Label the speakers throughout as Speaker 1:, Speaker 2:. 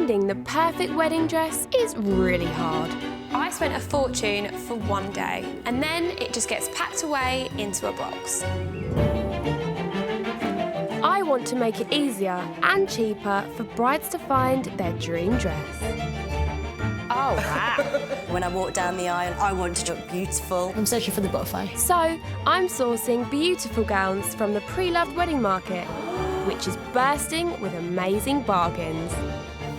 Speaker 1: Finding the perfect wedding dress is really hard.
Speaker 2: I spent a fortune for one day, and then it just gets packed away into a box.
Speaker 1: I want to make it easier and cheaper for brides to find their dream dress.
Speaker 3: Oh, wow. When I walk down the aisle, I want to look beautiful.
Speaker 4: I'm searching for the butterfly.
Speaker 1: So, I'm sourcing beautiful gowns from the pre-loved wedding market, which is bursting with amazing bargains.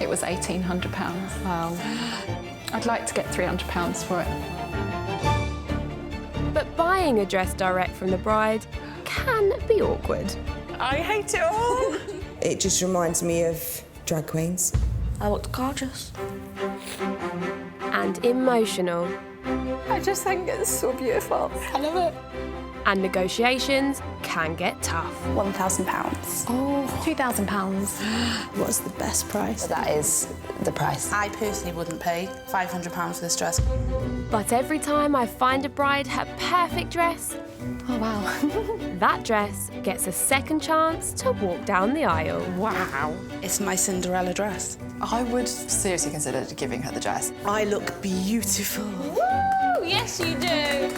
Speaker 5: It was £1,800. Wow. I'd like to get £300 for it.
Speaker 1: But buying a dress direct from the bride can be awkward.
Speaker 3: I hate it all.
Speaker 6: It just reminds me of drag queens.
Speaker 3: I looked gorgeous.
Speaker 1: And emotional.
Speaker 5: I just think it's so beautiful. I love it.
Speaker 1: And negotiations can get tough.
Speaker 7: £1,000.
Speaker 5: Oh, £2,000.
Speaker 4: What's the best price?
Speaker 3: That is the price.
Speaker 7: I personally wouldn't pay £500 for this dress.
Speaker 1: But every time I find a bride her perfect dress,
Speaker 5: Oh, wow.
Speaker 1: that dress gets a second chance to walk down the aisle.
Speaker 7: Wow. It's my Cinderella dress.
Speaker 8: I would seriously consider giving her the dress.
Speaker 3: I look beautiful.
Speaker 2: Woo! Yes, you do.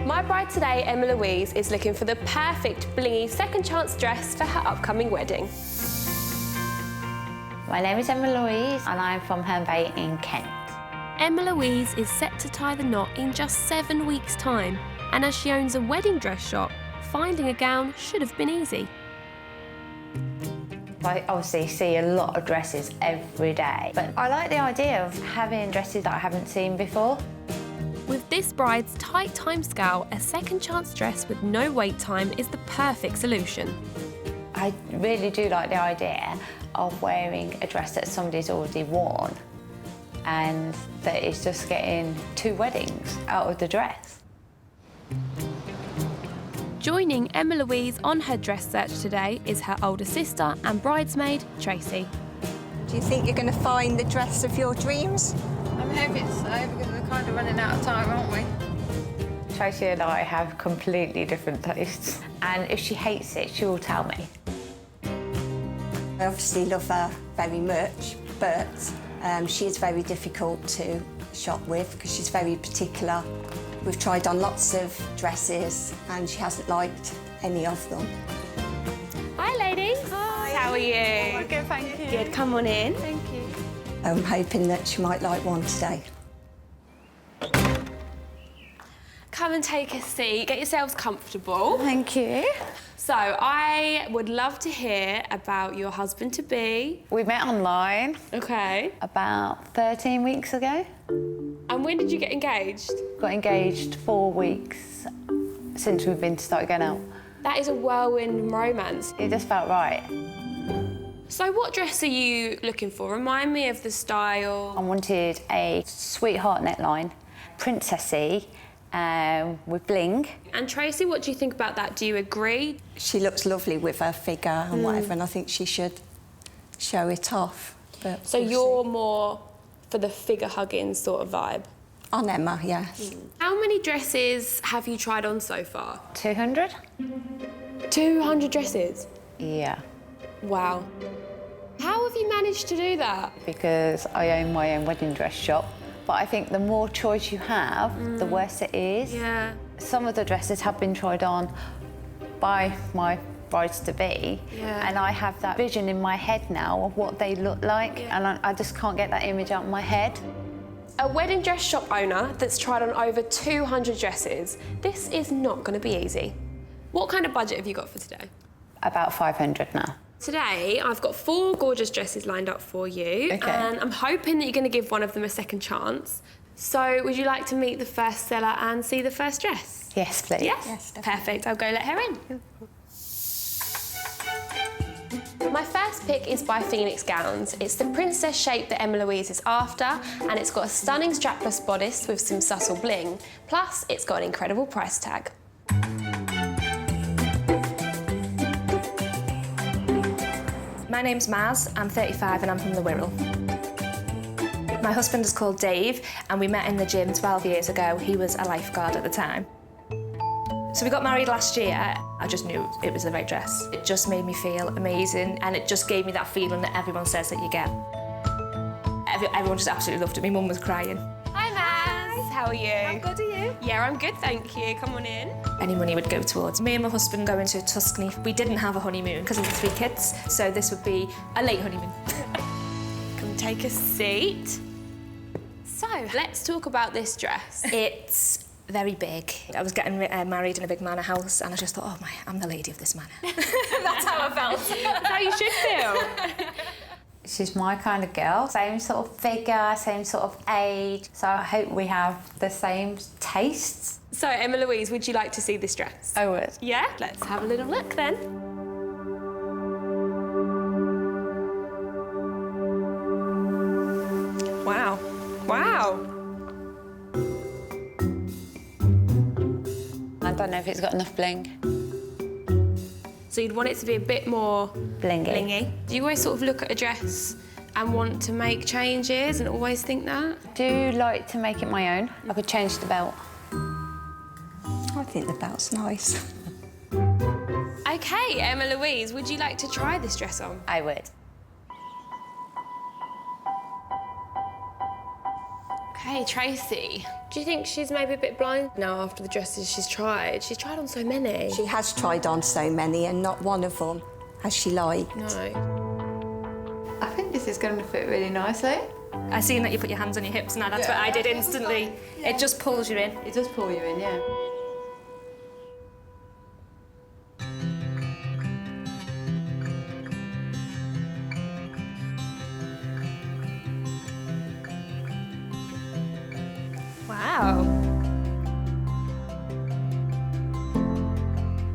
Speaker 2: My bride today, Emma Louise, is looking for the perfect blingy second chance dress for her upcoming wedding.
Speaker 9: My name is Emma Louise and I'm from Herne Bay in Kent.
Speaker 1: Emma Louise is set to tie the knot in just 7 weeks' time, and as she owns a wedding dress shop, finding a gown should have been easy.
Speaker 9: I obviously see a lot of dresses every day, but I like the idea of having dresses that I haven't seen before.
Speaker 1: With this bride's tight timescale, a second chance dress with no wait time is the perfect solution.
Speaker 9: I really do like the idea of wearing a dress that somebody's already worn and that it's just getting 2 weddings out of the dress.
Speaker 1: Joining Emma Louise on her dress search today is her older sister and bridesmaid, Tracy.
Speaker 10: Do you think you're going to find the dress of your dreams?
Speaker 5: I'm hoping so, because we're kind of running out of time, aren't we?
Speaker 9: Tracy and I have completely different tastes, and if she hates it, she will tell me.
Speaker 10: I obviously love her very much, but she is very difficult to shop with because she's very particular. We've tried on lots of dresses and she hasn't liked any of them.
Speaker 2: Hi, ladies.
Speaker 5: Hi.
Speaker 2: How are you?
Speaker 5: Oh, good, thank you.
Speaker 2: Good, come on in.
Speaker 5: Thank you.
Speaker 10: I'm hoping that she might like one today.
Speaker 2: Come and take a seat. Get yourselves comfortable.
Speaker 5: Thank you.
Speaker 2: So, I would love to hear about your husband-to-be.
Speaker 9: We met online
Speaker 2: Okay.
Speaker 9: about 13 weeks ago.
Speaker 2: And when did you get engaged?
Speaker 9: Got engaged 4 weeks since we've been started going out.
Speaker 2: That is a whirlwind romance.
Speaker 9: It just felt right.
Speaker 2: So what dress are you looking for? Remind me of the
Speaker 9: I
Speaker 2: style.
Speaker 9: wanted a sweetheart neckline, princessy, with bling.
Speaker 2: And Tracy, what do you think about that? Do you agree?
Speaker 10: She looks lovely with her figure and whatever, and I think she should show it off. But
Speaker 2: So
Speaker 10: we'll
Speaker 2: you're
Speaker 10: see.
Speaker 2: more for the figure-hugging sort of vibe?
Speaker 10: On Emma, yes.
Speaker 2: How many dresses have you tried on so far?
Speaker 9: 200?
Speaker 2: 200 dresses?
Speaker 9: Yeah,
Speaker 2: Wow. How have you managed to do that?
Speaker 9: because I own my own wedding dress shop. But I think the more choice you have, the worse it is.
Speaker 2: Yeah.
Speaker 9: Some of the dresses have been tried on by my brides-to-be,
Speaker 2: Yeah.
Speaker 9: and I have that vision in my head now of what they look like, and I just can't get that image out of my head.
Speaker 2: A wedding dress shop owner that's tried on over 200 dresses. This is not going to be easy. What kind of budget have you got for today?
Speaker 9: About 500 now.
Speaker 2: Today, I've got 4 gorgeous dresses lined up for you,
Speaker 9: Okay.
Speaker 2: and I'm hoping that you're going to give one of them a second chance. So, would you like to meet the first seller and see the first dress?
Speaker 9: Yes, please.
Speaker 2: Yes?
Speaker 10: Yes, definitely.
Speaker 2: Perfect. I'll go let her in. My first pick is by Phoenix Gowns. It's the princess shape that Emma Louise is after, and it's got a stunning strapless bodice with some subtle bling. Plus, it's got an incredible price tag.
Speaker 11: My name's Maz, I'm 35 and I'm from the Wirral. My husband is called Dave and we met in the gym 12 years ago. He was a lifeguard at the time. So we got married last year. I just knew it was the right dress. It just made me feel amazing, and it just gave me that feeling that everyone says that you get. Everyone just absolutely loved it. My mum was crying.
Speaker 2: Hi, Maz. How are you?
Speaker 11: How good are you?
Speaker 2: Yeah, I'm good, thank you. Come on in.
Speaker 11: Any money would go towards me and my husband going to Tuscany. We didn't have a honeymoon because of the 3 kids, so this would be a late honeymoon.
Speaker 2: Come take a seat. So, let's talk about this dress.
Speaker 11: It's very big. I was getting married in a big manor house, and I just thought, oh my, I'm the lady of this manor.
Speaker 2: That's how I felt. That's how you should feel.
Speaker 9: She's my kind of girl. Same sort of figure, same sort of age. So I hope we have the same tastes.
Speaker 2: So, Emma Louise, would you like to see this dress?
Speaker 9: I would.
Speaker 2: Yeah? Let's have a little look then. Wow. Wow.
Speaker 9: I don't know if it's got enough bling.
Speaker 2: So you'd want it to be a bit more
Speaker 9: Blingy.
Speaker 2: Do you always sort of look at a dress and want to make changes and always think that?
Speaker 9: Do you like to make it my own? I could change the belt.
Speaker 10: I think the belt's nice.
Speaker 2: OK, Emma Louise, would you like to try this dress on?
Speaker 9: I would.
Speaker 2: OK, Tracy, do you think she's maybe a bit blind now after the dresses she's tried? She's tried on so many.
Speaker 10: She has tried on so many, and not one of them has she liked.
Speaker 2: No.
Speaker 8: I think this is going to fit really nicely.
Speaker 11: I seen that you put your hands on your hips now. That's what I did instantly. It just pulls you in.
Speaker 8: It does pull you in, yeah.
Speaker 2: Wow.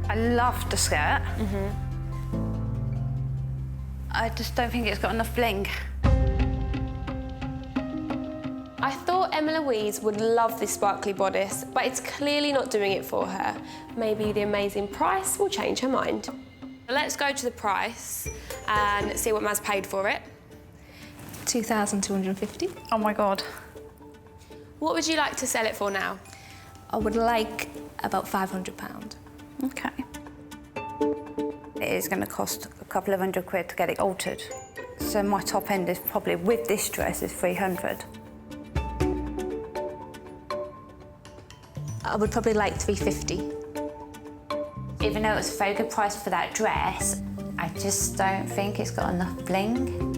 Speaker 9: I love the skirt. I just don't think it's got enough bling.
Speaker 2: I thought Emma Louise would love this sparkly bodice, but it's clearly not doing it for her. Maybe the amazing price will change her mind. Let's go to the price and see what Maz paid for it.
Speaker 11: 2,250.
Speaker 9: Oh my God.
Speaker 2: What would you like to sell it for now?
Speaker 11: I would like about £500.
Speaker 9: Okay. It is going to cost a couple of £100 to get it altered. So my top end is probably, with this dress, is 300.
Speaker 11: I would probably like 350.
Speaker 9: Even though it's a very good price for that dress, I just don't think it's got enough bling.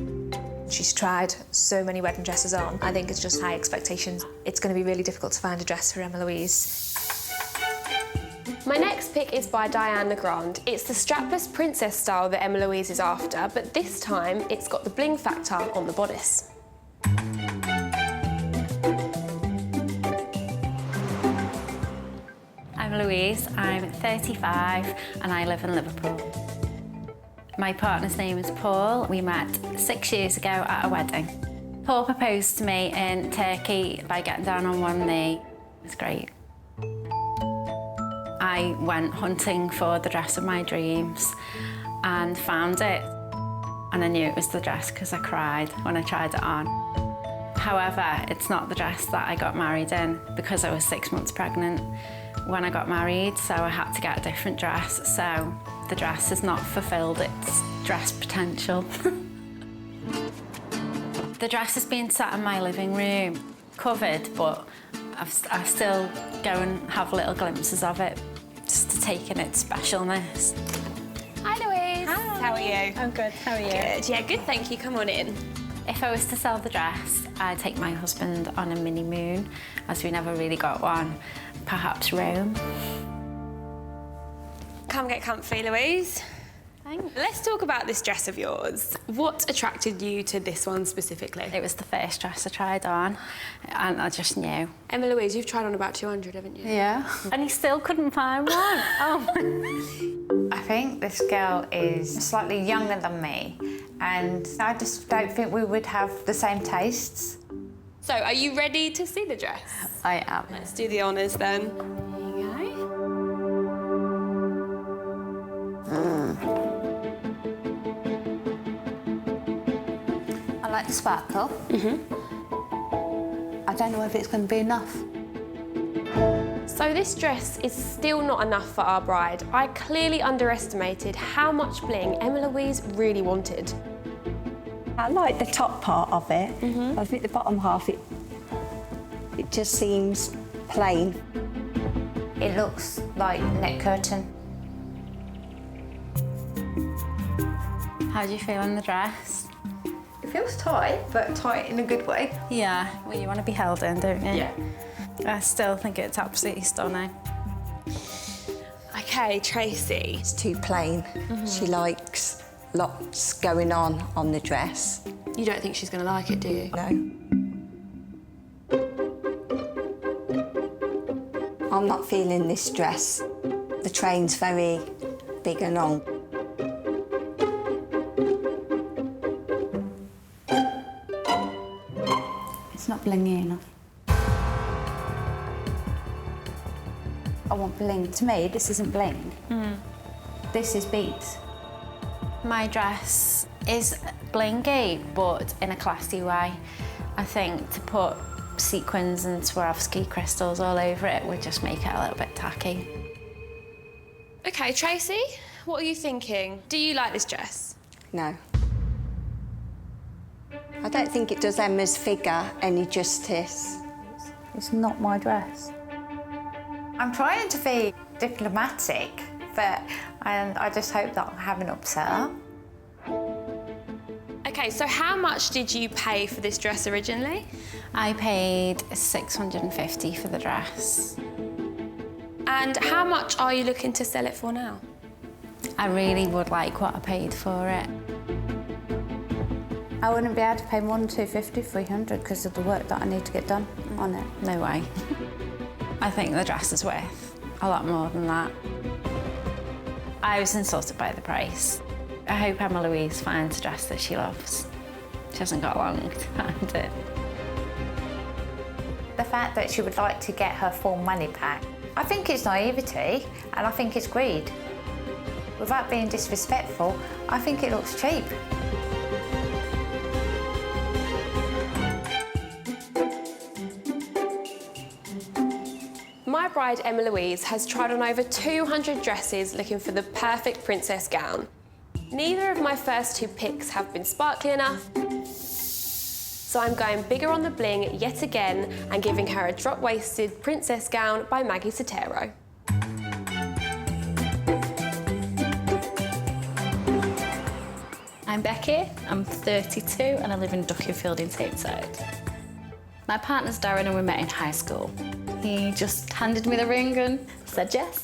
Speaker 11: She's tried so many wedding dresses on. I think it's just high expectations. It's going to be really difficult to find a dress for Emma Louise.
Speaker 2: My next pick is by Diane Legrand. It's the strapless princess style that Emma Louise is after, but this time it's got the bling factor on the bodice.
Speaker 9: I'm Louise, I'm 35 and I live in Liverpool. My partner's name is Paul. We met 6 years ago at a wedding. Paul proposed to me in Turkey by getting down on one knee. It was great. I went hunting for the dress of my dreams and found it. And I knew it was the dress because I cried when I tried it on. However, it's not the dress that I got married in because I was 6 months pregnant when I got married, so I had to get a different dress. So the dress has not fulfilled its dress potential. The dress has been sat in my living room, covered, but I still go and have little glimpses of it, just to take in its specialness.
Speaker 2: Hi, Louise. Hi. How are you?
Speaker 4: I'm good. How are you?
Speaker 2: Good. Yeah, good, thank you. Come on in.
Speaker 9: If I was to sell the dress, I'd take my husband on a mini moon, as we never really got one. Perhaps Rome.
Speaker 2: Come get comfy, Louise.
Speaker 9: Thanks.
Speaker 2: Let's talk about this dress of yours. What attracted you to this one specifically?
Speaker 9: It was the first dress I tried on, and I just knew.
Speaker 2: Emma Louise, you've tried on about 200, haven't you?
Speaker 9: Yeah. And he still couldn't find one. Oh. I think this girl is slightly younger than me, and I just don't think we would have the same tastes.
Speaker 2: So, are you ready to see the dress?
Speaker 9: I am.
Speaker 2: Let's do the honours then. There you go.
Speaker 9: I like the sparkle. I don't know if it's going to be enough.
Speaker 2: So this dress is still not enough for our bride. I clearly underestimated how much bling Emma Louise really wanted.
Speaker 10: I like the top part of it. I think the bottom half, it just seems plain.
Speaker 9: It looks like neck curtain. How do you feel in the dress?
Speaker 8: It feels tight, but tight in a good way.
Speaker 9: Yeah, well, you want to be held in, don't you?
Speaker 8: Yeah.
Speaker 9: I still think it's absolutely stunning.
Speaker 2: Okay, Tracy.
Speaker 10: It's too plain. She likes lots going on the dress.
Speaker 2: You don't think she's going to like it, do you?
Speaker 10: No. I'm not feeling this dress. The train's very big and long.
Speaker 5: It's not blingy enough. I want bling. To me, this isn't bling. This is beads.
Speaker 9: My dress is blingy, but in a classy way. I think to put sequins and Swarovski crystals all over it would just make it a little bit tacky.
Speaker 2: Okay, Tracy, what are you thinking? Do you like this dress?
Speaker 10: No. I don't think it does Emma's figure any justice.
Speaker 5: It's not my dress.
Speaker 12: I'm trying to be diplomatic, but I just hope that I haven't upset her.
Speaker 2: Okay, so how much did you pay for this dress originally?
Speaker 9: I paid $650 for the dress.
Speaker 2: And how much are you looking to sell it for now?
Speaker 9: I really would like what I paid for it.
Speaker 5: I wouldn't be able to pay more than $250, $300 because of the work that I need to get done on it.
Speaker 9: No way. I think the dress is worth a lot more than that. I was insulted by the price. I hope Emma Louise finds a dress that she loves. She hasn't got long to find it.
Speaker 12: The fact that she would like to get her full money back, I think it's naivety and I think it's greed. Without being disrespectful, I think it looks cheap.
Speaker 2: My bride, Emma Louise, has tried on over 200 dresses looking for the perfect princess gown. Neither of my first two picks have been sparkly enough, so I'm going bigger on the bling yet again and giving her a drop-waisted princess gown by Maggie Sotero.
Speaker 13: I'm Becky, I'm 32 and I live in Duckingfield in Tameside. My partner's Darren and we met in high school. He just handed me the ring and said yes.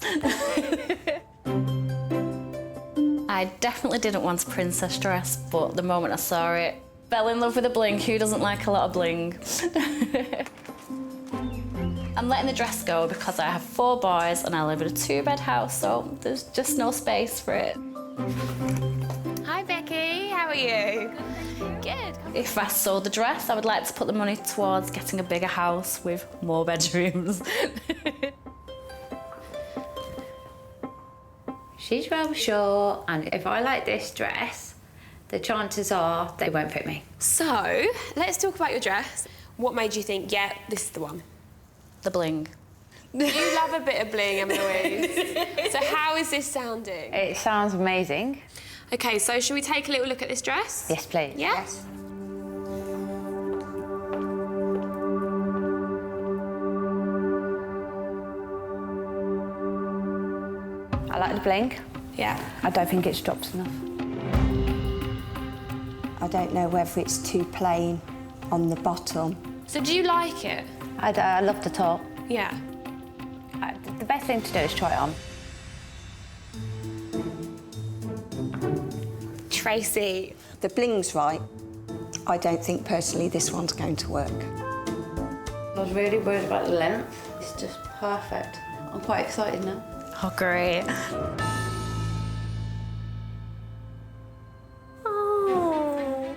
Speaker 13: I definitely didn't want a princess dress, but the moment I saw it, fell in love with the bling. Who doesn't like a lot of bling? I'm letting the dress go because I have 4 boys and I live in a 2-bed house, so there's just no space for it.
Speaker 2: Hi Becky, how are you? Good.
Speaker 13: If I sold the dress, I would like to put the money towards getting a bigger house with more bedrooms.
Speaker 12: She's rather short, and if I like this dress, the chances are they won't fit me.
Speaker 2: So, let's talk about your dress. What made you think, yeah, this is the one?
Speaker 13: The bling.
Speaker 2: You love a bit of bling, Emma Louise. So how is this sounding?
Speaker 12: It sounds amazing.
Speaker 2: Okay, so should we take a little look at this dress?
Speaker 12: Yes, please.
Speaker 2: Yeah?
Speaker 12: Yes. I like the bling.
Speaker 2: Yeah.
Speaker 5: I don't think it's drops enough.
Speaker 10: I don't know whether it's too plain on the bottom.
Speaker 2: So do you like it?
Speaker 12: I love the top.
Speaker 2: Yeah.
Speaker 12: The best thing to do is try it on.
Speaker 2: Tracy.
Speaker 10: The bling's right. I don't think personally this one's going to work.
Speaker 5: I was really worried about the length. It's just perfect. I'm quite excited now.
Speaker 13: Oh, great.
Speaker 2: Oh.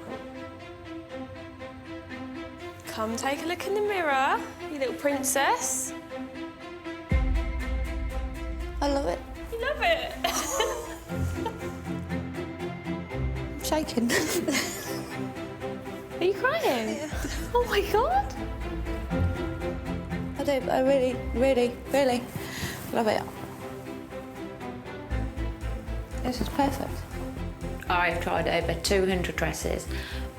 Speaker 2: Come take a look in the mirror, you little princess.
Speaker 5: I love it.
Speaker 2: You love it?
Speaker 5: I'm shaking.
Speaker 2: Are you crying? Oh my God.
Speaker 5: I
Speaker 4: do. I really, really, really love it. This is perfect.
Speaker 9: I've tried over 200 dresses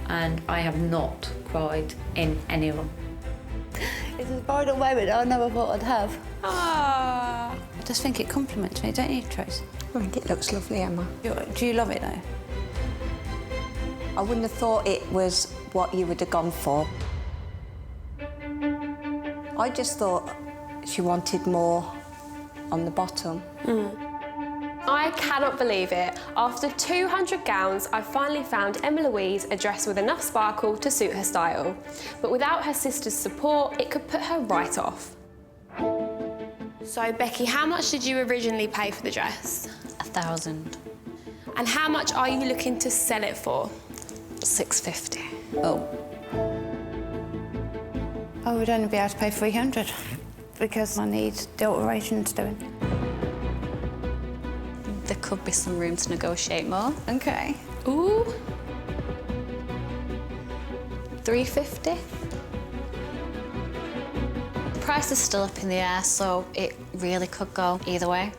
Speaker 9: and I have not cried in any of them.
Speaker 4: It's a bridal moment I never thought I'd have.
Speaker 5: I just think it compliments me, don't you, Trace?
Speaker 10: I think it looks lovely, Emma.
Speaker 5: Do you love it, though?
Speaker 10: I wouldn't have thought it was what you would have gone for. I just thought she wanted more on the bottom.
Speaker 2: I cannot believe it. After 200 gowns, I finally found Emma Louise a dress with enough sparkle to suit her style. But without her sister's support, it could put her right off. So, Becky, how much did you originally pay for the dress?
Speaker 13: $1,000.
Speaker 2: And how much are you looking to sell it for?
Speaker 13: $650.
Speaker 5: Oh. I would only be able to pay $300 because I need the alterations doing.
Speaker 13: There could be some room to negotiate more.
Speaker 5: Okay.
Speaker 2: Ooh.
Speaker 13: $350. The price is still up in the air, so it really could go either way.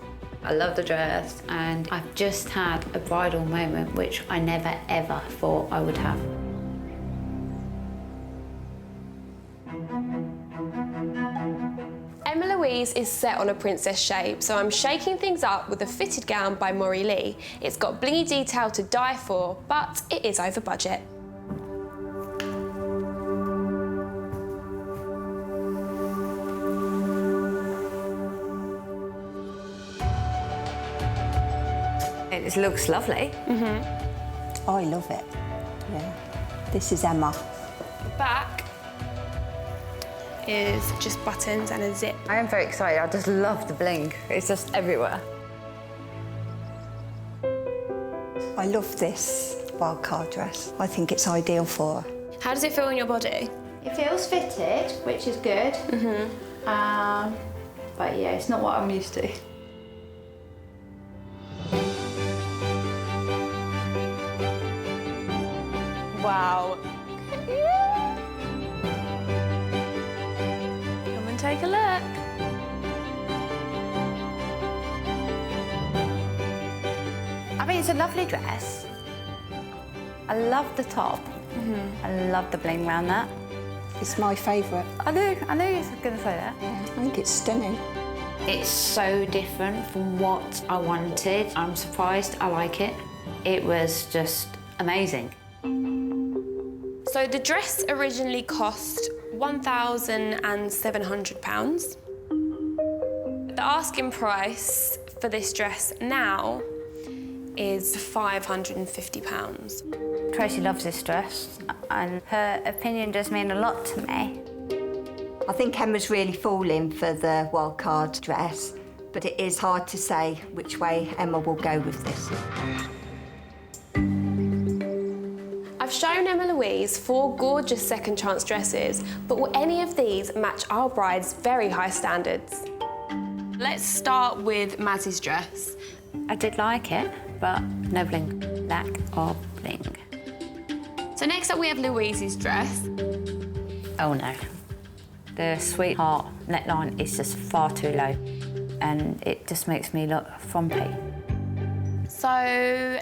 Speaker 9: I love the dress and I've just had a bridal moment which I never ever thought I would have.
Speaker 2: Emma Louise is set on a princess shape, so I'm shaking things up with a fitted gown by Maury Lee. It's got blingy detail to die for, but it is over budget.
Speaker 9: It looks lovely.
Speaker 10: Oh, I love it. Yeah. This is Emma.
Speaker 2: The back is just buttons and a zip.
Speaker 3: I am very excited. I just love the bling. It's just everywhere.
Speaker 10: I love this wildcard dress. I think it's ideal for her.
Speaker 2: How does it feel on your body?
Speaker 5: It feels fitted, which is good. But yeah, it's not what I'm used to.
Speaker 2: Wow. Come and take a look.
Speaker 5: I mean, it's a lovely dress. I love the top. I love the bling around that.
Speaker 10: It's my favourite.
Speaker 5: I knew you were going to say that.
Speaker 10: Yeah, I think it's stunning.
Speaker 9: It's so different from what I wanted. I'm surprised I like it. It was just amazing.
Speaker 2: So the dress originally cost £1,700. The asking price for this dress now is £550.
Speaker 5: Tracy loves this dress, and her opinion does mean a lot to me.
Speaker 10: I think Emma's really falling for the wildcard dress, but it is hard to say which way Emma will go with this.
Speaker 2: I've shown Emma Louise 4 gorgeous second chance dresses, but will any of these match our bride's very high standards? Let's start with Mazzy's dress.
Speaker 9: I did like it, but no bling. Lack of bling.
Speaker 2: So next up we have Louise's dress.
Speaker 9: Oh no. The sweetheart neckline is just far too low and it just makes me look frumpy.
Speaker 2: So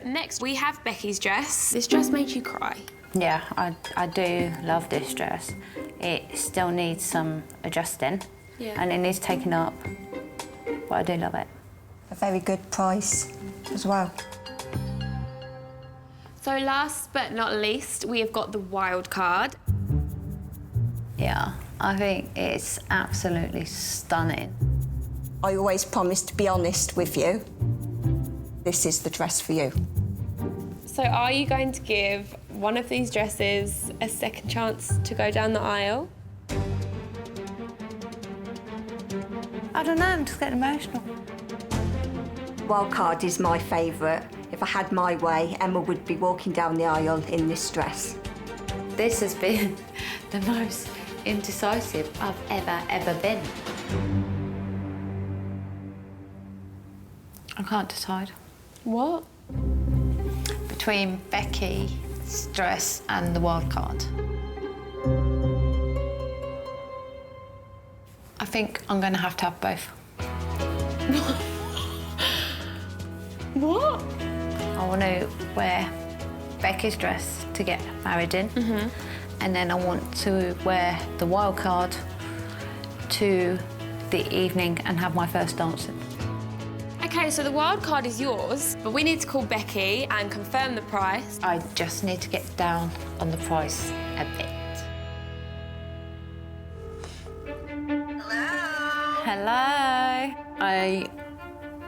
Speaker 2: next we have Becky's dress. This dress made you cry.
Speaker 9: Yeah, I do love this dress. It still needs some adjusting and it needs taking up, but I do love it.
Speaker 10: A very good price as well.
Speaker 2: So last but not least, we have got the wild card.
Speaker 9: Yeah, I think it's absolutely stunning.
Speaker 10: I always promise to be honest with you. This is the dress for you.
Speaker 2: So are you going to give one of these dresses a second chance to go down the aisle?
Speaker 5: I don't know, I'm just getting emotional.
Speaker 10: Wildcard is my favourite. If I had my way, Emma would be walking down the aisle in this dress.
Speaker 9: This has been the most indecisive I've ever been. I can't decide.
Speaker 2: What?
Speaker 13: Between Becky's dress and the wild card. I think I'm going to have both.
Speaker 1: What?
Speaker 12: I want to wear Becky's dress to get married in. And then I want to wear the wild card to the evening and have my first dancing.
Speaker 2: Okay, so the wild card is yours, but we need to call Becky and confirm the price.
Speaker 12: I just need to get down on the price a bit. Hello. I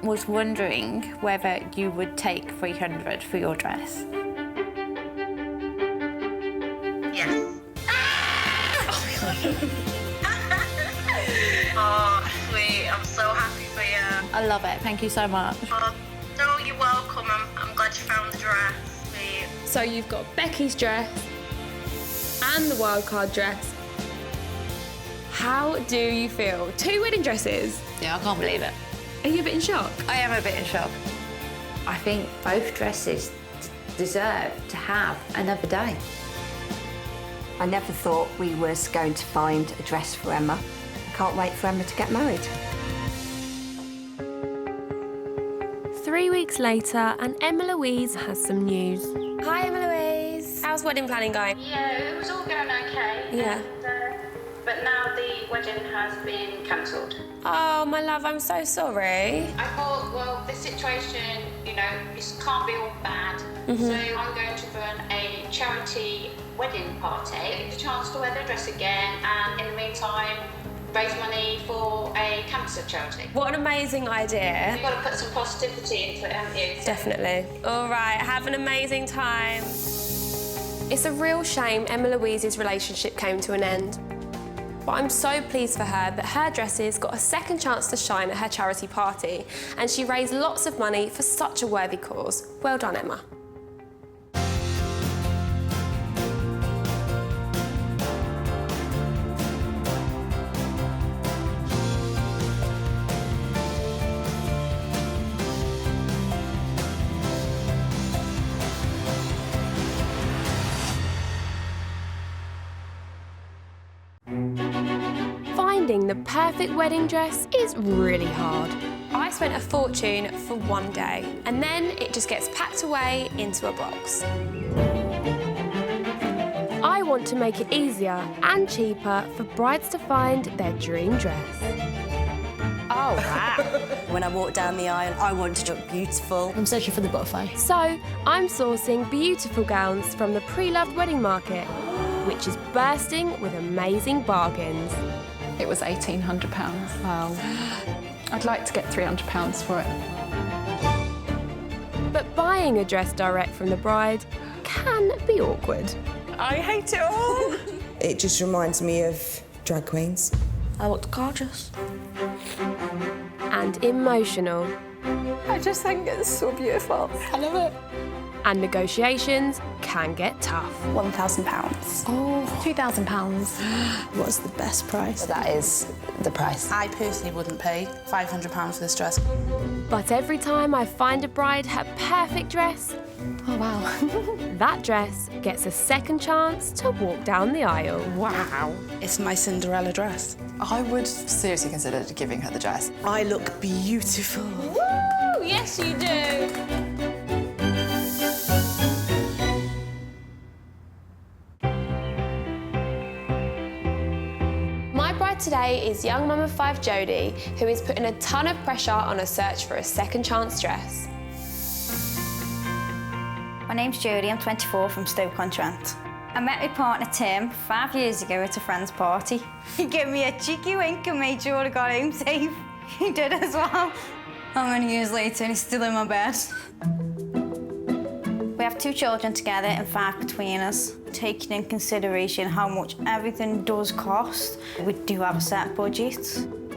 Speaker 12: was wondering whether you would take 300 for your dress.
Speaker 14: Yes. Oh, sweet. I'm so happy for you.
Speaker 12: I love it. Thank you so much.
Speaker 14: Oh, no, you're welcome. I'm glad you found the dress. Sweet.
Speaker 2: So you've got Becky's dress and the wildcard dress. How do you feel? 2 wedding dresses?
Speaker 12: Yeah, I can't believe it.
Speaker 2: Are you a bit in shock?
Speaker 12: I am a bit in shock. I think both dresses deserve to have another day.
Speaker 10: I never thought we was going to find a dress for Emma. I can't wait for Emma to get married.
Speaker 1: 3 weeks later, and Emma Louise has some news.
Speaker 2: Hi, Emma Louise. How's wedding planning going?
Speaker 15: Yeah, it was all going okay.
Speaker 2: Yeah.
Speaker 15: But now the wedding has been cancelled.
Speaker 2: Oh, my love, I'm so sorry.
Speaker 15: I thought, well, this situation, you know, it can't be all bad. So I'm going to run a charity wedding party. Get the chance to wear the dress again, and in the meantime, raise money for a cancer charity.
Speaker 2: What an amazing idea.
Speaker 15: You've got to put some positivity into it, haven't you?
Speaker 2: Definitely. All right, have an amazing time. It's a real shame Emma Louise's relationship came to an end. But I'm so pleased for her that her dresses got a second chance to shine at her charity party, and she raised lots of money for such a worthy cause. Well done, Emma.
Speaker 1: Finding the perfect wedding dress is really hard.
Speaker 2: I spent a fortune for one day, and then it just gets packed away into a box.
Speaker 1: I want to make it easier and cheaper for brides to find their dream dress.
Speaker 3: Oh, wow. When I walk down the aisle, I want to look beautiful.
Speaker 13: I'm searching for the butterfly.
Speaker 1: So I'm sourcing beautiful gowns from the pre-loved wedding market, which is bursting with amazing bargains.
Speaker 16: It was £1,800. Wow. I'd like to get £300 for it.
Speaker 1: But buying a dress direct from the bride can be awkward.
Speaker 6: I hate it all. It just reminds me of drag queens.
Speaker 3: I looked gorgeous.
Speaker 1: And emotional.
Speaker 8: I just think it's so beautiful. I love it.
Speaker 1: And negotiations can get tough.
Speaker 7: £1,000.
Speaker 13: Oh, £2,000.
Speaker 7: What's the best price?
Speaker 3: That is the price.
Speaker 7: I personally wouldn't pay £500 for this dress.
Speaker 1: But every time I find a bride her perfect dress,
Speaker 13: oh wow,
Speaker 1: that dress gets a second chance to walk down the aisle.
Speaker 7: Wow. It's my Cinderella dress.
Speaker 17: I would seriously consider giving her the dress.
Speaker 7: I look beautiful.
Speaker 2: Woo! Yes, you do. Today is young mum of 5 Jodie, who is putting a ton of pressure on a search for a second chance dress.
Speaker 18: My name's Jodie, I'm 24 from Stoke-on-Trent. I met my partner Tim 5 years ago at a friend's party. He gave me a cheeky wink and made sure I got home safe. He did as well. How many years later and he's still in my bed? We have 2 children together and 5 between us. Taking in consideration how much everything does cost, we do have a set budget.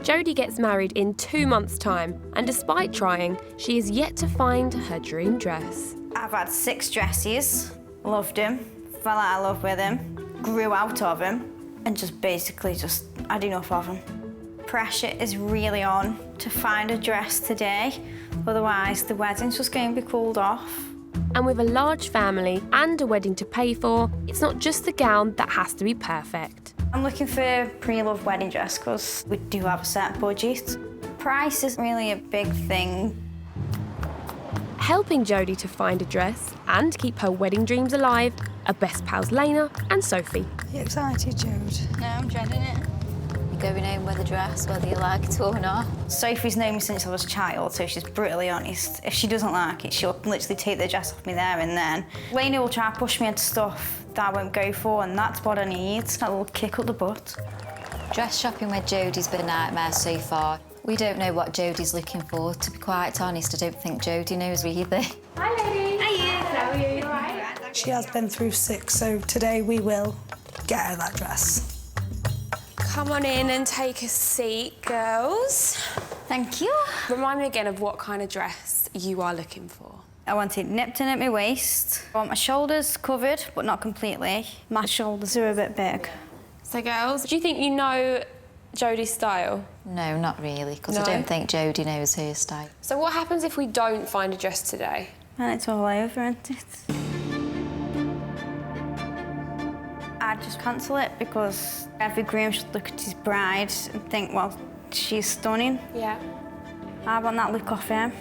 Speaker 1: Jodie gets married in 2 months' time, and despite trying, she is yet to find her dream dress.
Speaker 18: I've had 6 dresses, loved him, fell out of love with him, grew out of him, and basically had enough of him. Pressure is really on to find a dress today, otherwise the wedding's just going to be called off.
Speaker 1: And with a large family and a wedding to pay for, it's not just the gown that has to be perfect.
Speaker 18: I'm looking for a pre-loved wedding dress because we do have a set budget. Price isn't really a big thing.
Speaker 1: Helping Jodie to find a dress and keep her wedding dreams alive are best pals Lena and Sophie.
Speaker 4: Are you excited, Jude?
Speaker 12: No, I'm dreading it. You're going home with a dress, whether you like it or not.
Speaker 18: Sophie's known me since I was a child, so she's brutally honest. If she doesn't like it, she'll literally take the dress off me there and then. Lena will try to push me into stuff that I won't go for, and that's what I need, that little kick up the butt.
Speaker 12: Dress shopping with Jodie's been a nightmare so far. We don't know what Jodie's looking for. To be quite honest, I don't think Jodie knows either.
Speaker 2: Hi, ladies. Hiya. How are you? All right?
Speaker 7: She has been through 6, so today we will get her that dress.
Speaker 2: Come on in and take a seat, girls.
Speaker 18: Thank you.
Speaker 2: Remind me again of what kind of dress you are looking for.
Speaker 18: I want it nipped in at my waist. I want my shoulders covered, but not completely. My shoulders are a bit big.
Speaker 2: So, girls, do you think you know Jodie's style?
Speaker 12: No, not really, because
Speaker 2: No?
Speaker 12: I don't think Jodie knows her style.
Speaker 2: So what happens if we don't find a dress today?
Speaker 18: And it's all over, isn't it? I'd just cancel it because every groom should look at his bride and think, well, she's stunning.
Speaker 2: Yeah.
Speaker 18: I want that look off him.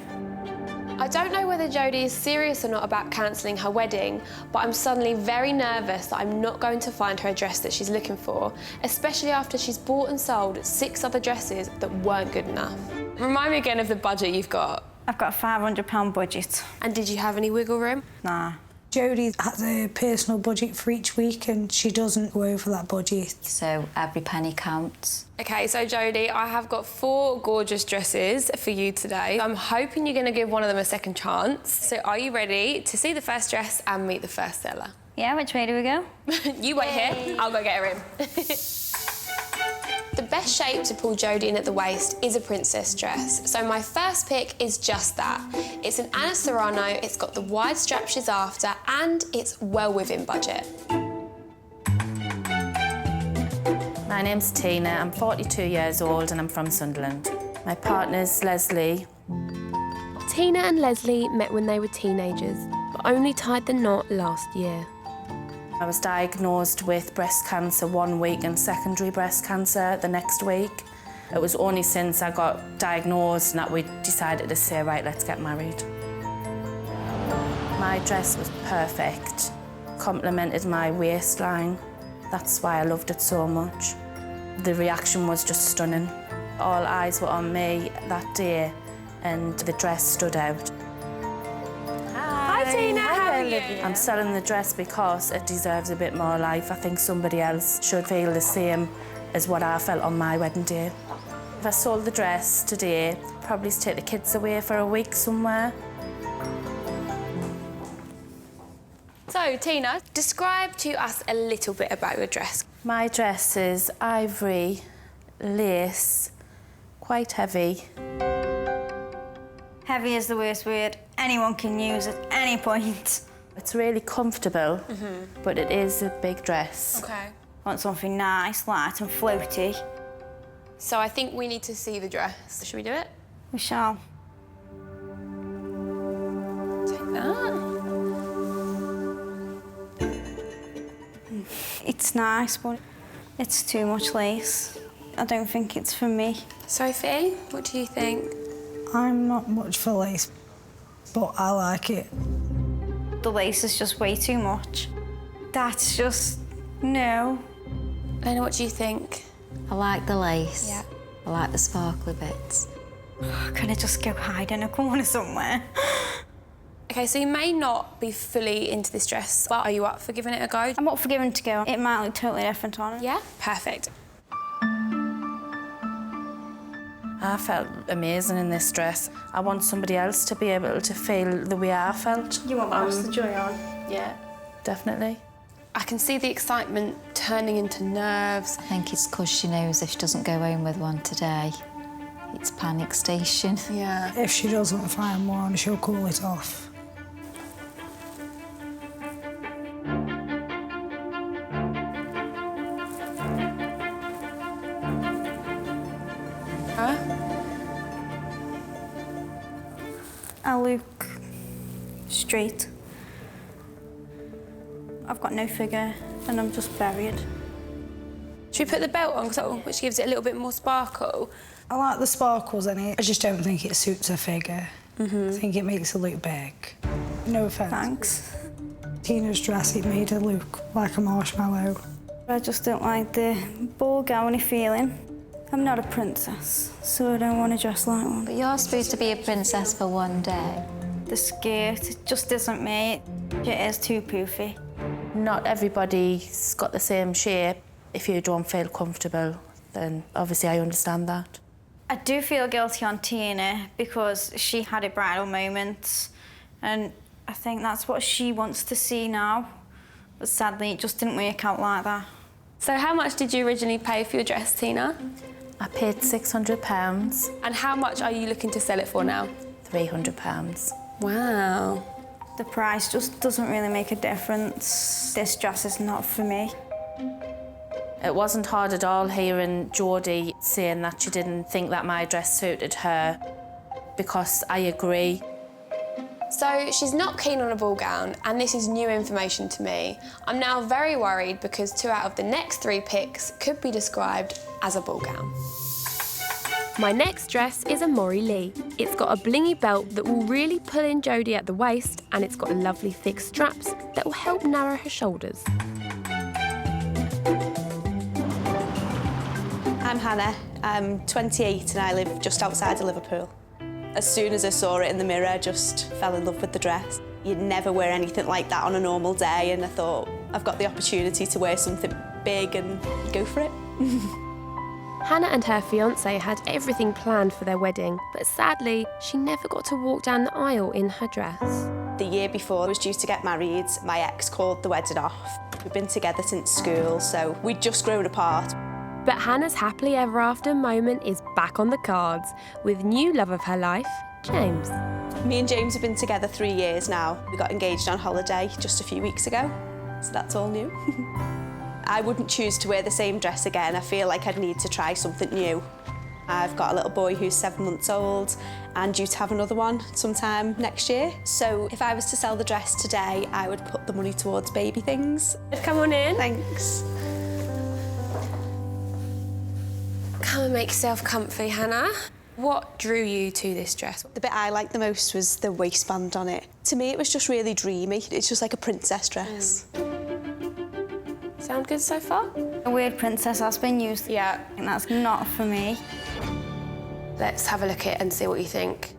Speaker 2: I don't know whether Jodie is serious or not about cancelling her wedding, but I'm suddenly very nervous that I'm not going to find her a dress that she's looking for, especially after she's bought and sold 6 other dresses that weren't good enough. Remind me again of the budget you've got.
Speaker 18: I've got a £500 budget.
Speaker 2: And did you have any wiggle room?
Speaker 18: Nah.
Speaker 7: Jodie has a personal budget for each week and she doesn't go over that budget.
Speaker 12: So every penny counts.
Speaker 2: OK, so Jodie, I have got 4 gorgeous dresses for you today. I'm hoping you're going to give one of them a second chance. So are you ready to see the first dress and meet the first seller?
Speaker 18: Yeah, which way do we go?
Speaker 2: You wait here, I'll go get her in. The best shape to pull Jodie in at the waist is a princess dress, so my first pick is just that. It's an Anna Serrano, it's got the wide strap she's after, and it's well within budget.
Speaker 19: My name's Tina, I'm 42 years old and I'm from Sunderland. My partner's Leslie.
Speaker 1: Tina and Leslie met when they were teenagers, but only tied the knot last year.
Speaker 19: I was diagnosed with breast cancer one week and secondary breast cancer the next week. It was only since I got diagnosed that we decided to say, right, let's get married. My dress was perfect, complemented my waistline. That's why I loved it so much. The reaction was just stunning. All eyes were on me that day and the dress stood out.
Speaker 2: Hi Tina, how are you?
Speaker 19: I'm selling the dress because it deserves a bit more life. I think somebody else should feel the same as what I felt on my wedding day. If I sold the dress today, I'd probably take the kids away for a week somewhere.
Speaker 2: So Tina, describe to us a little bit about your dress.
Speaker 19: My dress is ivory, lace, quite heavy.
Speaker 18: Heavy is the worst word anyone can use at any point.
Speaker 19: It's really comfortable, but it is a big dress.
Speaker 2: Okay.
Speaker 18: I want something nice, light and floaty.
Speaker 2: So I think we need to see the dress. Should we do it?
Speaker 18: We shall.
Speaker 2: Take that.
Speaker 18: It's nice, but it's too much lace. I don't think it's for me.
Speaker 2: Sophie, what do you think?
Speaker 7: I'm not much for lace, but I like it.
Speaker 18: The lace is just way too much. That's just... no.
Speaker 2: Lena, what do you think?
Speaker 12: I like the lace.
Speaker 2: Yeah.
Speaker 12: I like the sparkly bits.
Speaker 18: Can I just go hide in a corner somewhere?
Speaker 2: OK, so you may not be fully into this dress, but are you up for giving it a go?
Speaker 18: I'm up for giving it a go. It might look totally different on it.
Speaker 2: Yeah? Perfect.
Speaker 19: I felt amazing in this dress. I want somebody else to be able to feel the way I felt.
Speaker 18: You want pass the joy on?
Speaker 19: Yeah, definitely.
Speaker 2: I can see the excitement turning into nerves.
Speaker 12: I think it's because she knows if she doesn't go home with one today, it's panic station.
Speaker 2: Yeah.
Speaker 7: If she doesn't find one, she'll call it off.
Speaker 18: I look straight. I've got no figure and I'm just buried.
Speaker 2: Should we put the belt on, which gives it a little bit more sparkle?
Speaker 7: I like the sparkles in it. I just don't think it suits her figure. I think it makes her look big. No offence.
Speaker 18: Thanks.
Speaker 7: Tina's dress, it made her look like a marshmallow.
Speaker 18: I just don't like the ball gowny feeling. I'm not a princess, so I don't want to dress like one.
Speaker 12: But you're supposed to be a princess for one day.
Speaker 18: The skirt, it just isn't me. It is too poofy.
Speaker 19: Not everybody's got the same shape. If you don't feel comfortable, then obviously I understand that.
Speaker 18: I do feel guilty on Tina because she had a bridal moment and I think that's what she wants to see now. But sadly, it just didn't work out like that.
Speaker 2: So how much did you originally pay for your dress, Tina?
Speaker 19: I paid £600.
Speaker 2: And how much are you looking to sell it for now?
Speaker 19: £300.
Speaker 2: Wow.
Speaker 18: The price just doesn't really make a difference. This dress is not for me.
Speaker 19: It wasn't hard at all hearing Jodie saying that she didn't think that my dress suited her, because I agree.
Speaker 2: So she's not keen on a ball gown, and this is new information to me. I'm now very worried because 2 out of the next 3 picks could be described as a ball gown.
Speaker 1: My next dress is a Maury Lee. It's got a blingy belt that will really pull in Jodie at the waist, and it's got lovely thick straps that will help narrow her shoulders.
Speaker 20: I'm Hannah. I'm 28 and I live just outside of Liverpool. As soon as I saw it in the mirror, I just fell in love with the dress. You'd never wear anything like that on a normal day, and I thought, I've got the opportunity to wear something big and go for it.
Speaker 1: Hannah and her fiancé had everything planned for their wedding, but sadly, she never got to walk down the aisle in her dress.
Speaker 20: The year before I was due to get married, my ex called the wedding off. We've been together since school, so we'd just grown apart.
Speaker 1: But Hannah's happily ever after moment is back on the cards with new love of her life, James.
Speaker 20: Me and James have been together 3 years now. We got engaged on holiday just a few weeks ago, so that's all new. I wouldn't choose to wear the same dress again. I feel like I'd need to try something new. I've got a little boy who's 7 months old and due to have another one sometime next year. So if I was to sell the dress today, I would put the money towards baby things.
Speaker 2: Come on in.
Speaker 20: Thanks.
Speaker 2: Come and make yourself comfy, Hannah. What drew you to this dress?
Speaker 20: The bit I liked the most was the waistband on it. To me, it was just really dreamy. It's just like a princess dress.
Speaker 2: Sound good so far?
Speaker 18: A weird princess has been used.
Speaker 2: Yeah.
Speaker 18: And that's not for me.
Speaker 2: Let's have a look at it and see what you think.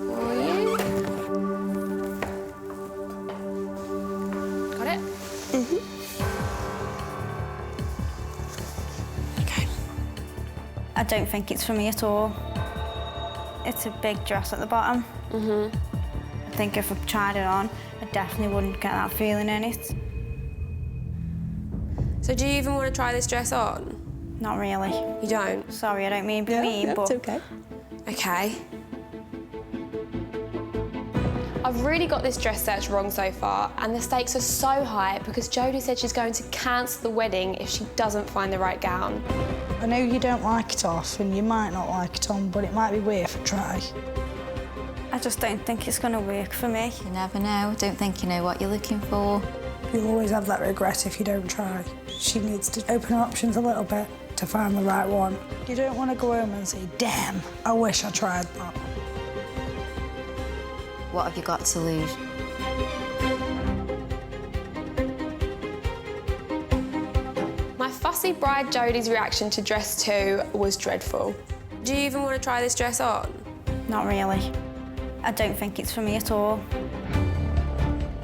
Speaker 2: For you. Got it?
Speaker 18: I don't think it's for me at all. It's a big dress at the bottom. I think if I tried it on, I definitely wouldn't get that feeling in it.
Speaker 2: So do you even want to try this dress on?
Speaker 18: Not really.
Speaker 2: You don't?
Speaker 18: Sorry, I don't mean to be mean, but...
Speaker 20: it's okay.
Speaker 2: Okay. I've really got this dress search wrong so far, and the stakes are so high because Jodie said she's going to cancel the wedding if she doesn't find the right gown.
Speaker 7: I know you don't like it off and you might not like it on, but it might be worth a try.
Speaker 18: I just don't think it's going to work for me.
Speaker 12: You never know. Don't think you know what you're looking for.
Speaker 7: You'll always have that regret if you don't try. She needs to open her options a little bit to find the right one. You don't want to go home and say, damn, I wish I tried that.
Speaker 12: What have you got to lose?
Speaker 2: My fussy bride Jodie's reaction to dress 2 was dreadful. Do you even want to try this dress on?
Speaker 18: Not really. I don't think it's for me at all.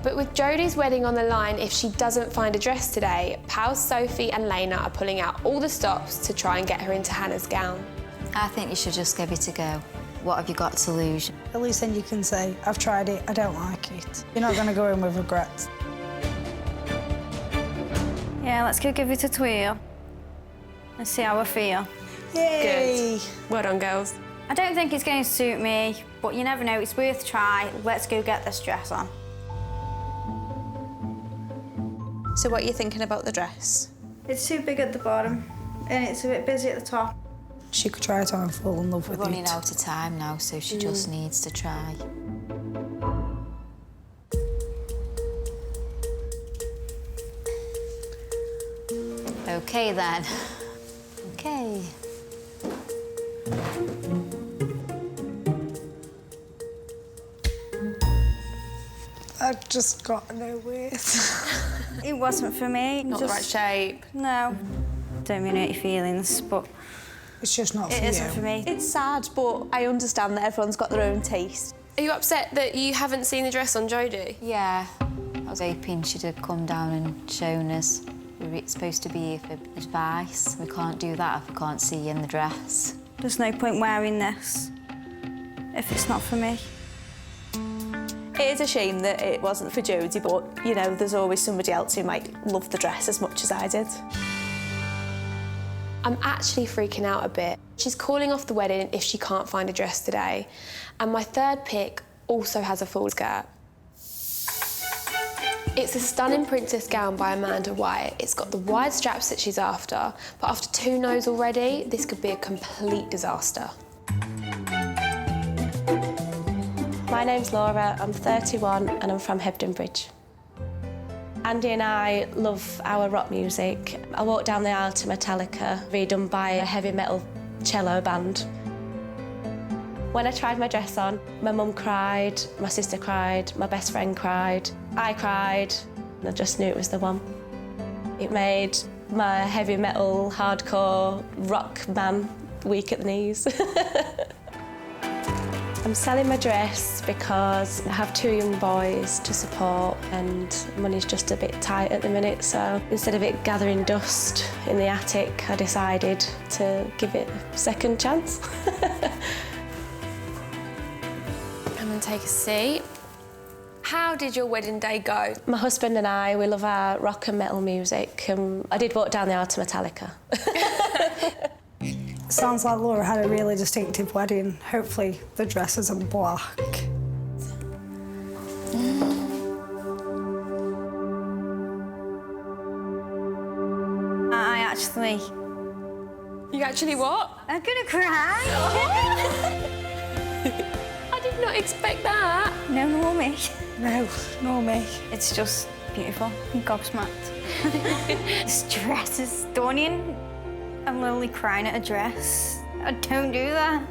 Speaker 2: But with Jodie's wedding on the line, if she doesn't find a dress today, pals Sophie and Helina are pulling out all the stops to try and get her into Hannah's gown.
Speaker 12: I think you should just give it a go. What have you got to lose?
Speaker 7: At least then you can say, I've tried it, I don't like it. You're not going to go in with regrets.
Speaker 18: Yeah, let's go give it a twirl and see how I feel.
Speaker 7: Yay!
Speaker 2: Good. Well done, girls.
Speaker 18: I don't think it's going to suit me, but you never know, it's worth a try. Let's go get this dress on.
Speaker 20: So what are you thinking about the dress?
Speaker 18: It's too big at the bottom and it's a bit busy at the top.
Speaker 7: She could try it on and fall in love with
Speaker 12: We're running
Speaker 7: it.
Speaker 12: out of time now, so she just needs to try. Okay then. Okay.
Speaker 7: I just got no width.
Speaker 18: It wasn't for me.
Speaker 2: Not the right shape.
Speaker 18: No. Don't mean hurt your feelings, but
Speaker 7: it's just not for you.
Speaker 18: It isn't for me.
Speaker 20: It's sad, but I understand that everyone's got their own taste.
Speaker 2: Are you upset that you haven't seen the dress on Jodie?
Speaker 12: Yeah. I was hoping she'd have come down and shown us. We're supposed to be here for advice. We can't do that if we can't see you in the dress.
Speaker 18: There's no point wearing this if it's not for me.
Speaker 20: It is a shame that it wasn't for Jodie, but, you know, there's always somebody else who might love the dress as much as I did.
Speaker 2: I'm actually freaking out a bit. She's calling off the wedding if she can't find a dress today. And my third pick also has a full skirt. It's a stunning princess gown by Amanda White. It's got the wide straps that she's after, but after 2 no's already, this could be a complete disaster.
Speaker 20: My name's Laura, I'm 31 and I'm from Hebden Bridge. Andy and I love our rock music. I walked down the aisle to Metallica, redone by a heavy metal cello band. When I tried my dress on, my mum cried, my sister cried, my best friend cried, I cried, and I just knew it was the one. It made my heavy metal, hardcore rock man weak at the knees. I'm selling my dress because I have 2 young boys to support and money's just a bit tight at the minute, so instead of it gathering dust in the attic, I decided to give it a second chance.
Speaker 2: Come and take a seat. How did your wedding day go?
Speaker 20: My husband and I, we love our rock and metal music. I did walk down the aisle to Metallica.
Speaker 7: Sounds like Laura had a really distinctive wedding. Hopefully the dress isn't black.
Speaker 18: I actually...
Speaker 2: You actually what?
Speaker 18: I'm gonna cry.
Speaker 2: I did not expect that.
Speaker 18: No, nor me.
Speaker 7: No, nor me.
Speaker 18: It's just beautiful. I'm gobsmacked. This dress is stunning. I'm literally crying at a dress. I don't do that.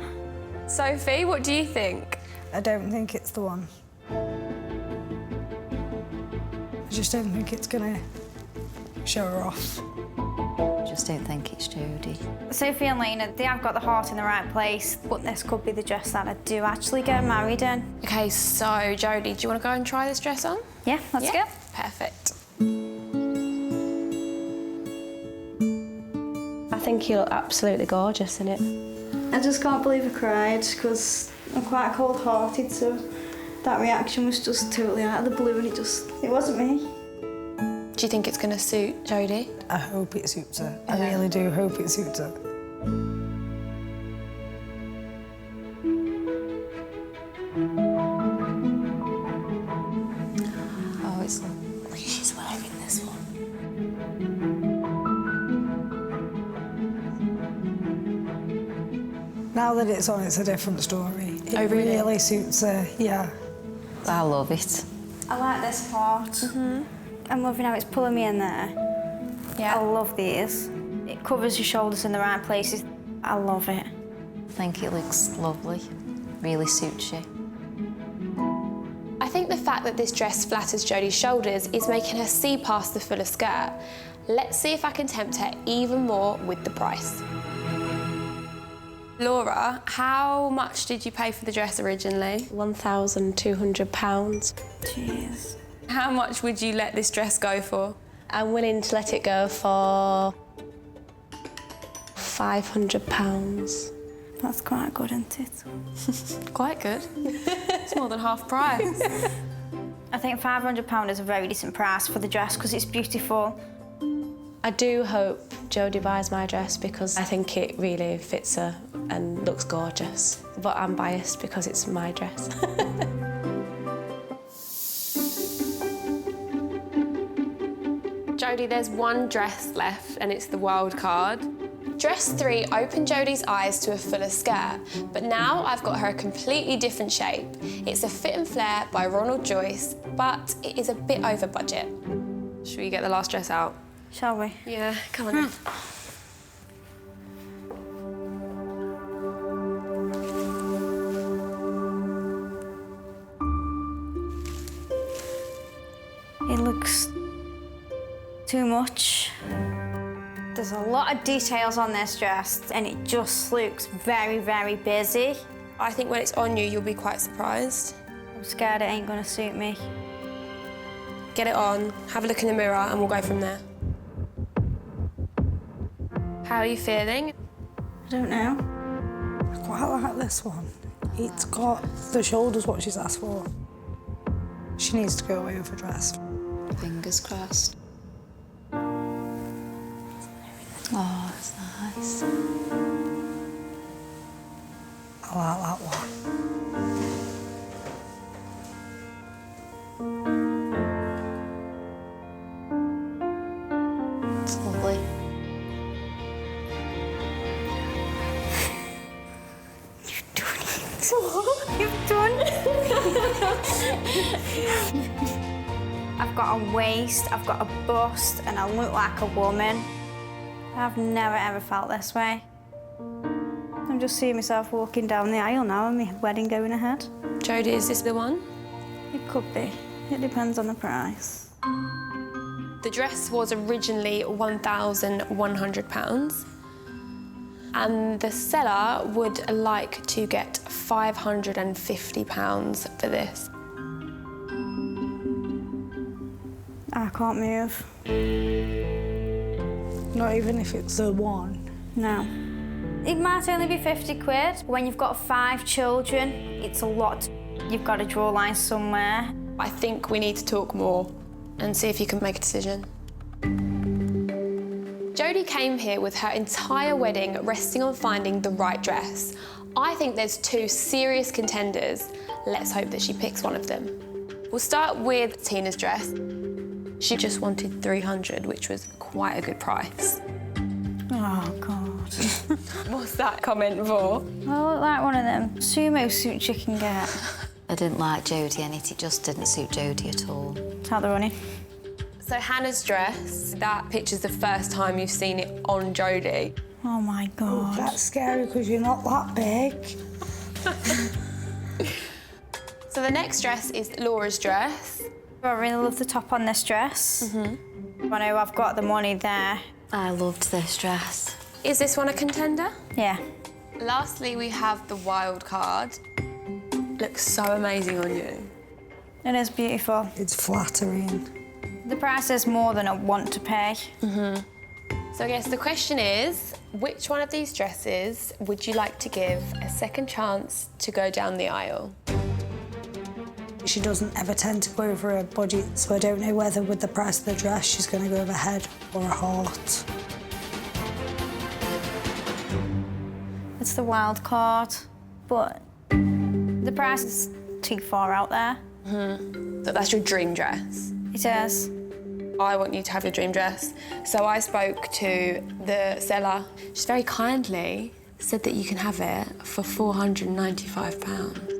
Speaker 2: Sophie, what do you think?
Speaker 7: I don't think it's the one. I just don't think it's gonna show her off.
Speaker 12: Just don't think it's Jodie.
Speaker 18: Sophie and Helina, they have got the heart in the right place, but this could be the dress that I do actually get married in.
Speaker 2: OK, so, Jodie, do you want to go and try this dress on?
Speaker 18: Yeah, let's go.
Speaker 2: Perfect.
Speaker 20: I think you look absolutely gorgeous in it.
Speaker 18: I just can't believe I cried because I'm quite cold-hearted, so that reaction was just totally out of the blue and it wasn't me.
Speaker 2: Do you think it's going to suit Jodie?
Speaker 7: I hope it suits her. I really do hope it suits her.
Speaker 12: Oh, it's lovely. She's wearing this one.
Speaker 7: Now that it's on, it's a different story. It really suits her, yeah.
Speaker 12: I love it.
Speaker 18: I like this part. I'm loving how it's pulling me in there.
Speaker 12: Yeah.
Speaker 18: I love these. It covers your shoulders in the right places. I love it.
Speaker 12: I think it looks lovely. Really suits you.
Speaker 2: I think the fact that this dress flatters Jodie's shoulders is making her see past the fuller skirt. Let's see if I can tempt her even more with the price. Laura, how much did you pay for the dress originally?
Speaker 20: £1,200.
Speaker 18: Jeez.
Speaker 2: How much would you let this dress go for?
Speaker 20: I'm willing to let it go for £500.
Speaker 18: That's quite good, isn't it?
Speaker 2: Quite good. It's more than half price.
Speaker 18: I think £500 is a very decent price for the dress because it's beautiful.
Speaker 20: I do hope Jodie buys my dress because I think it really fits her and looks gorgeous. But I'm biased because it's my dress.
Speaker 2: Jodie, there's one dress left and it's the wild card. Dress 3 opened Jodie's eyes to a fuller skirt, but now I've got her a completely different shape. It's a fit and flare by Ronald Joyce, but it is a bit over budget. Should we get the last dress out?
Speaker 18: Shall we?
Speaker 2: Yeah, come on then.
Speaker 18: It looks too much. There's a lot of details on this dress and it just looks very, very busy.
Speaker 2: I think when it's on you, you'll be quite surprised.
Speaker 18: I'm scared it ain't gonna suit me.
Speaker 2: Get it on, have a look in the mirror, and we'll go from there. How are you feeling?
Speaker 18: I don't know.
Speaker 7: I quite like this one. It's got the shoulders what she's asked for. She needs to go away with a dress.
Speaker 8: Fingers crossed. Oh, that's nice.
Speaker 7: I like that one.
Speaker 8: It's lovely.
Speaker 18: You've done. I've got a waist, I've got a bust, and I look like a woman. I've never ever felt this way. I'm just seeing myself walking down the aisle now and my wedding going ahead.
Speaker 2: Jodie, is this the one?
Speaker 18: It could be. It depends on the price.
Speaker 2: The dress was originally £1,100. And the seller would like to get £550 for this.
Speaker 18: I can't move.
Speaker 7: Not even if it's the one?
Speaker 18: No. It might only be 50 quid. When you've got 5 children, it's a lot. You've got to draw lines somewhere.
Speaker 2: I think we need to talk more and see if you can make a decision. Jodie came here with her entire wedding resting on finding the right dress. I think there's 2 serious contenders. Let's hope that she picks one of them. We'll start with Tina's dress. She just wanted $300, which was quite a good price.
Speaker 18: Oh, God.
Speaker 2: What's that comment for?
Speaker 18: I look like one of them sumo suits you can get.
Speaker 8: I didn't like Jodie and it just didn't suit Jodie at all.
Speaker 18: How they're running.
Speaker 2: So Hannah's dress, that picture's the first time you've seen it on Jodie.
Speaker 18: Oh, my God.
Speaker 7: Oh, that's scary because you're not that big.
Speaker 2: So the next dress is Laura's dress.
Speaker 18: I really love the top on this dress. I know I've got the money there.
Speaker 8: I loved this dress.
Speaker 2: Is this one a contender?
Speaker 18: Yeah.
Speaker 2: Lastly, we have the wild card. Looks so amazing on you.
Speaker 18: It is beautiful.
Speaker 7: It's flattering.
Speaker 18: The price is more than I want to pay.
Speaker 2: So I guess the question is, which one of these dresses would you like to give a second chance to go down the aisle?
Speaker 7: She doesn't ever tend to go over her budget, so I don't know whether with the price of the dress she's going to go over a head or a heart.
Speaker 18: It's the wild card, but the price is too far out there.
Speaker 2: So that's your dream dress?
Speaker 18: It is.
Speaker 2: I want you to have your dream dress. So I spoke to the seller. She very kindly said that you can have it for £495.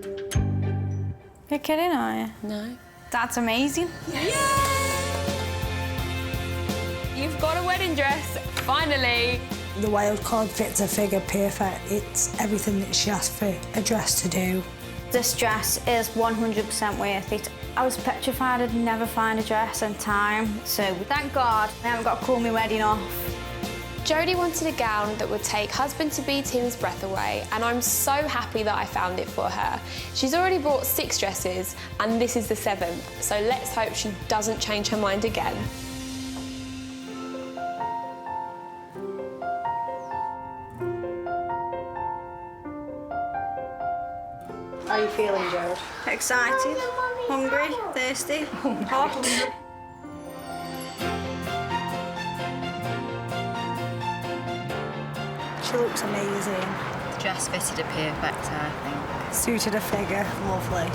Speaker 18: You're kidding, are you?
Speaker 2: No.
Speaker 18: That's amazing.
Speaker 2: You've got a wedding dress, finally.
Speaker 7: The wild card fits her figure perfect. It's everything that she asked for a dress to do.
Speaker 18: This dress is 100% worth it. I was petrified I'd never find a dress in time, so thank God I haven't got to call my wedding off.
Speaker 2: Jodie wanted a gown that would take husband-to-be Tim's breath away, and I'm so happy that I found it for her. She's already bought 6 dresses, and this is the 7th, so let's hope she doesn't change her mind again.
Speaker 18: How are you feeling, Jode? Excited, hungry, thirsty, hot.
Speaker 7: She looks amazing.
Speaker 8: The dress fitted her perfect, I think.
Speaker 7: Suited her figure, lovely.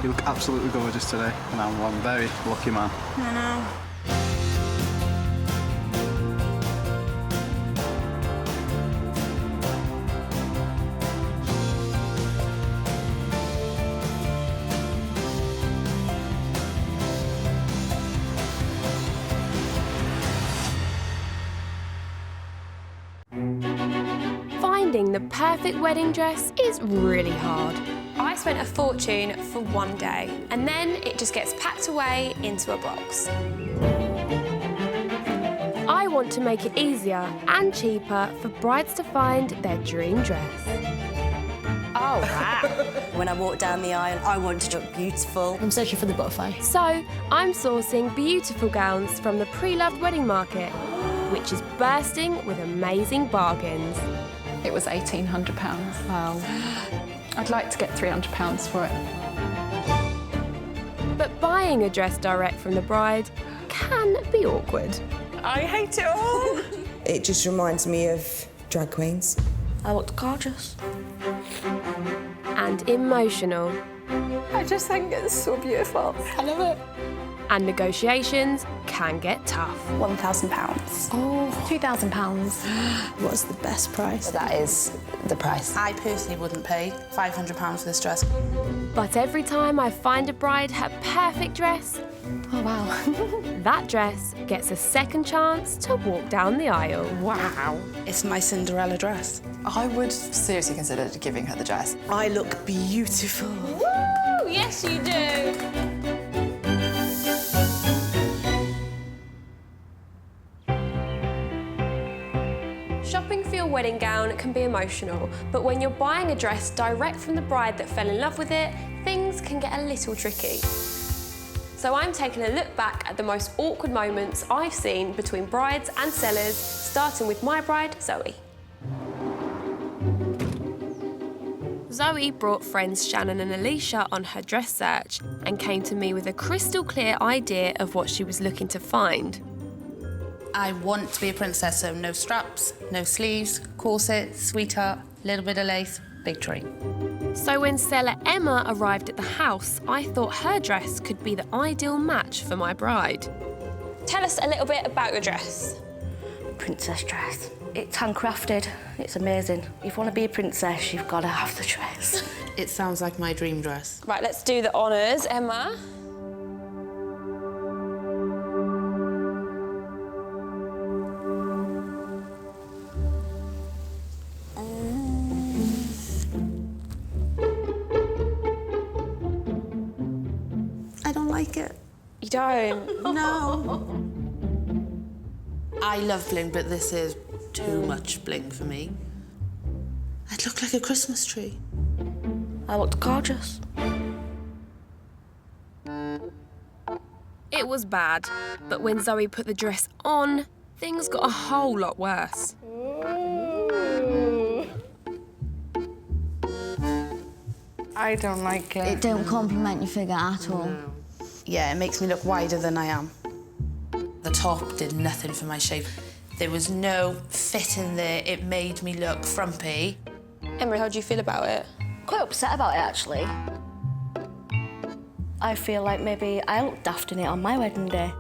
Speaker 21: You look absolutely gorgeous today, and I'm one very lucky man.
Speaker 18: I know.
Speaker 1: perfect wedding dress is really hard.
Speaker 2: I spent a fortune for one day, and then it just gets packed away into a box.
Speaker 1: I want to make it easier and cheaper for brides to find their dream dress.
Speaker 3: Oh, wow. When I walk down the aisle, I want to look beautiful.
Speaker 4: I'm searching for the butterfly.
Speaker 1: So I'm sourcing beautiful gowns from the pre-loved wedding market, which is bursting with amazing bargains.
Speaker 16: It was £1,800.
Speaker 1: Wow.
Speaker 16: I'd like to get £300 for it.
Speaker 1: But buying a dress direct from the bride can be awkward.
Speaker 3: I hate it all.
Speaker 6: It just reminds me of drag queens.
Speaker 3: I looked gorgeous.
Speaker 1: And emotional.
Speaker 8: I just think it's so beautiful. I love it.
Speaker 1: And negotiations can get tough.
Speaker 8: £1,000.
Speaker 13: Oh, £2,000.
Speaker 4: What's the best price?
Speaker 11: That is the price.
Speaker 22: I personally wouldn't pay £500 for this dress.
Speaker 1: But every time I find a bride her perfect dress,
Speaker 13: oh wow,
Speaker 1: that dress gets a second chance to walk down the aisle.
Speaker 22: Wow. It's my Cinderella dress.
Speaker 17: I would seriously consider giving her the dress.
Speaker 3: I look beautiful.
Speaker 2: Woo! Yes, you do. Shopping for your wedding gown can be emotional, but when you're buying a dress direct from the bride that fell in love with it, things can get a little tricky. So I'm taking a look back at the most awkward moments I've seen between brides and sellers, starting with my bride, Zoe.
Speaker 1: Zoe brought friends Shannon and Alicia on her dress search and came to me with a crystal clear idea of what she was looking to find.
Speaker 22: I want to be a princess, so no straps, no sleeves, corset, sweetheart, little bit of lace, big tree.
Speaker 1: So when seller Emma arrived at the house, I thought her dress could be the ideal match for my bride.
Speaker 2: Tell us a little bit about your dress.
Speaker 3: Princess dress. It's handcrafted. It's amazing. If you want to be a princess, you've got to have the dress.
Speaker 22: It sounds like my dream dress.
Speaker 2: Right, let's do the honours, Emma.
Speaker 22: I don't like it.
Speaker 2: You don't?
Speaker 22: No. I love bling, but this is too much bling for me. I'd look like a Christmas tree.
Speaker 3: I looked gorgeous.
Speaker 1: It was bad, but when Zoe put the dress on, things got a whole lot worse.
Speaker 22: I don't like it.
Speaker 4: It don't compliment your figure at all.
Speaker 22: No. Yeah, it makes me look wider than I am. The top did nothing for my shape. There was no fit in there. It made me look frumpy.
Speaker 2: Emma, how do you feel about it?
Speaker 3: Quite upset about it, actually. I feel like maybe I looked daft in it on my wedding day.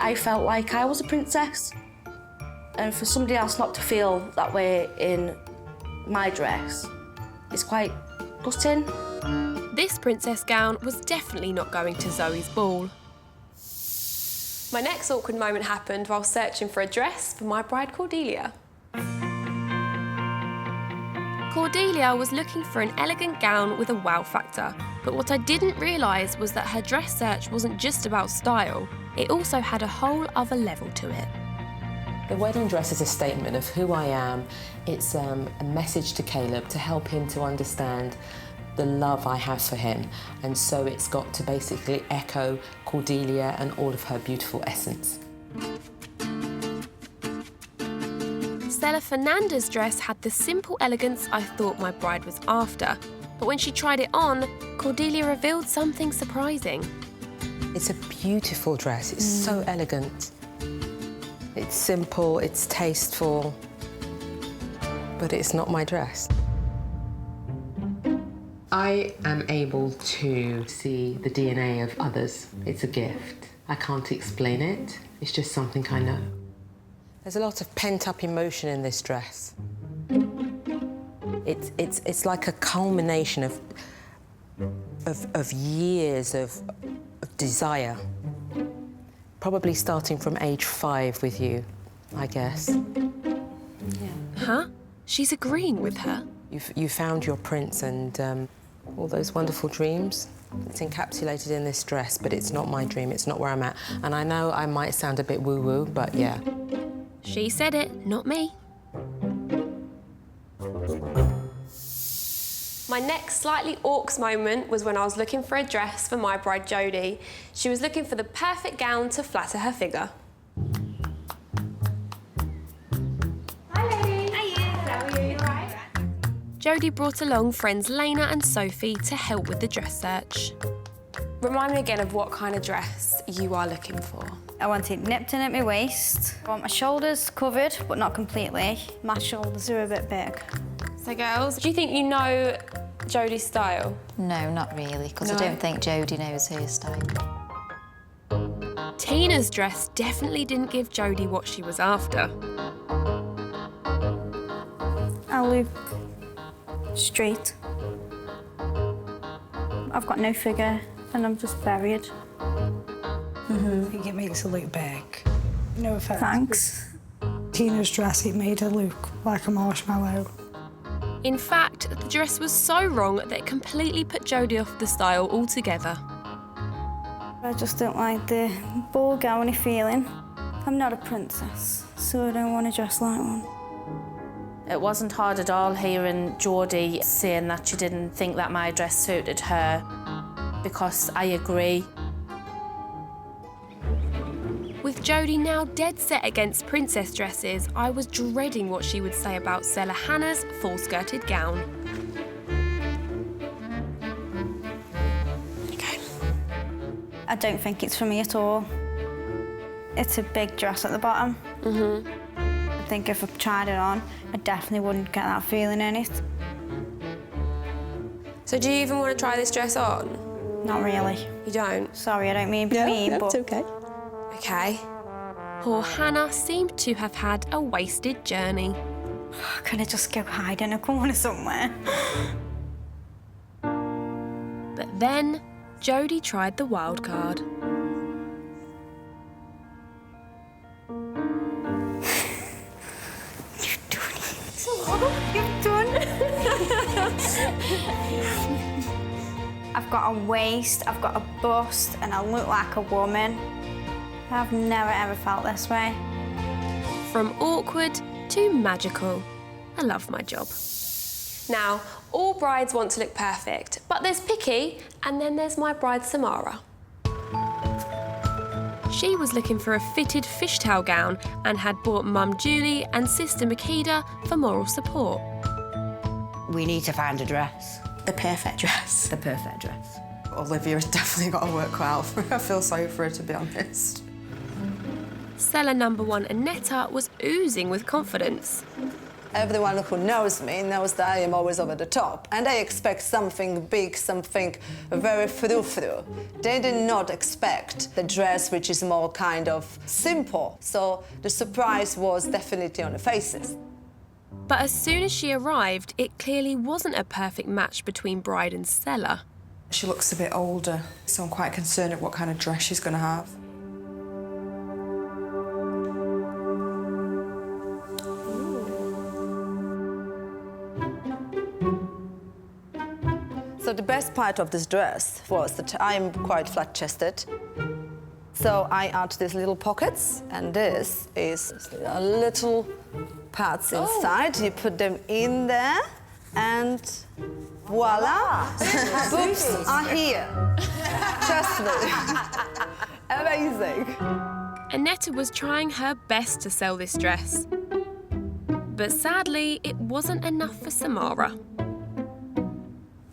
Speaker 3: I felt like I was a princess. And for somebody else not to feel that way in my dress is quite gutting.
Speaker 1: This princess gown was definitely not going to Zoe's ball.
Speaker 2: My next awkward moment happened while searching for a dress for my bride, Cordelia.
Speaker 1: Cordelia was looking for an elegant gown with a wow factor, but what I didn't realise was that her dress search wasn't just about style, it also had a whole other level to it.
Speaker 11: The wedding dress is a statement of who I am. It's a message to Caleb to help him to understand the love I have for him. And so it's got to basically echo Cordelia and all of her beautiful essence.
Speaker 1: Stella Fernanda's dress had the simple elegance I thought my bride was after, but when she tried it on, Cordelia revealed something surprising.
Speaker 11: It's a beautiful dress. It's so elegant. It's simple, it's tasteful, but it's not my dress. I am able to see the DNA of others. It's a gift. I can't explain it. It's just something I know. There's a lot of pent-up emotion in this dress. It's like a culmination of years of desire. Probably starting from age 5 with you, I guess.
Speaker 1: Huh? She's agreeing with her.
Speaker 11: You found your prince and all those wonderful dreams. It's encapsulated in this dress, but it's not my dream, it's not where I'm at. And I know I might sound a bit woo-woo, but yeah.
Speaker 1: She said it, not me.
Speaker 2: My next slightly awkward moment was when I was looking for a dress for my bride Jodie. She was looking for the perfect gown to flatter her figure.
Speaker 14: Hi, ladies. How are you? Alright?
Speaker 1: Jodie brought along friends Helina and Sophie to help with the dress search.
Speaker 2: Remind me again of what kind of dress you are looking for.
Speaker 18: I want it nipped in at my waist. I want my shoulders covered, but not completely. My shoulders are a bit big.
Speaker 2: So girls, do you think you know Jodie's style?
Speaker 5: No, not really, because
Speaker 2: No?
Speaker 5: I don't think Jodie knows her style.
Speaker 1: Tina's dress definitely didn't give Jodie what she was after.
Speaker 18: I look straight. I've got no figure and I'm just buried.
Speaker 7: I think it makes her look big. No offence.
Speaker 18: Thanks.
Speaker 7: Tina's dress, it made her look like a marshmallow.
Speaker 1: In fact, the dress was so wrong that it completely put Jodie off the style altogether.
Speaker 18: I just don't like the ball gowny feeling. I'm not a princess, so I don't want to dress like one.
Speaker 19: It wasn't hard at all hearing Jodie saying that she didn't think that my dress suited her, because I agree.
Speaker 1: With Jodie now dead set against princess dresses, I was dreading what she would say about Stella Hannah's full-skirted gown.
Speaker 18: I don't think it's for me at all. It's a big dress at the bottom. I think if I tried it on, I definitely wouldn't get that feeling in it.
Speaker 2: So do you even want to try this dress on?
Speaker 18: Not really.
Speaker 2: You don't?
Speaker 18: Sorry, I don't mean to be mean, but...
Speaker 2: it's okay. Okay.
Speaker 1: Poor Hannah seemed to have had a wasted journey.
Speaker 18: Can I just go hide in a corner somewhere?
Speaker 1: But then, Jodie tried the wild card.
Speaker 18: You've done. I've got a waist, I've got a bust, and I look like a woman. I've never ever felt this way.
Speaker 1: From awkward to magical. I love my job.
Speaker 2: Now, all brides want to look perfect, but there's picky, and then there's my bride Samara.
Speaker 1: She was looking for a fitted fishtail gown and had bought Mum Julie and Sister Makeda for moral support.
Speaker 9: We need to find a dress.
Speaker 17: The perfect dress.
Speaker 9: The perfect dress.
Speaker 17: Olivia's definitely got to work cut out for her. I feel sorry for her, to be honest.
Speaker 1: Seller number 1 Annetta was oozing with confidence.
Speaker 23: Everyone who knows me knows that I am always over the top, and I expect something big, something very frou-frou. They did not expect the dress, which is more kind of simple, so the surprise was definitely on the faces.
Speaker 1: But as soon as she arrived, it clearly wasn't a perfect match between bride and seller.
Speaker 17: She looks a bit older, so I'm quite concerned at what kind of dress she's going to have.
Speaker 23: So the best part of this dress was that I'm quite flat-chested. So I add these little pockets, and this is little pads inside. You put them in there, and voila! Boobs are here. Trust me. Amazing.
Speaker 1: Annetta was trying her best to sell this dress. But sadly, it wasn't enough for Samara.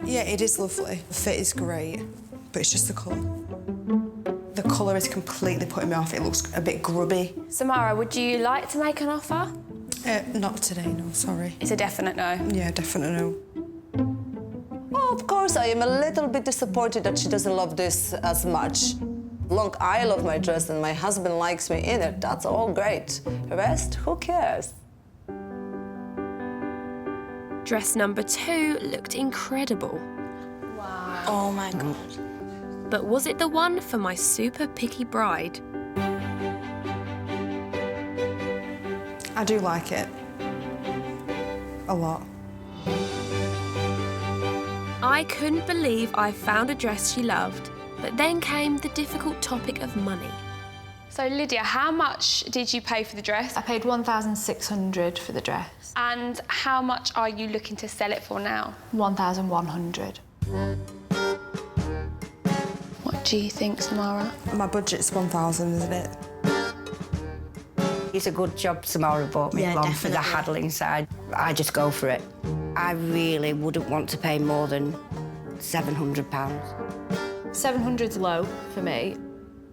Speaker 17: Yeah, it is lovely. The fit is great, but it's just the colour. The colour is completely putting me off. It looks a bit grubby.
Speaker 2: Samara, would you like to make an offer?
Speaker 17: Not today, no, sorry.
Speaker 2: It's a definite no.
Speaker 17: Yeah, definite no.
Speaker 23: Well, of course, I am a little bit disappointed that she doesn't love this as much. Look, I love my dress and my husband likes me in it. That's all great. The rest, who cares?
Speaker 1: Dress number 2 looked incredible.
Speaker 2: Wow. Oh my God.
Speaker 1: But was it the one for my super picky bride?
Speaker 17: I do like it. A lot.
Speaker 1: I couldn't believe I found a dress she loved, but then came the difficult topic of money.
Speaker 2: So Lydia, how much did you pay for the dress?
Speaker 16: I paid $1,600 for the dress.
Speaker 2: And how much are you looking to sell it for now?
Speaker 16: $1,100.
Speaker 2: What do you think, Samara?
Speaker 17: My budget's 1,000, isn't it?
Speaker 9: It's a good job Samara bought me along for the haggling side. I just go for it. I really wouldn't want to pay more than £700.
Speaker 16: 700's low for me.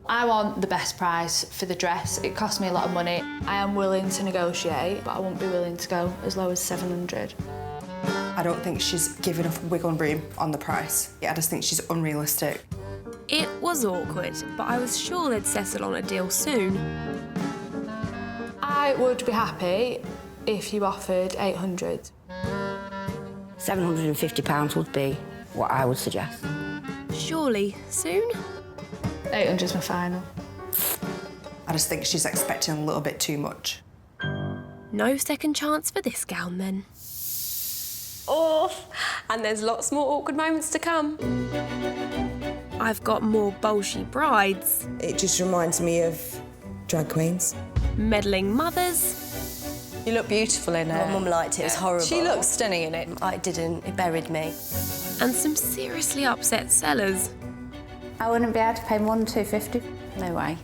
Speaker 16: I want the best price for the dress. It cost me a lot of money. I am willing to negotiate, but I won't be willing to go as low as 700.
Speaker 17: I don't think she's given enough wiggle room on the price. I just think she's unrealistic.
Speaker 1: It was awkward, but I was sure they'd settle on a deal soon.
Speaker 16: I would be happy if you offered 800.
Speaker 9: £750 would be what I would suggest.
Speaker 1: Surely, soon?
Speaker 16: 800's my final.
Speaker 17: I just think she's expecting a little bit too much.
Speaker 1: No second chance for this gown, then.
Speaker 2: Oh, and there's lots more awkward moments to come.
Speaker 1: I've got more bolshy brides.
Speaker 6: It just reminds me of drag queens.
Speaker 1: Meddling mothers.
Speaker 10: You look beautiful in it.
Speaker 12: My mum liked it, it was horrible.
Speaker 10: She looks stunning in it.
Speaker 12: I didn't, it buried me.
Speaker 1: And some seriously upset sellers.
Speaker 13: I wouldn't be able to pay more than $250.
Speaker 5: No way.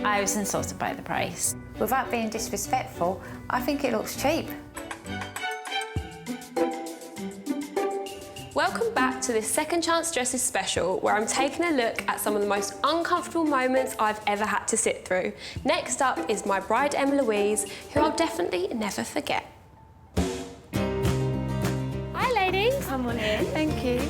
Speaker 5: I was insulted by the price. Without being disrespectful, I think it looks cheap.
Speaker 2: Welcome back to this Second Chance Dresses special, where I'm taking a look at some of the most uncomfortable moments I've ever had to sit through. Next up is my bride, Louise, who I'll definitely never forget. Hi, ladies.
Speaker 1: Come on in.
Speaker 16: Thank you.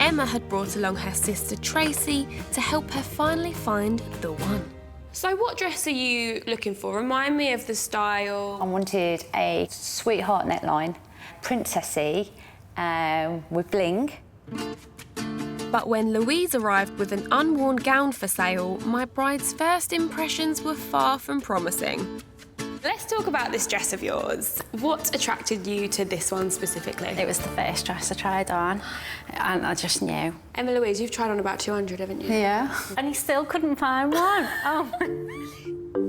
Speaker 1: Emma had brought along her sister Tracy to help her finally find the one.
Speaker 2: So what dress are you looking for? Remind me of the style.
Speaker 15: I wanted a sweetheart neckline, princessy, with bling.
Speaker 1: But when Louise arrived with an unworn gown for sale, my bride's first impressions were far from promising.
Speaker 2: Let's talk about this dress of yours. What attracted you to this one specifically?
Speaker 13: It was the first dress I tried on, and I just knew.
Speaker 2: Louise, you've tried on about 200, haven't you?
Speaker 13: Yeah. And he still couldn't find one. Oh.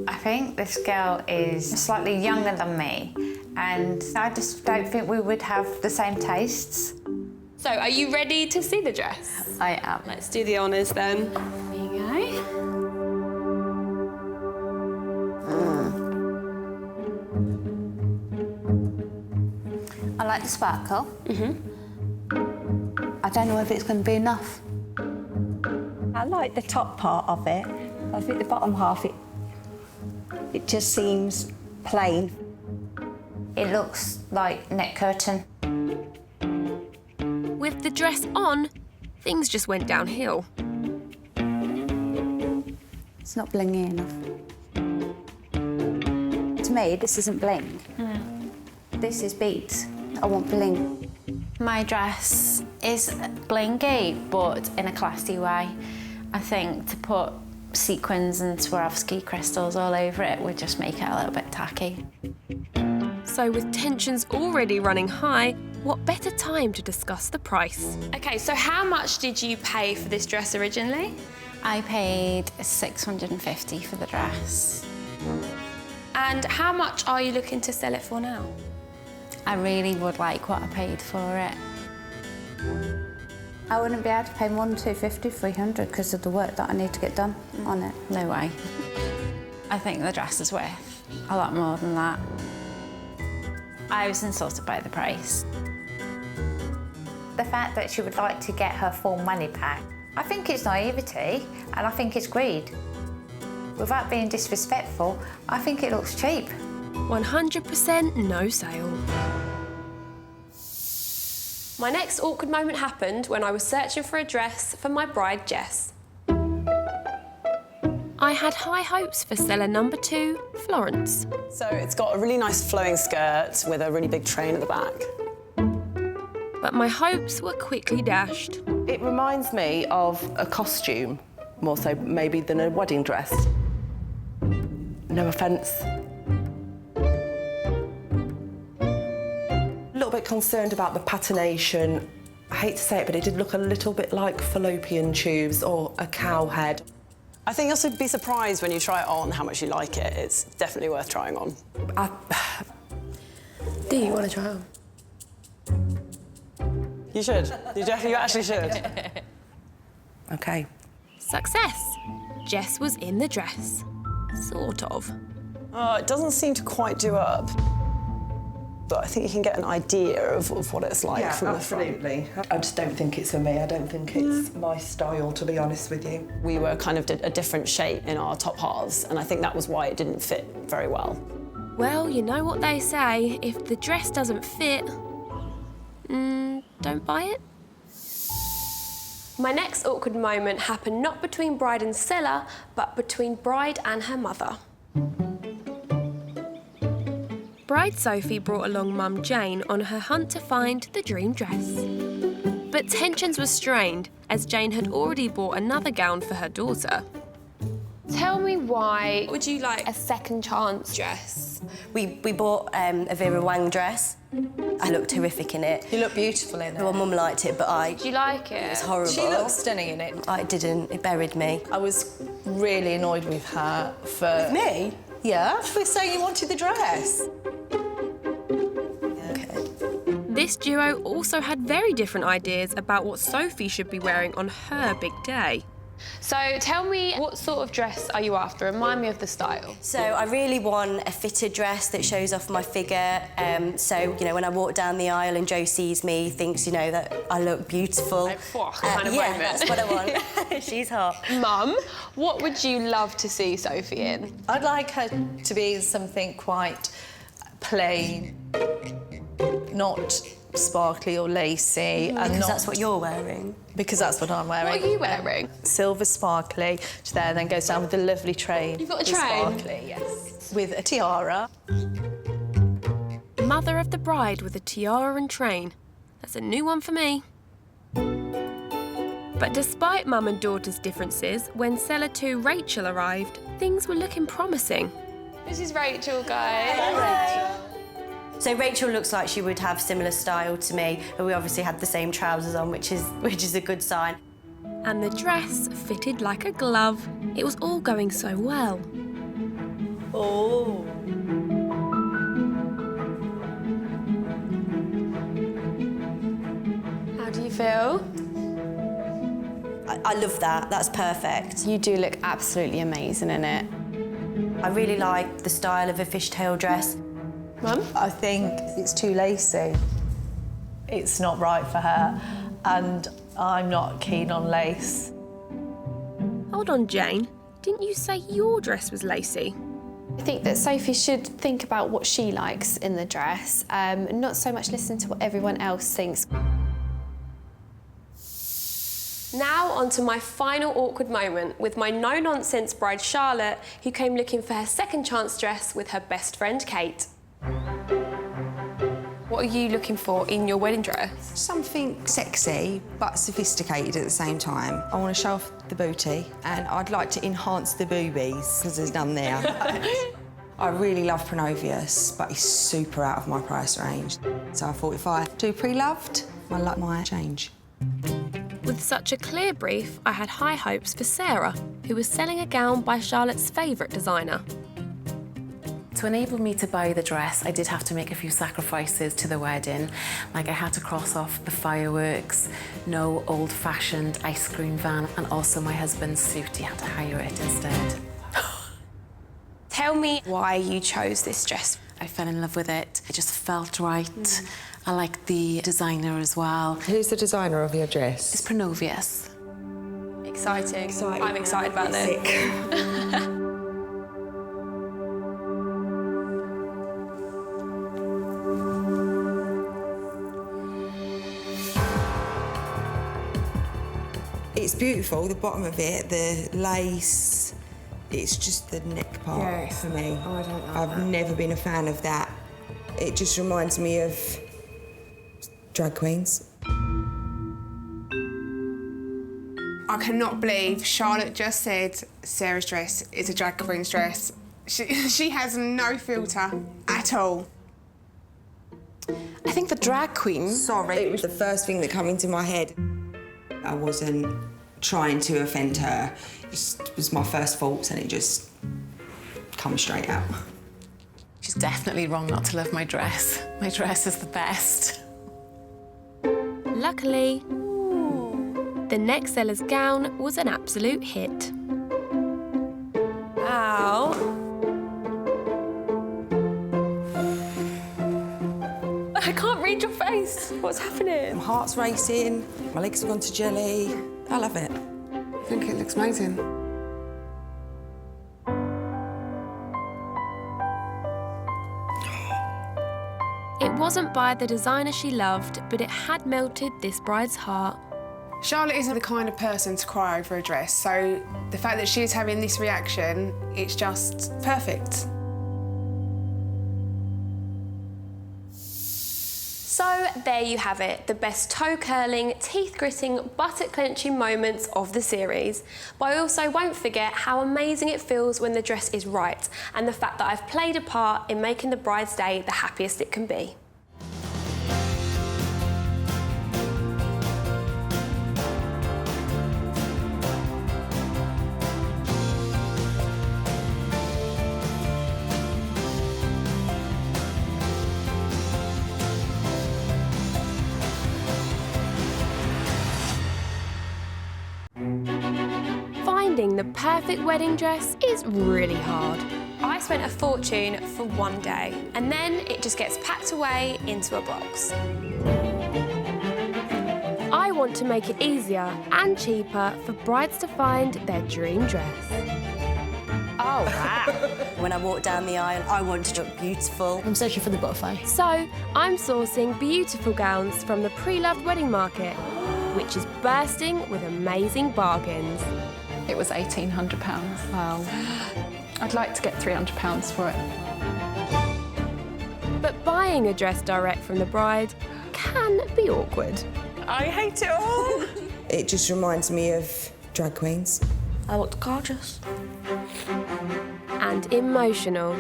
Speaker 15: I think this girl is slightly younger than me, and I just don't think we would have the same tastes.
Speaker 2: So, are you ready to see the dress?
Speaker 15: I am.
Speaker 2: Let's do the honours then.
Speaker 13: There you go.
Speaker 15: I like the sparkle. I don't know if it's going to be enough.
Speaker 10: I like the top part of it. I think the bottom half, it just seems plain.
Speaker 15: It looks like neck curtain.
Speaker 1: With the dress on, things just went downhill.
Speaker 15: It's not blingy enough. To me, this isn't bling. This is beads. I want bling.
Speaker 13: My dress is blingy, but in a classy way. I think to put sequins and Swarovski crystals all over it would just make it a little bit tacky.
Speaker 1: So with tensions already running high, what better time to discuss the price?
Speaker 2: Okay, so how much did you pay for this dress originally?
Speaker 13: I paid $650 for the dress.
Speaker 2: And how much are you looking to sell it for now?
Speaker 13: I really would like what I paid for it.
Speaker 15: I wouldn't be able to pay more than $250, $300 because of the work that I need to get done on it.
Speaker 13: No way. I think the dress is worth a lot more than that. I was insulted by the price.
Speaker 15: The fact that she would like to get her full money back, I think it's naivety and I think it's greed. Without being disrespectful, I think it looks cheap.
Speaker 1: 100% no sale.
Speaker 2: My next awkward moment happened when I was searching for a dress for my bride, Jess.
Speaker 1: I had high hopes for seller number 2, Florence.
Speaker 24: So it's got a really nice flowing skirt with a really big train at the back.
Speaker 1: But my hopes were quickly dashed.
Speaker 25: It reminds me of a costume, more so maybe than a wedding dress. No offence.
Speaker 20: A little
Speaker 25: bit concerned about the patination. I hate to say it, but it did look a little bit like fallopian tubes or a cow head.
Speaker 24: I think you'll be surprised when you try it on how much you like it. It's definitely worth trying on.
Speaker 2: Do you want to try on?
Speaker 24: You should. You actually should.
Speaker 25: OK.
Speaker 1: Success. Jess was in the dress. Sort of.
Speaker 24: Oh, it doesn't seem to quite do up. But I think you can get an idea of what it's like from the front.
Speaker 25: Absolutely. I just don't think it's for me. I don't think it's my style, to be honest with you.
Speaker 24: We were kind of a different shape in our top halves, and I think that was why it didn't fit very well.
Speaker 1: Well, you know what they say. If the dress doesn't fit, don't buy it.
Speaker 2: My next awkward moment happened not between bride and seller, but between bride and her mother.
Speaker 1: Bride Sophie brought along Mum Jane on her hunt to find the dream dress. But tensions were strained as Jane had already bought another gown for her daughter.
Speaker 2: Tell me why would you like a second chance dress?
Speaker 12: We bought a Vera Wang dress. I looked horrific in it.
Speaker 10: You look beautiful in it.
Speaker 12: Well, Mum liked it, but I...
Speaker 2: Did you like it?
Speaker 12: It was horrible.
Speaker 10: She looked stunning in it.
Speaker 12: I didn't. It buried me.
Speaker 10: I was really annoyed with her for...
Speaker 12: With me?
Speaker 10: Yeah, for saying you wanted the dress.
Speaker 1: This duo also had very different ideas about what Sophie should be wearing on her big day.
Speaker 2: So tell me, what sort of dress are you after? Remind me of the style.
Speaker 12: So I really want a fitted dress that shows off my figure. So, you know, when I walk down the aisle and Joe sees me, thinks, you know, that I look beautiful.
Speaker 2: Kind of
Speaker 12: yeah,
Speaker 2: moment.
Speaker 12: that's what I want. She's hot.
Speaker 2: Mum, what would you love to see Sophie in?
Speaker 10: I'd like her to be something quite plain, not sparkly or lacy.
Speaker 12: Because that's what you're wearing.
Speaker 10: Because that's what I'm wearing.
Speaker 2: What are you wearing?
Speaker 10: Silver sparkly, which there then goes down with a lovely train.
Speaker 2: You've got a train?
Speaker 10: Sparkly, yes. With a tiara.
Speaker 1: Mother of the bride with a tiara and train. That's a new one for me. But despite Mum and daughter's differences, when seller 2 Rachel arrived, things were looking promising.
Speaker 2: This is Rachel, guys.
Speaker 12: Hello. So Rachel looks like she would have similar style to me, but we obviously had the same trousers on, which is a good sign.
Speaker 1: And the dress fitted like a glove. It was all going so well.
Speaker 12: Oh.
Speaker 2: How do you feel?
Speaker 12: I love that. That's perfect.
Speaker 2: You do look absolutely amazing in it.
Speaker 12: I really like the style of a fishtail dress.
Speaker 2: Mum?
Speaker 10: I think it's too lacy. It's not right for her, and I'm not keen on lace.
Speaker 1: Hold on, Jane. Didn't you say your dress was lacy?
Speaker 2: I think that Sophie should think about what she likes in the dress, and not so much listen to what everyone else thinks. Now on to my final awkward moment with my no-nonsense bride Charlotte, who came looking for her second chance dress with her best friend Kate. What are you looking for in your wedding dress?
Speaker 6: Something sexy but sophisticated at the same time. I want to show off the booty and I'd like to enhance the boobies because there's none there. I really love Pronovius, but he's super out of my price range. So I thought if I do pre-loved, my luck might change.
Speaker 1: With such a clear brief, I had high hopes for Sarah, who was selling a gown by Charlotte's favourite designer.
Speaker 11: To enable me to buy the dress, I did have to make a few sacrifices to the wedding. Like I had to cross off the fireworks, no old-fashioned ice cream van, and also my husband's suit, he had to hire it instead.
Speaker 2: Tell me why you chose this dress.
Speaker 11: I fell in love with it. It just felt right. I like the designer as well.
Speaker 25: Who's the designer of your dress?
Speaker 11: It's Pronovius.
Speaker 2: Exciting. I'm excited about this.
Speaker 6: It's beautiful, the bottom of it, the lace. It's just the neck part for me.
Speaker 12: Oh, I don't like
Speaker 6: I've never been a fan of that. It just reminds me of drag queens.
Speaker 3: I cannot believe Charlotte just said Sarah's dress is a drag queen's dress. She has no filter at all.
Speaker 24: I think the drag queen.
Speaker 6: Sorry, it was the first thing that came into my head. I wasn't trying to offend her. It was my first thoughts and it just comes straight out.
Speaker 4: She's definitely wrong not to love my dress. My dress is the best.
Speaker 1: Luckily, the next seller's gown was an absolute hit.
Speaker 2: Ow. I can't read your face. What's happening?
Speaker 6: My heart's racing, my legs have gone to jelly. I love it.
Speaker 3: I think it looks amazing.
Speaker 1: It wasn't by the designer she loved, but it had melted this bride's heart.
Speaker 3: Charlotte isn't the kind of person to cry over a dress, so the fact that she's having this reaction, it's just perfect.
Speaker 2: So there you have it, the best toe-curling, teeth-gritting, buttock-clenching moments of the series. But I also won't forget how amazing it feels when the dress is right, and the fact that I've played a part in making the bride's day the happiest it can be.
Speaker 1: Finding the perfect wedding dress is really hard.
Speaker 2: I spent a fortune for one day, and then it just gets packed away into a box.
Speaker 1: I want to make it easier and cheaper for brides to find their dream dress.
Speaker 12: Oh, wow. When I walk down the aisle, I want to look beautiful.
Speaker 1: I'm searching for the butterfly. So, I'm sourcing beautiful gowns from the pre-loved wedding market, which is bursting with amazing bargains.
Speaker 8: It was £1,800. Wow. I'd like to get £300 for it.
Speaker 1: But buying a dress direct from the bride can be awkward.
Speaker 24: I hate it all.
Speaker 6: It just reminds me of drag queens.
Speaker 12: I looked gorgeous.
Speaker 1: And emotional.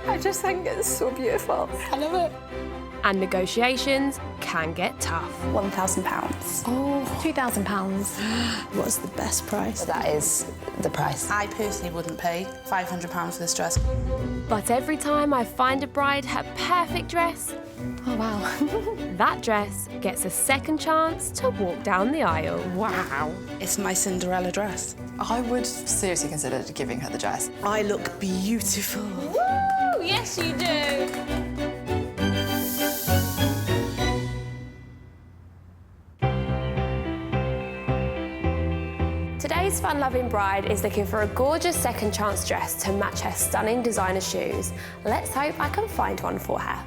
Speaker 24: I just think it's so beautiful. I love it.
Speaker 1: And negotiations can get tough.
Speaker 24: £1,000.
Speaker 8: Oh, £2,000.
Speaker 24: What's the best price?
Speaker 11: That is the price.
Speaker 14: I personally wouldn't pay £500 for this dress.
Speaker 1: But every time I find a bride her perfect dress,
Speaker 8: oh wow,
Speaker 1: that dress gets a second chance to walk down the aisle.
Speaker 14: Wow. It's my Cinderella dress.
Speaker 4: I would seriously consider giving her the dress.
Speaker 24: I look beautiful.
Speaker 2: Woo! Yes, you do. Today's fun-loving bride is looking for a gorgeous second chance dress to match her stunning designer shoes. Let's hope I can find one for her.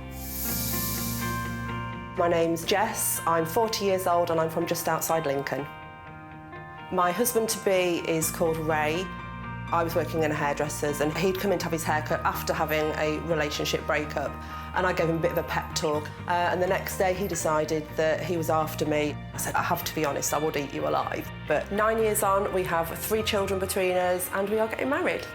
Speaker 21: My name's Jess, I'm 40 years old and I'm from just outside Lincoln. My husband-to-be is called Ray. I was working in a hairdresser's and he'd come in to have his haircut after having a relationship breakup, and I gave him a bit of a pep talk. And the next day he decided that he was after me. I said, I have to be honest, I would eat you alive. But 9 years on, we have 3 children between us and we are getting married.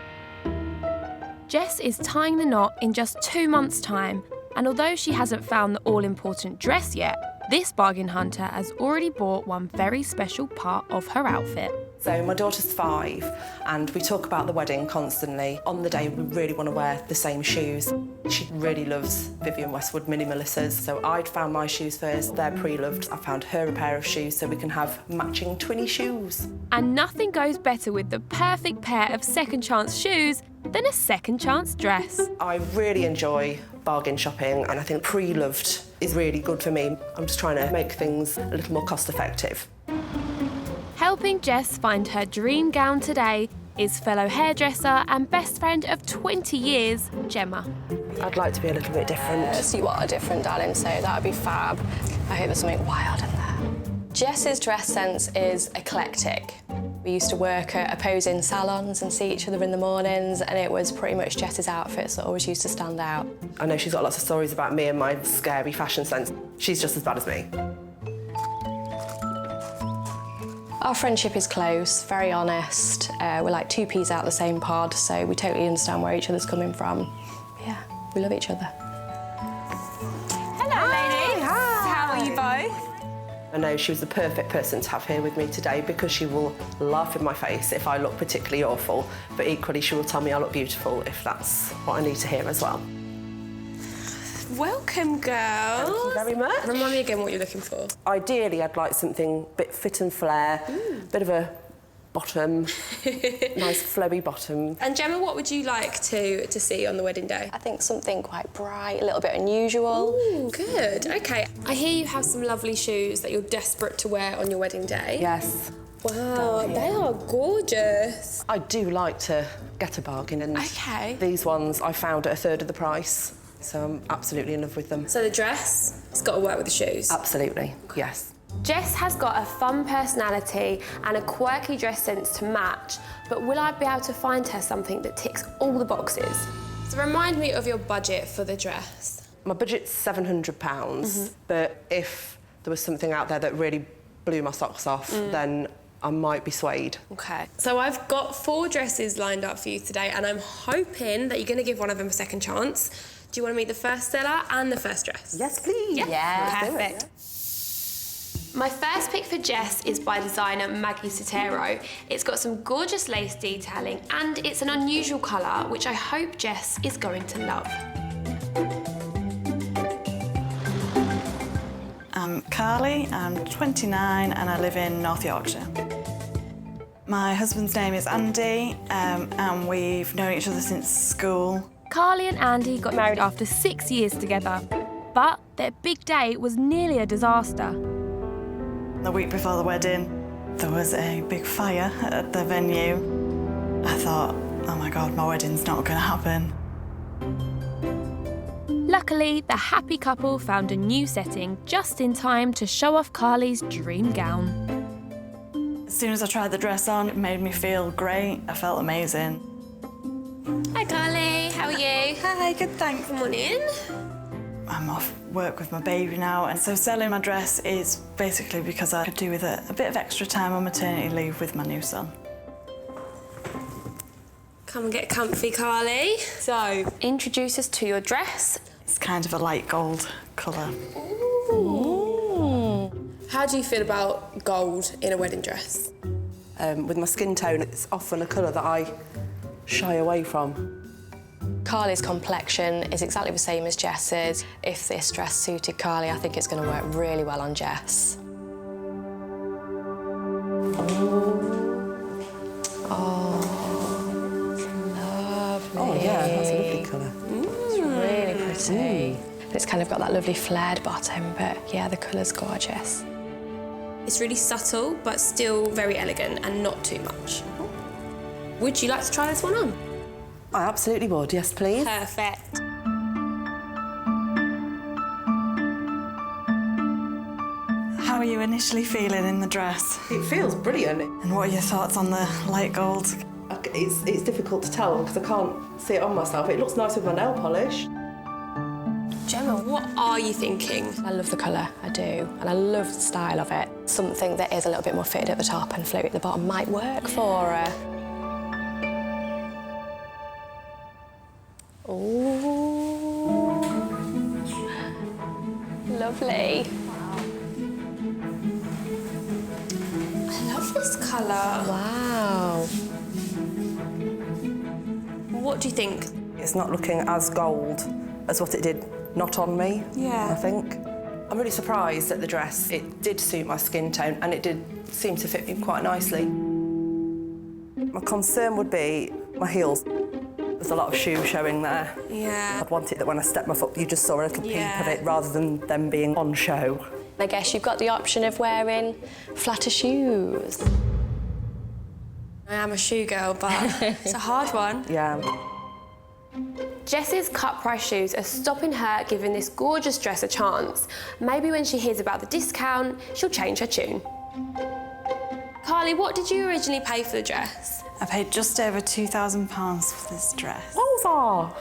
Speaker 1: Jess is tying the knot in just 2 months' time, and although she hasn't found the all-important dress yet, this bargain hunter has already bought one very special part of her outfit.
Speaker 21: So my daughter's 5 and we talk about the wedding constantly. On the day we really want to wear the same shoes. She really loves Vivienne Westwood Mini Melissa's, so I'd found my shoes first, they're pre-loved. I found her a pair of shoes so we can have matching twinny shoes.
Speaker 1: And nothing goes better with the perfect pair of second chance shoes than a second chance dress.
Speaker 21: I really enjoy bargain shopping and I think pre-loved is really good for me. I'm just trying to make things a little more cost effective.
Speaker 1: Helping Jess find her dream gown today is fellow hairdresser and best friend of 20 years, Gemma.
Speaker 21: I'd like to be a little bit different.
Speaker 2: Yes, you are different, darling, so that would be fab. I hope there's something wild in there. Jess's dress sense is eclectic. We used to work at opposing salons and see each other in the mornings, and it was pretty much Jess's outfits that always used to stand out.
Speaker 21: I know she's got lots of stories about me and my scary fashion sense. She's just as bad as me.
Speaker 2: Our friendship is close, very honest. We're like 2 peas out the same pod, so we totally understand where each other's coming from. Yeah, we love each other.
Speaker 1: Hello!
Speaker 25: I know she was the perfect person to have here with me today because she will laugh in my face if I look particularly awful, but equally she will tell me I look beautiful if that's what I need to hear as well.
Speaker 2: Welcome, girls.
Speaker 25: Thank you very much.
Speaker 2: Remind me again what you're looking for.
Speaker 25: Ideally, I'd like something a bit fit and flare, bit of a bottom, nice flowy bottom.
Speaker 2: And Gemma, what would you like to see on the wedding day?
Speaker 12: I think something quite bright, a little bit unusual.
Speaker 2: Ooh, good. OK. I hear you have some lovely shoes that you're desperate to wear on your wedding day.
Speaker 25: Yes.
Speaker 2: Wow, they are gorgeous.
Speaker 25: I do like to get a bargain, and these ones I found at a third of the price, so I'm absolutely in love with them.
Speaker 2: So the dress, it's got to work with the shoes?
Speaker 25: Absolutely, yes.
Speaker 2: Jess has got a fun personality and a quirky dress sense to match, but will I be able to find her something that ticks all the boxes? So remind me of your budget for the dress.
Speaker 25: My budget's £700, but if there was something out there that really blew my socks off, then I might be swayed.
Speaker 2: OK. So I've got 4 dresses lined up for you today, and I'm hoping that you're going to give one of them a second chance. Do you want to meet the first seller and the first dress?
Speaker 25: Yes, please.
Speaker 2: Yeah. Perfect. My first pick for Jess is by designer Maggie Sotero. It's got some gorgeous lace detailing and it's an unusual colour, which I hope Jess is going to love.
Speaker 7: I'm Carly, I'm 29 and I live in North Yorkshire. My husband's name is Andy and we've known each other since school.
Speaker 1: Carly and Andy got married after 6 years together, but their big day was nearly a disaster.
Speaker 7: The week before the wedding, there was a big fire at the venue. I thought, oh my God, my wedding's not going to happen.
Speaker 1: Luckily, the happy couple found a new setting just in time to show off Carly's dream gown.
Speaker 7: As soon as I tried the dress on, it made me feel great. I felt amazing.
Speaker 2: Hi, Carly. How are you?
Speaker 7: Hi, good, thanks.
Speaker 2: Come on in.
Speaker 7: I'm off work with my baby now, and so selling my dress is basically because I could do with a bit of extra time on maternity leave with my new son.
Speaker 2: Come and get comfy, Carly. So, introduce us to your dress.
Speaker 7: It's kind of a light gold colour.
Speaker 2: Ooh. How do you feel about gold in a wedding dress?
Speaker 25: With my skin tone, it's often a colour that I shy away from.
Speaker 12: Carly's complexion is exactly the same as Jess's. If this dress suited Carly, I think it's going to work really well on Jess. Oh, lovely.
Speaker 25: Oh, yeah, that's a lovely colour.
Speaker 12: It's really pretty. But it's kind of got that lovely flared bottom, but yeah, the colour's gorgeous.
Speaker 2: It's really subtle, but still very elegant and not too much. Would you like to try this one on?
Speaker 25: I absolutely would, yes, please.
Speaker 2: Perfect.
Speaker 7: How are you initially feeling in the dress?
Speaker 25: It feels brilliant.
Speaker 7: And what are your thoughts on the light gold?
Speaker 25: It's difficult to tell because I can't see it on myself. It looks nice with my nail polish.
Speaker 2: Gemma, what are you thinking?
Speaker 12: I love the colour, I do, and I love the style of it. Something that is a little bit more fitted at the top and flowy at the bottom might work for her. Ooh. Lovely.
Speaker 2: I love this colour.
Speaker 12: Wow.
Speaker 2: What do you think?
Speaker 25: It's not looking as gold as what it did not on me, I think. I'm really surprised at the dress. It did suit my skin tone and it did seem to fit me quite nicely. My concern would be my heels. There's a lot of shoe showing there.
Speaker 2: Yeah.
Speaker 25: I'd want it that when I step my foot, you just saw a little peep of it rather than them being on show.
Speaker 12: I guess you've got the option of wearing flatter shoes.
Speaker 2: I am a shoe girl, but it's a hard one.
Speaker 25: Yeah.
Speaker 2: Jess's cut-price shoes are stopping her giving this gorgeous dress a chance. Maybe when she hears about the discount, she'll change her tune. Carly, what did you originally pay for the dress?
Speaker 7: I paid just over £2,000 for this dress.
Speaker 25: Oh,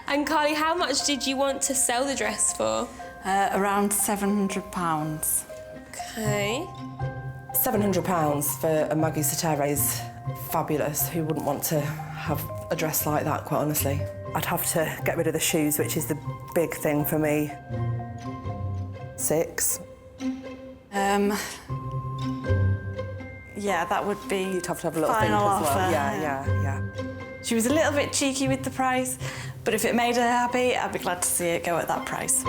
Speaker 2: And Carly, how much did you want to sell the dress for?
Speaker 7: Around £700.
Speaker 2: Okay.
Speaker 25: £700 for a Maggie Sotero is fabulous. Who wouldn't want to have a dress like that, quite honestly? I'd have to get rid of the shoes, which is the big thing for me.
Speaker 21: 6.
Speaker 7: Yeah, that would be.
Speaker 21: You'd have to have a little think
Speaker 7: final
Speaker 21: as well.
Speaker 7: offer.
Speaker 21: Yeah.
Speaker 7: She was a little bit cheeky with the price, but if it made her happy, I'd be glad to see it go at that price.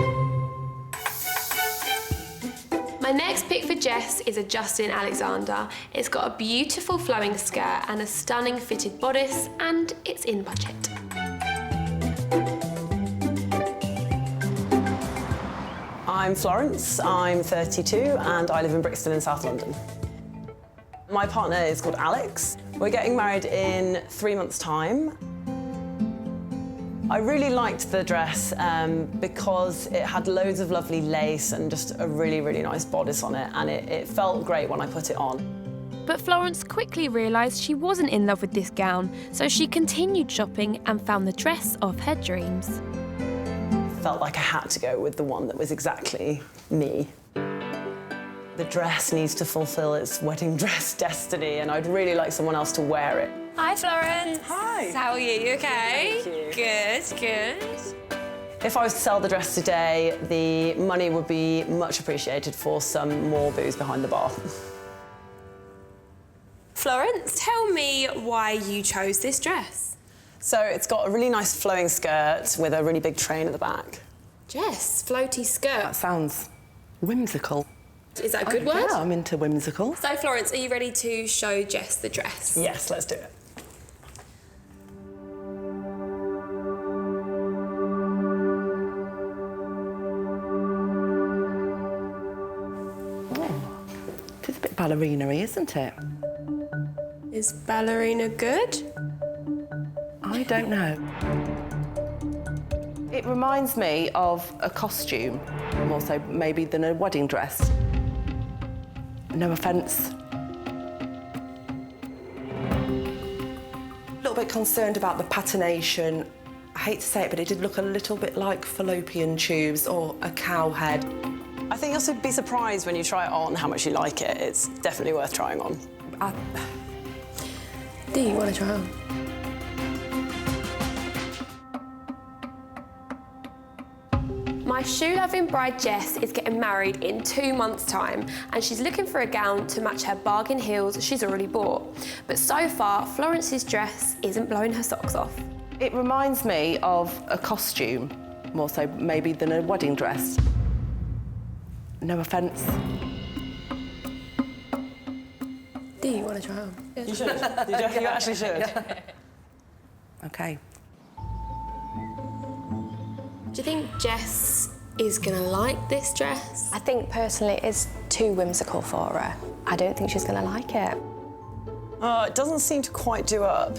Speaker 2: My next pick for Jess is a Justin Alexander. It's got a beautiful flowing skirt and a stunning fitted bodice, and it's in budget.
Speaker 24: I'm Florence, I'm 32 and I live in Brixton in South London. My partner is called Alex. We're getting married in 3 months' time. I really liked the dress because it had loads of lovely lace and just a really, really nice bodice on it, and it felt great when I put it on.
Speaker 1: But Florence quickly realised she wasn't in love with this gown, so she continued shopping and found the dress of her dreams.
Speaker 24: Felt like I had to go with the one that was exactly me. The dress needs to fulfil its wedding dress destiny, and I'd really like someone else to wear it.
Speaker 2: Hi, Florence.
Speaker 24: Hi.
Speaker 2: How are you? You okay?
Speaker 24: Thank you.
Speaker 2: Good.
Speaker 24: If I was to sell the dress today, the money would be much appreciated for some more booze behind the bar.
Speaker 2: Florence, tell me why you chose this dress.
Speaker 24: So it's got a really nice flowing skirt with a really big train at the back.
Speaker 2: Jess, floaty skirt.
Speaker 21: That sounds whimsical.
Speaker 2: Is that a good word?
Speaker 21: Yeah, I'm into whimsical.
Speaker 2: So, Florence, are you ready to show Jess the dress?
Speaker 24: Yes, let's do it.
Speaker 21: It's a bit ballerina-y, isn't it?
Speaker 2: Is ballerina good?
Speaker 21: I don't know. It reminds me of a costume, more so maybe than a wedding dress. No offence. A little bit concerned about the patination. I hate to say it, but it did look a little bit like fallopian tubes or a cow head.
Speaker 24: I think you'll be surprised when you try it on how much you like it. It's definitely worth trying on.
Speaker 2: Do you want to try on? My shoe-loving bride Jess is getting married in 2 months' time, and she's looking for a gown to match her bargain heels she's already bought. But so far, Florence's dress isn't blowing her socks off.
Speaker 21: It reminds me of a costume, more so maybe than a wedding dress. No offence.
Speaker 2: Do you want to try on?
Speaker 24: You should. You actually should.
Speaker 21: OK.
Speaker 2: Do you think Jess is going to like this dress?
Speaker 9: I think personally it is too whimsical for her. I don't think she's going to like it.
Speaker 24: It doesn't seem to quite do up.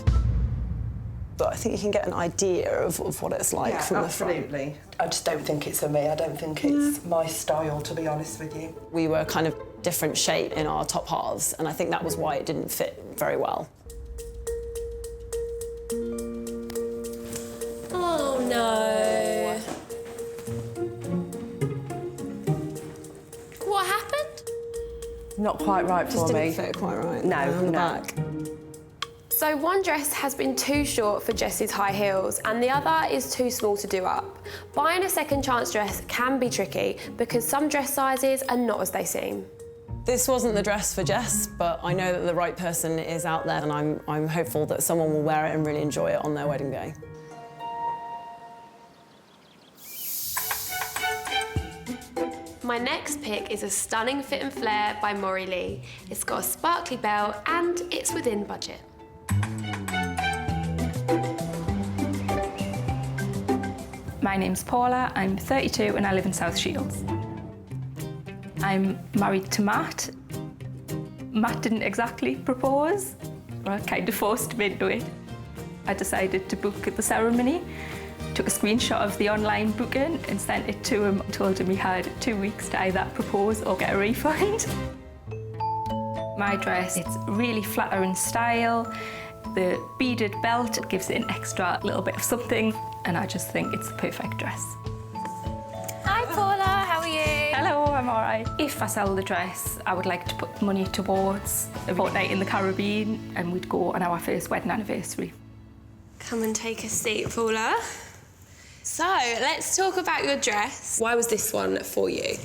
Speaker 24: But I think you can get an idea of what it's like from the front.
Speaker 21: Absolutely. I just don't think it's for me. I don't think it's my style, to be honest with you.
Speaker 24: We were kind of different shape in our top halves, and I think that was why it didn't fit very well.
Speaker 2: Oh, no. What happened?
Speaker 21: Not quite right for
Speaker 24: Just
Speaker 21: me.
Speaker 24: didn't fit quite right.
Speaker 21: No,
Speaker 24: on the
Speaker 21: no.
Speaker 24: back.
Speaker 2: So one dress has been too short for Jess's high heels and the other is too small to do up. Buying a second chance dress can be tricky because some dress sizes are not as they seem.
Speaker 24: This wasn't the dress for Jess, but I know that the right person is out there, and I'm hopeful that someone will wear it and really enjoy it on their wedding day.
Speaker 2: My next pick is a stunning fit and flare by Maury Lee. It's got a sparkly belt and it's within budget.
Speaker 18: My name's Paula, I'm 32 and I live in South Shields. I'm married to Matt. Matt didn't exactly propose, I kind of forced him into it. I decided to book the ceremony, took a screenshot of the online booking and sent it to him. Told him he had 2 weeks to either propose or get a refund. My dress, it's really flattering style. The beaded belt gives it an extra little bit of something, and I just think it's the perfect dress.
Speaker 2: Hi Paula, how are you?
Speaker 18: Hello, I'm all right. If I sell the dress, I would like to put money towards a fortnight in the Caribbean, and we'd go on our first wedding anniversary.
Speaker 2: Come and take a seat, Paula. So, let's talk about your dress. Why was this one for you?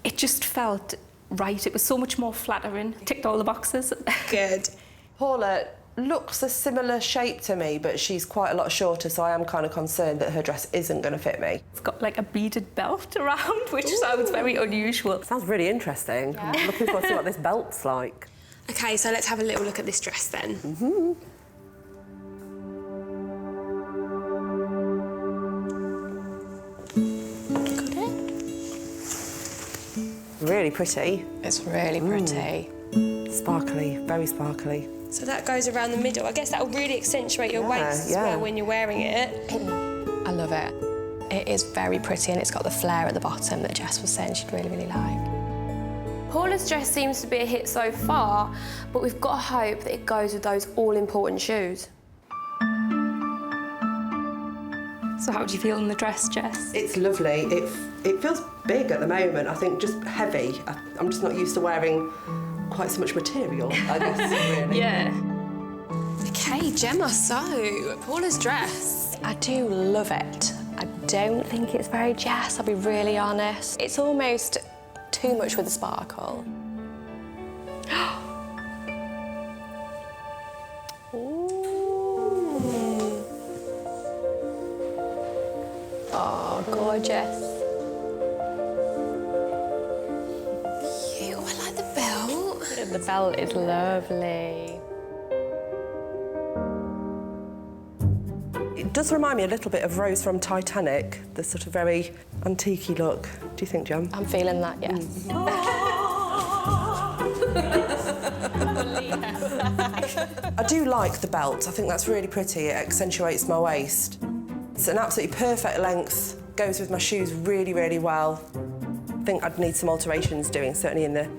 Speaker 18: It just felt right. It was so much more flattering. Ticked all the boxes.
Speaker 2: Good.
Speaker 21: Paula looks a similar shape to me, but she's quite a lot shorter, so I am kind of concerned that her dress isn't going to fit me.
Speaker 18: It's got like a beaded belt around, which sounds very unusual.
Speaker 25: Sounds really interesting.
Speaker 2: Yeah.
Speaker 25: I'm looking forward to see what this belt's like.
Speaker 2: Okay, so let's have a little look at this dress then.
Speaker 25: Really pretty.
Speaker 9: It's really pretty.
Speaker 21: Sparkly, very sparkly.
Speaker 2: So that goes around the middle. I guess that'll really accentuate your waist as well when you're wearing it.
Speaker 9: I love it. It is very pretty and it's got the flare at the bottom that Jess was saying she'd really, really like.
Speaker 2: Paula's dress seems to be a hit so far, but we've got to hope that it goes with those all-important shoes.
Speaker 18: So how do you feel in the dress, Jess?
Speaker 21: It's lovely. It feels big at the moment. I think just heavy. I'm just not used to wearing quite so much material, I guess, really.
Speaker 18: Yeah.
Speaker 2: Okay, Gemma, so Paula's dress.
Speaker 9: I do love it. I don't think it's very Jess, I'll be really honest. It's almost too much with the sparkle.
Speaker 2: Oh, gorgeous. Ew, I like the belt.
Speaker 9: The belt is lovely.
Speaker 21: It does remind me a little bit of Rose from Titanic, the sort of very antique-y look. Do you think, Jem?
Speaker 9: I'm feeling that, yes.
Speaker 21: I do like the belt. I think that's really pretty. It accentuates my waist. It's an absolutely perfect length, goes with my shoes really, really well. I think I'd need some alterations doing, certainly in the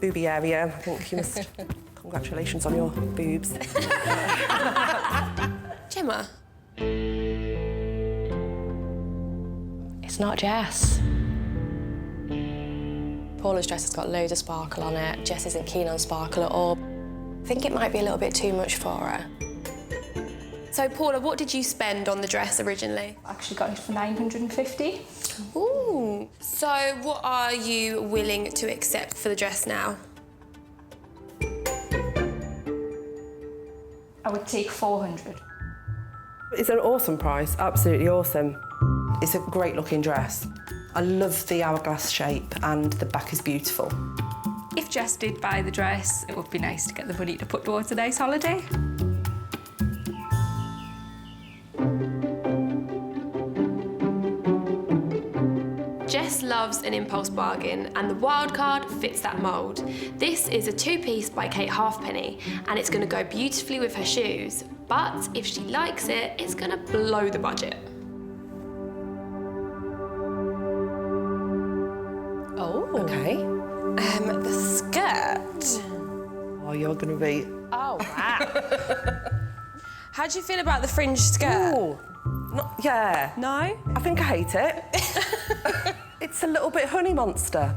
Speaker 21: booby area. I think you must... Congratulations on your boobs.
Speaker 2: Gemma.
Speaker 9: It's not Jess. Paula's dress has got loads of sparkle on it. Jess isn't keen on sparkle at all. I think it might be a little bit too much for her.
Speaker 2: So, Paula, what did you spend on the dress originally?
Speaker 18: I actually got it for $950.
Speaker 2: Ooh. So, what are you willing to accept for the dress now?
Speaker 18: I would take $400.
Speaker 21: It's an awesome price, absolutely awesome. It's a great looking dress. I love the hourglass shape and the back is beautiful.
Speaker 18: If Jess did buy the dress, it would be nice to get the money to put towards a nice holiday.
Speaker 2: Jess loves an impulse bargain and the wild card fits that mould. This is a two-piece by Kate Halfpenny and it's going to go beautifully with her shoes, but if she likes it, it's going to blow the budget.
Speaker 21: Oh. Okay.
Speaker 2: The skirt.
Speaker 21: Oh, you're going to be...
Speaker 2: Oh, wow. How do you feel about the fringe skirt?
Speaker 21: Ooh. Yeah.
Speaker 2: No?
Speaker 21: I think I hate it. It's a little bit honey monster.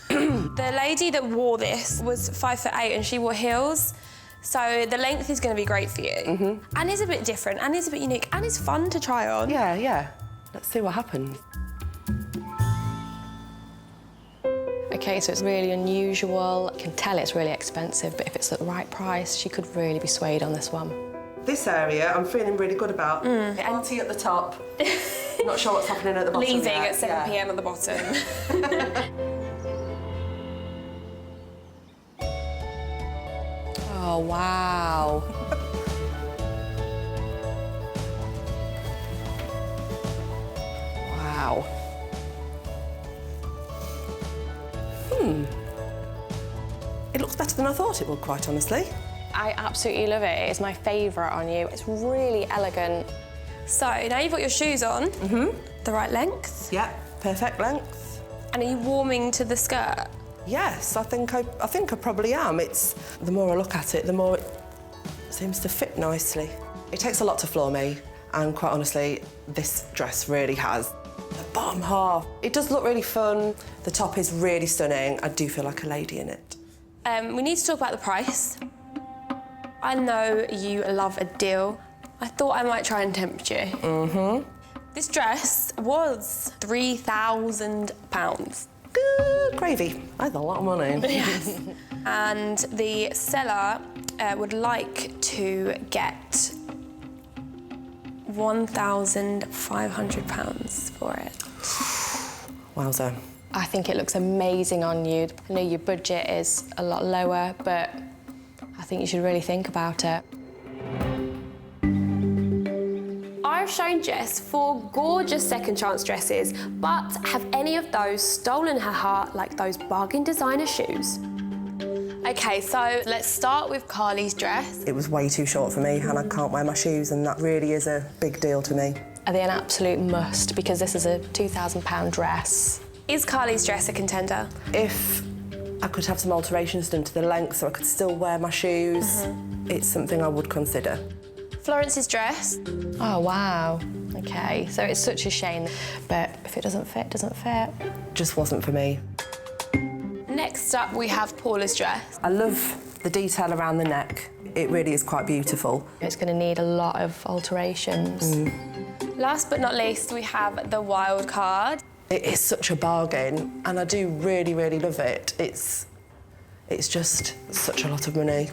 Speaker 2: The lady that wore this was 5'8" and she wore heels, so the length is going to be great for you. And it's a bit different, and it's a bit unique, and it's fun to try on.
Speaker 21: Yeah, yeah. Let's see what happens.
Speaker 9: Okay, so it's really unusual. I can tell it's really expensive, but if it's at the right price, she could really be swayed on this one.
Speaker 21: This area, I'm feeling really good about. Party at the top. Not sure what's happening at the bottom
Speaker 2: Leaving
Speaker 21: yet.
Speaker 2: at 7 p.m. at the bottom.
Speaker 9: Oh, wow.
Speaker 21: Wow. It looks better than I thought it would, quite honestly.
Speaker 9: I absolutely love it. It's my favourite on you. It's really elegant.
Speaker 2: So, now you've got your shoes on. The right length.
Speaker 21: Yeah, perfect length.
Speaker 2: And are you warming to the skirt?
Speaker 21: Yes, I think I probably am. It's the more I look at it, the more it seems to fit nicely. It takes a lot to floor me, and quite honestly, this dress really has. The bottom half, it does look really fun. The top is really stunning. I do feel like a lady in it.
Speaker 2: We need to talk about the price. I know you love a deal. I thought I might try and tempt you. This dress was £3,000.
Speaker 21: Good Gravy. That's a lot of money.
Speaker 2: Yes. And the seller would like to get £1,500 for it.
Speaker 21: Wowza.
Speaker 9: I think it looks amazing on you. I know your budget is a lot lower, but I think you should really think about it.
Speaker 2: I've shown Jess 4 gorgeous second chance dresses, but have any of those stolen her heart like those bargain designer shoes? Okay, so let's start with Carly's dress.
Speaker 21: It was way too short for me and I can't wear my shoes, and that really is a big deal to me.
Speaker 9: Are they an absolute must? Because this is a £2,000 dress.
Speaker 2: Is Carly's dress a contender?
Speaker 21: If I could have some alterations done to the length so I could still wear my shoes, it's something I would consider.
Speaker 2: Florence's dress.
Speaker 9: Oh, wow. Okay, so it's such a shame, but if it doesn't fit, it doesn't fit.
Speaker 21: Just wasn't for me.
Speaker 2: Next up, we have Paula's dress.
Speaker 21: I love the detail around the neck. It really is quite beautiful.
Speaker 9: It's going to need a lot of alterations.
Speaker 2: Last but not least, we have the wild card.
Speaker 21: It is such a bargain, and I do really, really love it. It's just such a lot of money.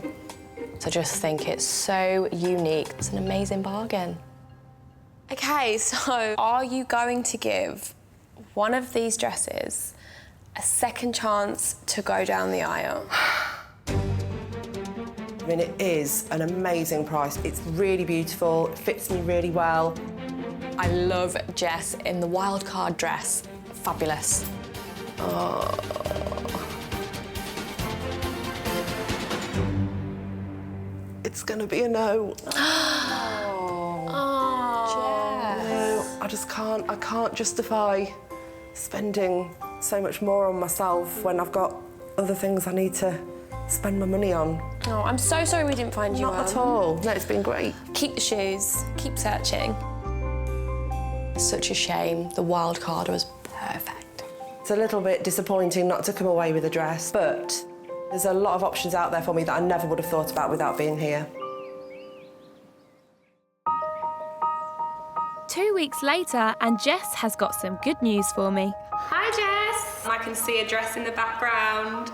Speaker 9: I just think it's so unique. It's an amazing bargain.
Speaker 2: Okay, so are you going to give one of these dresses a second chance to go down the aisle?
Speaker 21: I mean, it is an amazing price. It's really beautiful, it fits me really well.
Speaker 9: I love Jess in the wild card dress. Fabulous.
Speaker 21: Oh. It's gonna be a no. No, I just can't. I can't justify spending so much more on myself when I've got other things I need to spend my money on.
Speaker 2: Oh, I'm so sorry we didn't find you one.
Speaker 21: Not at all. No, it's been great.
Speaker 2: Keep the shoes. Keep searching.
Speaker 9: Such a shame. The wild card was perfect.
Speaker 21: It's a little bit disappointing not to come away with a dress, but there's a lot of options out there for me that I never would have thought about without being here.
Speaker 1: 2 weeks later, and Jess has got some good news for me.
Speaker 2: Hi, Jess. I can see a dress in the background.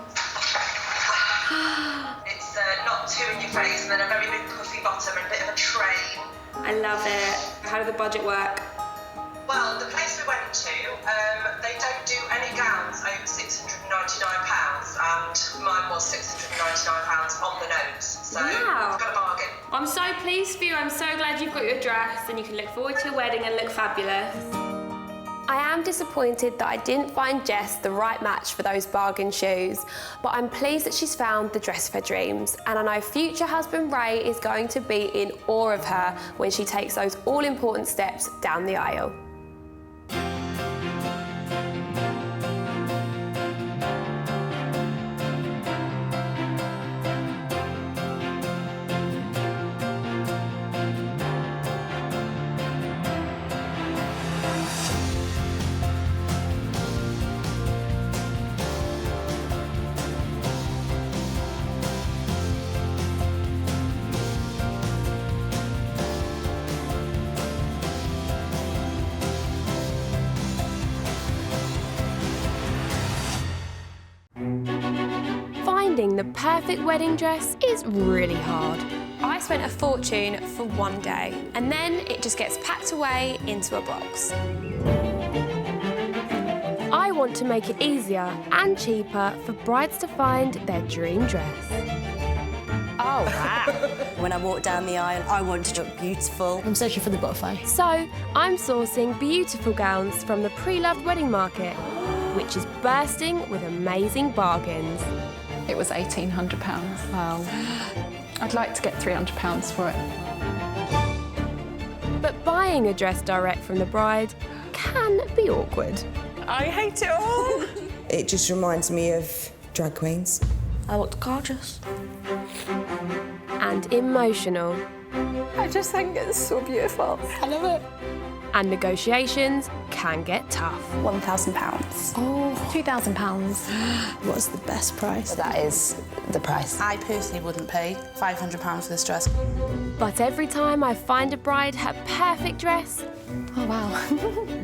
Speaker 5: It's not too in your face and then a very big puffy bottom and a bit of a train.
Speaker 2: I love it. How did the budget work?
Speaker 5: Well, the place we went to, they don't do any gowns over £699 and mine was £699 on the nose. So,
Speaker 2: Wow.
Speaker 5: got a bargain.
Speaker 2: I'm so pleased for you. I'm so glad you've got your dress and you can look forward to your wedding and look fabulous. I am disappointed that I didn't find Jess the right match for those bargain shoes, but I'm pleased that she's found the dress of her dreams, and I know future husband Ray is going to be in awe of her when she takes those all-important steps down the aisle. Finding the perfect wedding dress is really hard. I spent a fortune for one day, and then it just gets packed away into a box. I want to make it easier and cheaper for brides to find their dream dress.
Speaker 12: Oh, wow. When I walk down the aisle, I want to look beautiful.
Speaker 17: I'm searching for the butterfly.
Speaker 1: So, I'm sourcing beautiful gowns from the pre-loved wedding market, which is bursting with amazing bargains.
Speaker 8: It was £1,800. Wow. I'd like to get £300 for it.
Speaker 1: But buying a dress direct from the bride can be awkward.
Speaker 6: I hate it all. It just reminds me of drag queens.
Speaker 9: I looked gorgeous.
Speaker 1: And emotional.
Speaker 17: I just think it's so beautiful. I love it.
Speaker 1: And negotiations can get tough.
Speaker 20: £1,000.
Speaker 9: Oh, £2,000.
Speaker 14: What's the best price?
Speaker 9: That is the price.
Speaker 14: I personally wouldn't pay £500 for this dress.
Speaker 1: But every time I find a bride her perfect dress,
Speaker 9: oh wow,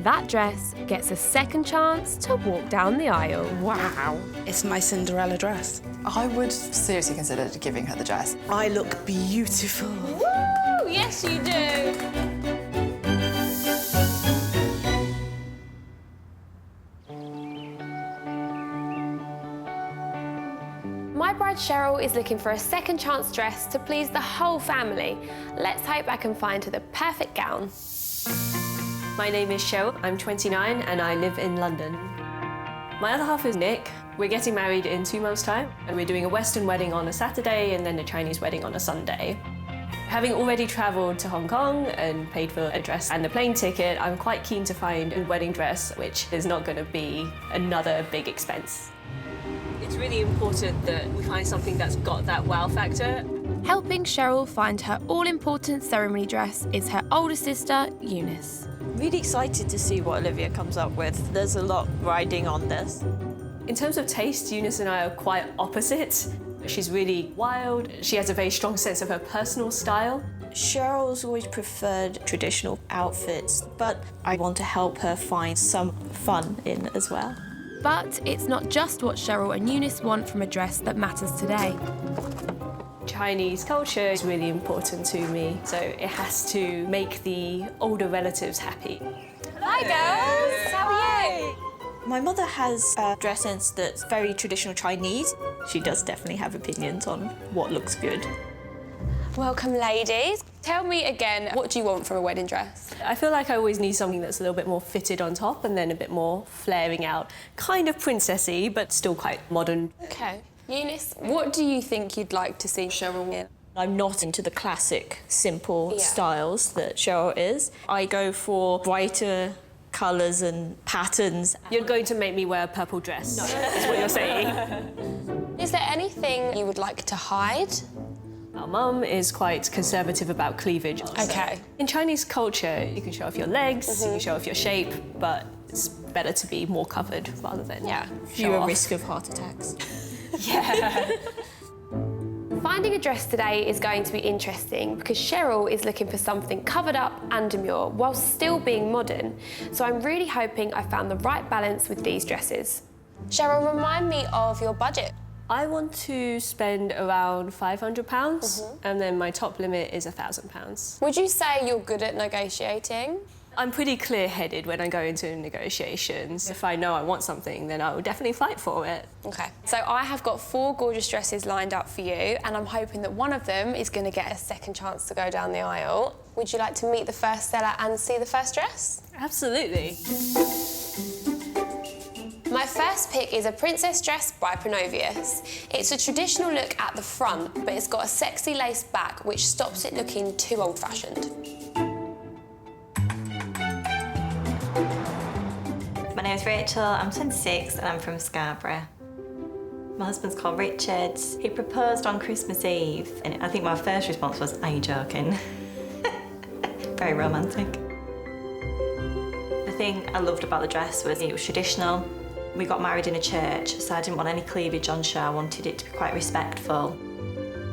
Speaker 1: that dress gets a second chance to walk down the aisle.
Speaker 14: Wow. It's my Cinderella dress.
Speaker 16: I would seriously consider giving her the dress.
Speaker 14: I look beautiful.
Speaker 2: Woo! Yes, you do. My bride Cheryl is looking for a second chance dress to please the whole family. Let's hope I can find her the perfect gown.
Speaker 17: My name is Cheryl, I'm 29 and I live in London. My other half is Nick. We're getting married in 2 months' time and we're doing a Western wedding on a Saturday and then a Chinese wedding on a Sunday. Having already travelled to Hong Kong and paid for a dress and a plane ticket, I'm quite keen to find a wedding dress which is not going to be another big expense. It's really important that we find something that's got that wow factor.
Speaker 1: Helping Cheryl find her all-important ceremony dress is her older sister, Eunice.
Speaker 19: Really excited to see what Olivia comes up with. There's a lot riding on this.
Speaker 17: In terms of taste, Eunice and I are quite opposite. She's really wild. She has a very strong sense of her personal style.
Speaker 19: Cheryl's always preferred traditional outfits, but I want to help her find some fun in as well.
Speaker 1: But it's not just what Cheryl and Eunice want from a dress that matters today.
Speaker 17: Chinese culture is really important to me, so it has to make the older relatives happy.
Speaker 2: Hi girls, how are you?
Speaker 19: My mother has a dress sense that's very traditional Chinese. She does definitely have opinions on what looks good.
Speaker 2: Welcome, ladies. Tell me again, what do you want from a wedding dress?
Speaker 17: I feel like I always need something that's a little bit more fitted on top and then a bit more flaring out. Kind of princessy, but still quite modern.
Speaker 2: Okay. Eunice, what do you think you'd like to see Cheryl in?
Speaker 19: I'm not into the classic, simple styles that Cheryl is. I go for brighter colours and patterns.
Speaker 17: You're going to make me wear a purple dress, that's what you're saying.
Speaker 2: Is there anything you would like to hide?
Speaker 17: Our mum is quite conservative about cleavage.
Speaker 2: Okay.
Speaker 17: In Chinese culture, you can show off your legs, you can show off your shape, but it's better to be more covered rather than
Speaker 19: fewer risk of heart attacks.
Speaker 17: Yeah.
Speaker 2: Finding a dress today is going to be interesting because Cheryl is looking for something covered up and demure while still being modern. So I'm really hoping I found the right balance with these dresses. Cheryl, remind me of your budget.
Speaker 17: I want to spend around £500 and then my top limit is £1,000.
Speaker 2: Would you say you're good at negotiating?
Speaker 17: I'm pretty clear-headed when I go into negotiations. If I know I want something, then I will definitely fight for it.
Speaker 2: OK. So I have got 4 gorgeous dresses lined up for you, and I'm hoping that one of them is going to get a second chance to go down the aisle. Would you like to meet the first seller and see the first dress?
Speaker 17: Absolutely.
Speaker 2: My first pick is a princess dress by Pronovius. It's a traditional look at the front, but it's got a sexy lace back, which stops it looking too old-fashioned.
Speaker 22: My name is Rachel, I'm 26 and I'm from Scarborough. My husband's called Richard. He proposed on Christmas Eve and I think my first response was, "Are you joking?" Very romantic. The thing I loved about the dress was it was traditional. We got married in a church, so I didn't want any cleavage on show. I wanted it to be quite respectful.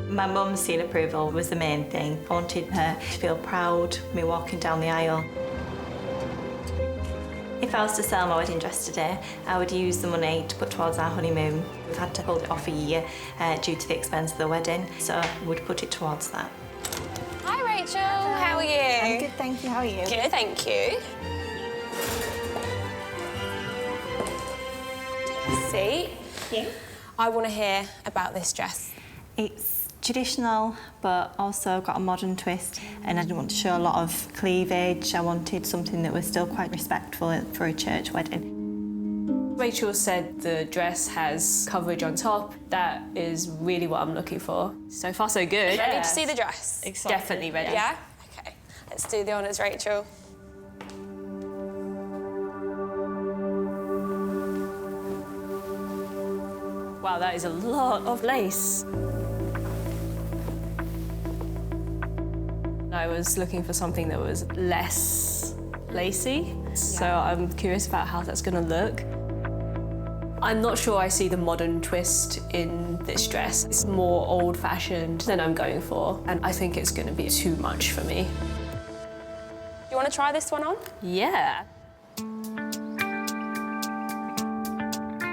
Speaker 22: My mum's seal approval was the main thing. I wanted her to feel proud of me walking down the aisle. If I was to sell my wedding dress today, I would use the money to put towards our honeymoon. We've had to hold it off a year due to the expense of the wedding, so I would put it towards that.
Speaker 2: Hi, Rachel. How are you?
Speaker 22: I'm good, thank you. How are you?
Speaker 2: Good, thank you. See?
Speaker 22: Yeah.
Speaker 2: I want to hear about this dress.
Speaker 22: It's traditional, but also got a modern twist, and I didn't want to show a lot of cleavage. I wanted something that was still quite respectful for a church wedding.
Speaker 17: Rachel said the dress has coverage on top. That is really what I'm looking for. So far, so good.
Speaker 2: Ready to see the dress?
Speaker 17: Definitely ready.
Speaker 2: Yeah? OK. Let's do the honours, Rachel.
Speaker 17: Wow, that is a lot of lace. I was looking for something that was less lacy, so I'm curious about how that's going to look. I'm not sure I see the modern twist in this dress. It's more old-fashioned than I'm going for, and I think it's going to be too much for me.
Speaker 2: You want to try this one on?
Speaker 17: Yeah.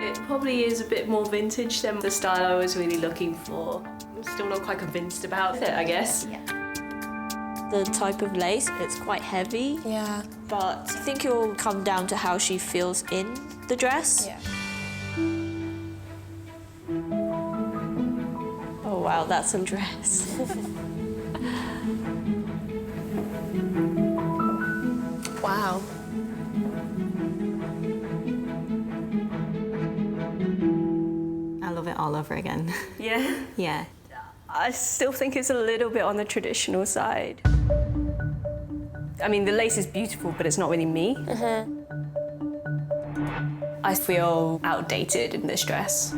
Speaker 17: It probably is a bit more vintage than the style I was really looking for. I'm still not quite convinced about it, I guess.
Speaker 19: Yeah. The type of lace, it's quite heavy.
Speaker 2: Yeah.
Speaker 19: But I think it will come down to how she feels in the dress.
Speaker 2: Yeah.
Speaker 19: Oh wow, that's a dress.
Speaker 2: Wow.
Speaker 22: I love it all over again.
Speaker 17: Yeah?
Speaker 22: Yeah.
Speaker 17: I still think it's a little bit on the traditional side. I mean, the lace is beautiful, but it's not really me. I feel outdated in this dress.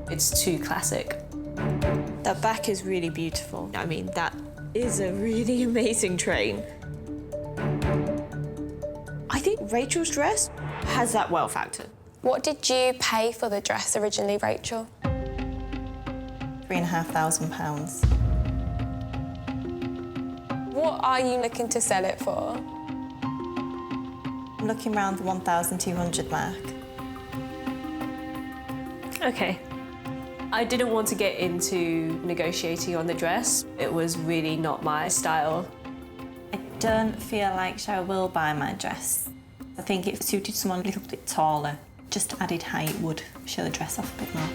Speaker 17: It's too classic.
Speaker 19: That back is really beautiful. I mean, that is a really amazing train. I think Rachel's dress has that well factor.
Speaker 2: What did you pay for the dress originally, Rachel?
Speaker 22: £3,500.
Speaker 2: What are you looking to sell it for?
Speaker 22: I'm looking around the 1,200 mark.
Speaker 17: Okay. I didn't want to get into negotiating on the dress. It was really not my style.
Speaker 22: I don't feel like Cheryl will buy my dress. I think if it suited someone a little bit taller, just added height would show the dress off a bit more.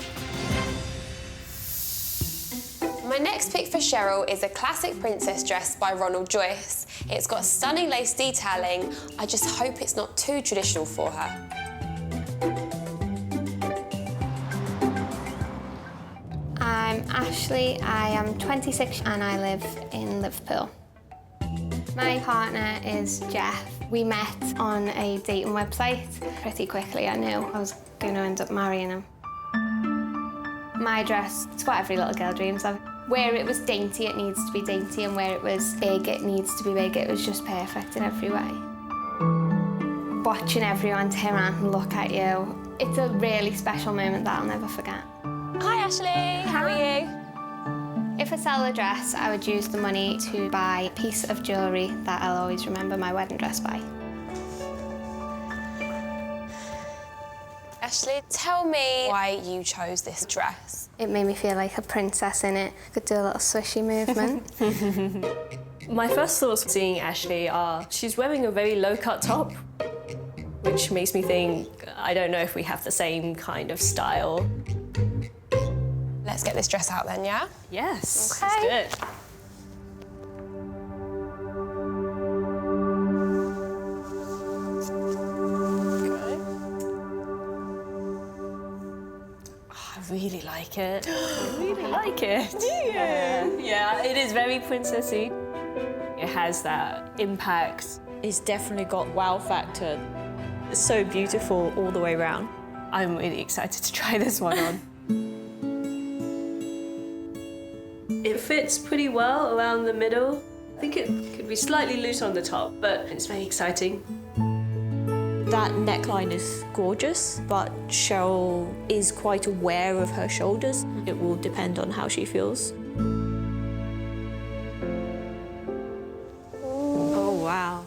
Speaker 2: My next pick for Cheryl is a classic princess dress by Ronald Joyce. It's got stunning lace detailing. I just hope it's not too traditional for her.
Speaker 3: I'm Ashley, I am 26 and I live in Liverpool. My partner is Jess. We met on a dating website. Pretty quickly I knew I was going to end up marrying him. My dress, it's what every little girl dreams of. Where it was dainty, it needs to be dainty, and where it was big, it needs to be big. It was just perfect in every way. Watching everyone turn around and look at you, it's a really special moment that I'll never forget.
Speaker 2: Hi Ashley, how are you?
Speaker 3: If I sell the dress, I would use the money to buy a piece of jewellery that I'll always remember my wedding dress by.
Speaker 2: Ashley, tell me why you chose this dress.
Speaker 3: It made me feel like a princess in it. I could do a little swishy movement.
Speaker 17: My first thoughts seeing Ashley are she's wearing a very low-cut top, which makes me think, I don't know if we have the same kind of style.
Speaker 2: Let's get this dress out then, yeah?
Speaker 17: Yes,
Speaker 2: okay.
Speaker 17: Let's do it. I really like it. I really like it. Yeah, it is very princessy. It has that impact.
Speaker 19: It's definitely got wow factor. It's so beautiful all the way around.
Speaker 17: I'm really excited to try this one on. It fits pretty well around the middle. I think it could be slightly loose on the top, but it's very exciting.
Speaker 19: That neckline is gorgeous, but Cheryl is quite aware of her shoulders. It will depend on how she feels. Oh, wow.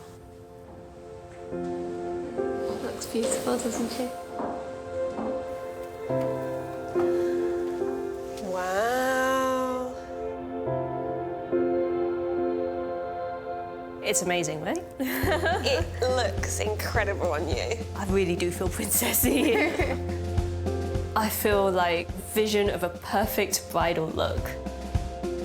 Speaker 3: Looks beautiful, doesn't she?
Speaker 2: Wow.
Speaker 17: It's amazing, right?
Speaker 2: It looks incredible on you.
Speaker 17: I really do feel princessy. I feel like vision of a perfect bridal look.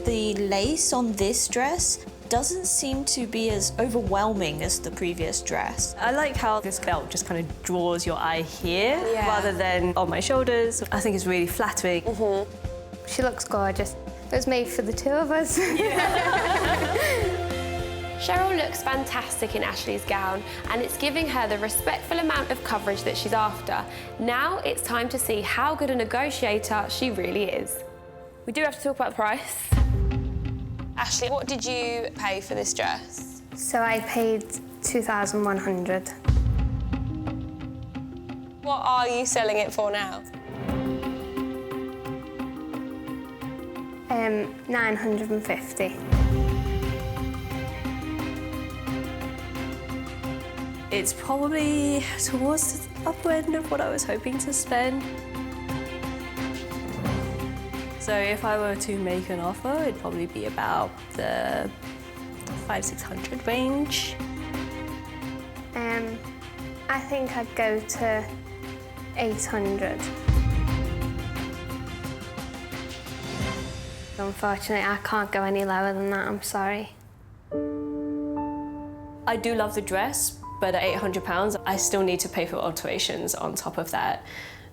Speaker 19: The lace on this dress doesn't seem to be as overwhelming as the previous dress.
Speaker 17: I like how this belt just kind of draws your eye here rather than on my shoulders. I think it's really flattering.
Speaker 3: She looks gorgeous. It was made for the two of us.
Speaker 2: Cheryl looks fantastic in Ashley's gown, and it's giving her the respectful amount of coverage that she's after. Now it's time to see how good a negotiator she really is. We do have to talk about the price. Ashley, what did you pay for this dress?
Speaker 3: So I paid 2,100.
Speaker 2: What are you selling it for now?
Speaker 3: 950.
Speaker 17: It's probably towards the upper end of what I was hoping to spend. So if I were to make an offer, it'd probably be about the 500-600 range.
Speaker 3: I think I'd go to 800. Unfortunately, I can't go any lower than that, I'm sorry.
Speaker 17: I do love the dress, but at £800, I still need to pay for alterations on top of that.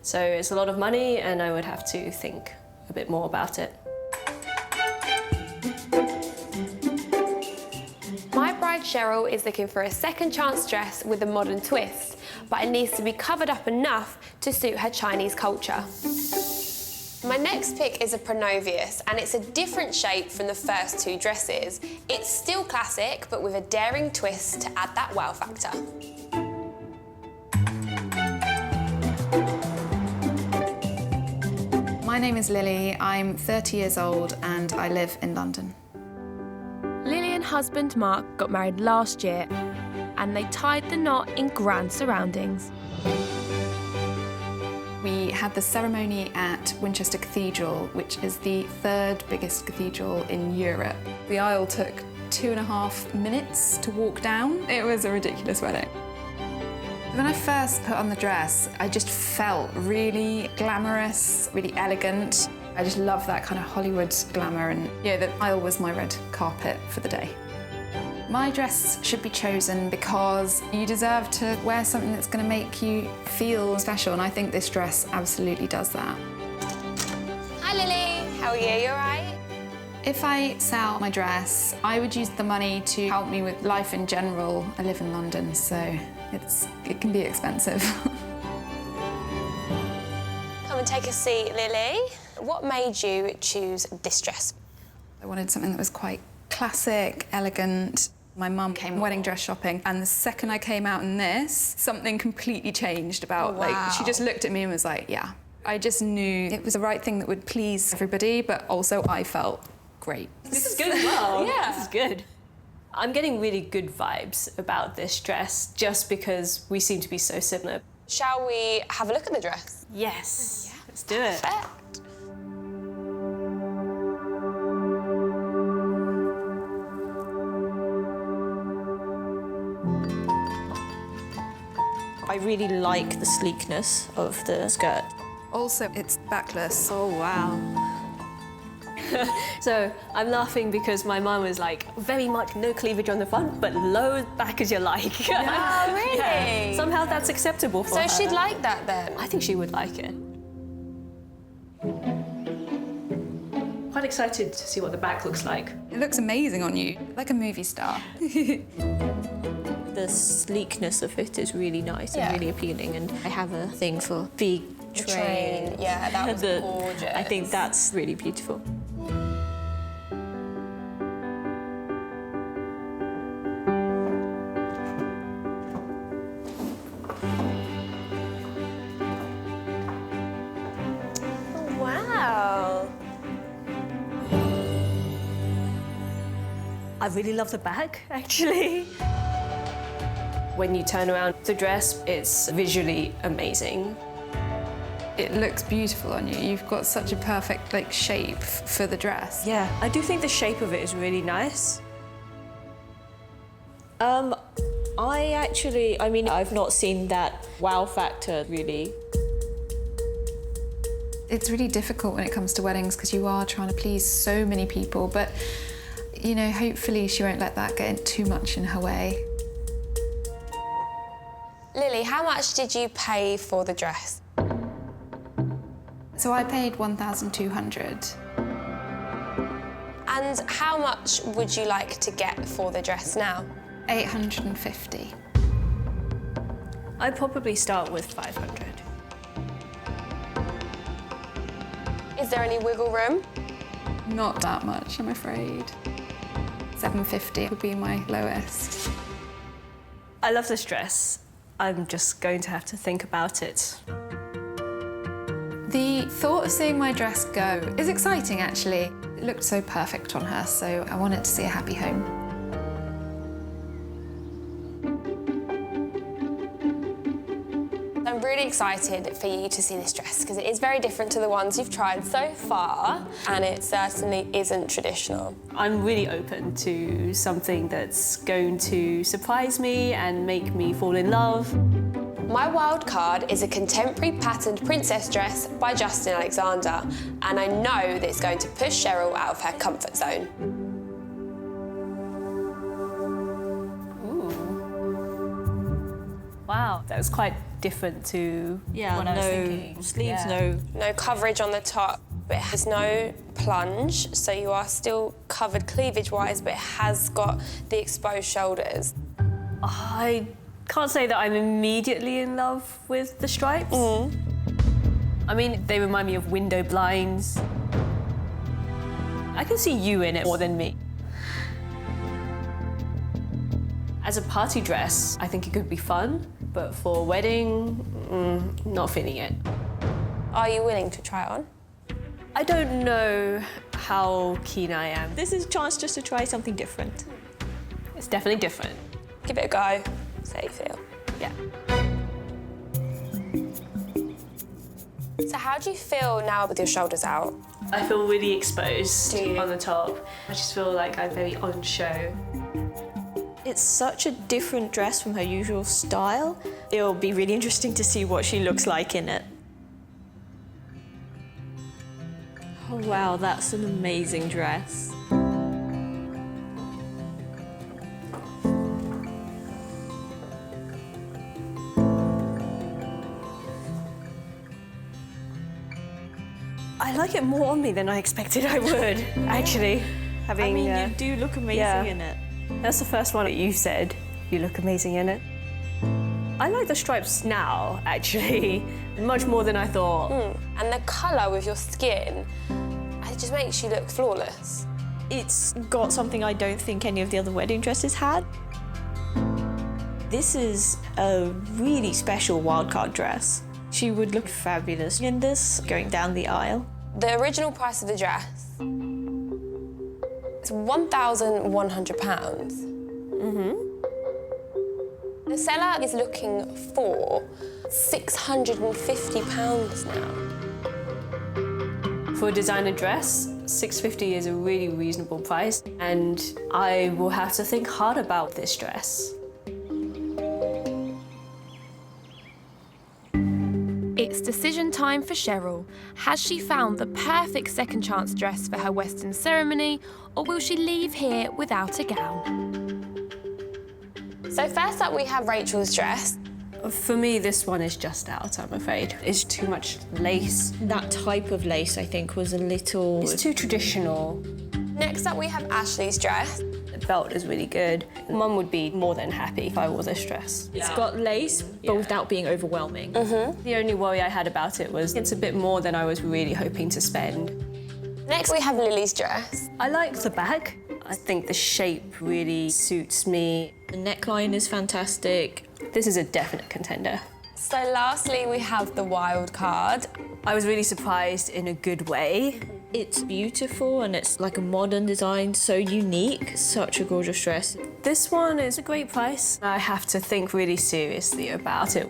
Speaker 17: So it's a lot of money and I would have to think a bit more about it.
Speaker 2: My bride Cheryl is looking for a second chance dress with a modern twist, but it needs to be covered up enough to suit her Chinese culture. My next pick is a Pronovius, and it's a different shape from the first two dresses. It's still classic, but with a daring twist to add that wow factor.
Speaker 4: My name is Lily, I'm 30 years old and I live in London.
Speaker 1: Lily and husband Mark got married last year and they tied the knot in grand surroundings.
Speaker 4: We had the ceremony at Winchester Cathedral, which is the third biggest cathedral in Europe. The aisle took 2.5 minutes to walk down. It was a ridiculous wedding. When I first put on the dress, I just felt really glamorous, really elegant. I just love that kind of Hollywood glamour, and yeah, the aisle was my red carpet for the day. My dress should be chosen because you deserve to wear something that's going to make you feel special, and I think this dress absolutely does that.
Speaker 2: Hi Lily, how are you? You all right?
Speaker 4: If I sell my dress, I would use the money to help me with life in general. I live in London, so it can be expensive.
Speaker 2: Come and take a seat, Lily. What made you choose this dress?
Speaker 4: I wanted something that was quite classic, elegant. My mum came wedding dress shopping, and the second I came out in this, something completely changed about, like, she just looked at me and was like, yeah. I just knew it was the right thing that would please everybody, but also I felt great.
Speaker 17: This is good as well. Yeah. This is good. I'm getting really good vibes about this dress just because we seem to be so similar.
Speaker 2: Shall we have a look at the dress?
Speaker 17: Yes. Yeah. Let's do it.
Speaker 2: Perfect.
Speaker 19: I really like the sleekness of the skirt.
Speaker 4: Also, it's backless.
Speaker 17: Oh, wow. So I'm laughing because my mum was like, very much no cleavage on the front, but low back as you like.
Speaker 2: Yeah, really?
Speaker 17: Yeah. Somehow that's acceptable for her.
Speaker 2: So she'd like that then?
Speaker 17: I think she would like it. Quite excited to see what the back looks like.
Speaker 4: It looks amazing on you, like a movie star.
Speaker 19: The sleekness of it is really nice and really appealing, and I have a thing for big train.
Speaker 2: Yeah, that was gorgeous.
Speaker 19: I think that's really beautiful.
Speaker 2: Wow.
Speaker 17: I really love the back, actually. When you turn around the dress, it's visually amazing.
Speaker 4: It looks beautiful on you. You've got such a perfect shape for the dress.
Speaker 17: Yeah, I do think the shape of it is really nice.
Speaker 19: I've not seen that wow factor, really.
Speaker 4: It's really difficult when it comes to weddings because you are trying to please so many people, but, you know, hopefully she won't let that get too much in her way.
Speaker 2: Lily, how much did you pay for the dress?
Speaker 4: So I paid $1,200.
Speaker 2: And how much would you like to get for the dress now?
Speaker 4: $850.
Speaker 17: I'd probably start with 500.
Speaker 2: Is there any wiggle room?
Speaker 4: Not that much, I'm afraid. $750 would be my lowest.
Speaker 17: I love this dress. I'm just going to have to think about it.
Speaker 4: The thought of seeing my dress go is exciting, actually. It looked so perfect on her, so I wanted to see a happy home.
Speaker 2: I'm really excited for you to see this dress because it is very different to the ones you've tried so far, and it certainly isn't traditional.
Speaker 17: I'm really open to something that's going to surprise me and make me fall in love.
Speaker 2: My wild card is a contemporary patterned princess dress by Justin Alexander, and I know that it's going to push Cheryl out of her comfort zone.
Speaker 17: Wow, that was quite different to what I was thinking.
Speaker 19: Sleeves,
Speaker 2: No coverage on the top, but it has no plunge, so you are still covered cleavage-wise, but it has got the exposed shoulders.
Speaker 17: I can't say that I'm immediately in love with the stripes. I mean, they remind me of window blinds. I can see you in it more than me. As a party dress, I think it could be fun, but for a wedding, not feeling it.
Speaker 2: Are you willing to try it on?
Speaker 17: I don't know how keen I am.
Speaker 19: This is a chance just to try something different.
Speaker 17: It's definitely different.
Speaker 2: Give it a go, see how you feel.
Speaker 17: Yeah.
Speaker 2: So how do you feel now with your shoulders out?
Speaker 17: I feel really exposed on the top. I just feel like I'm very on show.
Speaker 19: It's such a different dress from her usual style. It'll be really interesting to see what she looks like in it. Oh wow, that's an amazing dress.
Speaker 17: I like it more on me than I expected I would, actually.
Speaker 19: I mean, you do look amazing in it.
Speaker 17: That's the first one that you said. You look amazing in it. I like the stripes now, actually, much more than I thought.
Speaker 2: And the colour with your skin, it just makes you look flawless.
Speaker 19: It's got something I don't think any of the other wedding dresses had. This is a really special wildcard dress. She would look fabulous in this, going down the aisle.
Speaker 2: The original price of the dress is £1,100. The seller is looking for £650 now.
Speaker 17: For a designer dress, $650 is a really reasonable price, and I will have to think hard about this dress.
Speaker 1: It's decision time for Cheryl. Has she found the perfect second chance dress for her Western ceremony, or will she leave here without a gown?
Speaker 2: So first up we have Rachel's dress.
Speaker 17: For me, this one is just out, I'm afraid. It's too much lace.
Speaker 19: That type of lace, I think, was a little...
Speaker 17: It's too traditional.
Speaker 2: Next up we have Ashley's dress.
Speaker 17: The belt is really good. Mum would be more than happy if I wore this dress.
Speaker 19: It's got lace, but without being overwhelming.
Speaker 17: The only worry I had about it was it's a bit more than I was really hoping to spend.
Speaker 2: Next we have Lily's dress.
Speaker 17: I like the back. I think the shape really suits me.
Speaker 19: The neckline is fantastic.
Speaker 17: This is a definite contender.
Speaker 2: So lastly we have the wild card.
Speaker 17: I was really surprised in a good way.
Speaker 19: It's beautiful and it's like a modern design, so unique. Such a gorgeous dress.
Speaker 17: This one is a great price. I have to think really seriously about it.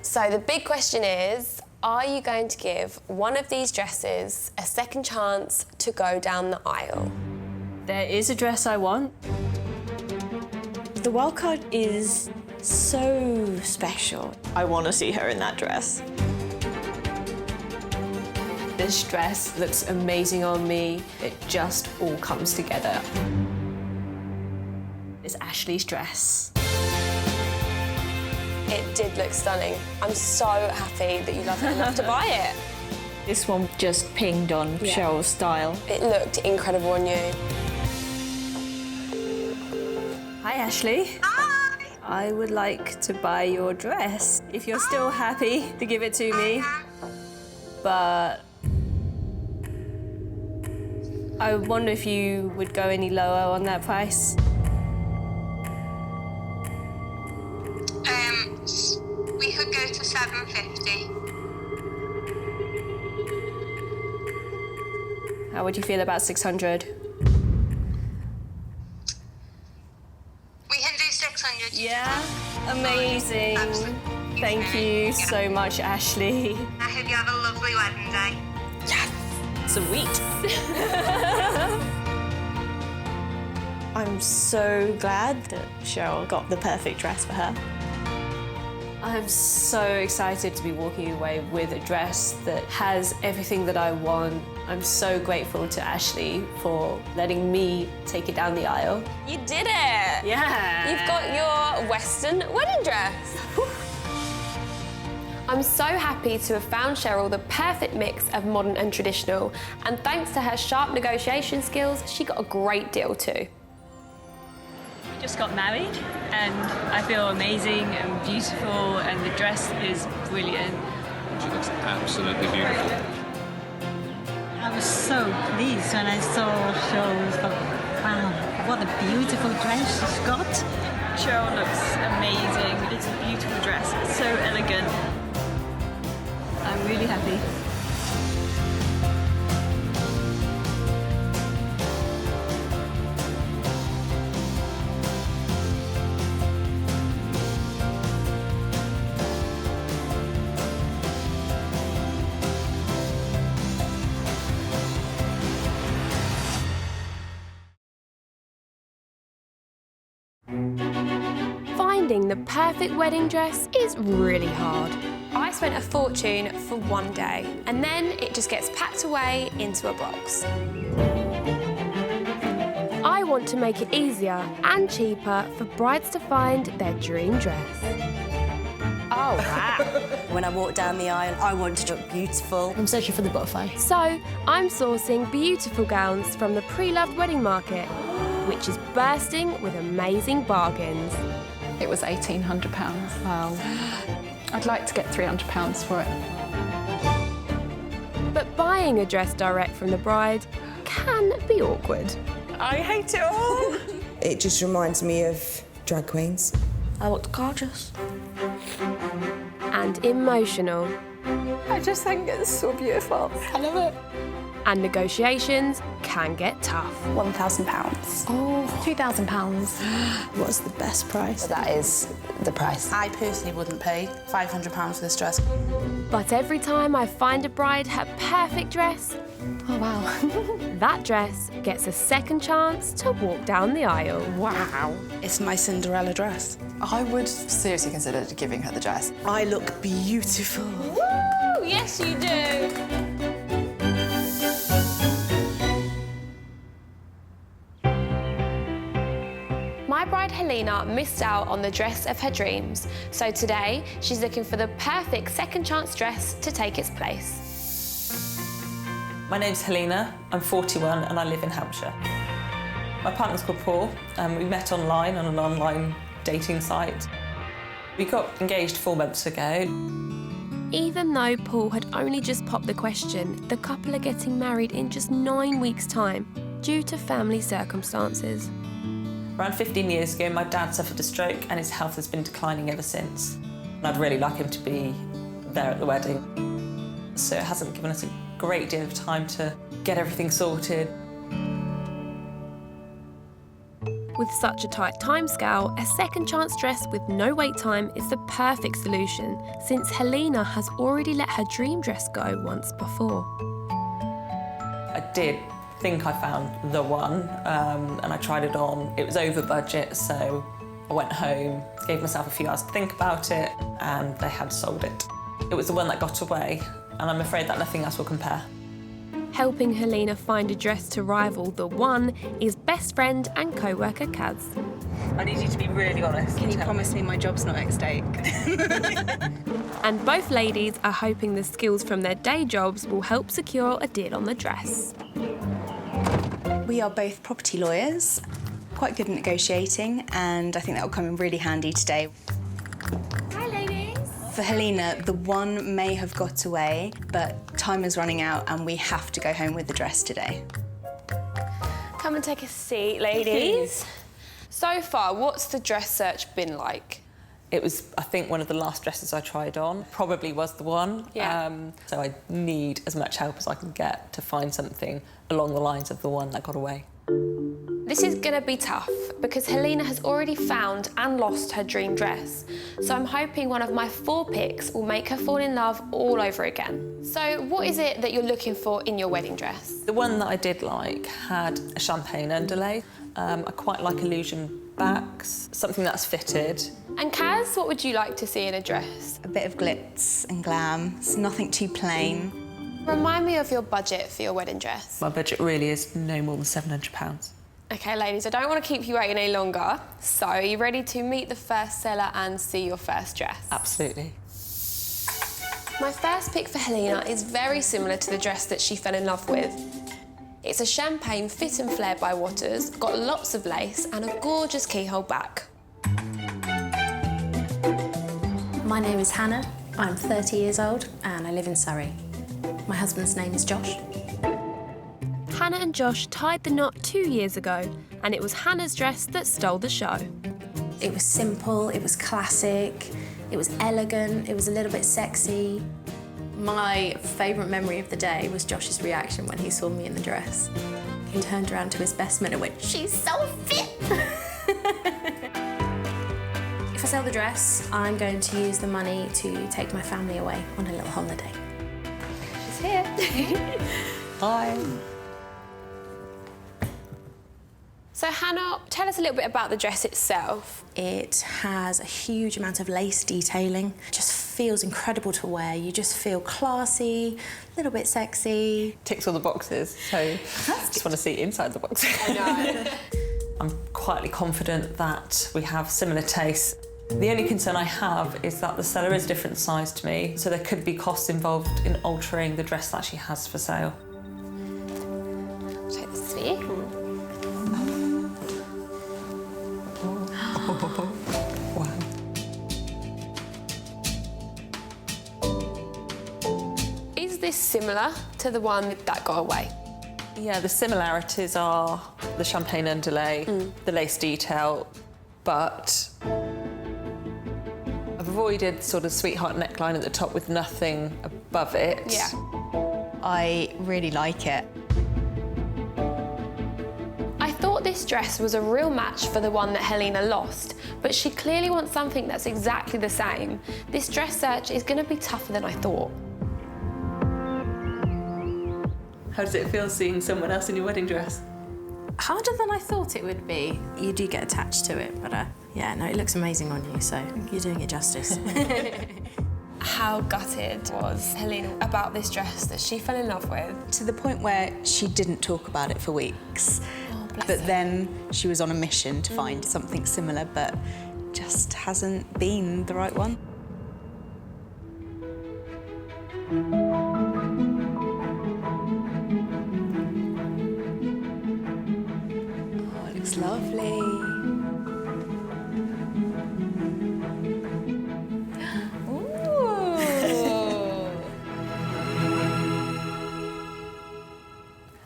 Speaker 2: So the big question is, are you going to give one of these dresses a second chance to go down the aisle?
Speaker 17: There is a dress I want.
Speaker 19: The wildcard is so special. I want to see her in that dress.
Speaker 17: This dress looks amazing on me. It just all comes together. It's Ashley's dress.
Speaker 2: It did look stunning. I'm so happy that you loved it enough to buy it.
Speaker 19: This one just pinged on Cheryl's style.
Speaker 2: It looked incredible on you.
Speaker 17: Hi, Ashley.
Speaker 5: Hi.
Speaker 17: I would like to buy your dress, if you're still happy to give it to me. But I wonder if you would go any lower on that price.
Speaker 10: £650.
Speaker 17: How would you feel about 600?
Speaker 10: We can do 600.
Speaker 17: Yeah? Amazing. Thank you so much, Ashley.
Speaker 10: I hope you have a lovely wedding day.
Speaker 17: Sweet.
Speaker 19: I'm so glad that Cheryl got the perfect dress for her.
Speaker 17: I'm so excited to be walking away with a dress that has everything that I want. I'm so grateful to Ashley for letting me take it down the aisle.
Speaker 2: You did it!
Speaker 17: Yeah!
Speaker 2: You've got your Western wedding dress. I'm so happy to have found Cheryl the perfect mix of modern and traditional, and thanks to her sharp negotiation skills, she got a great deal too.
Speaker 11: We just got married and I feel amazing and beautiful and the dress is brilliant.
Speaker 13: She looks absolutely beautiful.
Speaker 15: I was so pleased when I saw Cheryl. Wow, what a beautiful dress she's got.
Speaker 11: Cheryl looks amazing. It's a beautiful dress, it's so elegant. I'm really happy.
Speaker 1: Finding the perfect wedding dress is really hard.
Speaker 2: I spent a fortune for one day, and then it just gets packed away into a box.
Speaker 1: I want to make it easier and cheaper for brides to find their dream dress.
Speaker 12: Oh, wow. When I walk down the aisle, I want to look beautiful.
Speaker 9: I'm searching for the butterfly.
Speaker 1: So, I'm sourcing beautiful gowns from the pre-loved wedding market, which is bursting with amazing bargains.
Speaker 8: It was £1,800. Wow. I'd like to get £300 for it.
Speaker 1: But buying a dress direct from the bride can be awkward.
Speaker 12: I hate it all.
Speaker 6: It just reminds me of drag queens.
Speaker 12: I look gorgeous.
Speaker 1: And emotional.
Speaker 4: I just think it's so beautiful. I love it.
Speaker 1: And negotiations can get tough.
Speaker 20: £1,000.
Speaker 4: Oh, £2,000.
Speaker 14: What's the best price?
Speaker 9: That is the price.
Speaker 14: I personally wouldn't pay £500 for this dress.
Speaker 1: But every time I find a bride her perfect dress,
Speaker 4: oh wow,
Speaker 1: that dress gets a second chance to walk down the aisle.
Speaker 14: Wow. It's my Cinderella dress.
Speaker 16: I would seriously consider giving her the dress.
Speaker 14: I look beautiful.
Speaker 2: Woo! Yes, you do. My bride Helina missed out on the dress of her dreams, so today she's looking for the perfect second chance dress to take its place.
Speaker 23: My name's Helina, I'm 41 and I live in Hampshire. My partner's called Paul and we met online on an online dating site. We got engaged 4 months ago.
Speaker 1: Even though Paul had only just popped the question, the couple are getting married in just 9 weeks' time due to family circumstances.
Speaker 23: Around 15 years ago, my dad suffered a stroke and his health has been declining ever since. And I'd really like him to be there at the wedding. So it hasn't given us a great deal of time to get everything sorted.
Speaker 1: With such a tight timescale, a second chance dress with no wait time is the perfect solution, since Helina has already let her dream dress go once before.
Speaker 23: I did think I found the one, and I tried it on. It was over budget, so I went home, gave myself a few hours to think about it, and they had sold it. It was the one that got away, and I'm afraid that nothing else will compare.
Speaker 1: Helping Helina find a dress to rival the one is best friend and co-worker Kaz.
Speaker 23: I need you to be really honest.
Speaker 20: Can you promise me my job's not at stake?
Speaker 1: And both ladies are hoping the skills from their day jobs will help secure a deal on the dress.
Speaker 20: We are both property lawyers, quite good at negotiating, and I think that will come in really handy today.
Speaker 2: Hi, ladies.
Speaker 20: For Helina, the one may have got away, but time is running out and we have to go home with the dress today.
Speaker 2: Come and take a seat, ladies. So far, what's the dress search been like?
Speaker 23: It was, I think, one of the last dresses I tried on. Probably was the one.
Speaker 2: Yeah.
Speaker 23: So I need as much help as I can get to find something along the lines of the one that got away.
Speaker 2: This is gonna be tough because Helina has already found and lost her dream dress. So I'm hoping one of my 4 picks will make her fall in love all over again. So what is it that you're looking for in your wedding dress?
Speaker 23: The one that I did like had a champagne underlay. I quite like illusion backs, something that's fitted.
Speaker 2: And Kaz, what would you like to see in a dress?
Speaker 7: A bit of glitz and glam. It's nothing too plain.
Speaker 2: Remind me of your budget for your wedding dress.
Speaker 23: My budget really is no more than £700.
Speaker 2: Okay, ladies, I don't want to keep you waiting any longer. So, are you ready to meet the first seller and see your first dress?
Speaker 23: Absolutely.
Speaker 2: My first pick for Helina is very similar to the dress that she fell in love with. It's a champagne fit and flare by Waters, got lots of lace and a gorgeous keyhole back.
Speaker 18: My name is Hannah. I'm 30 years old and I live in Surrey. My husband's name is Josh.
Speaker 1: Hannah and Josh tied the knot 2 years ago, and it was Hannah's dress that stole the show.
Speaker 18: It was simple, it was classic, it was elegant, it was a little bit sexy. My favourite memory of the day was Josh's reaction when he saw me in the dress. He turned around to his best man and went, "She's so fit!" If I sell the dress, I'm going to use the money to take my family away on a little holiday.
Speaker 2: She's here.
Speaker 23: Hi.
Speaker 2: So Hannah, tell us a little bit about the dress itself.
Speaker 18: It has a huge amount of lace detailing. It just feels incredible to wear. You just feel classy, a little bit sexy.
Speaker 23: Ticks all the boxes, so I just want to see inside the box.
Speaker 2: I know.
Speaker 23: I'm quietly confident that we have similar tastes. The only concern I have is that the seller is different size to me, so there could be costs involved in altering the dress that she has for sale.
Speaker 2: Take this for you.
Speaker 23: Wow.
Speaker 2: Is this similar to the one that got away?
Speaker 23: Yeah, the similarities are the champagne underlay, the lace detail, but I've avoided sort of sweetheart neckline at the top with nothing above it.
Speaker 2: Yeah.
Speaker 7: I really like it.
Speaker 2: I thought this dress was a real match for the one that Helina lost, but she clearly wants something that's exactly the same. This dress search is going to be tougher than I thought.
Speaker 23: How does it feel seeing someone else in your wedding dress?
Speaker 18: Harder than I thought it would be. You do get attached to it, but yeah, no, it looks amazing on you, so you're doing it justice.
Speaker 2: How gutted was Helina about this dress that she fell in love with?
Speaker 7: To the point where she didn't talk about it for weeks. But then she was on a mission to find something similar, but just hasn't been the right one. Oh, it looks lovely.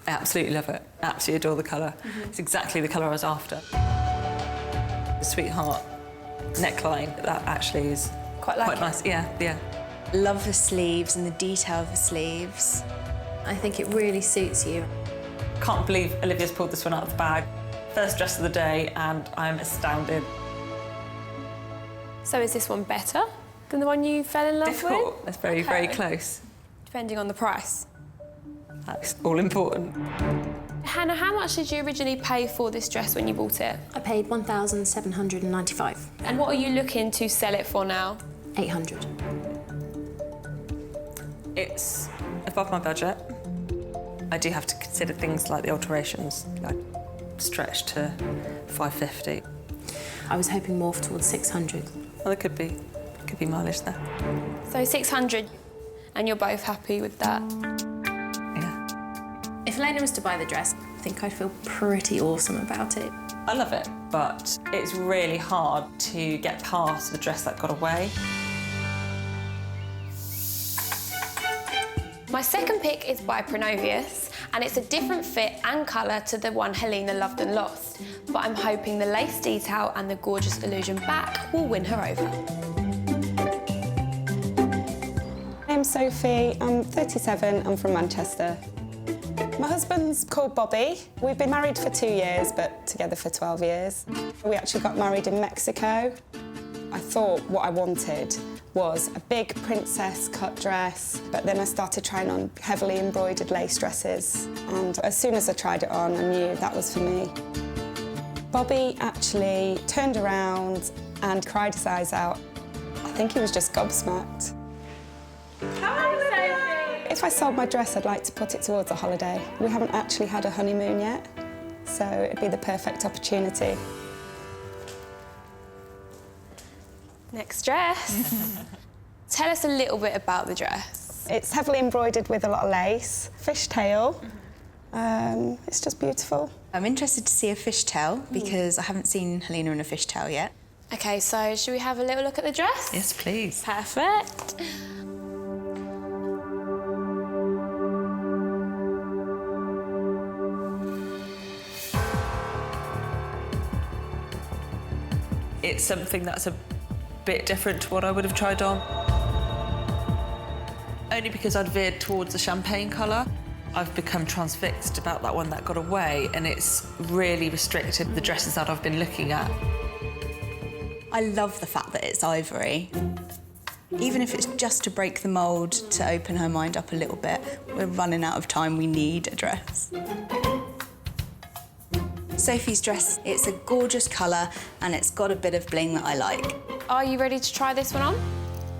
Speaker 23: I absolutely love it. Absolutely adore the colour. It's exactly the colour I was after. The sweetheart neckline, that actually is
Speaker 2: quite
Speaker 23: nice. Yeah.
Speaker 7: Love the sleeves and the detail of the sleeves.
Speaker 18: I think it really suits you.
Speaker 23: Can't believe Olivia's pulled this one out of the bag. First dress of the day, and I'm astounded.
Speaker 2: So is this one better than the one you fell in love
Speaker 23: Difficult.
Speaker 2: with?
Speaker 23: That's very, very close.
Speaker 2: Depending on the price.
Speaker 23: That's all important.
Speaker 2: Hannah, how much did you originally pay for this dress when you bought it?
Speaker 18: I paid £1,795.
Speaker 2: And what are you looking to sell it for now?
Speaker 18: £800.
Speaker 23: It's above my budget. I do have to consider things like the alterations, like stretch to £550.
Speaker 18: I was hoping more towards £600.
Speaker 23: Well, there could be mileage there.
Speaker 2: So £600, and you're both happy with that?
Speaker 18: If Helena was to buy the dress, I think I'd feel pretty awesome about it.
Speaker 23: I love it, but it's really hard to get past the dress that got away.
Speaker 2: My second pick is by Pronovius, and it's a different fit and colour to the one Helina loved and lost. but I'm hoping the lace detail and the gorgeous illusion back will win her over.
Speaker 3: I'm Sophie, I'm 37, I'm from Manchester. My husband's called Bobby. We've been married for 2 years, but together for 12 years. We actually got married in Mexico. I thought what I wanted was a big princess cut dress, but then I started trying on heavily embroidered lace dresses, and as soon as I tried it on, I knew that was for me. Bobby actually turned around and cried his eyes out. I think he was just gobsmacked. If I sold my dress, I'd like to put it towards a holiday. We haven't actually had a honeymoon yet, so it'd be the perfect opportunity.
Speaker 2: Next dress. Tell us a little bit about the dress.
Speaker 3: It's heavily embroidered with a lot of lace, fishtail. It's just beautiful.
Speaker 7: I'm interested to see a fishtail because I haven't seen Helina in a fishtail yet.
Speaker 2: OK, so should we have a little look at the dress?
Speaker 23: Yes, please.
Speaker 2: Perfect.
Speaker 23: It's something that's a bit different to what I would have tried on. Only because I'd veered towards the champagne colour. I've become transfixed about that one that got away, and it's really restricted the dresses that I've been looking at.
Speaker 7: I love the fact that it's ivory. Even if it's just to break the mould, to open her mind up a little bit. We're running out of time, we need a dress. Sophie's dress, it's a gorgeous colour and it's got a bit of bling that I like.
Speaker 2: Are you ready to try this one on?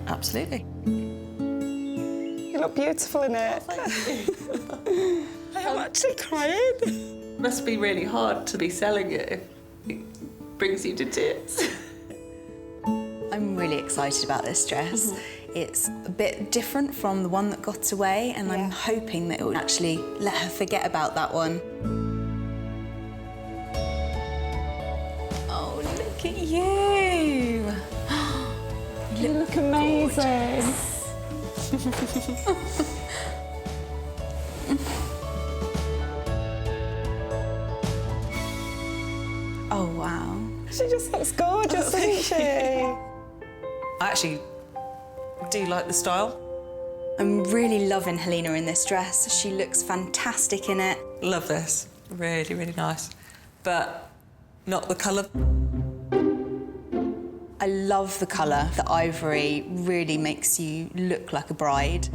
Speaker 23: Absolutely.
Speaker 3: You look beautiful in it. I am actually crying.
Speaker 23: Must be really hard to be selling it if it brings you to tears.
Speaker 7: I'm really excited about this dress. It's a bit different from the one that got away, and I'm hoping that it will actually let her forget about that one. Oh, look at you!
Speaker 3: You look amazing.
Speaker 7: Oh, wow.
Speaker 3: She just looks gorgeous, doesn't she?
Speaker 23: I actually do like the style.
Speaker 7: I'm really loving Helina in this dress. She looks fantastic in it.
Speaker 23: Love this. Really, really nice. But not the colour.
Speaker 7: I love the colour. The ivory really makes you look like a bride.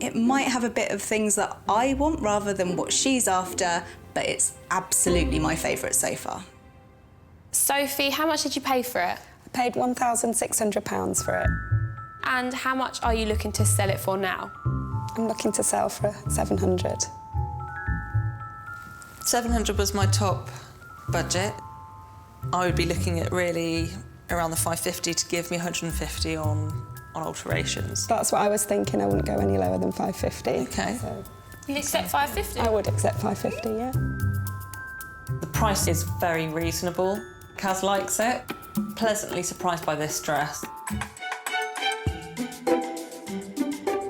Speaker 7: It might have a bit of things that I want rather than what she's after, but it's absolutely my favourite so far.
Speaker 2: Sophie, how much did you pay for it?
Speaker 3: I paid £1,600 for it.
Speaker 2: And how much are you looking to sell it for now?
Speaker 3: I'm looking to sell for 700.
Speaker 23: 700 was my top budget. I would be looking at really around the 550 to give me 150 on alterations.
Speaker 3: That's what I was thinking. I wouldn't go any lower than 550.
Speaker 23: OK.
Speaker 3: So.
Speaker 2: You accept 550?
Speaker 3: I would accept 550, yeah.
Speaker 23: The price is very reasonable. Kaz likes it. Pleasantly surprised by this dress.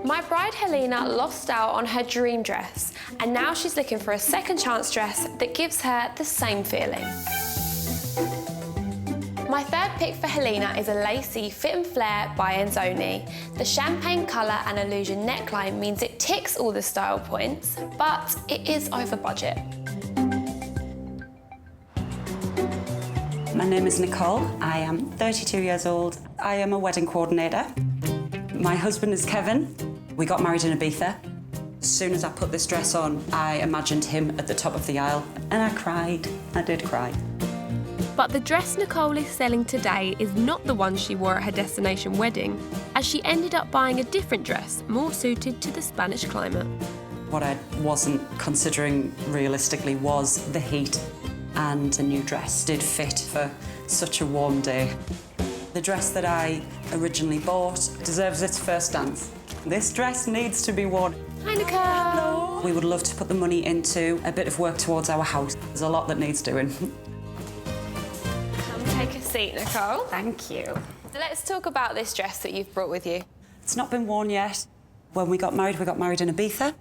Speaker 2: My bride Helina lost out on her dream dress, and now she's looking for a second chance dress that gives her the same feeling. My third pick for Helina is a lacy fit and flare by Enzoni. The champagne colour and illusion neckline means it ticks all the style points, but it is over budget.
Speaker 21: My name is Nicole. I am 32 years old. I am a wedding coordinator. My husband is Kevin. We got married in Ibiza. As soon as I put this dress on, I imagined him at the top of the aisle, and I cried. I did cry.
Speaker 1: But the dress Nicole is selling today is not the one she wore at her destination wedding, as she ended up buying a different dress more suited to the Spanish climate.
Speaker 21: What I wasn't considering realistically was the heat, and the new dress did fit for such a warm day. The dress that I originally bought deserves its first dance. This dress needs to be worn.
Speaker 2: Hi, Nicole.
Speaker 21: We would love to put the money into a bit of work towards our house. There's a lot that needs doing.
Speaker 2: Come take a seat, Nicole.
Speaker 21: Thank you.
Speaker 2: So let's talk about this dress that you've brought with you.
Speaker 21: It's not been worn yet. When we got married in Ibiza.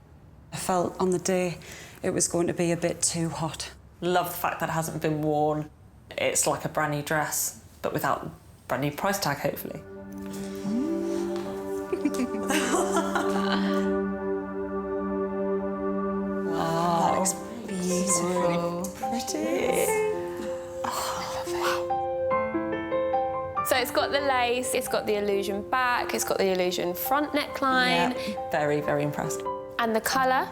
Speaker 21: I felt on the day it was going to be a bit too hot.
Speaker 23: Love the fact that it hasn't been worn. It's like a brand new dress, but without a brand new price tag, hopefully.
Speaker 6: Wow. That looks beautiful.
Speaker 23: Really pretty.
Speaker 2: So it's got the lace, it's got the illusion back, it's got the illusion front neckline.
Speaker 23: Yeah. Very, very impressed.
Speaker 2: And the colour?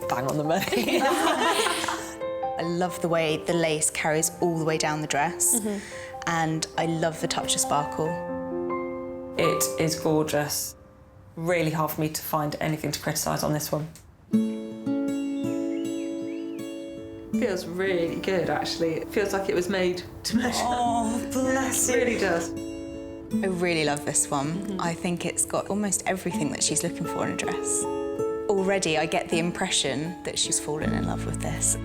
Speaker 23: Bang on the money.
Speaker 7: I love the way the lace carries all the way down the dress, and I love the touch of sparkle.
Speaker 23: It is gorgeous. Really hard for me to find anything to criticise on this one.
Speaker 5: Feels really good, actually. It feels like it was made to measure.
Speaker 6: Oh, bless
Speaker 5: it. It really does.
Speaker 7: I really love this one. I think it's got almost everything that she's looking for in a dress. Already, I get the impression that she's fallen in love with this.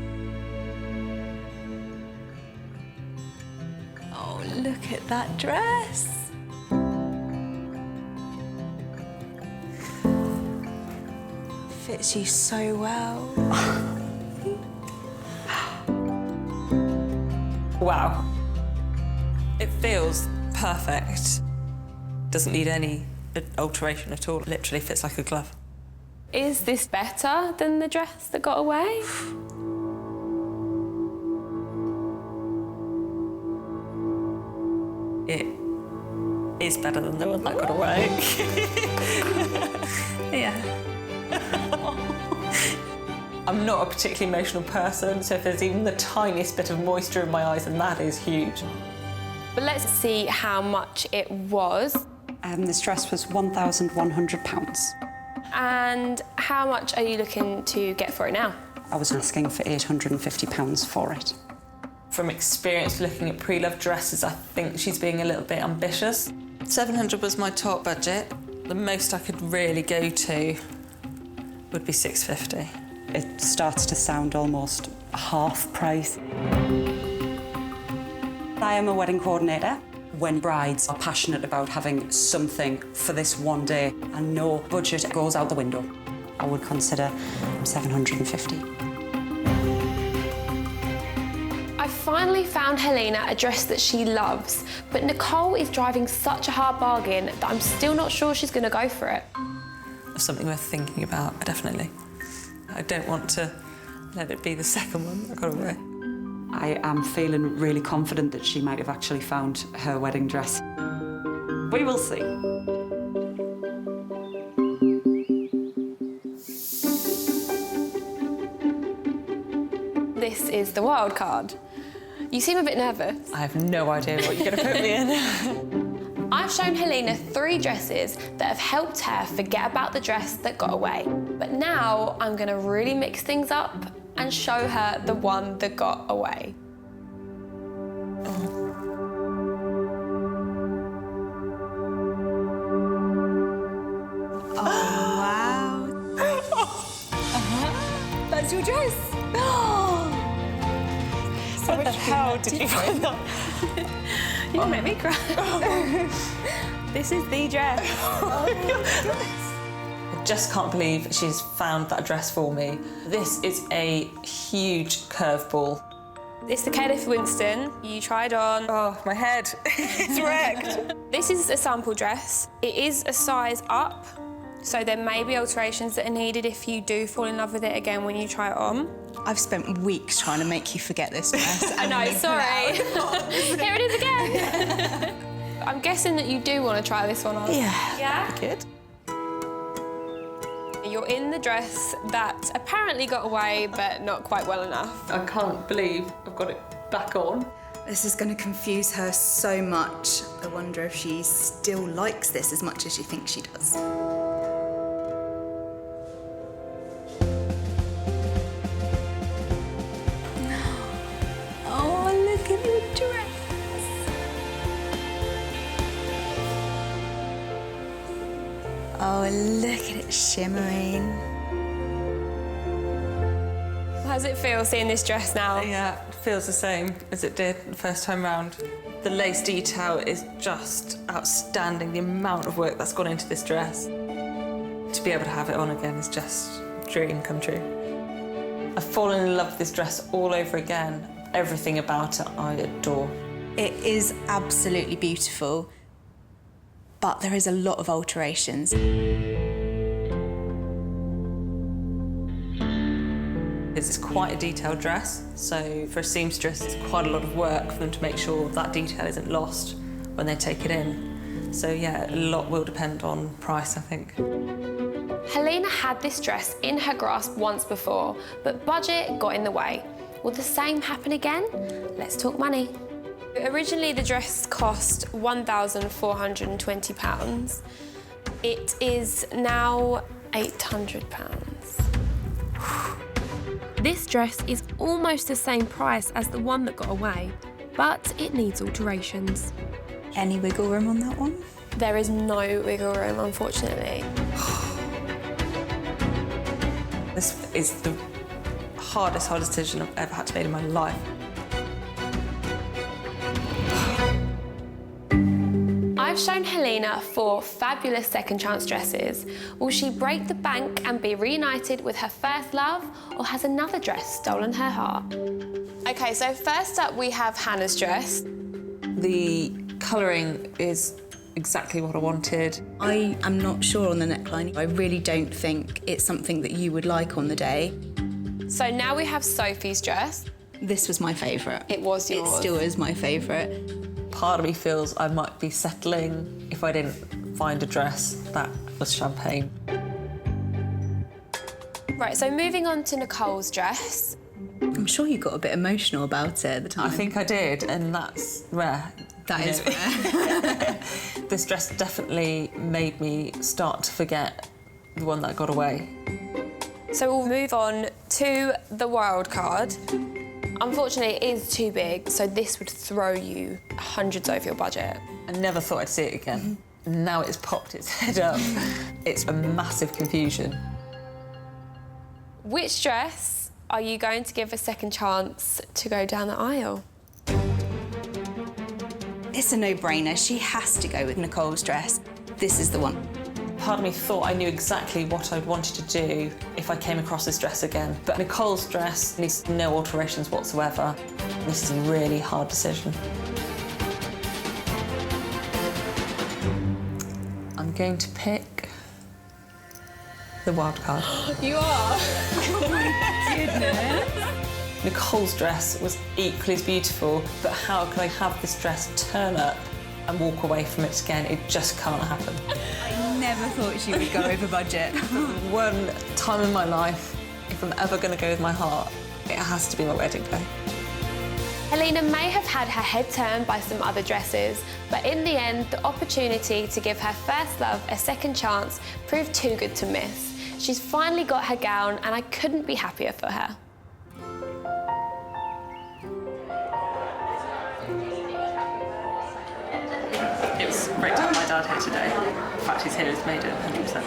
Speaker 7: Oh, look at that dress. Fits you so well.
Speaker 23: Wow. It feels perfect. Doesn't need any alteration at all. It literally fits like a glove.
Speaker 2: Is this better than the dress that got away?
Speaker 23: It is better than the one that got away. Yeah. I'm not a particularly emotional person, so if there's even the tiniest bit of moisture in my eyes, then that is huge.
Speaker 2: But let's see how much it was.
Speaker 21: This dress was £1,100.
Speaker 2: And how much are you looking to get for it now?
Speaker 21: I was asking for £850 for it.
Speaker 23: From experience looking at pre-loved dresses, I think she's being a little bit ambitious. 700 was my top budget. The most I could really go to would be 650.
Speaker 21: It starts to sound almost half price. I am a wedding coordinator. When brides are passionate about having something for this one day and no budget goes out the window, I would consider 750.
Speaker 2: I finally found Helina a dress that she loves, but Nicole is driving such a hard bargain that I'm still not sure she's going to go for it.
Speaker 23: Something worth thinking about, definitely. I don't want to let it be the second one that got away.
Speaker 21: I am feeling really confident that she might have actually found her wedding dress. We will see.
Speaker 2: This is the wild card. You seem a bit nervous.
Speaker 23: I have no idea what you're going to put me in.
Speaker 2: I've shown Helina 3 dresses that have helped her forget about the dress that got away. But now I'm going to really mix things up and show her the one that got away.
Speaker 7: Oh, wow. That's your dress.
Speaker 23: So what the hell did you find that?
Speaker 2: You make me cry. This is the dress.
Speaker 23: I just can't believe she's found that dress for me. This is a huge curveball.
Speaker 2: It's the Caliph Winston. You tried on.
Speaker 23: Oh, my head. It's wrecked.
Speaker 2: This is a sample dress. It is a size up, so there may be alterations that are needed if you do fall in love with it again when you try it on.
Speaker 7: I've spent weeks trying to make you forget this dress.
Speaker 2: I know, sorry. Here it is again. I'm guessing that you do want to try this one on.
Speaker 23: Yeah.
Speaker 2: Yeah?
Speaker 23: Good.
Speaker 2: You're in the dress that apparently got away, but not quite well enough.
Speaker 5: I can't believe I've got it back on.
Speaker 7: This is going to confuse her so much. I wonder if she still likes this as much as she thinks she does. Oh, look at the dress. Oh, look at it shimmering.
Speaker 2: How does it feel seeing this dress now?
Speaker 23: Yeah, it feels the same as it did the first time round. The lace detail is just outstanding, the amount of work that's gone into this dress. To be able to have it on again is just a dream come true. I've fallen in love with this dress all over again. Everything about it I adore.
Speaker 7: It is absolutely beautiful, but there is a lot of alterations.
Speaker 23: It's quite a detailed dress, so for a seamstress it's quite a lot of work for them to make sure that detail isn't lost when they take it in. So yeah, a lot will depend on price, I think.
Speaker 2: Helina had this dress in her grasp once before, but budget got in the way. Will the same happen again? Let's talk money. Originally, the dress cost £1,420. It is now £800.
Speaker 1: This dress is almost the same price as the one that got away, but it needs alterations.
Speaker 7: Any wiggle room on that one?
Speaker 2: There is no wiggle room, unfortunately.
Speaker 23: This is the hardest decision I've ever had to make in my life.
Speaker 2: I've shown Helina 4 fabulous second chance dresses. Will she break the bank and be reunited with her first love, or has another dress stolen her heart? Okay, so first up we have Hannah's dress.
Speaker 23: The colouring is exactly what I wanted.
Speaker 7: I am not sure on the neckline. I really don't think it's something that you would like on the day.
Speaker 2: So now we have Sophie's dress.
Speaker 7: This was my favourite.
Speaker 2: It was yours.
Speaker 7: It still is my favourite.
Speaker 23: Part of me feels I might be settling if I didn't find a dress that was champagne.
Speaker 2: Right, so moving on to Nicole's dress.
Speaker 7: I'm sure you got a bit emotional about it at the time.
Speaker 23: I think I did, and that's rare.
Speaker 7: That is rare.
Speaker 23: This dress definitely made me start to forget the one that got away.
Speaker 2: So we'll move on to the wild card. Unfortunately, it is too big, so this would throw you hundreds over your budget.
Speaker 23: I never thought I'd see it again. Now it's popped its head up. It's a massive confusion.
Speaker 2: Which dress are you going to give a second chance to go down the aisle?
Speaker 7: It's a no-brainer. She has to go with Nicole's dress. This is the one.
Speaker 23: Part of me thought I knew exactly what I wanted to do if I came across this dress again. But Nicole's dress needs no alterations whatsoever. This is a really hard decision. I'm going to pick the wild card.
Speaker 2: You are? Oh my goodness.
Speaker 23: Nicole's dress was equally as beautiful, but how can I have this dress turn up and walk away from it again? It just can't happen.
Speaker 7: I never thought she would go over budget.
Speaker 23: One time in my life, if I'm ever going to go with my heart, it has to be my wedding day.
Speaker 2: Helina may have had her head turned by some other dresses, but in the end, the opportunity to give her first love a second chance proved too good to miss. She's finally got her gown, and I couldn't be happier for her.
Speaker 5: It was great to have my dad here today. The fact he's here has made it 100%.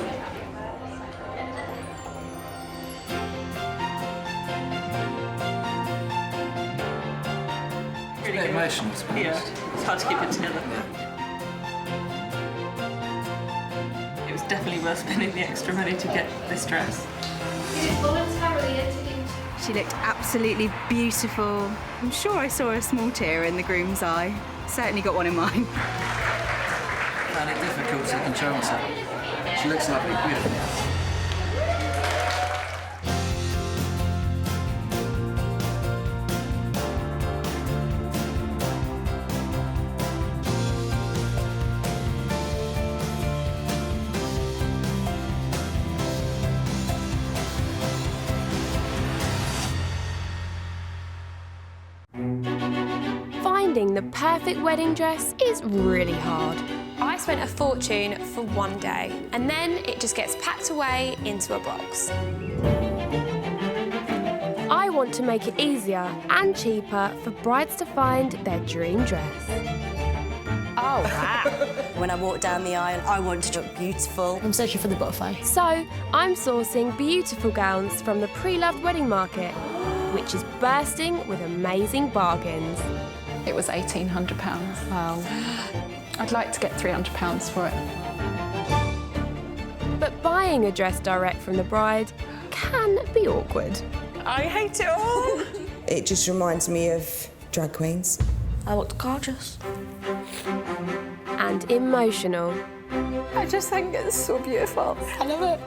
Speaker 13: Really good. Emotional, I suppose.
Speaker 5: Yeah, it's hard to keep it together. It was definitely worth spending the extra money to get this dress.
Speaker 4: She looked absolutely beautiful. I'm sure I saw a small tear in the groom's eye. Certainly got one in mine.
Speaker 13: I found it difficult to control myself. She looks lovely, beautiful.
Speaker 1: Finding the perfect wedding dress is really hard.
Speaker 2: I spent a fortune for one day, and then it just gets packed away into a box.
Speaker 1: I want to make it easier and cheaper for brides to find their dream dress.
Speaker 2: Oh, wow.
Speaker 12: When I walk down the aisle, I want to look beautiful.
Speaker 9: I'm searching for the butterfly.
Speaker 1: So, I'm sourcing beautiful gowns from the pre-loved wedding market, which is bursting with amazing bargains.
Speaker 8: It was £1,800. Wow. I'd like to get £300 for it.
Speaker 1: But buying a dress direct from the bride can be awkward.
Speaker 23: I hate it all.
Speaker 6: It just reminds me of drag queens.
Speaker 12: I looked gorgeous.
Speaker 1: And emotional.
Speaker 8: I just think it's so beautiful. I love it.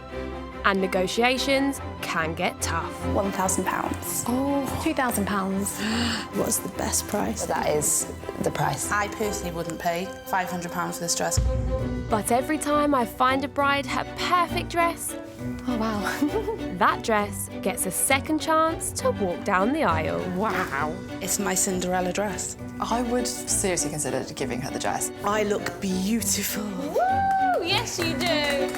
Speaker 1: And negotiations can get tough.
Speaker 14: £1,000.
Speaker 18: Oh, £2,000.
Speaker 14: What's the best price?
Speaker 9: That is the price.
Speaker 14: I personally wouldn't pay £500 for this dress.
Speaker 1: But every time I find a bride her perfect dress,
Speaker 18: Oh, wow.
Speaker 1: that dress gets a second chance to walk down the aisle.
Speaker 14: Wow. It's my Cinderella dress.
Speaker 16: I would seriously consider giving her the dress.
Speaker 14: I look beautiful.
Speaker 2: Woo! Yes, you do.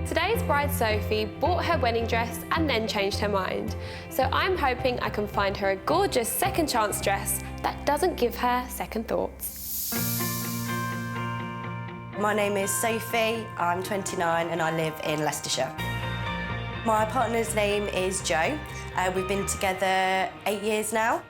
Speaker 2: Today's bride Sophie bought her wedding dress and then changed her mind. So I'm hoping I can find her a gorgeous second chance dress that doesn't give her second thoughts.
Speaker 12: My name is Sophie, I'm 29 and I live in Leicestershire. My partner's name is Joe. We've been together 8 years now.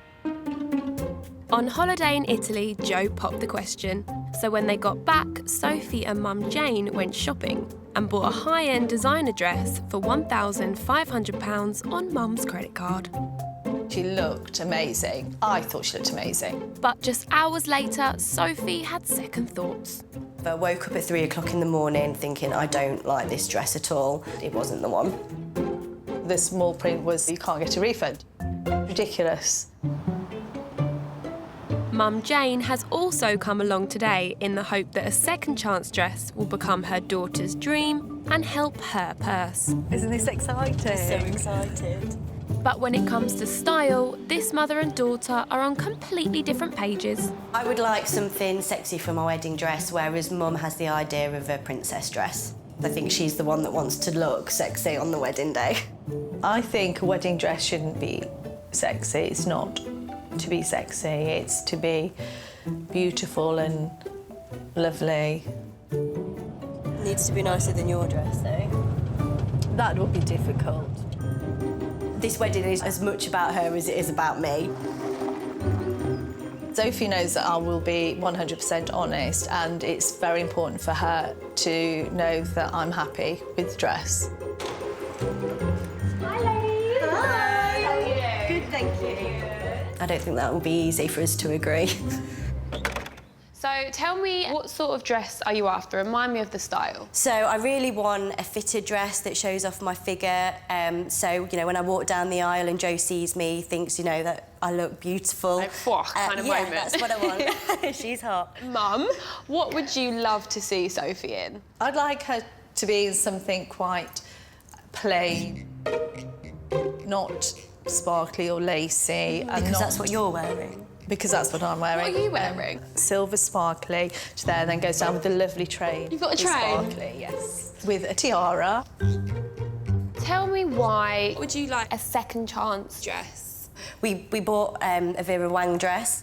Speaker 1: On holiday in Italy, Joe popped the question. So when they got back, Sophie and Mum Jane went shopping and bought a high-end designer dress for £1,500 on Mum's credit card.
Speaker 10: She looked amazing. I thought she looked amazing.
Speaker 1: But just hours later, Sophie had second thoughts.
Speaker 12: I woke up at 3 o'clock in the morning thinking, I don't like this dress at all. It wasn't the one.
Speaker 10: The small print was, you can't get a refund. Ridiculous.
Speaker 1: Mum Jane has also come along today in the hope that a second chance dress will become her daughter's dream and help her purse.
Speaker 10: Isn't this exciting?
Speaker 12: So excited.
Speaker 1: But when it comes to style, this mother and daughter are on completely different pages.
Speaker 12: I would like something sexy for my wedding dress, whereas Mum has the idea of a princess dress. I think she's the one that wants to look sexy on the wedding day.
Speaker 10: I think a wedding dress shouldn't be sexy. It's not to be sexy, it's to be beautiful and lovely.
Speaker 12: Needs to be nicer than your dress, though.
Speaker 10: That would be difficult.
Speaker 12: This wedding is as much about her as it is about me.
Speaker 10: Sophie knows that I will be 100% honest, and it's very important for her to know that I'm happy with the dress.
Speaker 2: Hi, ladies.
Speaker 12: Hi.
Speaker 2: How are you?
Speaker 12: Good, thank you. I don't think that will be easy for us to agree.
Speaker 2: So tell me, what sort of dress are you after? Remind me of the style.
Speaker 12: So I really want a fitted dress that shows off my figure. So, you know, when I walk down the aisle and Joe sees me, thinks, you know, that I look beautiful.
Speaker 2: Like, kind of
Speaker 12: yeah,
Speaker 2: moment.
Speaker 12: That's what I want. She's hot.
Speaker 2: Mum, what would you love to see Sophie in?
Speaker 10: I'd like her to be in something quite plain, not sparkly or lacy.
Speaker 12: Because that's what you're wearing.
Speaker 10: Because that's what I'm wearing.
Speaker 2: What are you wearing?
Speaker 10: Silver sparkly, which there then goes down with a lovely train.
Speaker 2: You've got a train?
Speaker 10: Sparkly, yes. With a tiara.
Speaker 2: Tell me why would you like a second chance dress?
Speaker 12: We bought a Vera Wang dress.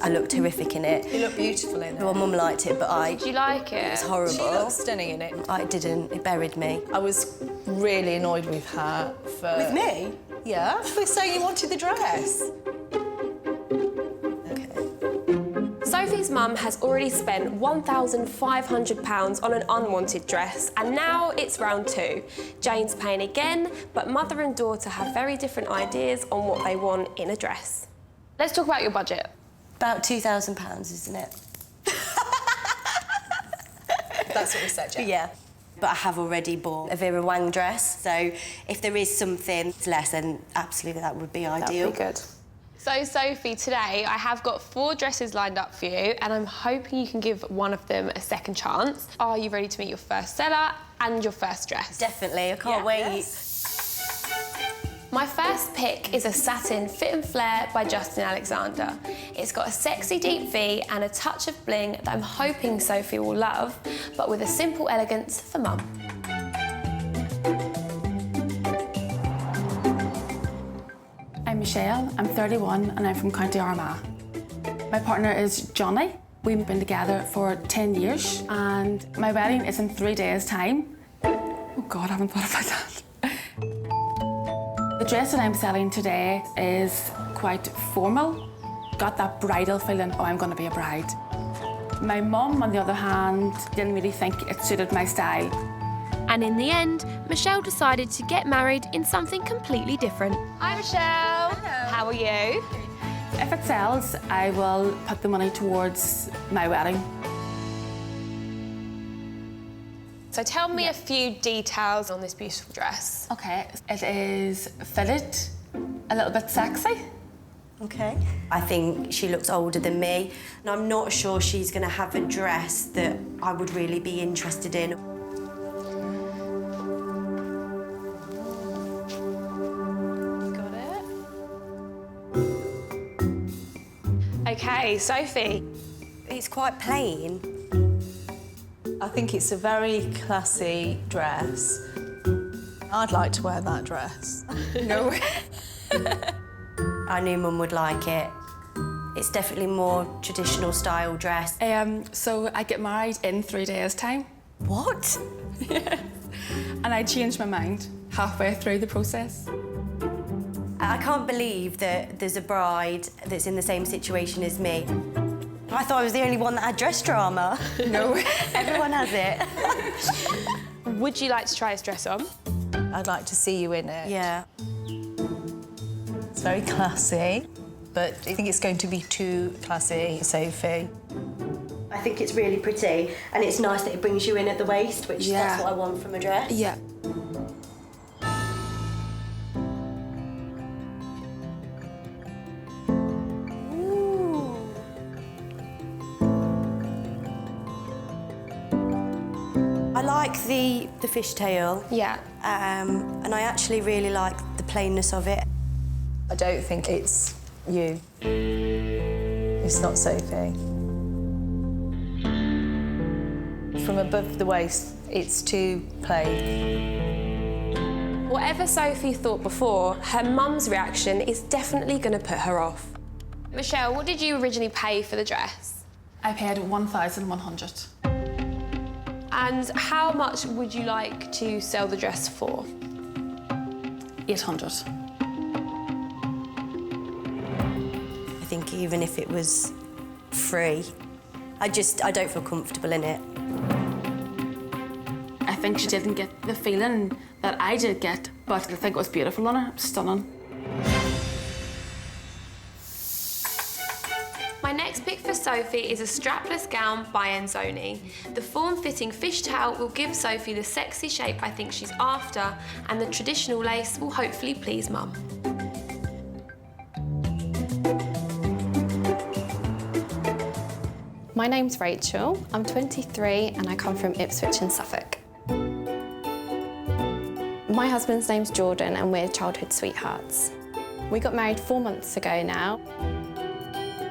Speaker 12: I looked horrific in it.
Speaker 10: You look beautiful in it.
Speaker 12: Well, Mum liked it, but I...
Speaker 2: Did you like it?
Speaker 12: It was horrible.
Speaker 10: She looked stunning in it.
Speaker 12: I didn't. It buried me.
Speaker 10: I was really annoyed with her for...
Speaker 12: With me?
Speaker 10: Yeah, for saying you wanted the dress.
Speaker 2: Sophie's mum has already spent £1,500 on an unwanted dress, and now it's round two. Jane's paying again, but mother and daughter have very different ideas on what they want in a dress. Let's talk about your budget.
Speaker 12: About £2,000, isn't it?
Speaker 10: That's what we said, yeah.
Speaker 12: Yeah. But I have already bought a Vera Wang dress, so if there is something less, then absolutely that would be ideal.
Speaker 2: That would be good. So, Sophie, today I have got 4 dresses lined up for you, and I'm hoping you can give one of them a second chance. Are you ready to meet your first seller and your first dress?
Speaker 12: Definitely, I can't wait.
Speaker 2: Yes. My first pick is a satin Fit and Flare by Justin Alexander. It's got a sexy deep V and a touch of bling that I'm hoping Sophie will love, but with a simple elegance for Mum.
Speaker 8: I'm Michelle, I'm 31 and I'm from County Armagh. My partner is Johnny. We've been together for 10 years and my wedding is in 3 days' time. Oh God, I haven't thought about that. The dress that I'm selling today is quite formal. Got that bridal feeling, oh, I'm going to be a bride. My mum, on the other hand, didn't really think it suited my style.
Speaker 1: And in the end, Michelle decided to get married in something completely different.
Speaker 2: Hi, Michelle.
Speaker 8: Hello.
Speaker 2: How are you?
Speaker 8: If it sells, I will put the money towards my wedding.
Speaker 2: So tell me a few details on this beautiful dress.
Speaker 8: Okay, it is fitted, a little bit sexy.
Speaker 12: Okay. I think she looks older than me, and I'm not sure she's going to have a dress that I would really be interested in.
Speaker 2: Got it. Okay, Sophie.
Speaker 12: It's quite plain.
Speaker 10: I think it's a very classy dress. I'd like to wear that dress.
Speaker 12: No way. I knew Mum would like it. It's definitely more traditional style dress.
Speaker 8: So I get married in 3 days' time.
Speaker 12: What?
Speaker 8: Yeah. And I changed my mind halfway through the process.
Speaker 12: I can't believe that there's a bride that's in the same situation as me. I thought I was the only one that had dress drama.
Speaker 8: No.
Speaker 12: Everyone has it.
Speaker 2: Would you like to try this dress on?
Speaker 10: I'd like to see you in it.
Speaker 12: Yeah.
Speaker 10: It's very classy, but I think it's going to be too classy, Sophie.
Speaker 12: I think it's really pretty, and it's nice that it brings you in at the waist, which that's what I want from a dress.
Speaker 8: Yeah.
Speaker 12: I like the fishtail.
Speaker 2: Yeah.
Speaker 12: And I actually really like the plainness of it.
Speaker 10: I don't think it's you. It's not Sophie. From above the waist, it's too plain.
Speaker 2: Whatever Sophie thought before, her mum's reaction is definitely going to put her off. Michelle, what did you originally pay for the dress?
Speaker 8: I paid 1,100.
Speaker 2: And how much would you like to sell the dress for?
Speaker 8: 800.
Speaker 12: I think even if it was free, I don't feel comfortable in it.
Speaker 8: I think she didn't get the feeling that I did get, but I think it was beautiful on her, stunning.
Speaker 2: My next pick for Sophie is a strapless gown by Enzoni. The form-fitting fishtail will give Sophie the sexy shape I think she's after, and the traditional lace will hopefully please Mum.
Speaker 17: My name's Rachel, I'm 23 and I come from Ipswich in Suffolk. My husband's name's Jordan and we're childhood sweethearts. We got married 4 months ago now.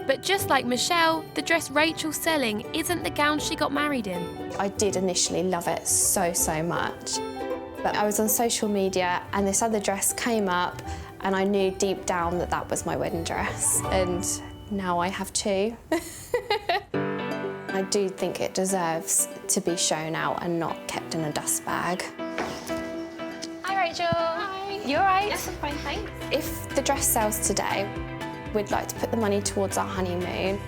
Speaker 1: But just like Michelle, the dress Rachel's selling isn't the gown she got married in.
Speaker 17: I did initially love it so much. But I was on social media and this other dress came up and I knew deep down that that was my wedding dress. And now I have two. I do think it deserves to be shown out and not kept in a dust bag.
Speaker 2: Hi, Rachel. Hi. You all right? Yes, I'm fine, thanks.
Speaker 17: If the dress sells today, we'd like to put the money towards our honeymoon.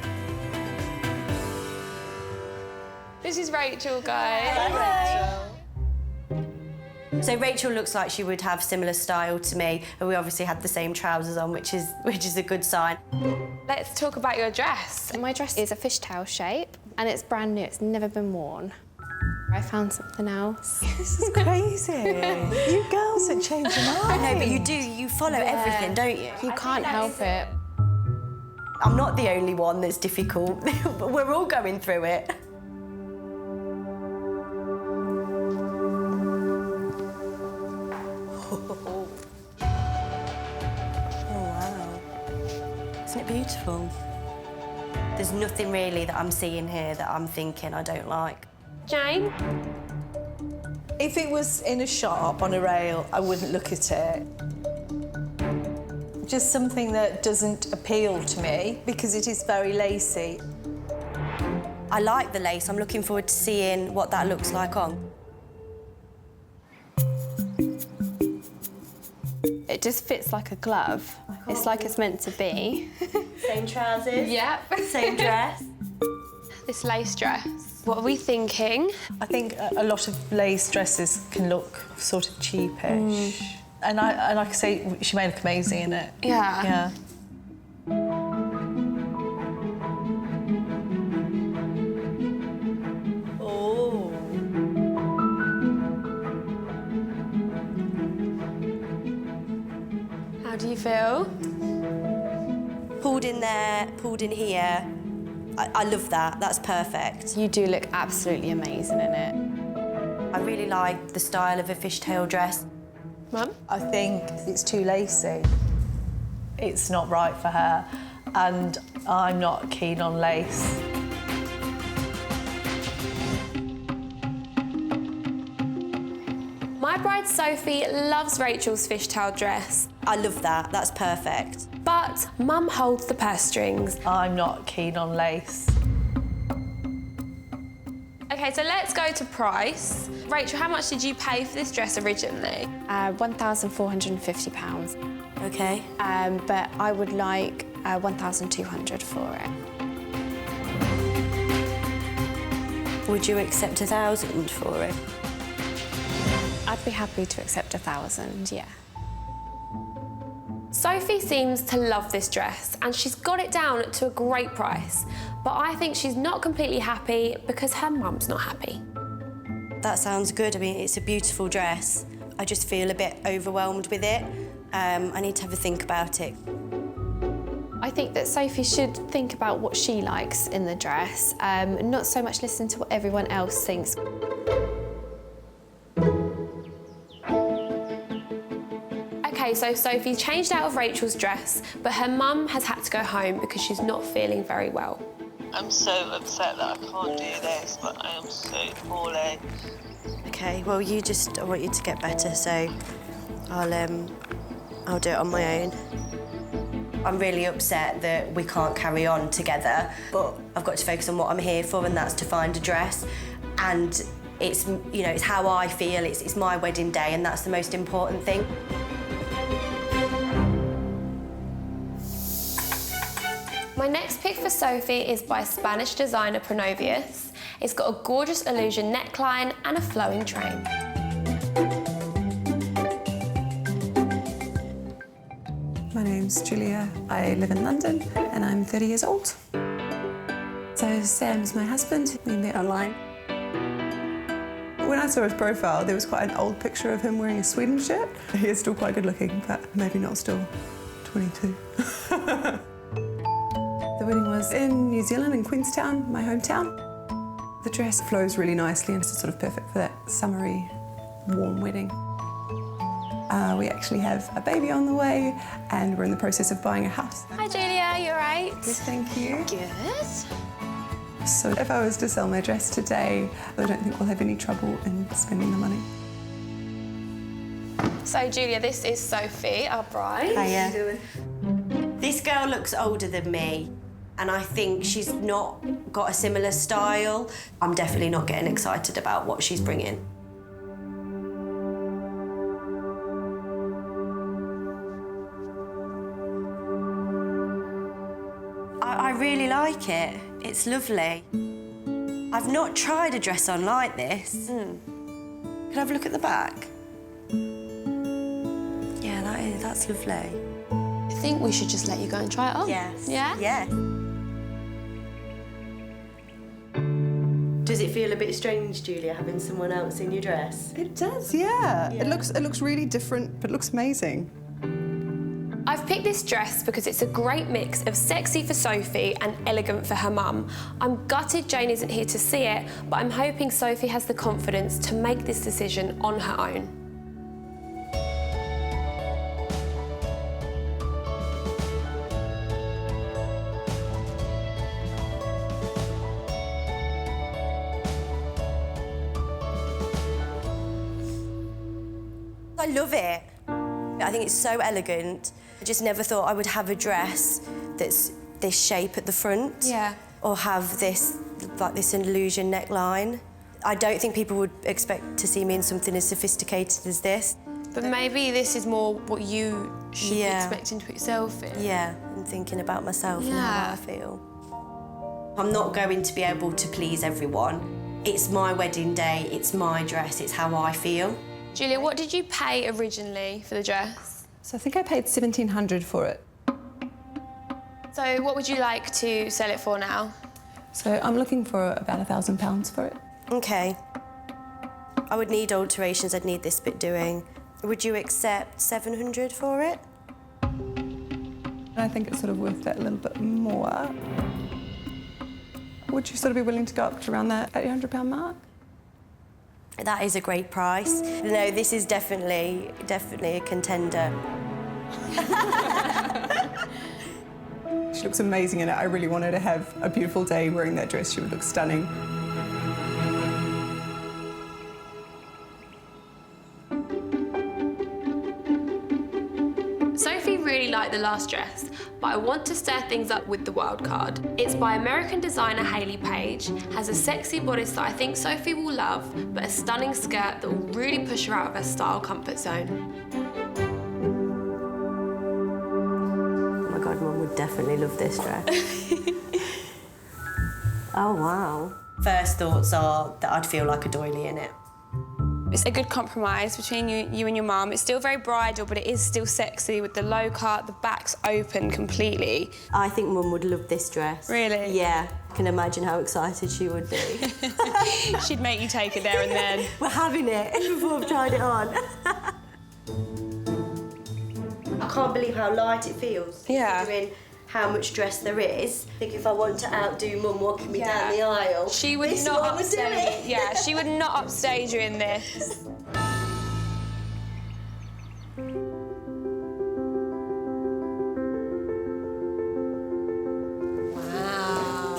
Speaker 2: This is Rachel, guys.
Speaker 12: Hello. So Rachel looks like she would have similar style to me, and we obviously had the same trousers on, which is a good sign.
Speaker 2: Let's talk about your dress.
Speaker 17: My dress is a fishtail shape, and it's brand new. It's never been worn. I found something else.
Speaker 10: This is crazy. You girls are changing minds.
Speaker 12: I know, but you follow everything, don't you?
Speaker 17: You can't help it.
Speaker 12: I'm not the only one that's difficult, but we're all going through it. Isn't it beautiful? There's nothing really that I'm seeing here that I'm thinking I don't like.
Speaker 2: Jane?
Speaker 10: If it was in a shop on a rail, I wouldn't look at it. Just something that doesn't appeal to me because it is very lacy.
Speaker 12: I like the lace. I'm looking forward to seeing what that looks like on.
Speaker 17: It just fits like a glove. It's like it's meant to be.
Speaker 12: Same trousers?
Speaker 17: Yep.
Speaker 12: Same dress?
Speaker 2: This lace dress. What are we thinking?
Speaker 10: I think a lot of lace dresses can look sort of cheapish. And I can say she may look amazing in it.
Speaker 2: Yeah.
Speaker 10: Oh.
Speaker 2: How do you feel?
Speaker 12: Pulled in there, pulled in here. I love that. That's perfect.
Speaker 17: You do look absolutely amazing in it.
Speaker 12: I really like the style of a fishtail dress.
Speaker 2: Mum?
Speaker 10: I think it's too lacy. It's not right for her, and I'm not keen on lace.
Speaker 2: My bride Sophie loves Rachel's fishtail dress.
Speaker 12: I love that. That's perfect.
Speaker 2: But Mum holds the purse strings.
Speaker 10: I'm not keen on lace.
Speaker 2: OK, so let's go to price. Rachel, how much did you pay for this dress originally?
Speaker 17: £1,450.
Speaker 12: OK.
Speaker 17: But I would like £1,200 for it.
Speaker 12: Would you accept £1,000 for it?
Speaker 17: I'd be happy to accept £1,000, yeah.
Speaker 2: Sophie seems to love this dress and she's got it down to a great price. But I think she's not completely happy because her mum's not happy.
Speaker 12: That sounds good. I mean, it's a beautiful dress. I just feel a bit overwhelmed with it. I need to have a think about it.
Speaker 17: I think that Sophie should think about what she likes in the dress, not so much listen to what everyone else thinks.
Speaker 2: OK, so Sophie changed out of Rachel's dress, but her mum has had to go home because she's not feeling very well.
Speaker 15: I'm so upset that I can't do this, but I am so poorly.
Speaker 12: OK, well, I want you to get better, so I'll do it on my own. I'm really upset that we can't carry on together, but I've got to focus on what I'm here for, and that's to find a dress. And it's, you know, it's how I feel, it's my wedding day, and that's the most important thing.
Speaker 2: My next pick for Sophie is by Spanish designer Pronovius. It's got a gorgeous illusion neckline and a flowing train.
Speaker 19: My name's Julia. I live in London and I'm 30 years old. So Sam's my husband. We met online. When I saw his profile, there was quite an old picture of him wearing a Sweden shirt. He is still quite good looking, but maybe not still 22. The wedding was in New Zealand, in Queenstown, my hometown. The dress flows really nicely and it's sort of perfect for that summery, warm wedding. We actually have a baby on the way and we're in the process of buying a house.
Speaker 2: Hi Julia, you all right?
Speaker 19: Good, thank you.
Speaker 2: Good.
Speaker 19: So if I was to sell my dress today, I don't think we'll have any trouble in spending the money.
Speaker 2: So Julia, this is Sophie, our bride.
Speaker 12: Hiya. How you doing? This girl looks older than me, and I think she's not got a similar style. I'm definitely not getting excited about what she's bringing. I really like it. It's lovely. I've not tried a dress on like this. Can I have a look at the back? Yeah, that's lovely.
Speaker 2: I think we should just let you go and try it on.
Speaker 12: Yes.
Speaker 2: Yeah?
Speaker 12: Yes. Does it feel a bit strange, Julia, having someone else in your dress?
Speaker 19: It does, yeah. It looks really different, but it looks amazing.
Speaker 2: I've picked this dress because it's a great mix of sexy for Sophie and elegant for her mum. I'm gutted Jane isn't here to see it, but I'm hoping Sophie has the confidence to make this decision on her own.
Speaker 12: I love it. I think it's so elegant. I just never thought I would have a dress that's this shape at the front.
Speaker 2: Yeah.
Speaker 12: Or have this, like this illusion neckline. I don't think people would expect to see me in something as sophisticated as this.
Speaker 2: But maybe this is more what you should be expecting to put yourself in.
Speaker 12: Yeah, and thinking about myself and how I feel. I'm not going to be able to please everyone. It's my wedding day, it's my dress, it's how I feel.
Speaker 2: Julia, what did you pay originally for the dress?
Speaker 19: So I think I paid $1,700 for it.
Speaker 2: So what would you like to sell it for now?
Speaker 19: So I'm looking for about £1,000 for it.
Speaker 12: OK. I would need alterations, I'd need this bit doing. Would you accept $700 for it?
Speaker 19: I think it's sort of worth that little bit more. Would you sort of be willing to go up to around that £800 mark?
Speaker 12: That is a great price. No, this is definitely a contender.
Speaker 19: She looks amazing in it. I really want her to have a beautiful day wearing that dress. She would look stunning.
Speaker 2: Sophie really liked the last dress, but I want to stir things up with the wild card. It's by American designer Hayley Page, has a sexy bodice that I think Sophie will love, but a stunning skirt that will really push her out of her style comfort zone.
Speaker 12: Oh my God, Mum would definitely love this dress. Oh, wow. First thoughts are that I'd feel like a doily in it.
Speaker 2: It's a good compromise between you and your mum. It's still very bridal, but it is still sexy with the low cut, the back's open completely.
Speaker 12: I think Mum would love this dress.
Speaker 2: Really?
Speaker 12: Yeah. I can imagine how excited she would be.
Speaker 2: She'd make you take it there and then.
Speaker 12: We're having it before I've tried it on. I can't believe how light it feels.
Speaker 2: Yeah.
Speaker 12: Considering how much dress there is. I think if I want to outdo Mum walking me down the aisle,
Speaker 2: she would not upstage. Yeah, she would not upstage you in this. Wow.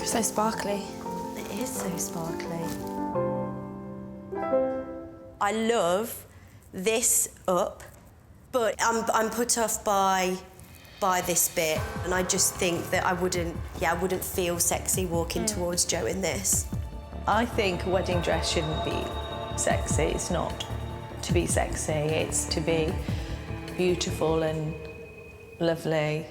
Speaker 2: So sparkly.
Speaker 12: It is so sparkly. I love this up, but I'm put off by this bit, and I just think that I wouldn't feel sexy walking towards Joe in this.
Speaker 10: I think a wedding dress shouldn't be sexy. It's not to be sexy, it's to be beautiful and lovely.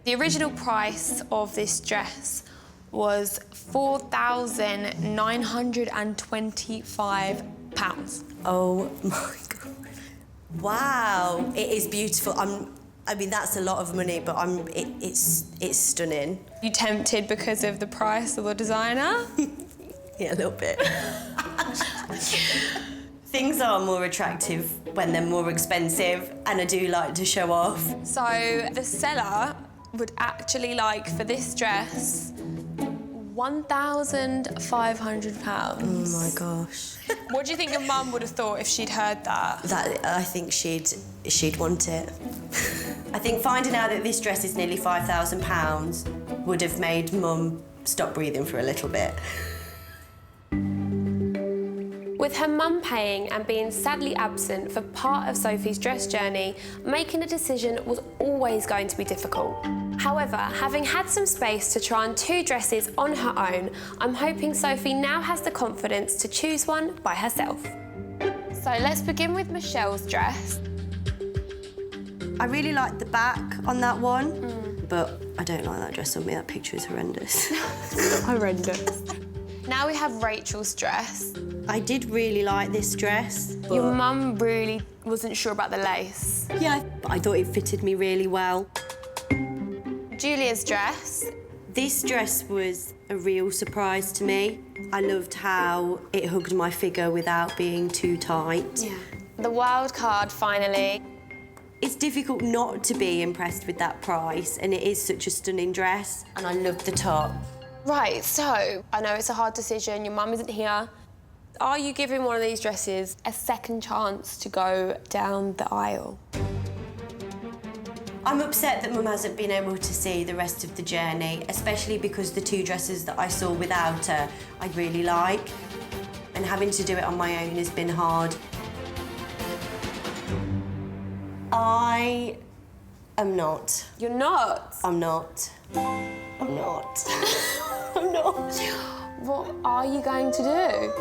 Speaker 2: The original price of this dress was £4,925.
Speaker 12: Oh my God. Wow, it is beautiful. I mean, that's a lot of money, but it's stunning.
Speaker 2: You tempted because of the price of the designer?
Speaker 12: Yeah, a little bit. Things are more attractive when they're more expensive, and I do like to show off.
Speaker 2: So the seller would actually like, for this dress, £1,500.
Speaker 12: Oh my gosh.
Speaker 2: What do you think your mum would have thought if she'd heard that?
Speaker 12: I think she'd want it. I think finding out that this dress is nearly £5,000 would have made Mum stop breathing for a little bit.
Speaker 2: With her mum paying and being sadly absent for part of Sophie's dress journey, making a decision was always going to be difficult. However, having had some space to try on 2 dresses on her own, I'm hoping Sophie now has the confidence to choose one by herself. So let's begin with Michelle's dress.
Speaker 12: I really like the back on that one, but I don't like that dress on me. That picture is horrendous.
Speaker 2: Horrendous. Now we have Rachel's dress.
Speaker 12: I did really like this dress.
Speaker 2: Your mum really wasn't sure about the lace.
Speaker 12: Yeah, but I thought it fitted me really well.
Speaker 2: Julia's dress.
Speaker 12: This dress was a real surprise to me. I loved how it hugged my figure without being too tight.
Speaker 2: Yeah. The wild card, finally.
Speaker 12: It's difficult not to be impressed with that price, and it is such a stunning dress, and I loved the top.
Speaker 2: Right, so I know it's a hard decision, your mum isn't here. Are you giving one of these dresses a second chance to go down the aisle?
Speaker 12: I'm upset that Mum hasn't been able to see the rest of the journey, especially because the 2 dresses that I saw without her I really like, and having to do it on my own has been hard. I am not.
Speaker 2: You're not?
Speaker 12: I'm not. I'm not. I'm not.
Speaker 2: What are you going to do?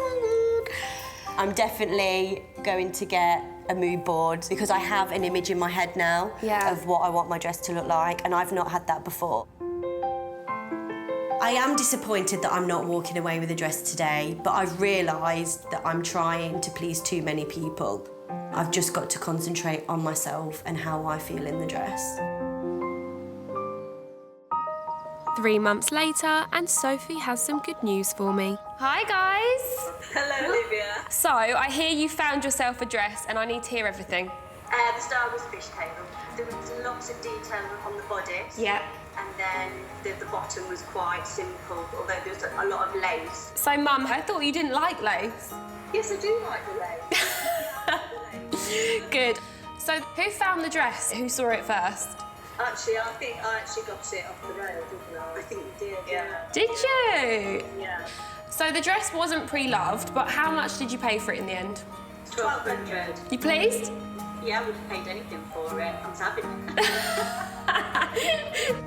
Speaker 12: I'm definitely going to get a mood board because I have an image in my head now of what I want my dress to look like, and I've not had that before. I am disappointed that I'm not walking away with a dress today, but I've realised that I'm trying to please too many people. I've just got to concentrate on myself and how I feel in the dress.
Speaker 1: 3 months later, and Sophie has some good news for me.
Speaker 2: Hi guys!
Speaker 11: Hello, Olivia.
Speaker 2: So, I hear you found yourself a dress and I need to hear everything.
Speaker 11: The style was fishtail. There was lots of detail on the bodice.
Speaker 2: Yep.
Speaker 11: And then the bottom was quite simple, although there was a lot of lace.
Speaker 2: So, Mum, I thought you didn't like lace.
Speaker 11: Yes, I do like the lace.
Speaker 2: Good. So, who found the dress? Who saw it first?
Speaker 11: Actually, I think I got it off the rail, didn't I? I think you did, yeah.
Speaker 2: Did you?
Speaker 11: Yeah.
Speaker 2: So the dress wasn't pre-loved, but how much did you pay for it in the end?
Speaker 11: 1,200.
Speaker 2: You pleased?
Speaker 11: Yeah, I would have paid anything for it. I'm having it.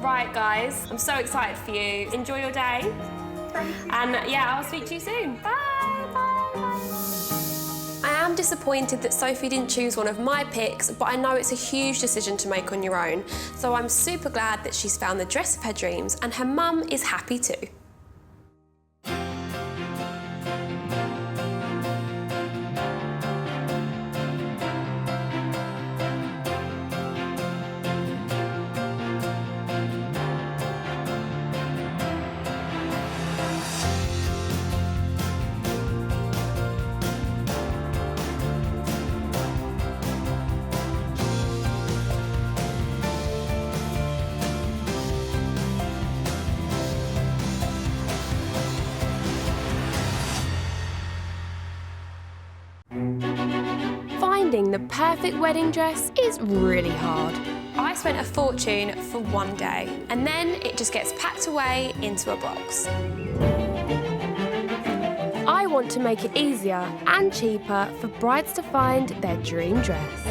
Speaker 2: Right, guys, I'm so excited for you. Enjoy your day.
Speaker 11: Thank you.
Speaker 2: And yeah, I'll speak to you soon. Bye, bye, bye. I am disappointed that Sophie didn't choose one of my picks, but I know it's a huge decision to make on your own. So I'm super glad that she's found the dress of her dreams, and her mum is happy too. Finding the perfect wedding dress is really hard. I spent a fortune for one day, and then it just gets packed away into a box. I want to make it easier and cheaper for brides to find their dream dress.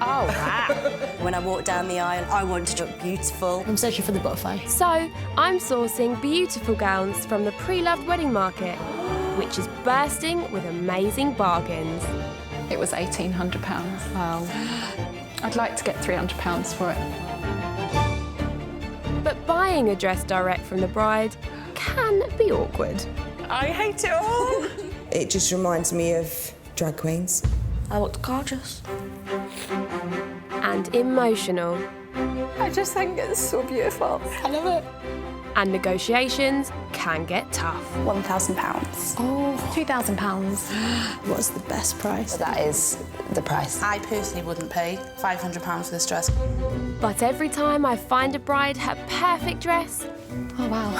Speaker 12: Oh, wow. When I walk down the aisle, I want to look beautiful.
Speaker 18: I'm searching for the butterfly.
Speaker 1: So I'm sourcing beautiful gowns from the pre-loved wedding market, which is bursting with amazing bargains.
Speaker 4: It was £1,800. Wow. I'd like to get £300 for it.
Speaker 1: But buying a dress direct from the bride can be awkward.
Speaker 23: I hate it all.
Speaker 6: It just reminds me of drag queens.
Speaker 18: I looked gorgeous.
Speaker 1: And emotional.
Speaker 4: I just think it's so beautiful. I love it.
Speaker 1: And negotiations can get tough.
Speaker 14: £1,000.
Speaker 18: Oh, £2,000.
Speaker 14: What's the best price?
Speaker 18: That is the price.
Speaker 14: I personally wouldn't pay £500 for this dress.
Speaker 1: But every time I find a bride her perfect dress,
Speaker 18: oh wow,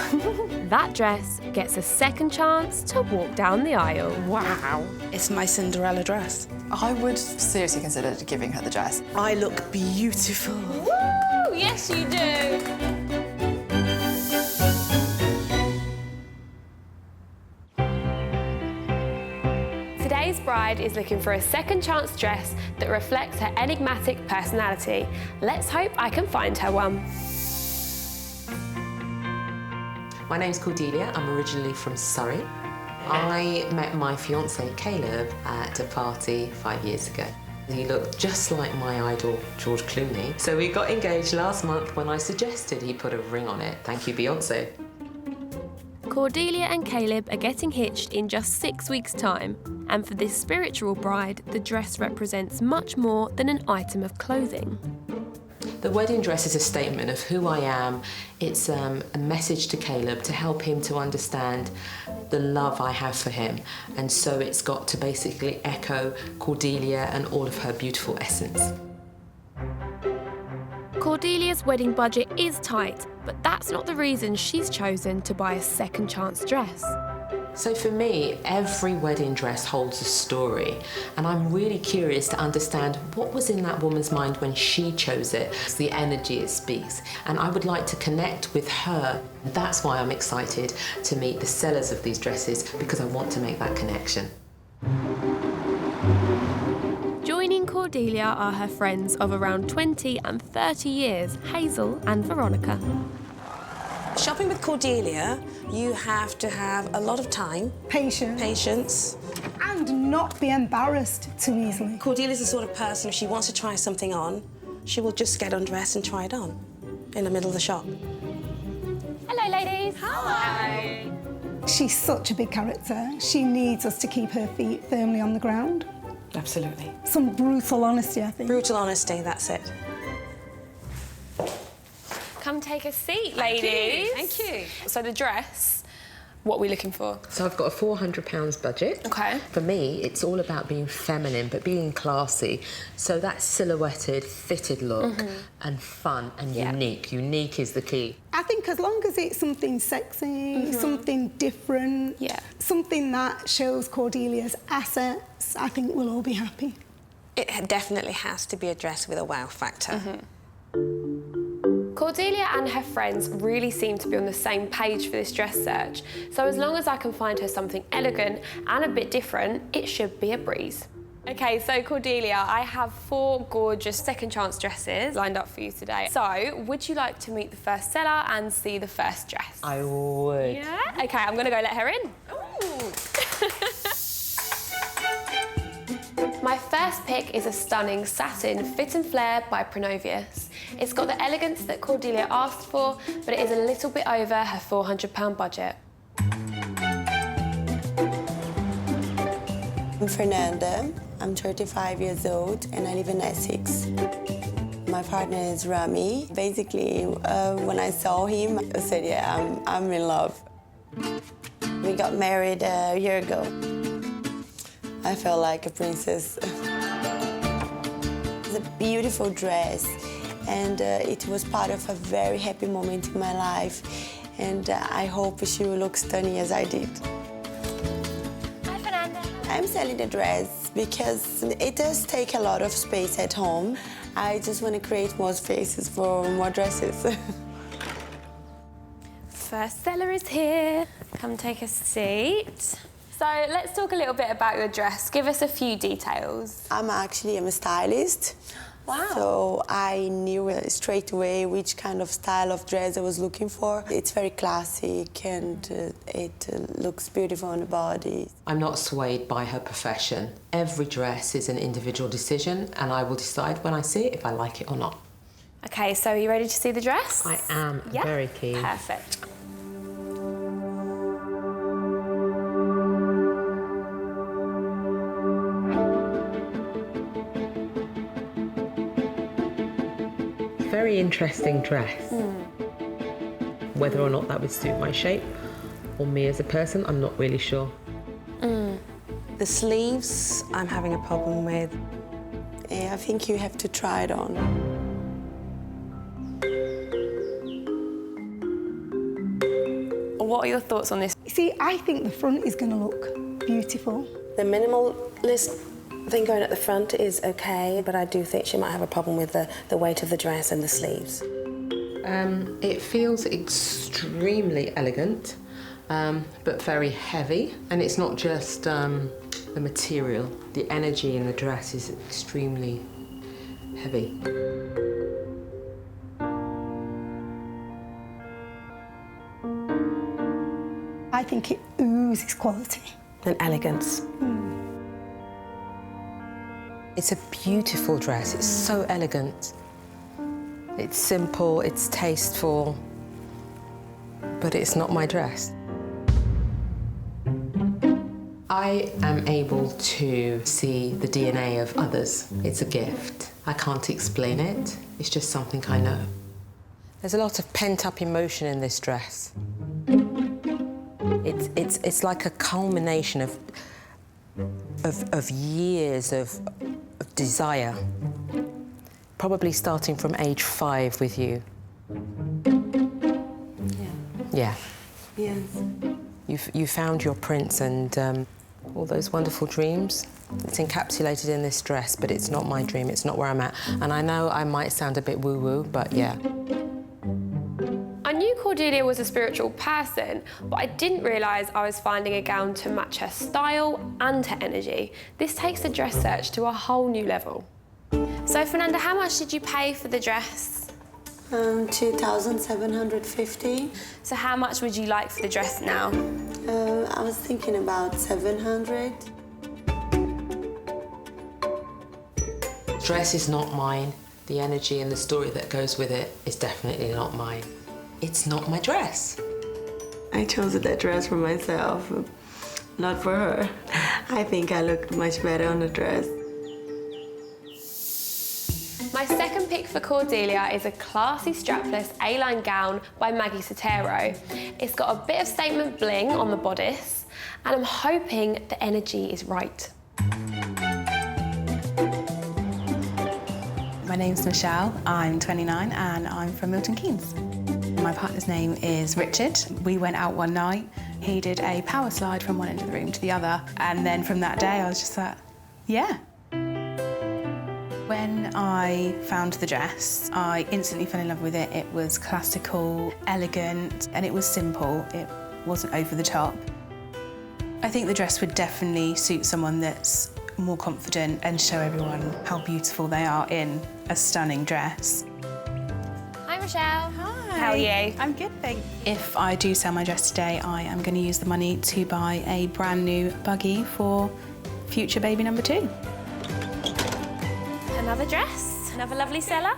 Speaker 1: that dress gets a second chance to walk down the aisle.
Speaker 14: Wow. It's my Cinderella dress.
Speaker 16: I would seriously consider giving her the dress.
Speaker 14: I look beautiful.
Speaker 2: Woo! Yes, you do. Today's bride is looking for a second chance dress that reflects her enigmatic personality. Let's hope I can find her one.
Speaker 20: My name's Cordelia. I'm originally from Surrey. I met my fiancé Caleb at a party 5 years ago. He looked just like my idol, George Clooney. So we got engaged last month when I suggested he put a ring on it. Thank you, Beyonce.
Speaker 1: Cordelia and Caleb are getting hitched in just 6 weeks' time. And for this spiritual bride, the dress represents much more than an item of clothing.
Speaker 20: The wedding dress is a statement of who I am. It's a message to Caleb to help him to understand the love I have for him. And so it's got to basically echo Cordelia and all of her beautiful essence.
Speaker 1: Cordelia's wedding budget is tight, but that's not the reason she's chosen to buy a second chance dress.
Speaker 20: So for me, every wedding dress holds a story, and I'm really curious to understand what was in that woman's mind when she chose it. It's the energy it speaks, and I would like to connect with her. That's why I'm excited to meet the sellers of these dresses, because I want to make that connection.
Speaker 1: Joining Cordelia are her friends of around 20 and 30 years, Hazel and Veronica.
Speaker 14: Shopping with Cordelia, you have to have a lot of time. Patience.
Speaker 3: And not be embarrassed too easily.
Speaker 14: Cordelia's the sort of person, if she wants to try something on, she will just get undressed and try it on in the middle of the shop.
Speaker 2: Hello, ladies.
Speaker 3: Hi. She's such a big character. She needs us to keep her feet firmly on the ground.
Speaker 14: Absolutely.
Speaker 3: Some brutal honesty, I think.
Speaker 14: Brutal honesty, that's it.
Speaker 2: Come take a seat, ladies.
Speaker 14: Thank you.
Speaker 2: So the dress, what are we looking for?
Speaker 20: So I've got a £400 budget.
Speaker 2: Okay.
Speaker 20: For me, it's all about being feminine, but being classy. So that silhouetted, fitted look and fun and unique. Unique is the key.
Speaker 3: I think as long as it's something sexy, something different, something that shows Cordelia's assets, I think we'll all be happy.
Speaker 14: It definitely has to be a dress with a wow factor.
Speaker 2: Cordelia and her friends really seem to be on the same page for this dress search, so as long as I can find her something elegant and a bit different, it should be a breeze. Okay, so Cordelia, I have 4 gorgeous second chance dresses lined up for you today. So, would you like to meet the first seller and see the first dress?
Speaker 20: I would.
Speaker 2: Yeah? Okay, I'm gonna go let her in. My first pick is a stunning satin fit and flare by Pronovius. It's got the elegance that Cordelia asked for, but it is a little bit over her £400 budget.
Speaker 21: I'm Fernanda. I'm 35 years old and I live in Essex. My partner is Rami. Basically, when I saw him, I said, yeah, I'm in love. We got married a year ago. I felt like a princess. It's a beautiful dress, and it was part of a very happy moment in my life, and I hope she will look stunning as I did.
Speaker 2: Hi, Fernanda.
Speaker 21: I'm selling the dress because it does take a lot of space at home. I just want to create more spaces for more dresses.
Speaker 2: First seller is here. Come take a seat. So let's talk a little bit about your dress. Give us a few details.
Speaker 21: I'm a stylist.
Speaker 2: Wow.
Speaker 21: So I knew straight away which kind of style of dress I was looking for. It's very classic and it looks beautiful on the body.
Speaker 20: I'm not swayed by her profession. Every dress is an individual decision and I will decide when I see it if I like it or not.
Speaker 2: Okay, so are you ready to see the dress?
Speaker 20: I am very keen.
Speaker 2: Perfect.
Speaker 20: Very interesting dress. Whether or not that would suit my shape or me as a person, I'm not really sure.
Speaker 14: The sleeves, I'm having a problem with.
Speaker 21: Yeah, I think you have to try it on.
Speaker 2: What are your thoughts on this?
Speaker 3: See, I think the front is going to look beautiful.
Speaker 14: The minimalist thing going at the front is okay, but I do think she might have a problem with the weight of the dress and the sleeves.
Speaker 20: It feels extremely elegant, but very heavy. And it's not just the material. The energy in the dress is extremely heavy.
Speaker 3: I think it oozes quality.
Speaker 14: And elegance.
Speaker 20: It's a beautiful dress. It's so elegant. It's simple, it's tasteful, but it's not my dress. I am able to see the DNA of others. It's a gift. I can't explain it. It's just something I know. There's a lot of pent-up emotion in this dress. It's like a culmination of years of desire, probably starting from age 5 with you. Yeah.
Speaker 14: Yes.
Speaker 20: You found your prince and all those wonderful dreams. It's encapsulated in this dress, but it's not my dream, it's not where I'm at. And I know I might sound a bit woo-woo, but yeah.
Speaker 2: I knew Cordelia was a spiritual person, but I didn't realise I was finding a gown to match her style and her energy. This takes the dress search to a whole new level. So, Fernanda, how much did you pay for the dress?
Speaker 21: 2,750.
Speaker 2: So how much would you like for the dress now?
Speaker 21: I was thinking about 700.
Speaker 20: Dress is not mine. The energy and the story that goes with it is definitely not mine. It's not my dress.
Speaker 21: I chose that dress for myself, not for her. I think I looked much better on the dress.
Speaker 2: My second pick for Cordelia is a classy strapless A-line gown by Maggie Sotero. It's got a bit of statement bling on the bodice, and I'm hoping the energy is right.
Speaker 5: My name's Michelle, I'm 29 and I'm from Milton Keynes. My partner's name is Richard. We went out one night, he did a power slide from one end of the room to the other, and then from that day I was just like, yeah. When I found the dress, I instantly fell in love with it. It was classical, elegant, and it was simple. It wasn't over the top. I think the dress would definitely suit someone that's more confident and show everyone how beautiful they are in a stunning dress.
Speaker 2: Hi, Michelle.
Speaker 5: Hi.
Speaker 2: How are you?
Speaker 5: I'm good, thanks. If I do sell my dress today, I am going to use the money to buy a brand new buggy for future baby number 2.
Speaker 2: Another dress, another lovely seller.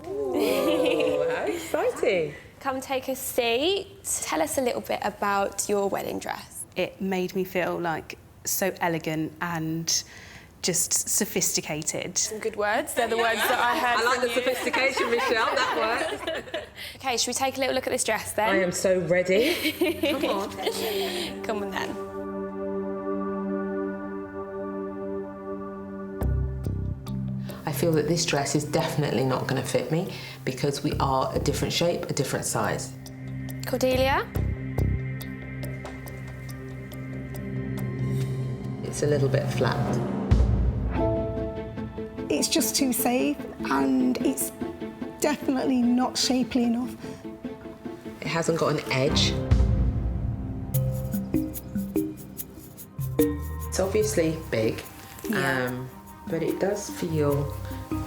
Speaker 20: Ooh, how exciting.
Speaker 2: Come take a seat. Tell us a little bit about your wedding dress.
Speaker 5: It made me feel like so elegant and just sophisticated.
Speaker 2: Some good words. They're the words that I heard.
Speaker 20: I like the sophistication, Michelle. That works.
Speaker 2: Okay, should we take a little look at this dress then?
Speaker 20: I am so ready. Come on.
Speaker 2: Come on then.
Speaker 20: I feel that this dress is definitely not going to fit me because we are a different shape, a different size.
Speaker 2: Cordelia?
Speaker 20: It's a little bit flat.
Speaker 3: It's just too safe and it's definitely not shapely enough.
Speaker 20: It hasn't got an edge. It's obviously big, but it does feel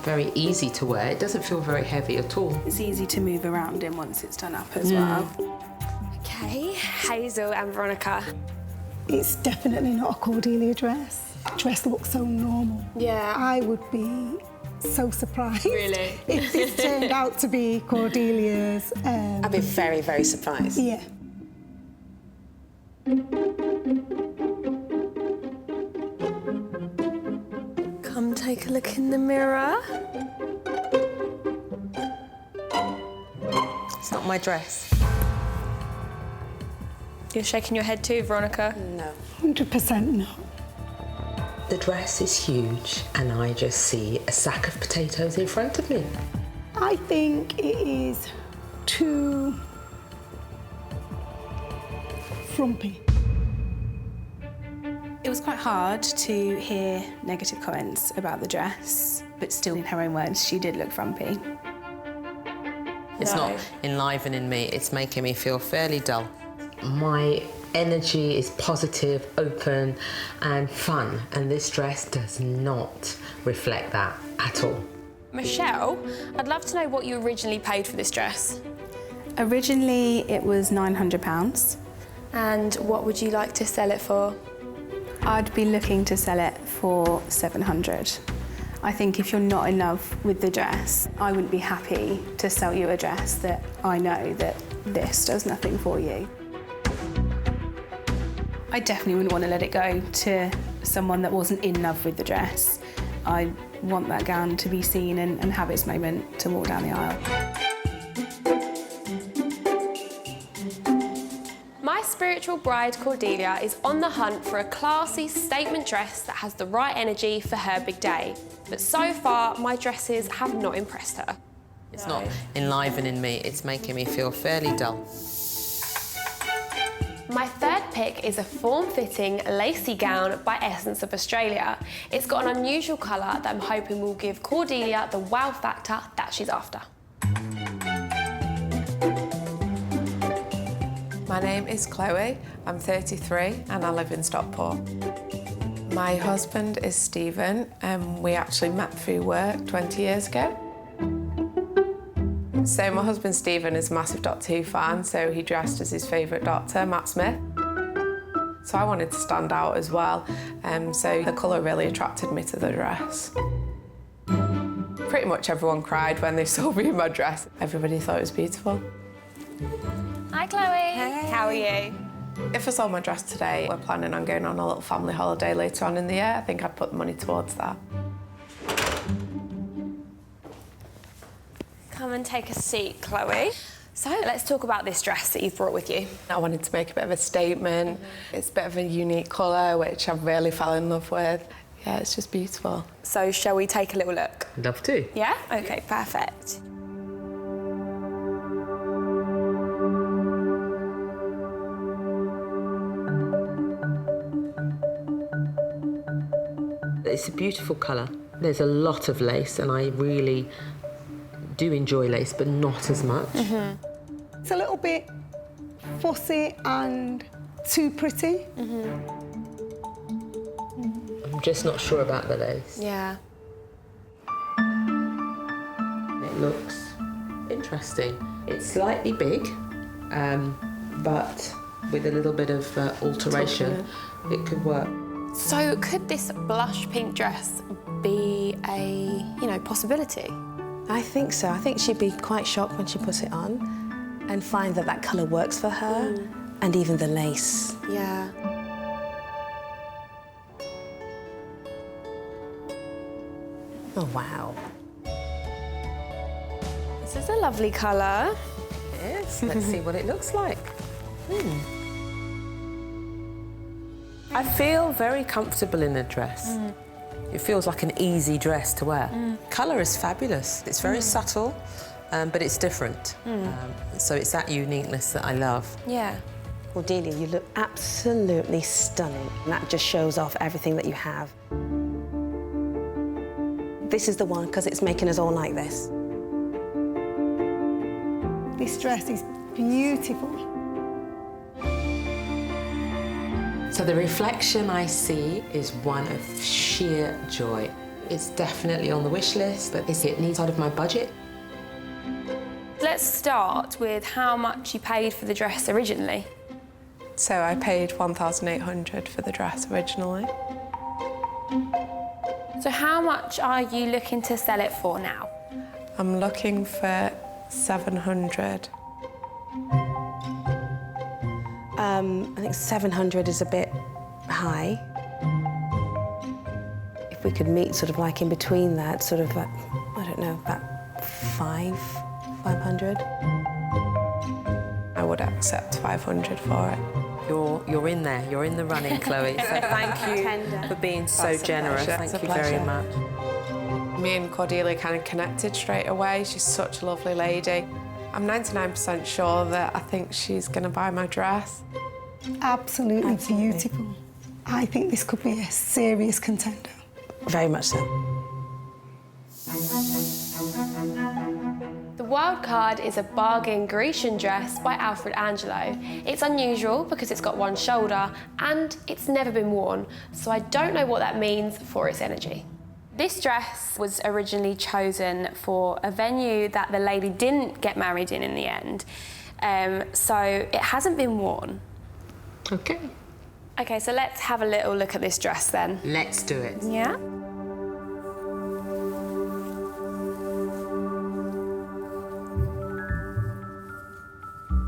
Speaker 20: very easy to wear. It doesn't feel very heavy at all.
Speaker 5: It's easy to move around in once it's done up as well.
Speaker 2: Okay, Hazel and Veronica.
Speaker 3: It's definitely not a Cordelia dress. The dress looks so normal.
Speaker 2: Yeah.
Speaker 3: I would be so surprised.
Speaker 2: Really?
Speaker 3: If this turned out to be Cordelia's.
Speaker 10: I'd be very, very surprised.
Speaker 3: Yeah.
Speaker 2: Come take a look in the mirror.
Speaker 10: It's not my dress.
Speaker 2: You're shaking your head too, Veronica?
Speaker 10: No.
Speaker 3: 100% no.
Speaker 20: The dress is huge and I just see a sack of potatoes in front of me.
Speaker 3: I think it is too frumpy.
Speaker 5: It was quite hard to hear negative comments about the dress, but still, in her own words, she did look frumpy.
Speaker 20: It's not enlivening me, it's making me feel fairly dull. My energy is positive, open and fun, and this dress does not reflect that at all.
Speaker 2: Michelle, I'd love to know what you originally paid for this dress.
Speaker 5: Originally, it was £900.
Speaker 2: And what would you like to sell it for?
Speaker 5: I'd be looking to sell it for £700. I think if you're not in love with the dress, I wouldn't be happy to sell you a dress that I know that this does nothing for you. I definitely wouldn't want to let it go to someone that wasn't in love with the dress. I want that gown to be seen and have its moment to walk down the aisle.
Speaker 2: My spiritual bride, Cordelia, is on the hunt for a classy statement dress that has the right energy for her big day. But so far, my dresses have not impressed her.
Speaker 20: It's not enlivening me, it's making me feel fairly dull.
Speaker 2: My third pick is a form-fitting lacy gown by Essence of Australia. It's got an unusual colour that I'm hoping will give Cordelia the wow factor that she's after.
Speaker 7: My name is Chloe, I'm 33 and I live in Stockport. My husband is Stephen and we actually met through work 20 years ago. So my husband Stephen is a massive Doctor Who fan, so he dressed as his favourite Doctor, Matt Smith. So I wanted to stand out as well, so the colour really attracted me to the dress. Pretty much everyone cried when they saw me in my dress. Everybody thought it was beautiful.
Speaker 2: Hi, Chloe. Hey. How are you?
Speaker 7: If I sold my dress today, we're planning on going on a little family holiday later on in the year. I think I'd put the money towards that.
Speaker 2: Come and take a seat, Chloe. So let's talk about this dress that you've brought with you.
Speaker 7: I wanted to make a bit of a statement. It's a bit of a unique colour, which I really fell in love with. Yeah, it's just beautiful.
Speaker 2: So shall we take a little look?
Speaker 20: Love to.
Speaker 2: Yeah? OK, perfect.
Speaker 20: It's a beautiful colour. There's a lot of lace, and I really do enjoy lace, but not as much.
Speaker 3: It's a little bit fussy and too pretty.
Speaker 20: I'm just not sure about the lace.
Speaker 2: Yeah.
Speaker 20: It looks interesting. It's slightly big, but with a little bit of alteration, it could work.
Speaker 2: So could this blush pink dress be a, possibility?
Speaker 14: I think so. I think she'd be quite shocked when she puts it on and find that that colour works for her, and even the lace.
Speaker 2: Yeah.
Speaker 14: Oh, wow.
Speaker 2: This is a lovely colour.
Speaker 20: Yes, let's see what it looks like. I feel very comfortable in a dress. It feels like an easy dress to wear. Colour is fabulous. It's very subtle, but it's different. So it's that uniqueness that I love.
Speaker 2: Yeah.
Speaker 14: Cordelia, you look absolutely stunning. And that just shows off everything that you have. This is the one, because it's making us all like this.
Speaker 3: This dress is beautiful.
Speaker 20: So the reflection I see is one of sheer joy. It's definitely on the wish list, but is it outside of my budget?
Speaker 2: Let's start with how much you paid for the dress originally.
Speaker 7: So I paid $1,800 for the dress originally.
Speaker 2: So how much are you looking to sell it for now?
Speaker 7: I'm looking for $700.
Speaker 14: I think 700 is a bit high. If we could meet sort of like in between that, sort of like, I don't know, about 500.
Speaker 7: I would accept 500 for it.
Speaker 20: You're in there. You're in the running, Chloe. So thank you for being so generous. Thank you very much.
Speaker 7: Me and Cordelia kind of connected straight away. She's such a lovely lady. I'm 99% sure that I think she's going to buy my dress.
Speaker 3: Absolutely beautiful. I think this could be a serious contender.
Speaker 14: Very much so.
Speaker 2: The wild card is a bargain Grecian dress by Alfred Angelo. It's unusual because it's got one shoulder and it's never been worn, so I don't know what that means for its energy. This dress was originally chosen for a venue that the lady didn't get married in the end, so it hasn't been worn.
Speaker 20: OK.
Speaker 2: OK, so let's have a little look at this dress then.
Speaker 20: Let's do it.
Speaker 2: Yeah?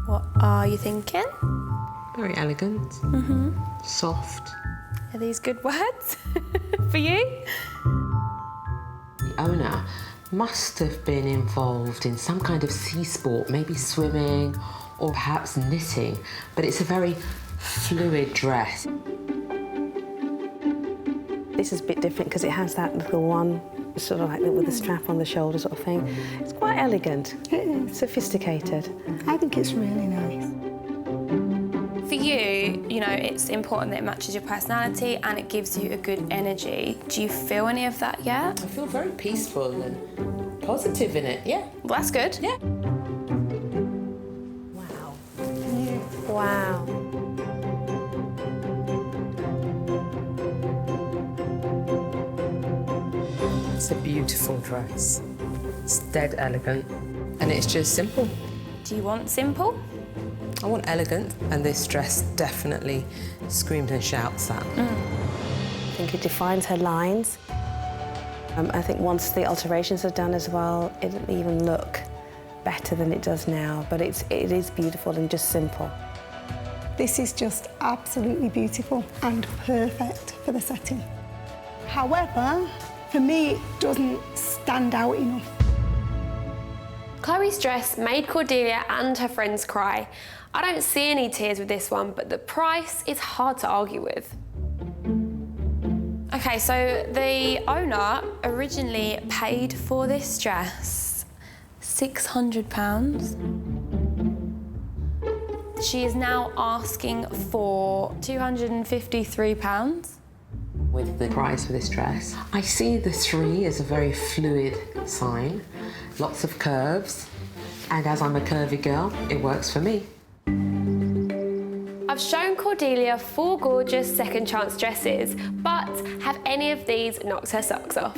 Speaker 2: What are you thinking?
Speaker 20: Very elegant. Soft.
Speaker 2: Are these good words for you?
Speaker 20: The owner must have been involved in some kind of sea sport, maybe swimming or perhaps knitting, but it's a very fluid dress.
Speaker 14: This is a bit different because it has that little one, sort of like with the strap on the shoulder sort of thing. It's quite elegant.
Speaker 3: It is.
Speaker 14: Sophisticated.
Speaker 3: I think it's really nice.
Speaker 2: For you, it's important that it matches your personality and it gives you a good energy. Do you feel any of that yet?
Speaker 20: I feel very peaceful and positive in it, yeah.
Speaker 2: Well, that's good.
Speaker 20: Yeah.
Speaker 14: Wow.
Speaker 2: Wow.
Speaker 20: It's a beautiful dress. It's dead elegant.
Speaker 9: and it's just simple.
Speaker 1: Do you want simple?
Speaker 9: I want elegant, and this dress definitely screams and shouts that.
Speaker 14: I think it defines her lines. I think once the alterations are done as well, it'll even look better than it does now, but it is beautiful and just simple.
Speaker 3: This is just absolutely beautiful and perfect for the setting. However, for me, it doesn't stand out enough.
Speaker 2: Chloe's dress made Cordelia and her friends cry. I don't see any tears with this one, but the price is hard to argue with. Okay, so the owner originally paid for this dress £600. She is now asking for £253.
Speaker 20: With the price for this dress, I see the 3 as a very fluid sign, lots of curves, and as I'm a curvy girl, it works for me.
Speaker 2: I've shown Cordelia 4 gorgeous second chance dresses, but have any of these knocked her socks off?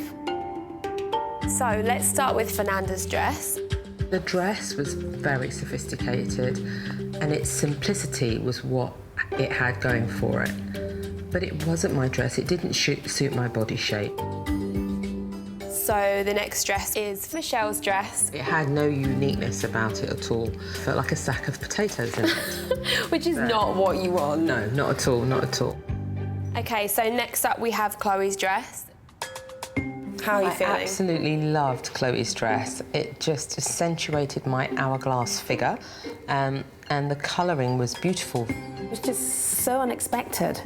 Speaker 2: So let's start with Fernanda's dress.
Speaker 20: The dress was very sophisticated, and its simplicity was what it had going for it. But it wasn't my dress, it didn't suit my body shape.
Speaker 2: So the next dress is Michelle's dress.
Speaker 20: It had no uniqueness about it at all. Felt like a sack of potatoes in it.
Speaker 2: Which is not what you want.
Speaker 20: No, not at all, not at all.
Speaker 2: Okay, so next up we have Chloe's dress. How are you feeling?
Speaker 20: I absolutely loved Chloe's dress. It just accentuated my hourglass figure, and the colouring was beautiful.
Speaker 14: It was just so unexpected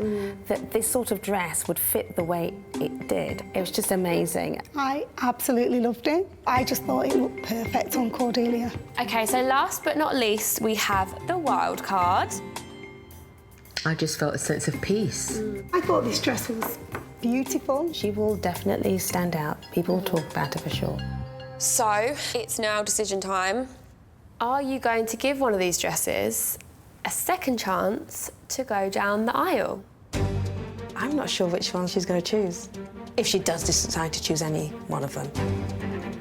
Speaker 14: that this sort of dress would fit the way it did. It was just amazing.
Speaker 3: I absolutely loved it. I just thought it looked perfect on Cordelia.
Speaker 2: Okay, so last but not least, we have the wild card.
Speaker 20: I just felt a sense of peace.
Speaker 3: I thought this dress was beautiful.
Speaker 14: She will definitely stand out. People will talk about her for sure.
Speaker 2: So, it's now decision time. Are you going to give one of these dresses a second chance to go down the aisle?
Speaker 14: I'm not sure which one she's going to choose, if she does decide to choose any one of them.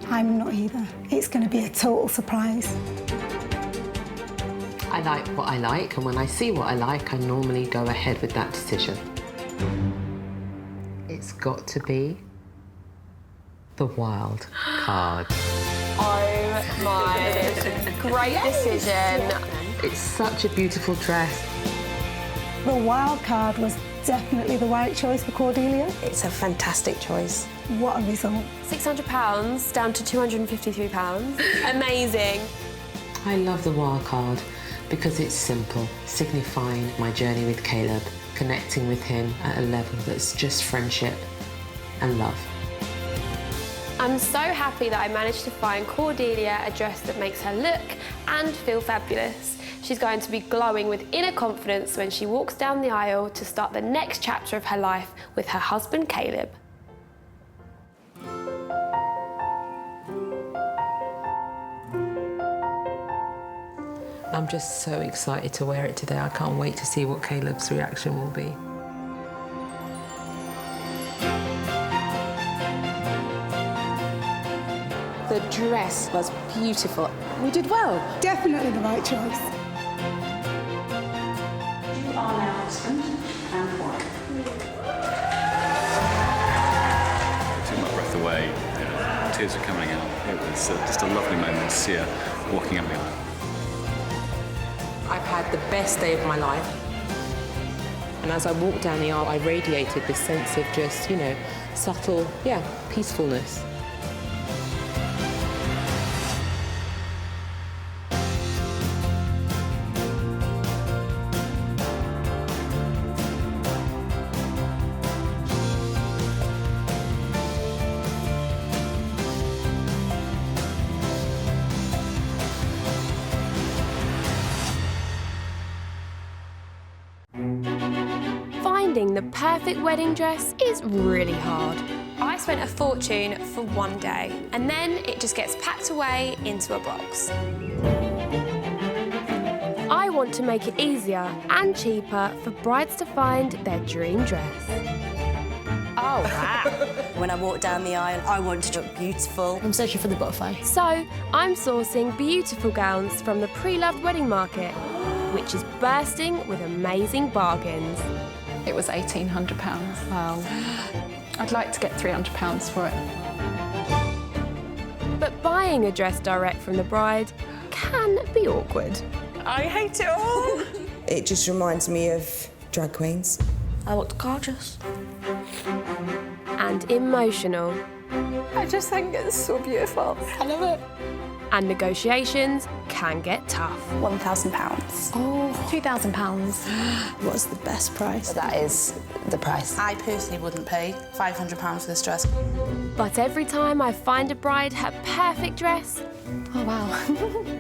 Speaker 3: I'm not either. It's going to be a total surprise.
Speaker 20: I like what I like, and when I see what I like, I normally go ahead with that decision. It's got to be the wild card.
Speaker 2: Oh my, great decision.
Speaker 20: It's such a beautiful dress.
Speaker 3: The wild card was definitely the right choice for Cordelia.
Speaker 14: It's a fantastic choice.
Speaker 3: What a result.
Speaker 2: £600 down to £253. Amazing.
Speaker 20: I love the wild card because it's simple, signifying my journey with Caleb, connecting with him at a level that's just friendship and love.
Speaker 2: I'm so happy that I managed to find Cordelia a dress that makes her look and feel fabulous. She's going to be glowing with inner confidence when she walks down the aisle to start the next chapter of her life with her husband, Caleb.
Speaker 20: I'm just so excited to wear it today. I can't wait to see what Caleb's reaction will be.
Speaker 14: The dress was beautiful. We did well.
Speaker 3: Definitely the right choice.
Speaker 11: You are now husband and wife.
Speaker 13: It took my breath away. Tears were coming out. It was just a lovely moment to see her walking up the aisle.
Speaker 9: I've had the best day of my life. And as I walked down the aisle, I radiated this sense of just, you know, subtle, peacefulness.
Speaker 1: Finding the perfect wedding dress is really hard.
Speaker 2: I spent a fortune for one day, and then it just gets packed away into a box.
Speaker 1: I want to make it easier and cheaper for brides to find their dream dress.
Speaker 12: Oh, wow. When I walked down the aisle, I wanted to look beautiful.
Speaker 18: I'm searching for the butterfly.
Speaker 1: So, I'm sourcing beautiful gowns from the pre-loved wedding market, which is bursting with amazing bargains.
Speaker 4: It was £1,800. Wow. I'd like to get £300 for it.
Speaker 1: But buying a dress direct from the bride can be awkward.
Speaker 6: I hate it all. It just reminds me of drag queens.
Speaker 12: I looked gorgeous.
Speaker 1: And emotional.
Speaker 4: I just think it's so beautiful. I love it.
Speaker 1: And negotiations can get tough.
Speaker 4: £1,000.
Speaker 18: Oh, £2,000.
Speaker 12: What's the best price?
Speaker 10: That is the price.
Speaker 5: I personally wouldn't pay £500 for this dress.
Speaker 1: But every time I find a bride her perfect dress,
Speaker 18: oh wow,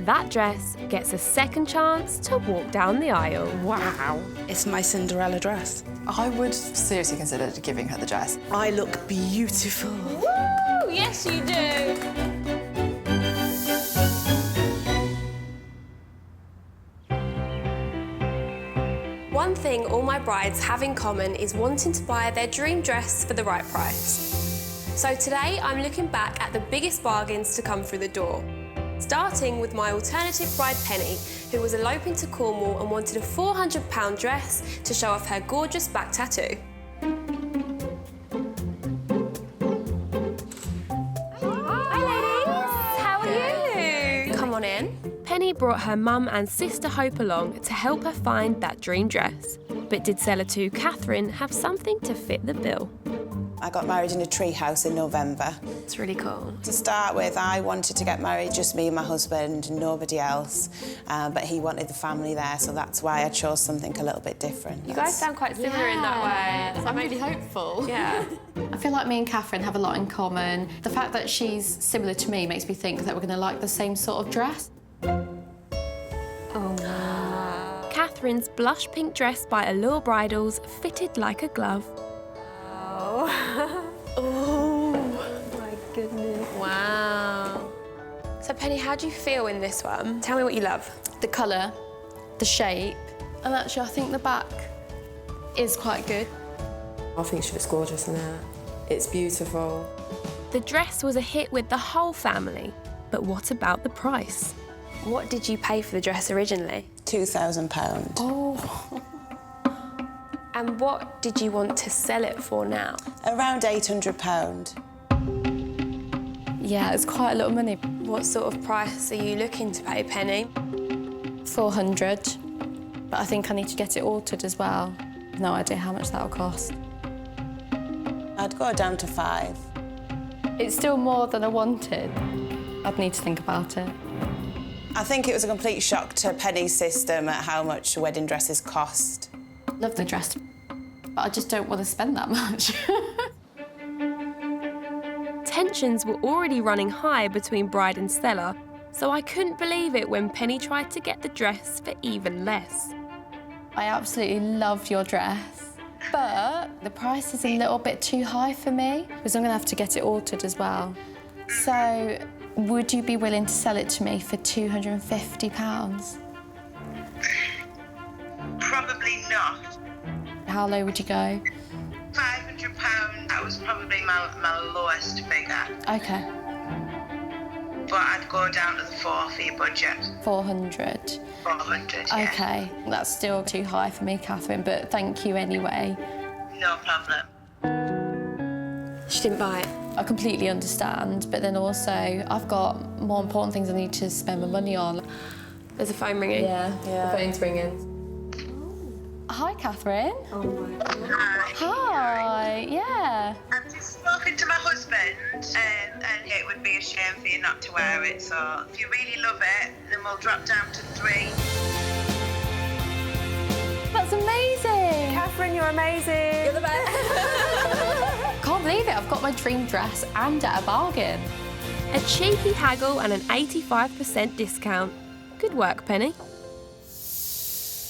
Speaker 1: that dress gets a second chance to walk down the aisle.
Speaker 5: Wow. It's my Cinderella dress.
Speaker 16: I would seriously consider giving her the dress.
Speaker 12: I look beautiful.
Speaker 2: Woo! Yes, you do. One thing all my brides have in common is wanting to buy their dream dress for the right price. So today I'm looking back at the biggest bargains to come through the door. Starting with my alternative bride Penny, who was eloping to Cornwall and wanted a £400 dress to show off her gorgeous back tattoo. Hi ladies, how are you? Come on in.
Speaker 1: Penny brought her mum and sister Hope along to help her find that dream dress. But did seller 2 Catherine have something to fit the bill?
Speaker 8: I got married in a tree house in November.
Speaker 2: It's really cool.
Speaker 8: To start with, I wanted to get married, just me and my husband, nobody else. But he wanted the family there, so that's why I chose something a little bit different.
Speaker 2: You guys sound quite similar in that way.
Speaker 18: I'm really hopeful.
Speaker 2: Yeah.
Speaker 18: I feel like me and Catherine have a lot in common. The fact that she's similar to me makes me think that we're going to like the same sort of dress.
Speaker 2: Oh, wow.
Speaker 1: Catherine's blush pink dress by Allure Bridals fitted like a glove.
Speaker 2: Oh my goodness. Wow. So Penny, how do you feel in this one? Tell me what you love.
Speaker 18: The colour, the shape, and actually I think the back is quite good.
Speaker 7: I think she looks gorgeous in it. It's beautiful.
Speaker 1: The dress was a hit with the whole family, but what about the price?
Speaker 2: What did you pay for the dress originally?
Speaker 8: £2,000.
Speaker 2: Oh. And what did you want to sell it for now?
Speaker 8: Around £800.
Speaker 18: Yeah, it's quite a lot of money.
Speaker 2: What sort of price are you looking to pay, Penny?
Speaker 18: 400, but I think I need to get it altered as well. No idea how much that'll cost.
Speaker 8: I'd go down to 5.
Speaker 18: It's still more than I wanted. I'd need to think about it.
Speaker 8: I think it was a complete shock to Penny's system at how much wedding dresses cost.
Speaker 18: Love the dress, but I just don't want to spend that much.
Speaker 1: Tensions were already running high between bride and seller, so I couldn't believe it when Penny tried to get the dress for even less.
Speaker 18: I absolutely love your dress, but the price is a little bit too high for me because I'm going to have to get it altered as well. So, would you be willing to sell it to me for £250?
Speaker 11: Probably not.
Speaker 18: How low would you go?
Speaker 11: £500, that was probably my lowest figure.
Speaker 18: Okay.
Speaker 11: But I'd go down to the 4 for your budget.
Speaker 18: 400.
Speaker 11: 400, yeah.
Speaker 18: Okay, that's still too high for me, Catherine, but thank you anyway.
Speaker 11: No problem.
Speaker 2: She didn't buy it.
Speaker 18: I completely understand, but then also I've got more important things I need to spend my money on.
Speaker 2: There's a phone ringing.
Speaker 18: Yeah.
Speaker 7: The phone's ringing.
Speaker 18: Hi, Catherine.
Speaker 11: Oh my God.
Speaker 18: Hi, yeah.
Speaker 11: I've just spoken to my husband and it would be a shame for you not to wear it, so if you really love it, then we'll drop down to 3.
Speaker 18: That's amazing.
Speaker 2: Catherine, you're amazing. You're the best.
Speaker 18: Can't believe it, I've got my dream dress and at a bargain.
Speaker 1: A cheeky haggle and an 85% discount. Good work, Penny.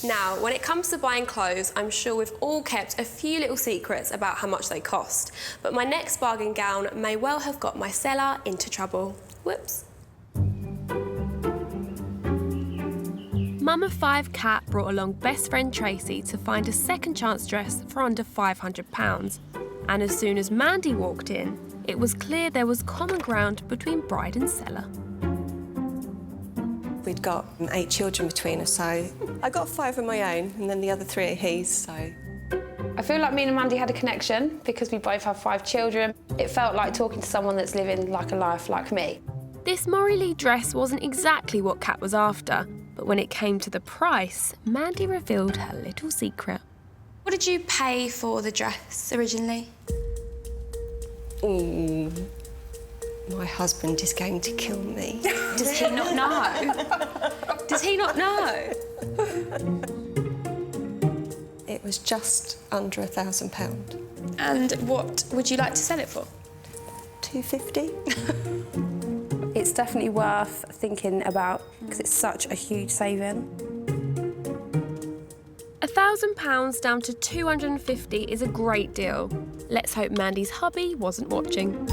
Speaker 2: Now, when it comes to buying clothes, I'm sure we've all kept a few little secrets about how much they cost. But my next bargain gown may well have got my seller into trouble. Whoops.
Speaker 1: Mum of 5 Kat brought along best friend Tracy to find a second chance dress for under £500. And as soon as Mandy walked in, it was clear there was common ground between bride and seller.
Speaker 15: We'd got 8 children between us, so I got 5 of my own, and then the other 3 are his, so...
Speaker 2: I feel like me and Mandy had a connection because we both have 5 children. It felt like talking to someone that's living like a life like me.
Speaker 1: This Maury Lee dress wasn't exactly what Kat was after, but when it came to the price, Mandy revealed her little secret.
Speaker 2: What did you pay for the dress originally?
Speaker 15: My husband is going to kill me.
Speaker 2: Does he not know? Does he not know?
Speaker 15: It was just under £1,000.
Speaker 2: And what would you like to sell it for?
Speaker 15: $250.
Speaker 2: It's definitely worth thinking about because it's such a huge saving.
Speaker 1: £1,000 down to $250 is a great deal. Let's hope Mandy's hubby wasn't watching.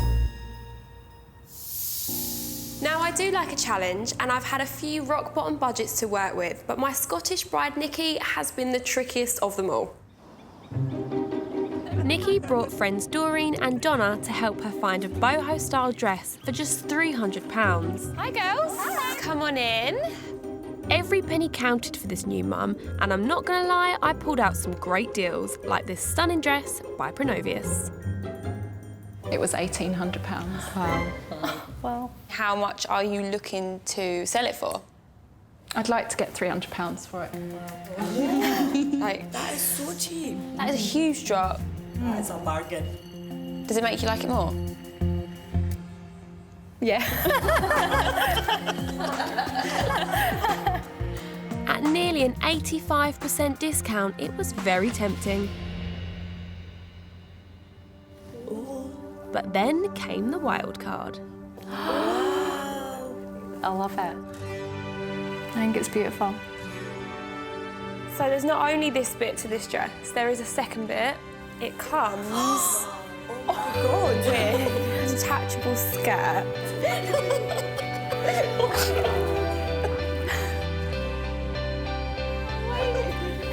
Speaker 2: Now, I do like a challenge, and I've had a few rock-bottom budgets to work with, but my Scottish bride, Nikki, has been the trickiest of them all.
Speaker 1: Nikki brought friends Doreen and Donna to help her find a boho-style dress for just £300.
Speaker 2: Hi, girls. Hi. Come on in.
Speaker 1: Every penny counted for this new mum, and I'm not gonna lie, I pulled out some great deals, like this stunning dress by Pronovius.
Speaker 4: It was £1,800.
Speaker 1: Wow.
Speaker 2: Well, how much are you looking to sell it for?
Speaker 4: I'd like to get £300 for it.
Speaker 2: Like,
Speaker 21: That is so cheap.
Speaker 2: that is a huge drop.
Speaker 21: That's a bargain.
Speaker 2: Does it make you like it more?
Speaker 4: Yeah.
Speaker 1: At nearly an 85% discount, it was very tempting. But then came the wild card.
Speaker 4: I love it. I think it's beautiful.
Speaker 2: So there's not only this bit to this dress, there is a second bit. It comes with a detachable skirt.
Speaker 4: I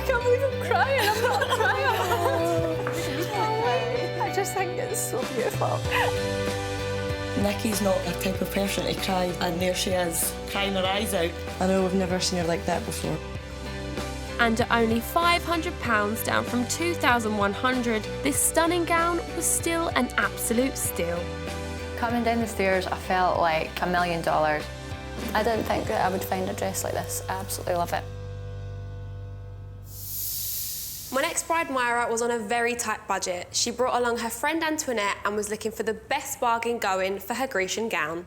Speaker 4: can't believe I'm crying. I'm not crying. I just think it's so beautiful.
Speaker 21: Nikki's not the type of person to cry, and there she is, crying her eyes out. I know, we've never seen her like that before.
Speaker 1: And at only £500 down from £2,100, this stunning gown was still an absolute steal.
Speaker 17: Coming down the stairs, I felt like $1 million. I didn't think that I would find a dress like this. I absolutely love it.
Speaker 2: My next bride, Myra, was on a very tight budget. She brought along her friend Antoinette and was looking for the best bargain going for her Grecian gown.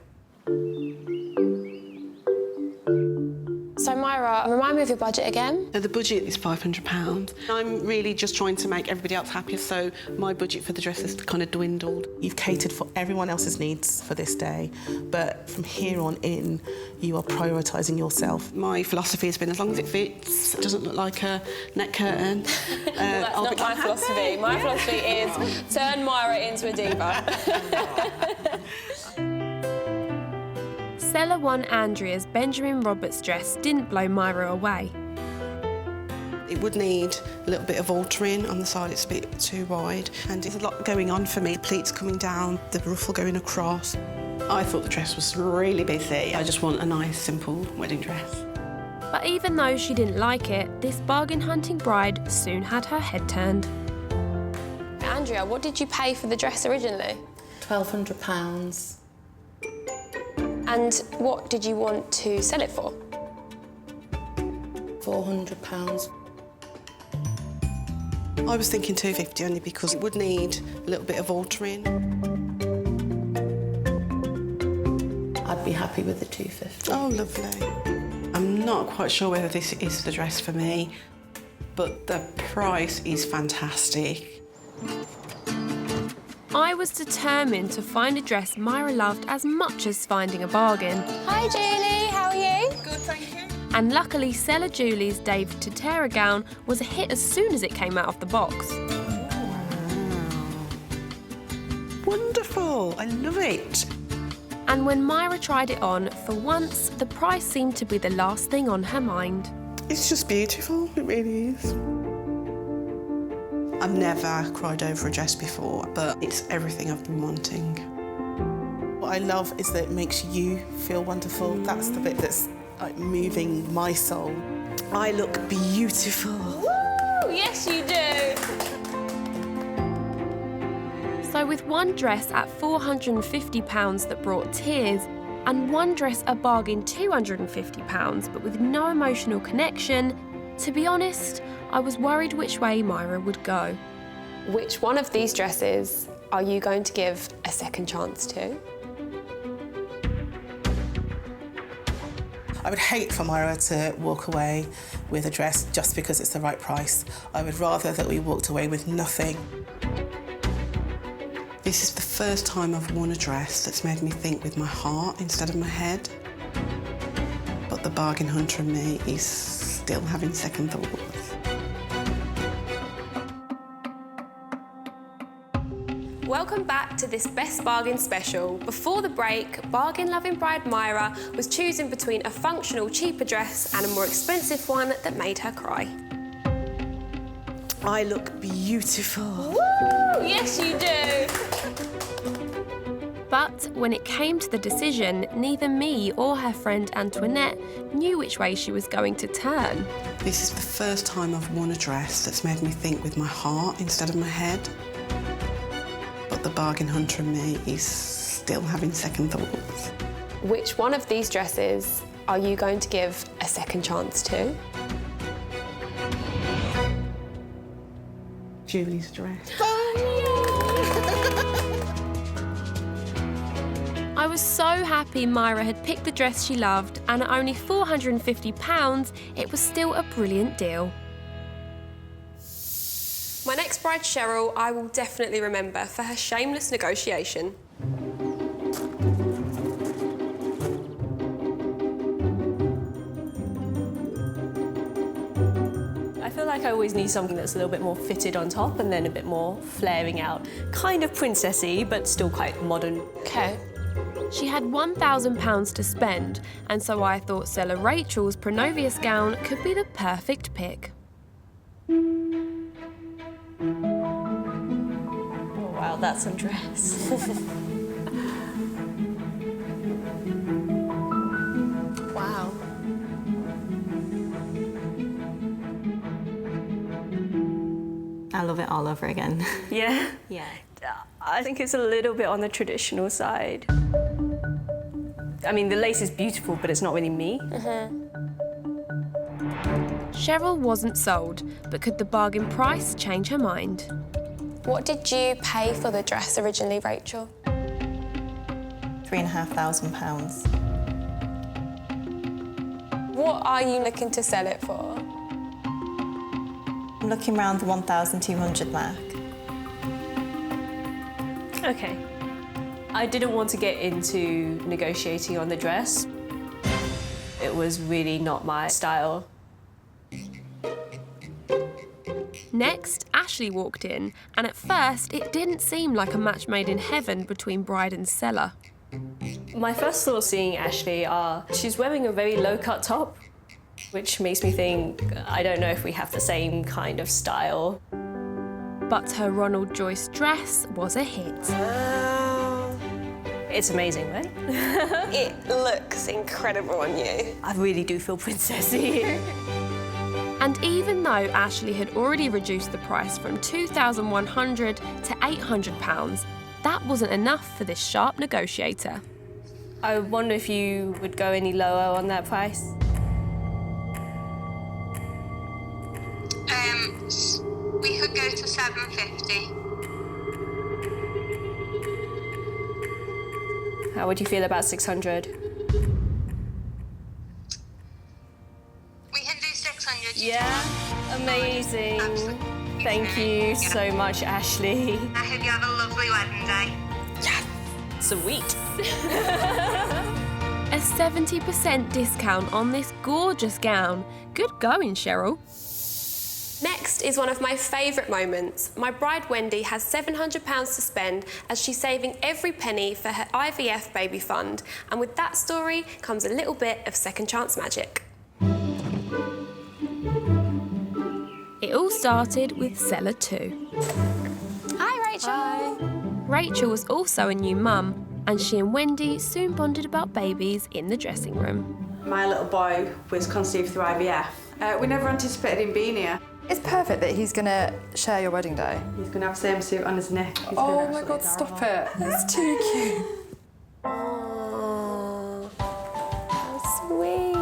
Speaker 2: So, Myra, remind me of your budget again.
Speaker 22: The budget is £500. I'm really just trying to make everybody else happier, so my budget for the dress has kind of dwindled. You've catered for everyone else's needs for this day, but from here on in, you are prioritising yourself. My philosophy has been as long as it fits, it doesn't look like a neck curtain.
Speaker 2: Well, that's not my philosophy. My philosophy is turn Myra into a diva.
Speaker 1: Seller one Andrea's Benjamin Roberts dress didn't blow Myra away.
Speaker 22: It would need a little bit of altering on the side, it's a bit too wide. And there's a lot going on for me. Pleats coming down, the ruffle going across. I thought the dress was really busy. I just want a nice, simple wedding dress.
Speaker 1: But even though she didn't like it, this bargain hunting bride soon had her head turned.
Speaker 2: Andrea, what did you pay for the dress originally?
Speaker 21: £1,200.
Speaker 2: And what did you want to sell it for?
Speaker 21: £400.
Speaker 22: I was thinking £250 only because it would need a little bit of altering.
Speaker 21: I'd be happy with the £250.
Speaker 22: Oh, lovely. I'm not quite sure whether this is the dress for me, but the price is fantastic.
Speaker 1: I was determined to find a dress Myra loved as much as finding a bargain.
Speaker 2: Hi, Julie. How are you?
Speaker 22: Good, thank you.
Speaker 1: And luckily, Seller Julie's David Tutera gown was a hit as soon as it came out of the box.
Speaker 22: Wonderful. I love it.
Speaker 1: And when Myra tried it on, for once, the price seemed to be the last thing on her mind.
Speaker 22: It's just beautiful. It really is. I I've never cried over a dress before, but it's everything I've been wanting. What I love is that it makes you feel wonderful. That's the bit that's like moving my soul. I look beautiful.
Speaker 2: Woo! Yes, you do.
Speaker 1: So with one dress at £450 that brought tears, and one dress a bargain £250 but with no emotional connection, to be honest, I was worried which way Myra would go.
Speaker 2: Which one of these dresses are you going to give a second chance to?
Speaker 22: I would hate for Myra to walk away with a dress just because it's the right price. I would rather that we walked away with nothing. This is the first time I've worn a dress that's made me think with my heart instead of my head. But the bargain hunter in me is still having second thoughts.
Speaker 2: Welcome back to this Best Bargain special. Before the break, bargain-loving bride Myra was choosing between a functional, cheaper dress and a more expensive one that made her cry.
Speaker 22: I look beautiful.
Speaker 2: Woo! Yes, you do.
Speaker 1: But when it came to the decision, neither me or her friend Antoinette knew which way she was going to turn.
Speaker 22: This is the first time I've worn a dress that's made me think with my heart instead of my head. But the bargain hunter in me is still having second thoughts.
Speaker 2: Which one of these dresses are you going to give a second chance to?
Speaker 22: Julie's dress.
Speaker 1: I was so happy Myra had picked the dress she loved, and at only £450, it was still a brilliant deal.
Speaker 2: My next bride, Cheryl, I will definitely remember for her shameless negotiation.
Speaker 19: I feel like I always need something that's a little bit more fitted on top and then a bit more flaring out. Kind of princessy, but still quite modern.
Speaker 2: Okay.
Speaker 1: She had £1,000 to spend, and so I thought seller Rachel's Pronovius gown could be the perfect pick.
Speaker 19: Oh, wow, that's a dress.
Speaker 2: Wow.
Speaker 10: I love it all over again.
Speaker 19: Yeah?
Speaker 10: Yeah.
Speaker 19: I think it's a little bit on the traditional side. I mean, the lace is beautiful, but it's not really me.
Speaker 1: Cheryl wasn't sold, but could the bargain price change her mind?
Speaker 2: What did you pay for the dress originally, Rachel?
Speaker 10: £3,500.
Speaker 2: What are you looking to sell it for?
Speaker 10: I'm looking around the 1,200 mark.
Speaker 19: Okay. I didn't want to get into negotiating on the dress. It was really not my style.
Speaker 1: Next, Ashley walked in, and at first it didn't seem like a match made in heaven between bride and seller.
Speaker 19: My first thoughts seeing Ashley are she's wearing a very low-cut top, which makes me think I don't know if we have the same kind of style.
Speaker 1: But her Ronald Joyce dress was a hit.
Speaker 19: It's amazing, right?
Speaker 2: It looks incredible on you.
Speaker 19: I really do feel princessy.
Speaker 1: And even though Ashley had already reduced the price from £2,100 to £800, that wasn't enough for this sharp negotiator.
Speaker 19: I wonder if you would go any lower on that price?
Speaker 11: We could go to $750.
Speaker 19: How would you feel about 600?
Speaker 11: We can do 600.
Speaker 19: Yeah, amazing. Thank you so much, Ashley.
Speaker 11: I hope you have a lovely wedding day.
Speaker 19: Yeah, sweet.
Speaker 1: A 70% discount on this gorgeous gown. Good going, Cheryl.
Speaker 2: Next is one of my favourite moments. My bride Wendy has £700 to spend as she's saving every penny for her IVF baby fund. And with that story comes a little bit of second chance magic.
Speaker 1: It all started with seller 2.
Speaker 2: Hi, Rachel.
Speaker 1: Hi. Rachel was also a new mum, and she and Wendy soon bonded about babies in the dressing room.
Speaker 14: My little boy was conceived through IVF. We never anticipated him being here.
Speaker 16: It's perfect that he's going to share your wedding day.
Speaker 14: He's going to have the same suit on his neck.
Speaker 16: Oh my God, stop it. It's too cute.
Speaker 2: Oh, how sweet.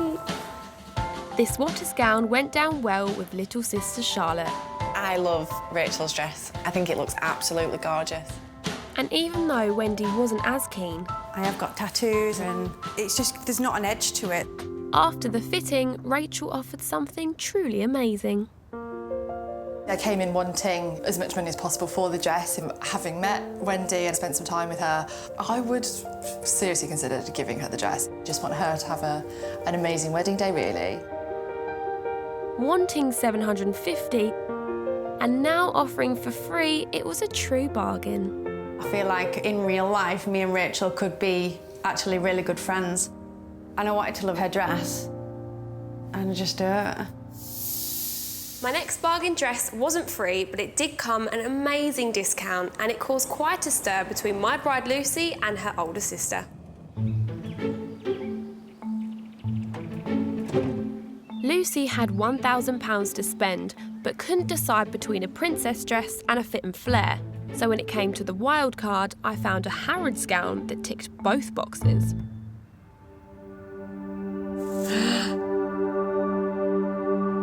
Speaker 1: This Waters gown went down well with little sister Charlotte.
Speaker 20: I love Rachel's dress. I think it looks absolutely gorgeous.
Speaker 1: And even though Wendy wasn't as keen,
Speaker 14: I have got tattoos and it's just, there's not an edge to it.
Speaker 1: after the fitting, Rachel offered something truly amazing.
Speaker 16: I came in wanting as much money as possible for the dress, and having met Wendy and spent some time with her, I would seriously consider giving her the dress. Just want her to have an amazing wedding day, really.
Speaker 1: Wanting $750 and now offering for free, it was a true bargain.
Speaker 14: I feel like in real life, me and Rachel could be actually really good friends. And I wanted to love her dress, and I just do it.
Speaker 2: My next bargain dress wasn't free, but it did come at an amazing discount, and it caused quite a stir between my bride Lucy and her older sister.
Speaker 1: Lucy had £1,000 to spend, but couldn't decide between a princess dress and a fit and flare. So when it came to the wild card, I found a Harrods gown that ticked both boxes.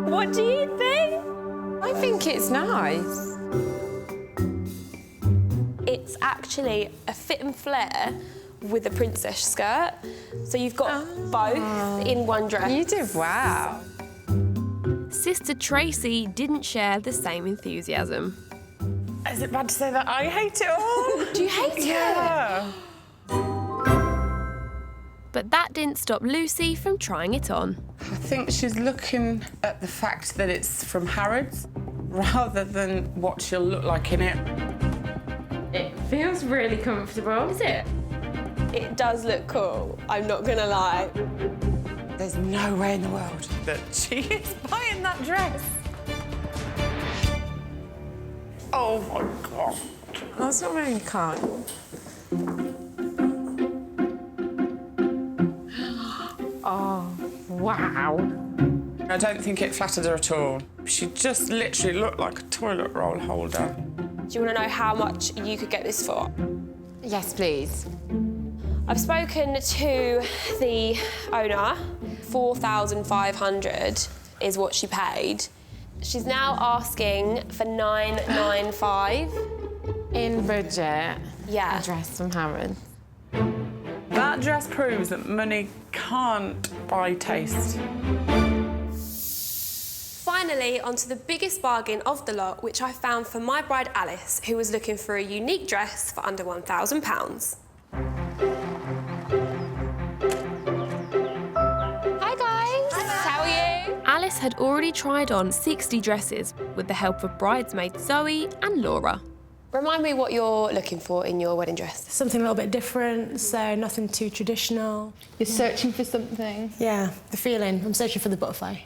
Speaker 2: What do you think?
Speaker 7: I think it's nice.
Speaker 2: It's actually a fit and flare with a princess skirt. So you've got both in one dress.
Speaker 7: You did wow.
Speaker 1: Sister Tracy didn't share the same enthusiasm.
Speaker 7: Is it bad to say that I hate it all?
Speaker 2: Do you hate
Speaker 7: it?
Speaker 1: But that didn't stop Lucy from trying it on.
Speaker 7: I think she's looking at the fact that it's from Harrods rather than what she'll look like in it.
Speaker 23: It feels really comfortable. Is it?
Speaker 2: It does look cool, I'm not gonna lie.
Speaker 7: There's no way in the world that she is buying that dress. Oh my God. That's not very kind. Oh, wow. I don't think it flattered her at all. She just literally looked like a toilet roll holder.
Speaker 2: Do you want to know how much you could get this for?
Speaker 7: Yes, please.
Speaker 2: I've spoken to the owner. $4,500 is what she paid. She's now asking for $995.
Speaker 7: In budget?
Speaker 2: Yeah.
Speaker 7: A dress from Harrods. That dress proves that money can't buy taste.
Speaker 2: Finally, onto the biggest bargain of the lot, which I found for my bride Alice, who was looking for a unique dress for under £1,000. Hi guys, how are you?
Speaker 1: Alice had already tried on 60 dresses with the help of bridesmaids Zoe and Laura.
Speaker 2: Remind me what you're looking for in your wedding dress.
Speaker 24: Something a little bit different, so nothing too traditional.
Speaker 4: You're searching for something?
Speaker 24: Yeah, the feeling. I'm searching for the butterfly.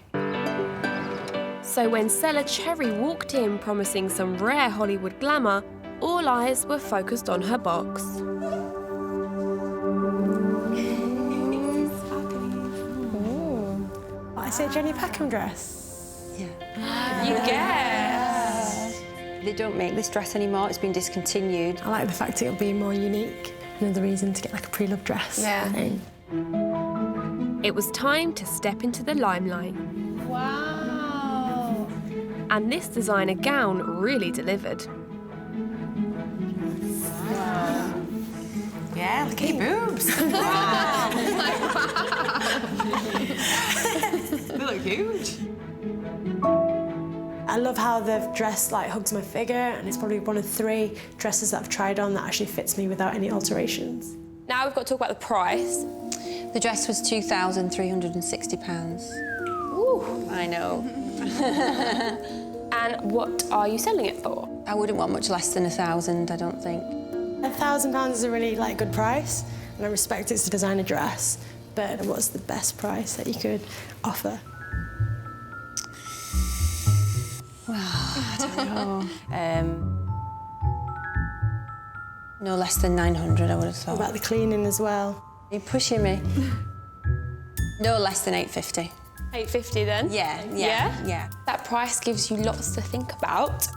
Speaker 1: So when seller Cherry walked in promising some rare Hollywood glamour, all eyes were focused on her box.
Speaker 24: I said Jenny Packham dress. Yeah.
Speaker 2: You guess.
Speaker 25: They don't make this dress anymore, it's been discontinued.
Speaker 24: I like the fact it'll be more unique. Another reason to get like a pre-loved dress.
Speaker 2: Yeah.
Speaker 24: Thing.
Speaker 1: It was time to step into the limelight.
Speaker 2: Wow.
Speaker 1: And this designer gown really delivered.
Speaker 5: Wow. Yeah, look at your boobs. They look huge.
Speaker 24: I love how the dress like hugs my figure, and it's probably one of 3 dresses that I've tried on that actually fits me without any alterations.
Speaker 2: Now we've got to talk about the price.
Speaker 25: The dress was £2,360.
Speaker 2: Ooh.
Speaker 25: I know.
Speaker 2: And what are you selling it for?
Speaker 25: I wouldn't want much less than £1,000, I don't think.
Speaker 24: £1,000 is a really like good price, and I respect it's a designer dress, but what's the best price that you could offer?
Speaker 25: Well, I don't know. No less than 900, I would have thought.
Speaker 24: What about the cleaning as well?
Speaker 25: Are you pushing me? No less than 850.
Speaker 2: 850 then?
Speaker 25: Yeah.
Speaker 2: That price gives you lots to think about.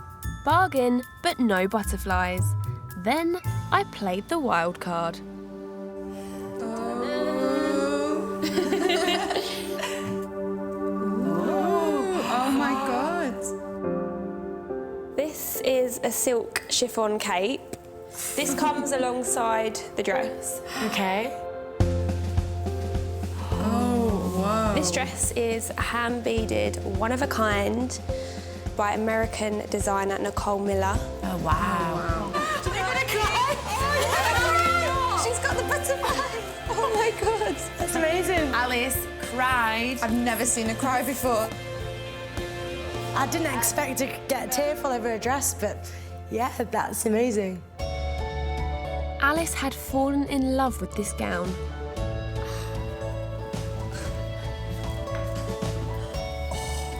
Speaker 1: Bargain, but no butterflies. Then I played the wild card.
Speaker 25: Oh my God.
Speaker 2: This is a silk chiffon cape. This comes alongside the dress.
Speaker 24: Okay.
Speaker 25: Oh, wow.
Speaker 2: This dress is hand beaded, one of a kind, by American designer Nicole Miller.
Speaker 25: Oh, wow.
Speaker 2: She's got the butterfly. Oh my God.
Speaker 24: That's amazing.
Speaker 25: Alice cried. I've never seen her cry before.
Speaker 24: I didn't expect to get tearful over a dress, but yeah, that's amazing.
Speaker 1: Alice had fallen in love with this gown.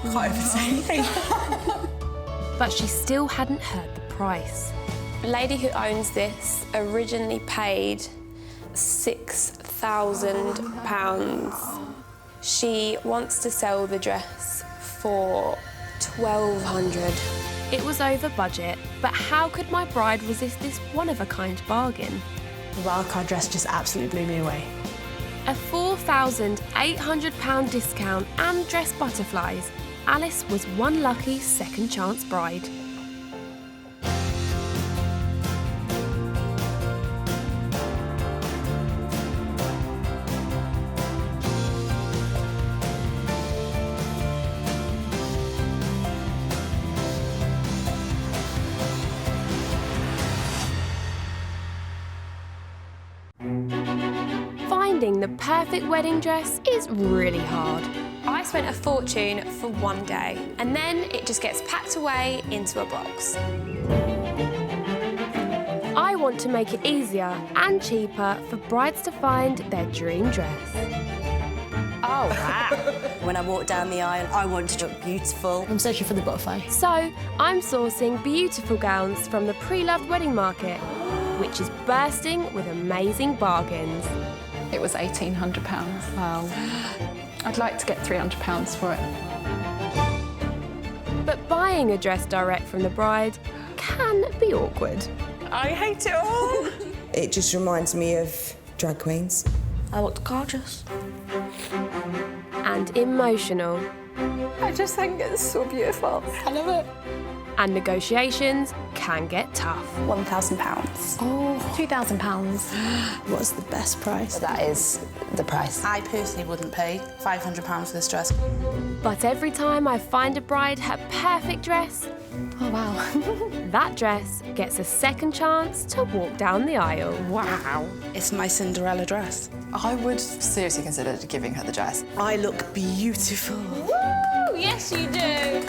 Speaker 25: Can't even say anything.
Speaker 1: But she still hadn't heard the price.
Speaker 2: The lady who owns this originally paid £6,000. She wants to sell the dress for $1,200.
Speaker 1: It was over budget, but how could my bride resist this one-of-a-kind bargain?
Speaker 24: The wildcard dress just absolutely blew me away.
Speaker 1: A £4,800 discount and dress butterflies. Alice was one lucky second chance bride. Finding the perfect wedding dress is really hard.
Speaker 2: I spent a fortune for one day, and then it just gets packed away into a box.
Speaker 1: I want to make it easier and cheaper for brides to find their dream dress.
Speaker 25: Oh, wow. When I walk down the aisle, I want to look beautiful.
Speaker 24: I'm searching for the butterfly.
Speaker 1: So I'm sourcing beautiful gowns from the pre-loved wedding market, which is bursting with amazing bargains.
Speaker 4: It was £1,800. Wow. I'd like to get £300 for it.
Speaker 1: But buying a dress direct from the bride can be awkward.
Speaker 20: I hate it all. It just reminds me of drag queens.
Speaker 25: I looked gorgeous.
Speaker 1: And emotional.
Speaker 4: I just think it's so beautiful. I love it.
Speaker 1: And negotiations can get tough.
Speaker 24: £1,000.
Speaker 4: Oh, £2,000.
Speaker 24: What's the best price?
Speaker 25: That is the price.
Speaker 5: I personally wouldn't pay £500 for this dress.
Speaker 1: But every time I find a bride her perfect dress,
Speaker 4: Oh, wow.
Speaker 1: that dress gets a second chance to walk down the aisle.
Speaker 5: Wow. It's my Cinderella dress.
Speaker 16: I would seriously consider giving her the dress.
Speaker 5: I look beautiful.
Speaker 2: Woo! Yes, you do.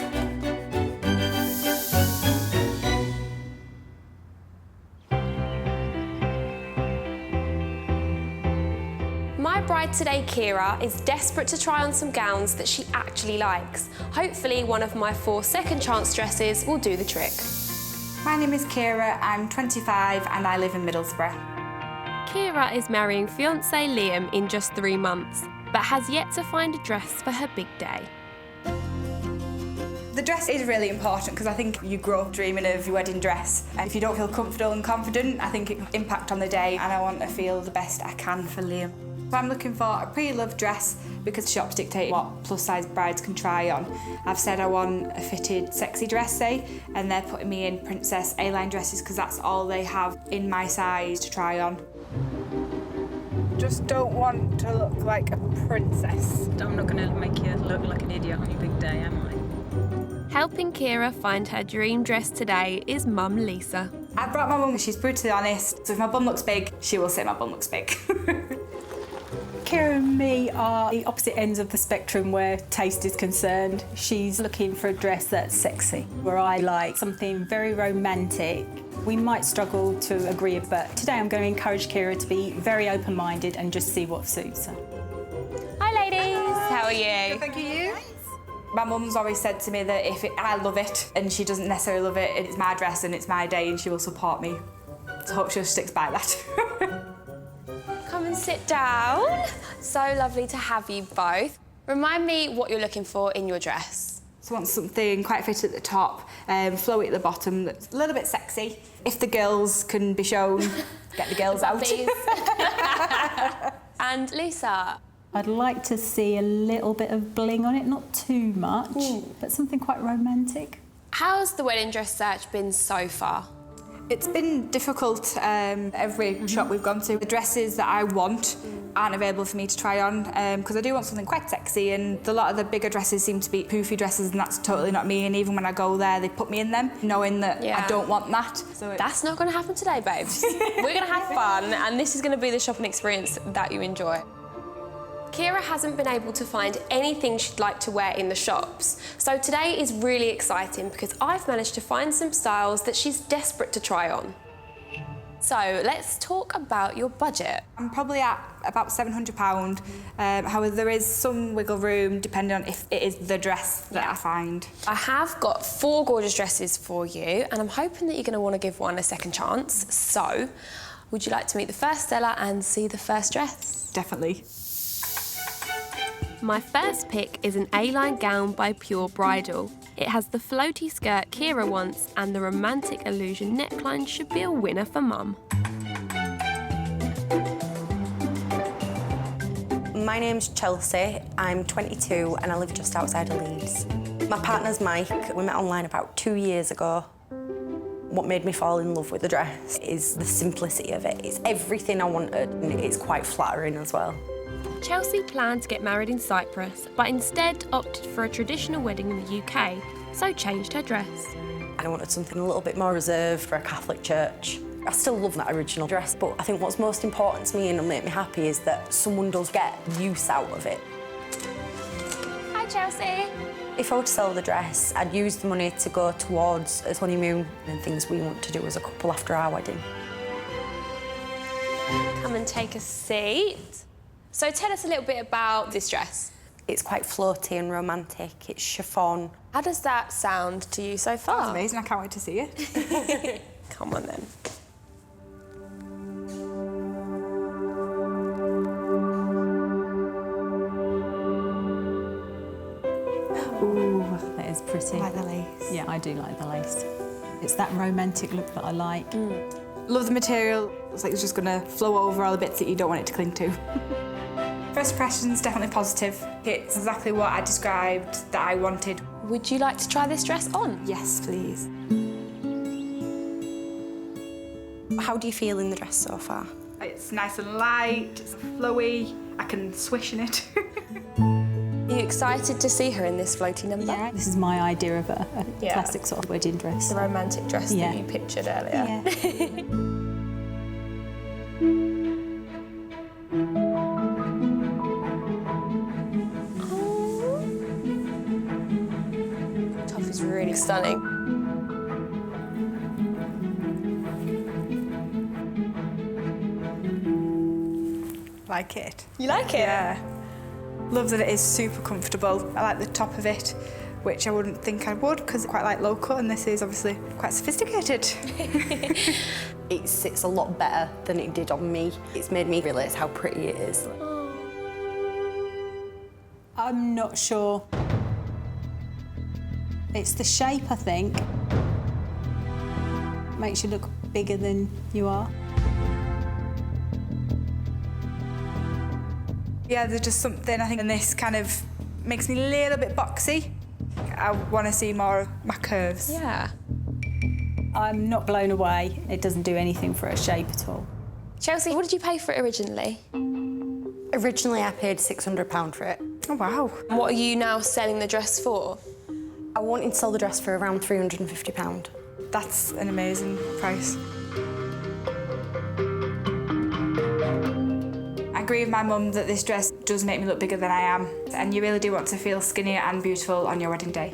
Speaker 2: My bride today, Kira, is desperate to try on some gowns that she actually likes. Hopefully one of my 4 second chance dresses will do the trick.
Speaker 3: My name is Kira, I'm 25 and I live in Middlesbrough.
Speaker 1: Kira is marrying fiancé Liam in just 3 months, but has yet to find a dress for her big day.
Speaker 3: The dress is really important because I think you grow up dreaming of your wedding dress, and if you don't feel comfortable and confident, I think it can impact on the day, and I want to feel the best I can for Liam. So I'm looking for a pre-loved dress because shops dictate what plus-size brides can try on. I've said I want a fitted, sexy dress, say, and they're putting me in princess A-line dresses because that's all they have in my size to try on.
Speaker 6: Just don't want to look like a princess.
Speaker 9: I'm not going to make you look like an idiot on your big day, am I?
Speaker 1: Helping Kira find her dream dress today is Mum Lisa.
Speaker 3: I brought my mum, she's brutally honest, so if my bum looks big, she will say my bum looks big.
Speaker 12: Kira and me are the opposite ends of the spectrum where taste is concerned. She's looking for a dress that's sexy, where I like something very romantic. We might struggle to agree, but today I'm going to encourage Kira to be very open-minded and just see what suits her.
Speaker 2: Hi ladies, how are you?
Speaker 6: Thank you.
Speaker 3: My mum's always said to me that I love it and she doesn't necessarily love it, it's my dress and it's my day and she will support me. So I hope she sticks by that.
Speaker 2: Come and sit down. So lovely to have you both. Remind me what you're looking for in your dress.
Speaker 3: So I want something quite fitted at the top, flowy at the bottom, that's a little bit sexy. If the girls can be shown, get the girls out.
Speaker 2: And Lisa?
Speaker 12: I'd like to see a little bit of bling on it, not too much, but something quite romantic.
Speaker 2: How's the wedding dress search been so far?
Speaker 3: It's been difficult, every shop we've gone to. The dresses that I want aren't available for me to try on, because I do want something quite sexy, and a lot of the bigger dresses seem to be poofy dresses, and that's totally not me, and even when I go there, they put me in them, knowing that I don't want that. So
Speaker 2: that's not going to happen today, babes. We're going to have fun, and this is going to be the shopping experience that you enjoy. Kira hasn't been able to find anything she'd like to wear in the shops, so today is really exciting because I've managed to find some styles that she's desperate to try on. So let's talk about your budget.
Speaker 3: I'm probably at about £700. However, there is some wiggle room depending on if it is the dress that I find.
Speaker 2: I have got 4 gorgeous dresses for you, and I'm hoping that you're going to want to give one a second chance. So, would you like to meet the first seller and see the first dress?
Speaker 3: Definitely.
Speaker 1: My first pick is an A-line gown by Pure Bridal. It has the floaty skirt Kira wants, and the romantic illusion neckline should be a winner for Mum.
Speaker 25: My name's Chelsea, I'm 22 and I live just outside of Leeds. My partner's Mike, we met online about 2 years ago. What made me fall in love with the dress is the simplicity of it. It's everything I wanted and it's quite flattering as well.
Speaker 1: Chelsea planned to get married in Cyprus, but instead opted for a traditional wedding in the UK, so changed her dress.
Speaker 25: I wanted something a little bit more reserved for a Catholic church. I still love that original dress, but I think what's most important to me and will make me happy is that someone does get use out of it.
Speaker 2: Hi, Chelsea.
Speaker 25: If I were to sell the dress, I'd use the money to go towards a honeymoon and things we want to do as a couple after our wedding.
Speaker 2: Come and take a seat. So tell us a little bit about this dress.
Speaker 25: It's quite floaty and romantic, it's chiffon.
Speaker 2: How does that sound to you so far?
Speaker 3: That's amazing, I can't wait to see it.
Speaker 2: Come on then.
Speaker 12: Ooh, that is pretty.
Speaker 3: I like the lace.
Speaker 12: Yeah, I do like the lace. It's that romantic look that I like.
Speaker 3: Love the material. It's like it's just gonna flow over all the bits that you don't want it to cling to. First impression's definitely positive. It's exactly what I described that I wanted.
Speaker 2: Would you like to try this dress on?
Speaker 3: Yes, please.
Speaker 25: How do you feel in the dress so far?
Speaker 3: It's nice and light, it's flowy, I can swish in it.
Speaker 2: Are you excited to see her in this floaty number?
Speaker 12: Yeah, this is my idea of a classic sort of wedding dress.
Speaker 2: The romantic dress that you pictured earlier.
Speaker 12: Yeah.
Speaker 2: Top is really stunning.
Speaker 3: Like it.
Speaker 2: You like it?
Speaker 3: Yeah. Love that it is super comfortable. I like the top of it, which I wouldn't think I would because I quite like low cut, and this is obviously quite sophisticated.
Speaker 25: It sits a lot better than it did on me. It's made me realise how pretty it is.
Speaker 12: I'm not sure. It's the shape, I think. Makes you look bigger than you are.
Speaker 3: Yeah, there's just something, I think, and this kind of makes me a little bit boxy. I want to see more of my curves.
Speaker 2: Yeah.
Speaker 12: I'm not blown away. It doesn't do anything for a shape at all.
Speaker 2: Chelsea, what did you pay for it originally?
Speaker 25: Originally, I paid £600 for it.
Speaker 3: Oh, wow.
Speaker 2: And what are you now selling the dress for?
Speaker 25: I wanted to sell the dress for around £350.
Speaker 3: That's an amazing price. I agree with my mum that this dress does make me look bigger than I am, and you really do want to feel skinny and beautiful on your wedding day.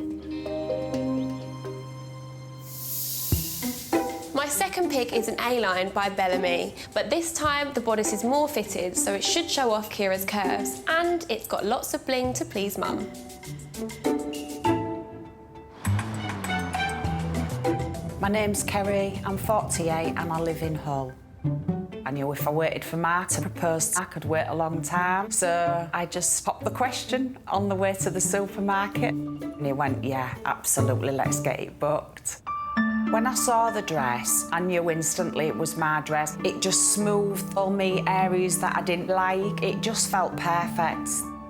Speaker 2: My second pick is an A-line by Bellamy, but this time the bodice is more fitted, so it should show off Kira's curves, and it's got lots of bling to please Mum.
Speaker 8: My name's Kerry, I'm 48 and I live in Hull. I knew if I waited for Mark to propose, I could wait a long time. So I just popped the question on the way to the supermarket. And he went, yeah, absolutely, let's get it booked. When I saw the dress, I knew instantly it was my dress. It just smoothed all me areas that I didn't like. It just felt perfect.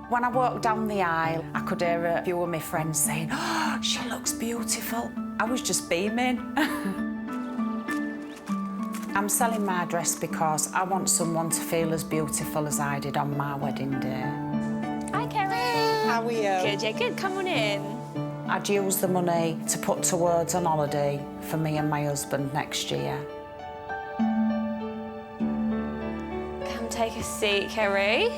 Speaker 8: When I walked down the aisle, I could hear a few of my friends saying, oh, she looks beautiful. I was just beaming. I'm selling my dress because I want someone to feel as beautiful as I did on my wedding day.
Speaker 2: Hi, Kerry.
Speaker 8: How are you?
Speaker 2: Good, yeah, good. Come on in.
Speaker 8: I'd use the money to put towards an holiday for me and my husband next year.
Speaker 2: Come take a seat, Kerry.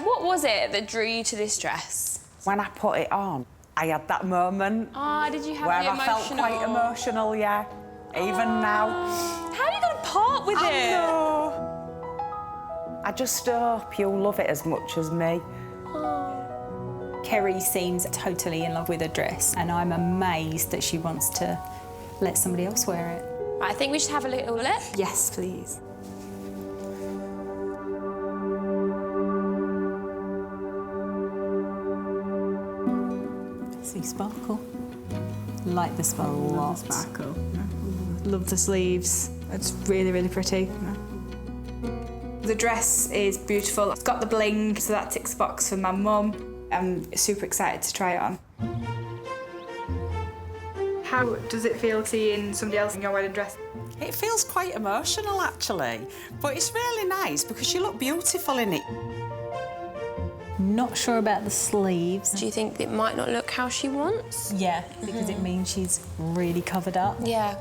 Speaker 2: What was it that drew you to this dress?
Speaker 8: When I put it on, I had that moment.
Speaker 2: Ah, did you have
Speaker 8: where
Speaker 2: the
Speaker 8: I felt quite emotional, yeah. Even now.
Speaker 2: How are you going to part with it?
Speaker 8: I just hope you'll love it as much as me.
Speaker 12: Kerry seems totally in love with her dress, and I'm amazed that she wants to let somebody else wear it.
Speaker 2: Right, I think we should have a little look.
Speaker 12: Yes, please. See sparkle. Like the sparkle.
Speaker 3: Love the sparkle. Love the sleeves. It's really, really pretty. The dress is beautiful. It's got the bling, so that ticks the box for my mum. I'm super excited to try it on. How does it feel seeing somebody else in your wedding dress?
Speaker 8: It feels quite emotional, actually. But it's really nice because you look beautiful in it.
Speaker 12: Not sure about the sleeves.
Speaker 2: Do you think it might not look how she wants?
Speaker 12: Yeah, because it means she's really covered up.
Speaker 2: Yeah.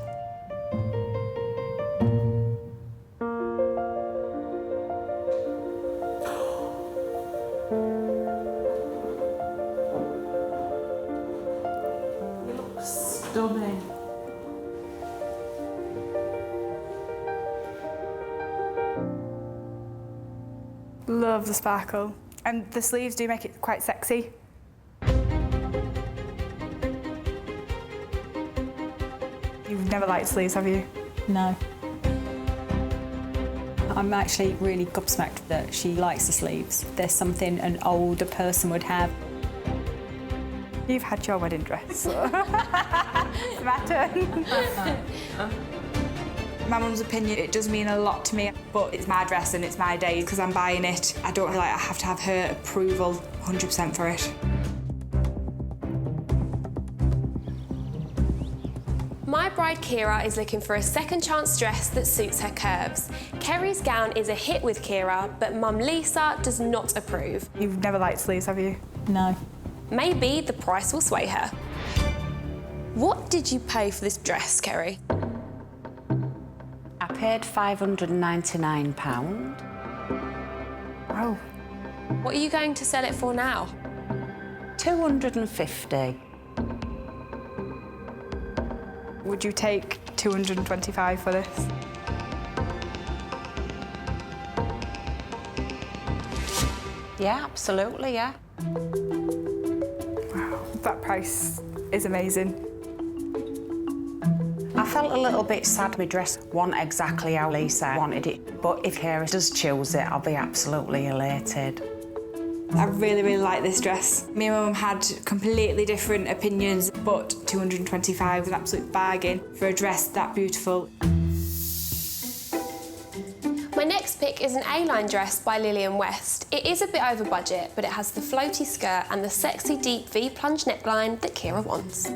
Speaker 8: Stunning.
Speaker 3: Love the sparkle. And the sleeves do make it quite sexy. You've never liked sleeves, have you?
Speaker 12: No. I'm actually really gobsmacked that she likes the sleeves. There's something an older person would have.
Speaker 3: You've had your wedding dress, so it's my turn. My mum's opinion, it does mean a lot to me, but it's my dress and it's my day because I'm buying it. I don't feel like I have to have her approval 100% for it.
Speaker 2: My bride Kira is looking for a second chance dress that suits her curves. Kerry's gown is a hit with Kira, but Mum Lisa does not approve.
Speaker 3: You've never liked sleeves, have you?
Speaker 12: No.
Speaker 2: Maybe the price will sway her. What did you pay for this dress, Kerry?
Speaker 8: I paid £599.
Speaker 3: Wow.
Speaker 2: What are you going to sell it for now?
Speaker 8: £250.
Speaker 3: Would you take £225 for this?
Speaker 8: Yeah, absolutely, yeah.
Speaker 3: Wow, that price is amazing.
Speaker 8: I felt a little bit sad my dress wasn't exactly how Lisa wanted it, but if Kira does choose it, I'll be absolutely elated.
Speaker 3: I really, really like this dress. Me and Mum had completely different opinions, but £225 is an absolute bargain for a dress that beautiful.
Speaker 2: My next pick is an A-line dress by Lillian West. It is a bit over budget, but it has the floaty skirt and the sexy deep V-plunge neckline that Kira wants.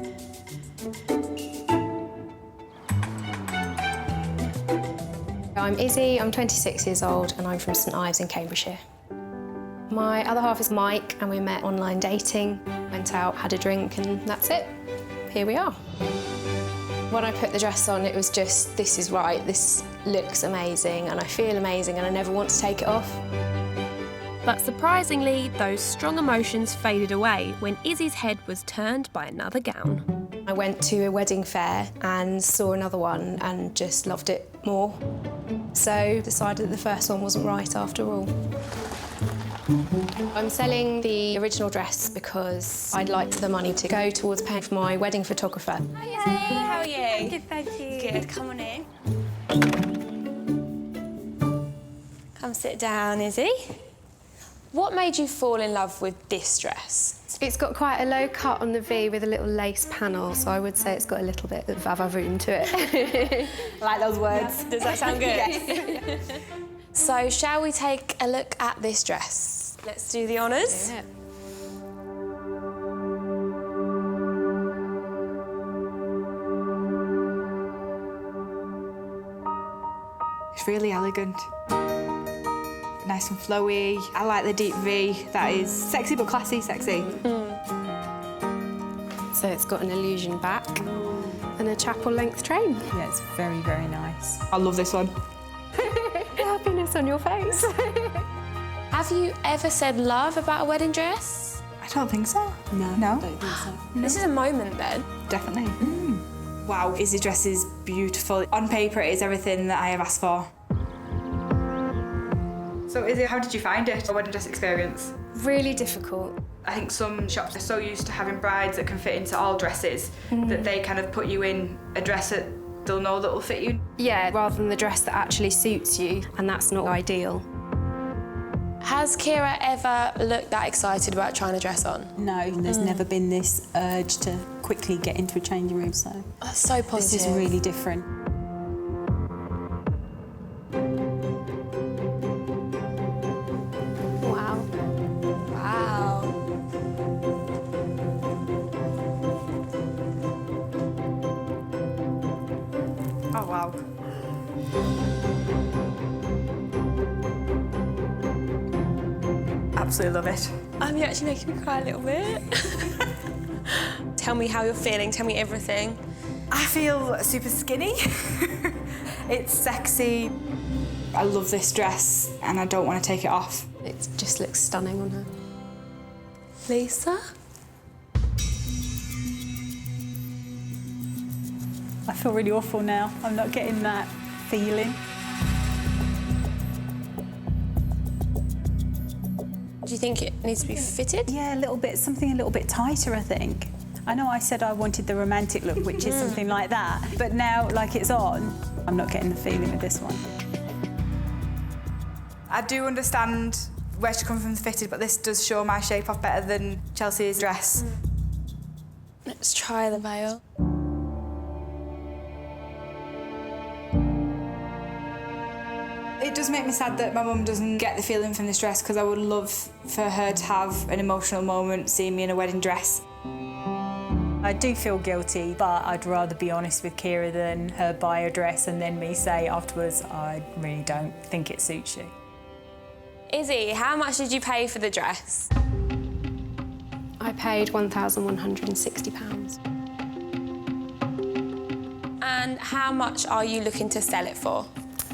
Speaker 13: I'm Izzy, I'm 26 years old and I'm from St Ives in Cambridgeshire. My other half is Mike and we met online dating, went out, had a drink and that's it. Here we are. When I put the dress on, it was just, this is right, this looks amazing and I feel amazing and I never want to take it off.
Speaker 1: But surprisingly, those strong emotions faded away when Izzy's head was turned by another gown.
Speaker 13: I went to a wedding fair and saw another one and just loved it more. So decided that the first one wasn't right after all. I'm selling the original dress because I'd like the money to go towards paying for my wedding photographer.
Speaker 2: Hi, how are you?
Speaker 12: Good, thank you.
Speaker 2: Good, come on in. Come sit down, Izzy. What made you fall in love with this dress?
Speaker 13: It's got quite a low cut on the V with a little lace panel, so I would say it's got a little bit of vava-voom to it.
Speaker 3: I like those words.
Speaker 2: Does that sound good?
Speaker 3: Yes.
Speaker 2: So, shall we take a look at this dress? Let's do the honours.
Speaker 13: Yeah.
Speaker 3: It's really elegant. Nice and flowy. I like the deep V. That is sexy but classy sexy.
Speaker 13: So it's got an illusion back and a chapel length train.
Speaker 12: Yeah, it's very, very nice.
Speaker 3: I love this one.
Speaker 13: Happiness on your face.
Speaker 2: Have you ever said love about a wedding dress?
Speaker 3: I don't think so.
Speaker 12: No,
Speaker 3: No?
Speaker 12: I don't think so.
Speaker 2: This is a moment then.
Speaker 3: Definitely. Wow, Izzy's dress is beautiful. On paper, it is everything that I have asked for. So, Izzy, how did you find it, a wedding dress experience?
Speaker 13: Really difficult.
Speaker 3: I think some shops are so used to having brides that can fit into all dresses that they kind of put you in a dress that they'll know that will fit you.
Speaker 13: Yeah, rather than the dress that actually suits you, and that's not ideal.
Speaker 2: Has Kira ever looked that excited about trying a dress on?
Speaker 12: No, there's never been this urge to quickly get into a changing room, so...
Speaker 2: That's so positive.
Speaker 12: This is really different.
Speaker 2: Wow. Wow.
Speaker 3: Oh, wow. Absolutely love it.
Speaker 2: You're actually making me cry a little bit. Tell me how you're feeling, tell me everything.
Speaker 3: I feel super skinny. It's sexy. I love this dress and I don't want to take it off.
Speaker 13: It just looks stunning on her.
Speaker 2: Lisa?
Speaker 12: I feel really awful now. I'm not getting that feeling.
Speaker 2: Do you think it needs to be fitted?
Speaker 12: Yeah, a little bit, something a little bit tighter, I think. I know I said I wanted the romantic look, which is something like that, but now, like it's on, I'm not getting the feeling with this one.
Speaker 3: I do understand where she comes from the fitted, but this does show my shape off better than Chelsea's dress.
Speaker 2: Let's try the veil.
Speaker 3: It does make me sad that my mum doesn't get the feeling from this dress because I would love for her to have an emotional moment seeing me in a wedding dress.
Speaker 12: I do feel guilty, but I'd rather be honest with Kira than her buy a dress and then me say afterwards, I really don't think it suits you.
Speaker 2: Izzy, how much did you pay for the dress?
Speaker 13: I paid £1,160.
Speaker 2: And how much are you looking to sell it for?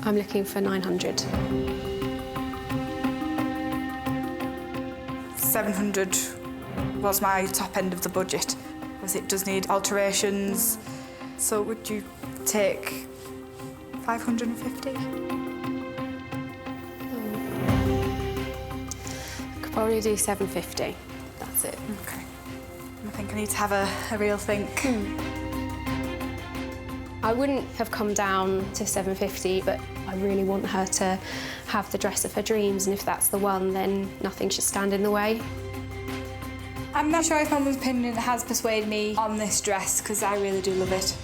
Speaker 13: I'm looking for 900.
Speaker 3: 700 was my top end of the budget, because it does need alterations. So would you take 550?
Speaker 13: Could probably do 750. That's it.
Speaker 3: Okay. I think I need to have a real think.
Speaker 13: I wouldn't have come down to 750, but I really want her to have the dress of her dreams, and if that's the one, then nothing should stand in the way.
Speaker 3: I'm not sure if my mum's opinion has persuaded me on this dress, because I really do love it.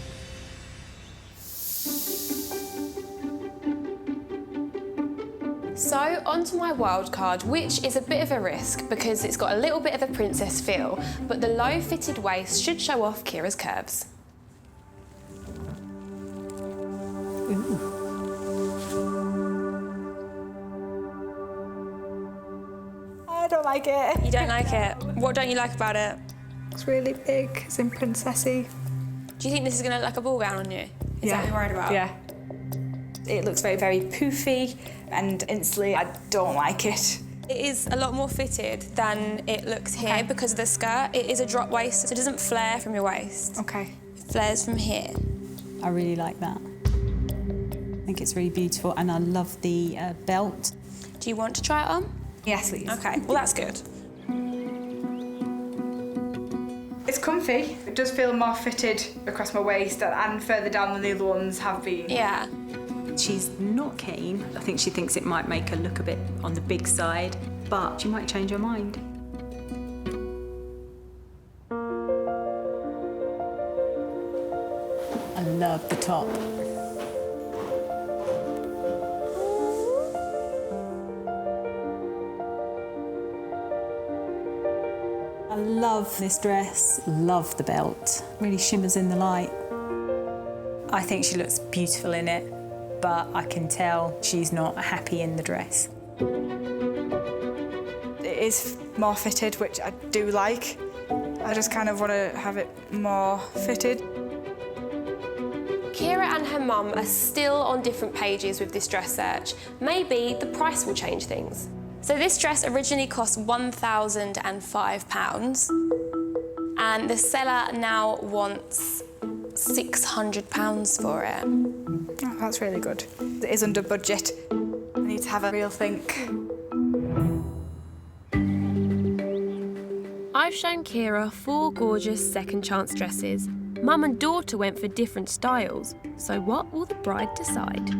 Speaker 2: So, onto my wild card, which is a bit of a risk because it's got a little bit of a princess feel, but the low-fitted waist should show off Kira's curves.
Speaker 3: I don't like it.
Speaker 2: You don't like it? What don't you like about it?
Speaker 3: It's really big, it's in princessy.
Speaker 2: Do you think this is going to look like a ball gown on you? Is that what you're worried about?
Speaker 3: Yeah. It looks very, very poofy, and instantly I don't like it.
Speaker 2: It is a lot more fitted than it looks here because of the skirt. It is a drop waist, so it doesn't flare from your waist.
Speaker 3: Okay.
Speaker 2: It flares from here.
Speaker 12: I really like that. I think it's really beautiful, and I love the belt.
Speaker 2: Do you want to try it on?
Speaker 3: Yes, please.
Speaker 4: Okay, well that's good.
Speaker 3: It's comfy. It does feel more fitted across my waist and further down than the other ones have been.
Speaker 2: Yeah.
Speaker 12: She's not keen. I think she thinks it might make her look a bit on the big side, but she might change her mind. I love the top. I love this dress, love the belt. Really shimmers in the light. I think she looks beautiful in it, but I can tell she's not happy in the dress.
Speaker 3: It is more fitted, which I do like. I just kind of want to have it more fitted.
Speaker 2: Kira and her mum are still on different pages with this dress search. Maybe the price will change things. So this dress originally cost £1,005 and the seller now wants £600 for it.
Speaker 3: Oh, that's really good. It is under budget. I need to have a real think.
Speaker 1: I've shown Kira 4 gorgeous second chance dresses. Mum and daughter went for different styles, so what will the bride decide?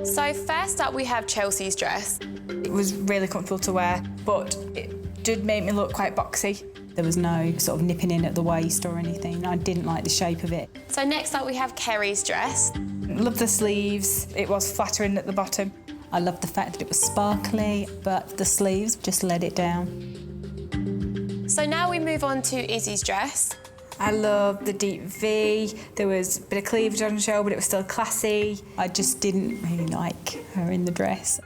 Speaker 2: So first up we have Chelsea's dress.
Speaker 3: It was really comfortable to wear, but it did make me look quite boxy.
Speaker 12: There was no sort of nipping in at the waist or anything. I didn't like the shape of it.
Speaker 2: So next up we have Kerry's dress.
Speaker 3: Love the sleeves. It was flattering at the bottom.
Speaker 12: I loved the fact that it was sparkly, but the sleeves just let it down.
Speaker 2: So now we move on to Izzy's dress.
Speaker 3: I love the deep V. There was a bit of cleavage on show, but it was still classy.
Speaker 12: I just didn't really like her in the dress.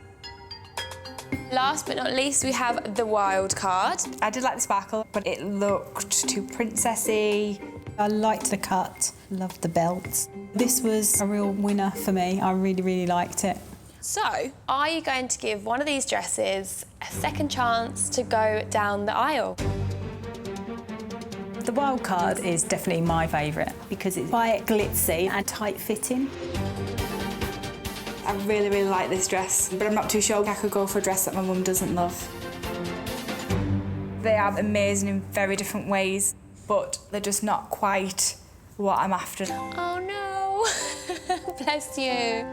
Speaker 2: Last but not least, we have the wild card.
Speaker 3: I did like the sparkle, but it looked too princessy.
Speaker 12: I liked the cut, loved the belt. This was a real winner for me. I really, really liked it.
Speaker 2: So, are you going to give one of these dresses a second chance to go down the aisle?
Speaker 12: The wild card is definitely my favourite because it's quite glitzy and tight-fitting.
Speaker 3: I really, really like this dress, but I'm not too sure I could go for a dress that my mum doesn't love. They are amazing in very different ways, but they're just not quite what I'm after.
Speaker 2: Oh no, bless you.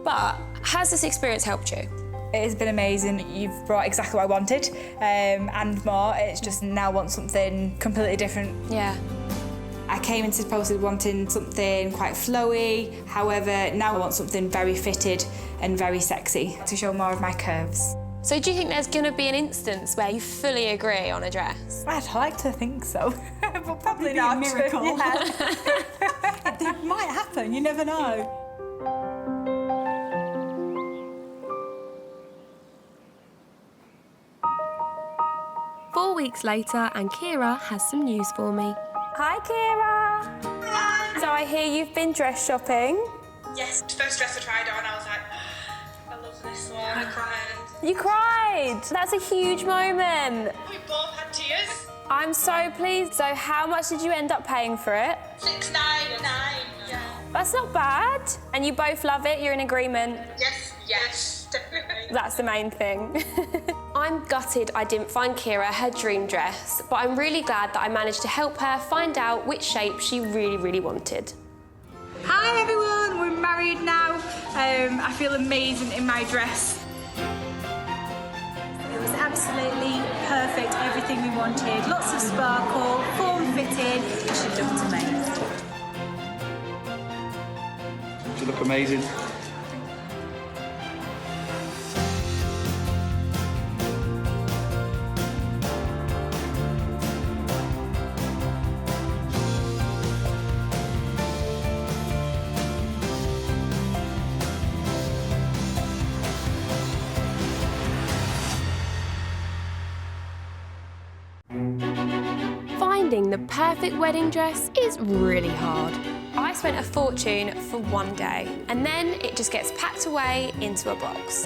Speaker 2: But has this experience helped you?
Speaker 3: It has been amazing. You've brought exactly what I wanted and more. It's just now want something completely different.
Speaker 2: Yeah.
Speaker 3: I came into the process wanting something quite flowy. However, now I want something very fitted and very sexy to show more of my curves.
Speaker 2: So do you think there's going to be an instance where you fully agree on a dress?
Speaker 3: I'd like to think so, but probably not.
Speaker 12: A miracle.
Speaker 3: Yeah.
Speaker 12: It might happen, you never know.
Speaker 1: Four weeks later, and Kira has some news for me.
Speaker 2: Hi, Kira.
Speaker 11: Hi.
Speaker 2: So I hear you've been dress shopping.
Speaker 11: Yes, first dress I tried on, I was like, I love this one. I cried.
Speaker 2: You cried. That's a huge moment.
Speaker 11: We both had tears.
Speaker 2: I'm so pleased. So how much did you end up paying for it?
Speaker 11: $6.99. Yeah.
Speaker 2: That's not bad. And you both love it? You're in agreement?
Speaker 11: Yes, definitely.
Speaker 2: That's the main thing. I'm gutted I didn't find Kira her dream dress, but I'm really glad that I managed to help her find out which shape she really, really wanted.
Speaker 3: Hi everyone, we're married now. I feel amazing in my dress.
Speaker 12: It was absolutely perfect, everything we wanted. Lots of sparkle, form-fitted, and she looked amazing.
Speaker 15: You look amazing.
Speaker 1: Finding the perfect wedding dress is really hard.
Speaker 2: I spent a fortune for one day, and then it just gets packed away into a box.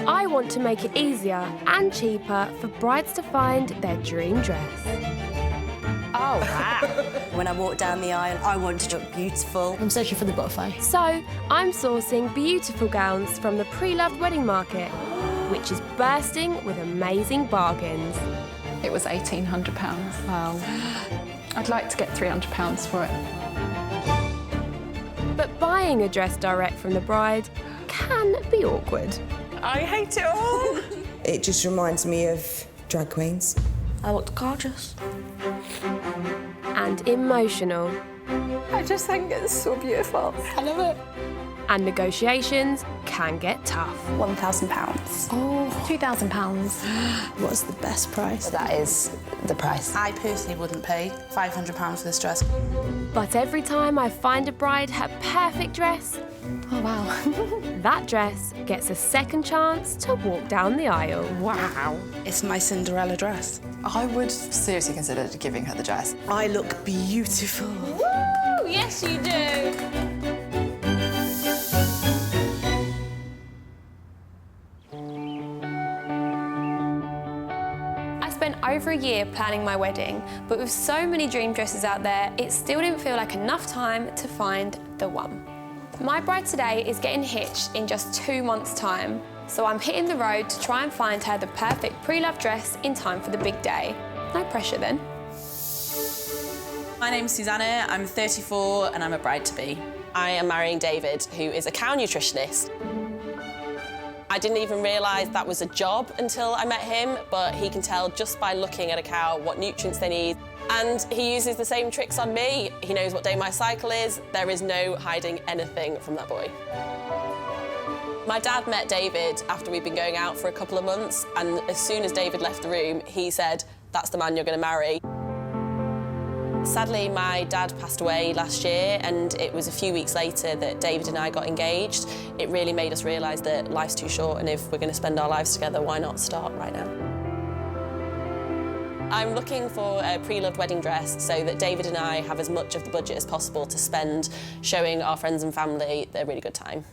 Speaker 1: I want to make it easier and cheaper for brides to find their dream dress.
Speaker 25: Oh, wow. When I walk down the aisle, I want to look beautiful.
Speaker 24: I'm searching for the butterfly.
Speaker 1: So, I'm sourcing beautiful gowns from the pre-loved wedding market, which is bursting with amazing bargains.
Speaker 4: It was £1,800. Wow. I'd like to get £300 for it.
Speaker 1: But buying a dress direct from the bride can be awkward.
Speaker 25: I hate it all.
Speaker 20: It just reminds me of drag queens.
Speaker 25: I looked gorgeous.
Speaker 1: And emotional.
Speaker 4: I just think it's so beautiful. I love it.
Speaker 1: And negotiations can get tough.
Speaker 3: £1,000.
Speaker 24: Oh, £2,000. What's the best price?
Speaker 8: That is the price.
Speaker 5: I personally wouldn't pay £500 for this dress.
Speaker 1: But every time I find a bride her perfect dress,
Speaker 24: oh wow,
Speaker 1: that dress gets a second chance to walk down the aisle.
Speaker 5: Wow. It's my Cinderella dress.
Speaker 16: I would seriously consider giving her the dress.
Speaker 25: I look beautiful.
Speaker 1: Woo! Yes, you do.
Speaker 2: Over a year planning my wedding, but with so many dream dresses out there, it still didn't feel like enough time to find the one. My bride today is getting hitched in just 2 months' time, so I'm hitting the road to try and find her the perfect pre-loved dress in time for the big day. No pressure then.
Speaker 10: My name's Susanna, I'm 34 and I'm a bride-to-be. I am marrying David, who is a cow nutritionist. I didn't even realise that was a job until I met him, but he can tell just by looking at a cow what nutrients they need. And he uses the same tricks on me. He knows what day my cycle is. There is no hiding anything from that boy. My dad met David after we'd been going out for a couple of months, and as soon as David left the room, he said, "That's the man you're going to marry." Sadly, my dad passed away last year, and it was a few weeks later that David and I got engaged. It really made us realise that life's too short, and if we're going to spend our lives together, why not start right now? I'm looking for a pre-loved wedding dress so that David and I have as much of the budget as possible to spend showing our friends and family a really good time.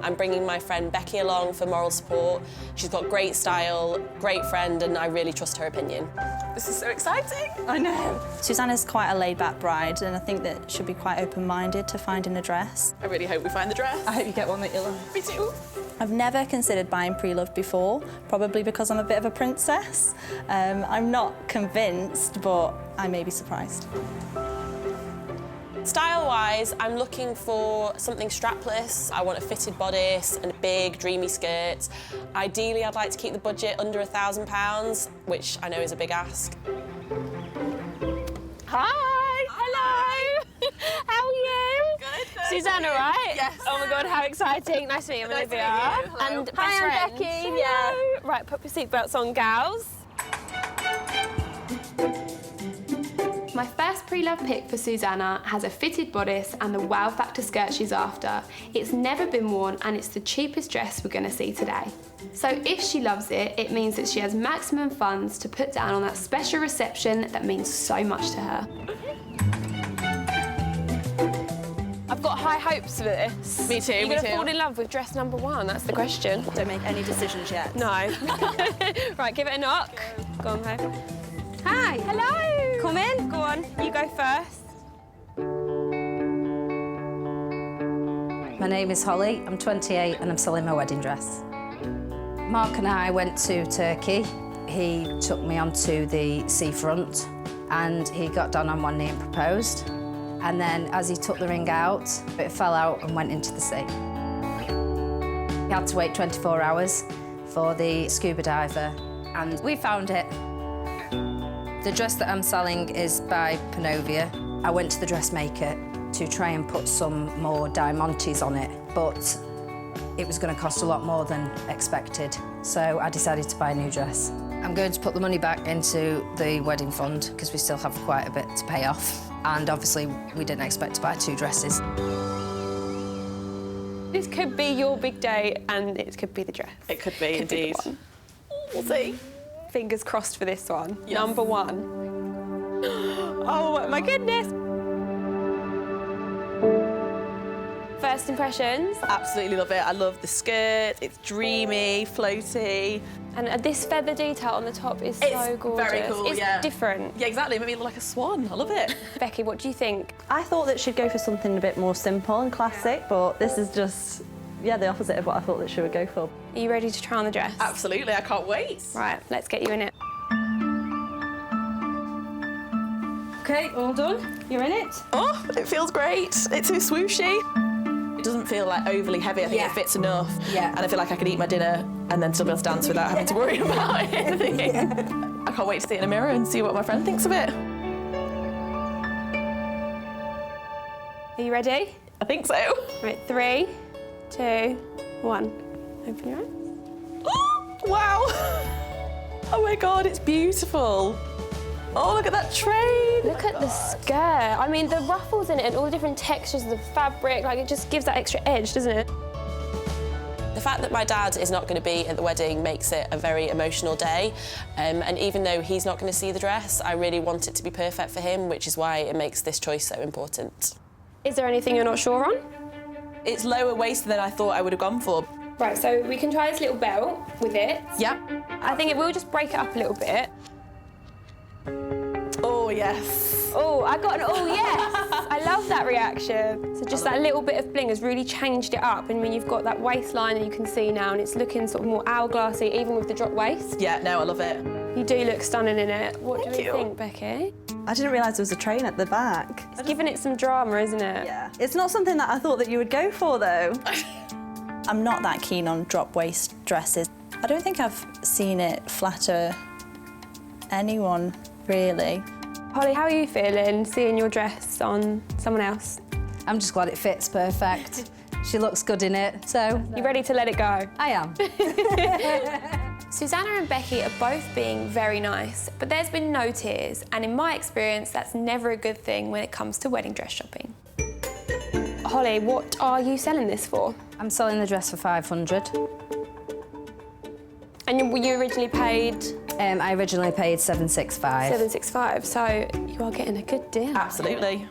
Speaker 10: I'm bringing my friend Becky along for moral support. She's got great style, great friend, and I really trust her opinion. This is so exciting.
Speaker 25: I know. Susanna's quite a laid-back bride, and I think that she'll be quite open-minded to finding a dress.
Speaker 10: I really hope we find the dress.
Speaker 25: I hope you get one that you love.
Speaker 10: Me too.
Speaker 25: I've never considered buying pre-loved before, probably because I'm a bit of a princess. I'm not convinced, but I may be surprised.
Speaker 10: Style-wise, I'm looking for something strapless. I want a fitted bodice and a big, dreamy skirt. Ideally, I'd like to keep the budget under £1,000, which I know is a big ask.
Speaker 19: Hi! Hello! How are you?
Speaker 10: Good.
Speaker 19: Susanna, right?
Speaker 10: Yes.
Speaker 19: Oh my God, how exciting. Nice to meet you, I'm
Speaker 10: Nice to
Speaker 19: Olivia.
Speaker 10: meet you. Hello.
Speaker 19: And
Speaker 10: Hi,
Speaker 19: I'm
Speaker 10: I'm
Speaker 19: Becky.
Speaker 10: Hello.
Speaker 19: Yeah. Right, put your seatbelts on, gals.
Speaker 2: My first pre-love pick for Susanna has a fitted bodice and the wow factor skirt she's after. It's never been worn and it's the cheapest dress we're going to see today. So if she loves it, it means that she has maximum funds to put down on that special reception that means so much to her.
Speaker 19: I've got high hopes for this.
Speaker 10: Me too,
Speaker 19: You're
Speaker 10: me
Speaker 19: going to
Speaker 10: too.
Speaker 19: fall in love with dress number one, that's the question.
Speaker 25: Don't make any decisions yet.
Speaker 19: No. Right, give it a knock. Go on, Ho.
Speaker 25: Hi.
Speaker 19: Hello. Come in. Go on, you go first.
Speaker 17: My name is Holly, I'm 28 and I'm selling my wedding dress. Mark and I went to Turkey. He took me onto the seafront and he got down on one knee and proposed. And then as he took the ring out, it fell out and went into the sea. He had to wait 24 hours for the scuba diver and we found it. The dress that I'm selling is by Panovia. I went to the dressmaker to try and put some more diamantes on it, but it was going to cost a lot more than expected, so I decided to buy a new dress. I'm going to put the money back into the wedding fund because we still have quite a bit to pay off, and obviously we didn't expect to buy 2 dresses.
Speaker 19: This could be your big day and it could be the dress.
Speaker 10: It could be, indeed.
Speaker 19: We'll see. Fingers crossed for this one. Yes. Number one. Oh my goodness.
Speaker 2: First impressions?
Speaker 14: Absolutely love it. I love the skirt. It's dreamy, floaty.
Speaker 2: And this feather detail on the top is so gorgeous.
Speaker 14: Very cool,
Speaker 2: it's different.
Speaker 14: Yeah, exactly. It made me look like a swan. I love it.
Speaker 2: Becky, what do you think?
Speaker 18: I thought that she'd go for something a bit more simple and classic, but this is just, yeah, the opposite of what I thought that she would go for.
Speaker 2: Are you ready to try on the dress?
Speaker 14: Absolutely, I can't wait.
Speaker 2: Right, let's get you in it.
Speaker 18: Okay, all done. You're in it.
Speaker 14: Oh, it feels great. It's so swooshy. It doesn't feel like overly heavy. I think it fits enough. Yeah. And I feel like I could eat my dinner and then still be able to dance without having to worry about anything. I can't wait to see it in a mirror and see what my friend thinks of it.
Speaker 2: Are you ready?
Speaker 14: I think so.
Speaker 2: Right, 3, 2, 1. Open your eyes.
Speaker 14: Oh, wow. Oh my God, it's beautiful. Oh, look at that train.
Speaker 2: Look at the skirt. I mean, the ruffles in it and all the different textures of the fabric, like it just gives that extra edge, doesn't it?
Speaker 10: The fact that my dad is not going to be at the wedding makes it a very emotional day. And even though he's not going to see the dress, I really want it to be perfect for him, which is why it makes this choice so important.
Speaker 2: Is there anything you're not sure on?
Speaker 14: It's lower waist than I thought I would have gone for.
Speaker 2: Right, so we can try this little belt with it.
Speaker 14: Yep.
Speaker 2: I think it will just break it up a little bit.
Speaker 14: Oh, yes.
Speaker 2: Oh, I got an oh, yes. I love that reaction. So just that little bit of bling has really changed it up. And when you've got that waistline that you can see now and it's looking sort of more hourglassy, even with the drop waist.
Speaker 14: Yeah, no, I love it.
Speaker 2: You do look stunning in it. What do you think, Becky?
Speaker 18: I didn't realise there was a train at the back.
Speaker 2: It's giving it some drama, isn't it?
Speaker 18: Yeah. It's not something that I thought that you would go for, though. I'm not that keen on drop waist dresses. I don't think I've seen it flatter anyone, really.
Speaker 2: Holly, how are you feeling seeing your dress on someone else?
Speaker 17: I'm just glad it fits perfect. She looks good in it, so...
Speaker 2: You ready to let it go?
Speaker 17: I am.
Speaker 2: Susanna and Becky are both being very nice, but there's been no tears, and in my experience, that's never a good thing when it comes to wedding dress shopping. Holly, what are you selling this for?
Speaker 17: I'm selling the dress for 500.
Speaker 2: And you originally paid?
Speaker 17: I originally paid 765.
Speaker 2: 765, so you are getting a good deal.
Speaker 14: Absolutely.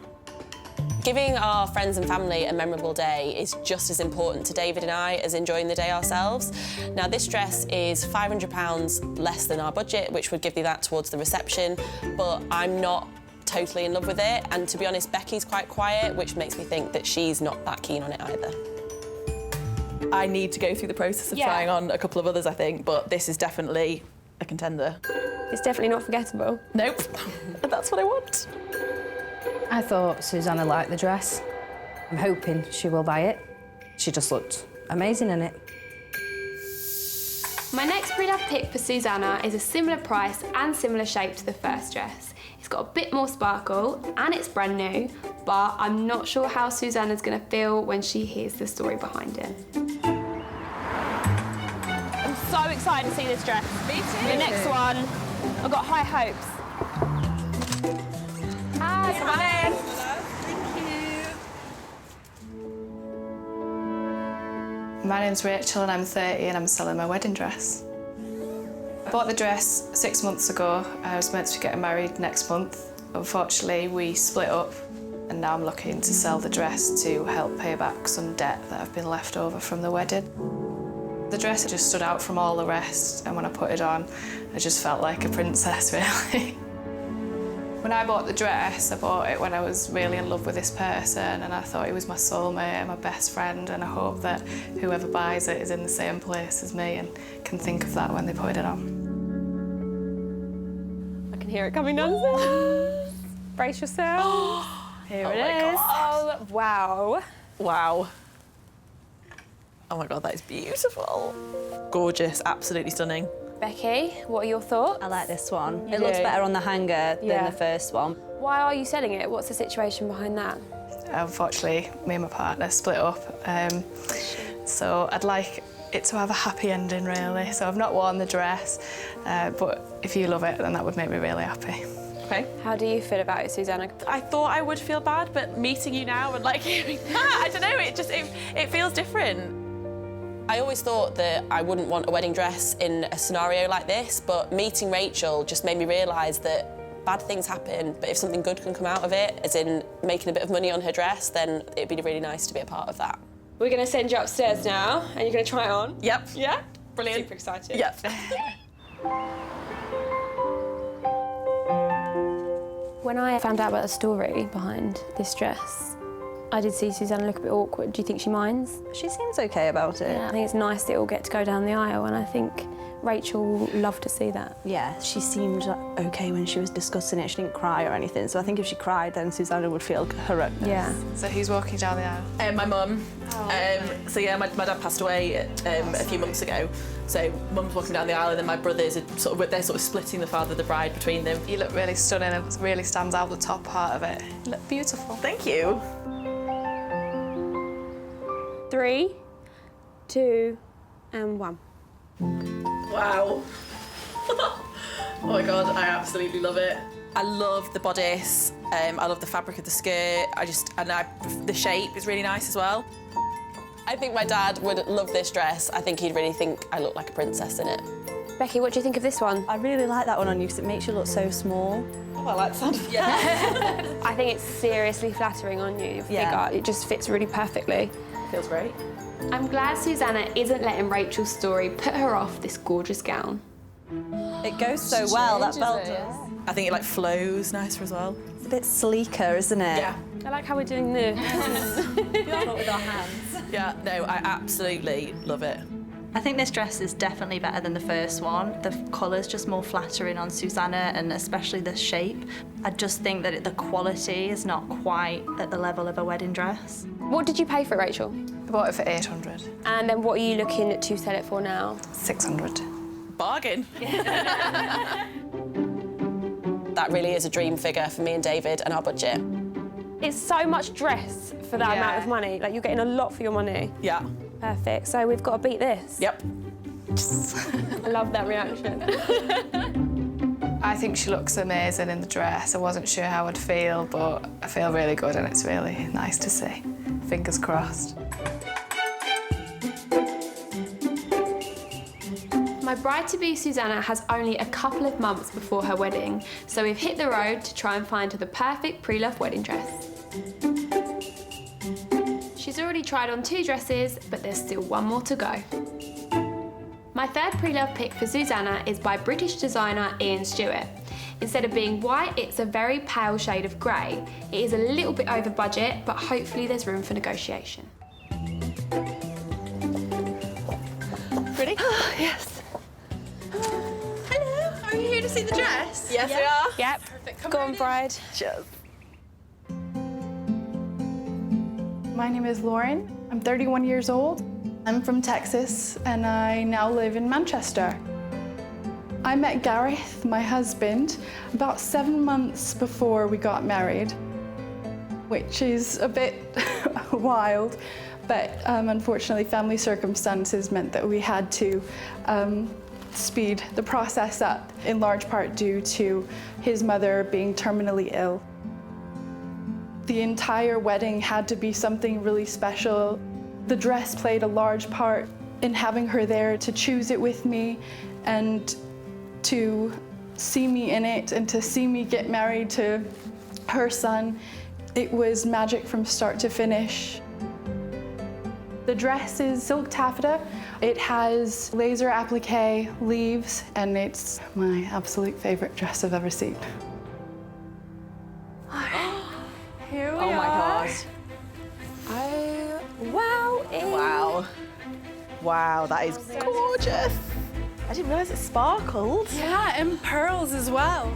Speaker 10: Giving our friends and family a memorable day is just as important to David and I as enjoying the day ourselves. Now, this dress is £500 less than our budget, which would give you that towards the reception, but I'm not totally in love with it, and to be honest, Becky's quite quiet, which makes me think that she's not that keen on it either.
Speaker 14: I need to go through the process of trying on a couple of others, I think, but this is definitely a contender.
Speaker 2: It's definitely not forgettable.
Speaker 14: Nope. That's what I want.
Speaker 17: I thought Susanna liked the dress. I'm hoping she will buy it. She just looked amazing in it.
Speaker 2: My next Bridal pick for Susanna is a similar price and similar shape to the first dress. It's got a bit more sparkle and it's brand new, but I'm not sure how Susanna's gonna feel when she hears the story behind it. I'm so excited to see this dress.
Speaker 14: Me too.
Speaker 2: The next one, I've got high hopes. Hi, come on in.
Speaker 21: My name's Rachel and I'm 30 and I'm selling my wedding dress. I bought the dress 6 months ago. I was meant to be getting married next month. Unfortunately, we split up and now I'm looking to sell the dress to help pay back some debt that have been left over from the wedding. The dress just stood out from all the rest, and when I put it on, I just felt like a princess, really. When I bought the dress, I bought it when I was really in love with this person, and I thought he was my soulmate and my best friend, and I hope that whoever buys it is in the same place as me and can think of that when they put it on.
Speaker 2: I can hear it coming down. Brace yourself. Here it is. Oh, wow.
Speaker 14: Wow. Oh my God, that is beautiful. Gorgeous, absolutely stunning.
Speaker 2: Becky, what are your thoughts?
Speaker 18: I like this one. It looks better on the hanger than the first one.
Speaker 2: Why are you selling it? What's the situation behind that?
Speaker 21: Unfortunately, me and my partner split up, so I'd like it to have a happy ending, really. So I've not worn the dress, but if you love it, then that would make me really happy.
Speaker 14: Okay.
Speaker 2: How do you feel about it, Susanna?
Speaker 14: I thought I would feel bad, but meeting you now and like hearing that, I don't know, it feels different.
Speaker 10: I always thought that I wouldn't want a wedding dress in a scenario like this, but meeting Rachel just made me realise that bad things happen, but if something good can come out of it, as in making a bit of money on her dress, then it'd be really nice to be a part of that.
Speaker 19: We're going to send you upstairs now, and you're going to try it on.
Speaker 14: Yep.
Speaker 19: Yeah?
Speaker 14: Brilliant.
Speaker 19: Super excited.
Speaker 14: Yep.
Speaker 1: When I found out about the story behind this dress, I did see Susanna look a bit awkward. Do you think she minds?
Speaker 18: She seems okay about it.
Speaker 1: Yeah, I think it's nice that it all get to go down the aisle, and I think Rachel will love to see that.
Speaker 18: Yeah, she seemed okay when she was discussing it. She didn't cry or anything, so I think if she cried, then Susanna would feel horrendous.
Speaker 1: Yeah.
Speaker 21: So who's walking down the aisle?
Speaker 14: My mum. So yeah, my dad passed away a few months ago. So mum's walking down the aisle, and then my brothers are they're sort of splitting the father of the bride between them.
Speaker 21: You look really stunning. It really stands out the top part of it. You look beautiful.
Speaker 14: Thank you.
Speaker 1: 3, 2, and 1.
Speaker 14: Wow. Oh my God, I absolutely love it. I love the bodice. I love the fabric of the skirt. The shape is really nice as well.
Speaker 10: I think my dad would love this dress. I think he'd really think I look like a princess in it.
Speaker 1: Becky, what do you think of this one?
Speaker 18: I really like that one on you because it makes you look so small.
Speaker 14: Oh, I like the sound of it. Yeah.
Speaker 1: I think it's seriously flattering on you, your figure. It just fits really perfectly.
Speaker 14: Feels great.
Speaker 2: I'm glad Susanna isn't letting Rachel's story put her off this gorgeous gown.
Speaker 18: It goes so well, that belt does.
Speaker 14: I think it flows nicer as well.
Speaker 18: It's a bit sleeker, isn't it?
Speaker 14: Yeah.
Speaker 1: I like how we're doing this.
Speaker 18: Not with our hands.
Speaker 14: Yeah, no, I absolutely love it.
Speaker 18: I think this dress is definitely better than the first one. The colour's just more flattering on Susanna, and especially the shape. I just think that the quality is not quite at the level of a wedding dress.
Speaker 1: What did you pay for it, Rachel?
Speaker 21: I bought it for 800.
Speaker 1: And then what are you looking to sell it for now?
Speaker 21: 600.
Speaker 14: Bargain.
Speaker 10: That really is a dream figure for me and David and our budget.
Speaker 1: It's so much dress for that amount of money. Like, you're getting a lot for your money.
Speaker 14: Yeah.
Speaker 1: Perfect. So we've got to beat this.
Speaker 14: Yep.
Speaker 1: I love that reaction.
Speaker 21: I think she looks amazing in the dress. I wasn't sure how I'd feel, but I feel really good and it's really nice to see. Fingers crossed.
Speaker 2: My bride-to-be Susanna has only a couple of months before her wedding, so we've hit the road to try and find her the perfect pre-loved wedding dress. She's already tried on 2 dresses, but there's still one more to go. My third pre-love pick for Susanna is by British designer Ian Stewart. Instead of being white, it's a very pale shade of grey. It is a little bit over budget, but hopefully there's room for negotiation.
Speaker 14: Ready?
Speaker 21: Yes. Hello, are you here to see the dress?
Speaker 14: Yes, we are.
Speaker 1: Yep.
Speaker 21: Perfect.
Speaker 1: Go on, bride.
Speaker 14: Cheers.
Speaker 6: My name is Lauren. I'm 31 years old. I'm from Texas and I now live in Manchester. I met Gareth, my husband, about 7 months before we got married, which is a bit wild, but unfortunately family circumstances meant that we had to speed the process up, in large part due to his mother being terminally ill. The entire wedding had to be something really special. The dress played a large part in having her there to choose it with me and to see me in it and to see me get married to her son. It was magic from start to finish. The dress is silk taffeta. It has laser applique leaves, and it's my absolute favorite dress I've ever seen. Here we are.
Speaker 14: Oh my God.
Speaker 1: Oh, wow.
Speaker 14: Wow. Wow, that is gorgeous. I didn't realise it sparkled.
Speaker 6: Yeah, and pearls as well.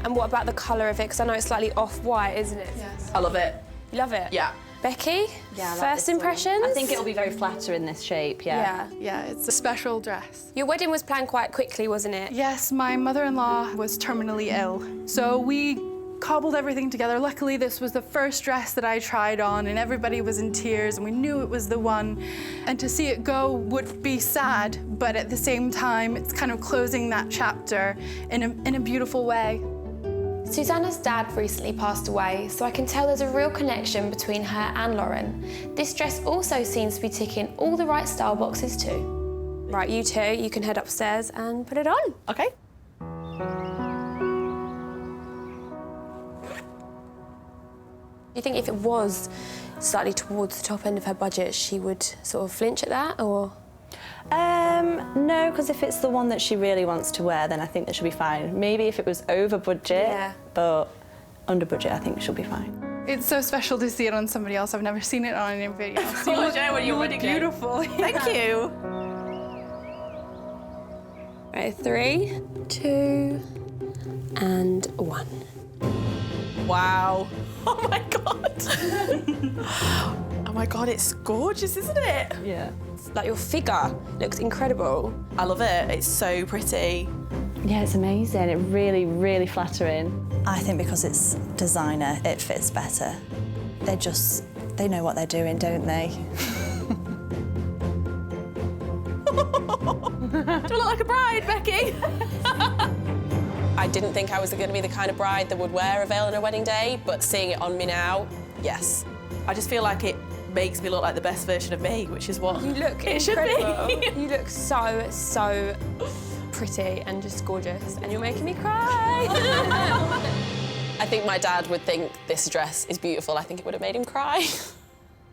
Speaker 1: And what about the colour of it? Because I know it's slightly off-white, isn't it?
Speaker 6: Yes.
Speaker 14: I love it.
Speaker 1: You love it?
Speaker 14: Yeah.
Speaker 1: Becky?
Speaker 18: Yeah, I like
Speaker 1: first
Speaker 18: this one.
Speaker 1: impressions?
Speaker 18: I think it'll be very flattering, this shape, yeah.
Speaker 6: Yeah, it's a special dress.
Speaker 1: Your wedding was planned quite quickly, wasn't it?
Speaker 6: Yes, my mother-in-law was terminally ill, so we cobbled everything together. Luckily, this was the first dress that I tried on, and everybody was in tears, and we knew it was the one. And to see it go would be sad, but at the same time, it's kind of closing that chapter in a beautiful way.
Speaker 2: Susanna's dad recently passed away, so I can tell there's a real connection between her and Lauren. This dress also seems to be ticking all the right style boxes too.
Speaker 1: Right, you two, you can head upstairs and put it on.
Speaker 14: Okay.
Speaker 1: Do you think if it was
Speaker 2: slightly towards the top end of her budget, she would sort of flinch at that, or?
Speaker 7: No, because if it's the one that she really wants to wear, then I think that she'll be fine. Maybe if it was over budget, but under budget, I think she'll be fine.
Speaker 6: It's so special to see it on somebody else. I've never seen it on any video. You look beautiful.
Speaker 14: Thank you.
Speaker 2: Right, 3, 2, and 1.
Speaker 14: Wow. Oh my God. Oh my God, it's gorgeous, isn't it?
Speaker 7: Yeah.
Speaker 2: Like, your figure looks incredible.
Speaker 14: I love it. It's so pretty.
Speaker 7: Yeah, it's amazing. It's really, really flattering.
Speaker 9: I think because it's designer, it fits better. They know what they're doing, don't they?
Speaker 14: Do I look like a bride, Becky?
Speaker 10: I didn't think I was going to be the kind of bride that would wear a veil on her wedding day, but seeing it on me now, yes.
Speaker 14: I just feel like it makes me look like the best version of me, which is what
Speaker 2: you look
Speaker 14: it
Speaker 2: incredible.
Speaker 14: should be.
Speaker 2: You look so pretty and just gorgeous, and you're making me cry.
Speaker 10: I think my dad would think this dress is beautiful. I think it would have made him cry.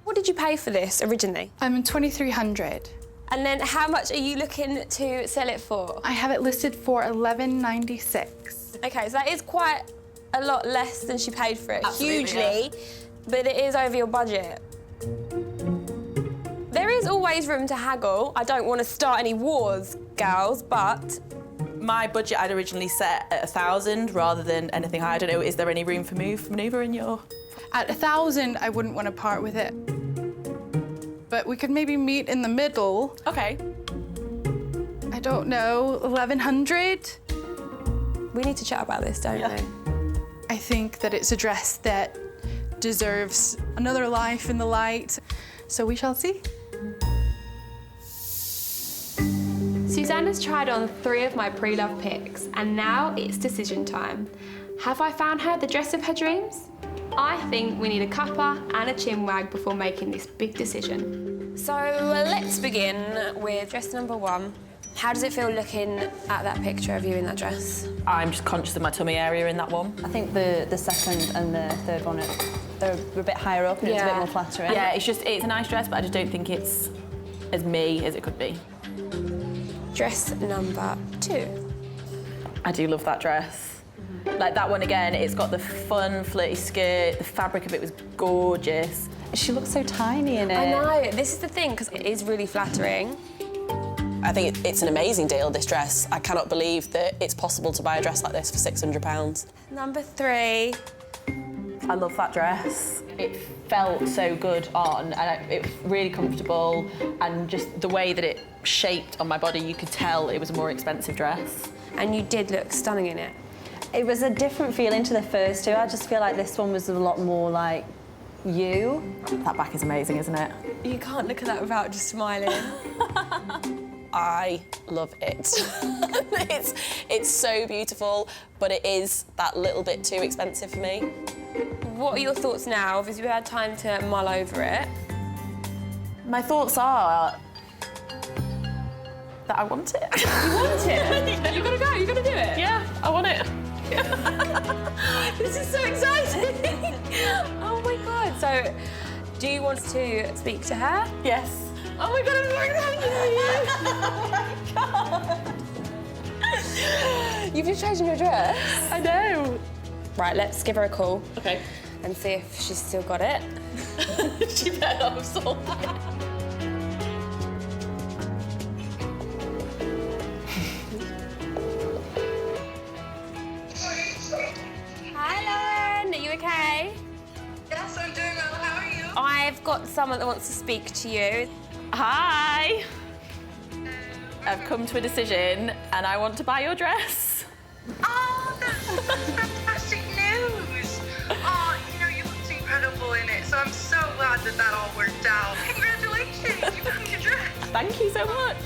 Speaker 2: What did you pay for this originally?
Speaker 6: $2,300.
Speaker 2: And then how much are you looking to sell it for?
Speaker 6: I have it listed for $11.96.
Speaker 2: Okay, so that is quite a lot less than she paid for it.
Speaker 14: Absolutely,
Speaker 2: hugely, but it is over your budget. There is always room to haggle. I don't want to start any wars, gals, but...
Speaker 14: My budget I'd originally set at 1,000 rather than anything higher. I don't know, is there any room for manoeuvre in your...
Speaker 6: At 1,000, I wouldn't want to part with it. But we could maybe meet in the middle.
Speaker 14: Okay.
Speaker 6: I don't know, 1,100?
Speaker 2: We need to chat about this, don't we?
Speaker 6: I think that it's a dress that deserves another life in the light. So we shall see.
Speaker 1: Susanna's tried on 3 of my pre-love picks, and now it's decision time. Have I found her the dress of her dreams? I think we need a cuppa and a chin wag before making this big decision.
Speaker 2: So let's begin with dress number 1. How does it feel looking at that picture of you in that dress?
Speaker 14: I'm just conscious of my tummy area in that one.
Speaker 7: I think the second and the third one, they're a bit higher up and it's a bit more flattering.
Speaker 14: Yeah, it's a nice dress, but I just don't think it's as me as it could be.
Speaker 2: Dress number 2.
Speaker 14: I do love that dress. Like that one again, it's got the fun, flirty skirt, the fabric of it was gorgeous.
Speaker 7: She looks so tiny in it.
Speaker 2: I know, this is the thing, because it is really flattering.
Speaker 10: I think it's an amazing deal, this dress. I cannot believe that it's possible to buy a dress like this for £600.
Speaker 2: Number 3.
Speaker 14: I love that dress. It felt so good on, and it was really comfortable, and just the way that it shaped on my body, you could tell it was a more expensive dress.
Speaker 2: And you did look stunning in it.
Speaker 7: It was a different feeling to the first 2. I just feel like this one was a lot more like you.
Speaker 14: That back is amazing, isn't it?
Speaker 2: You can't look at that without just smiling.
Speaker 10: I love it. it's so beautiful, but it is that little bit too expensive for me.
Speaker 2: What are your thoughts now? Obviously, we had time to mull over it.
Speaker 14: My thoughts are that I want it.
Speaker 2: You want it? You're gonna go, you're gonna do it?
Speaker 14: Yeah, I want it.
Speaker 2: This is so exciting. Oh my God. So, do you want to speak to her?
Speaker 14: Yes.
Speaker 2: Oh my God, I'm so excited. Oh my God. You've just chosen your dress.
Speaker 14: I know.
Speaker 2: Right, let's give her a call.
Speaker 14: Okay.
Speaker 2: And see if she's still got it.
Speaker 14: She better have sold it.
Speaker 2: Hi, Lauren. Are you okay?
Speaker 11: Yes, I'm doing well. How are you?
Speaker 2: I've got someone that wants to speak to you.
Speaker 14: Hi. I've come to a decision and I want to buy your dress.
Speaker 11: Oh, that's fantastic news. Oh, you looked incredible in it, so I'm so glad that all worked out. Congratulations, you found your dress.
Speaker 14: Thank you so much.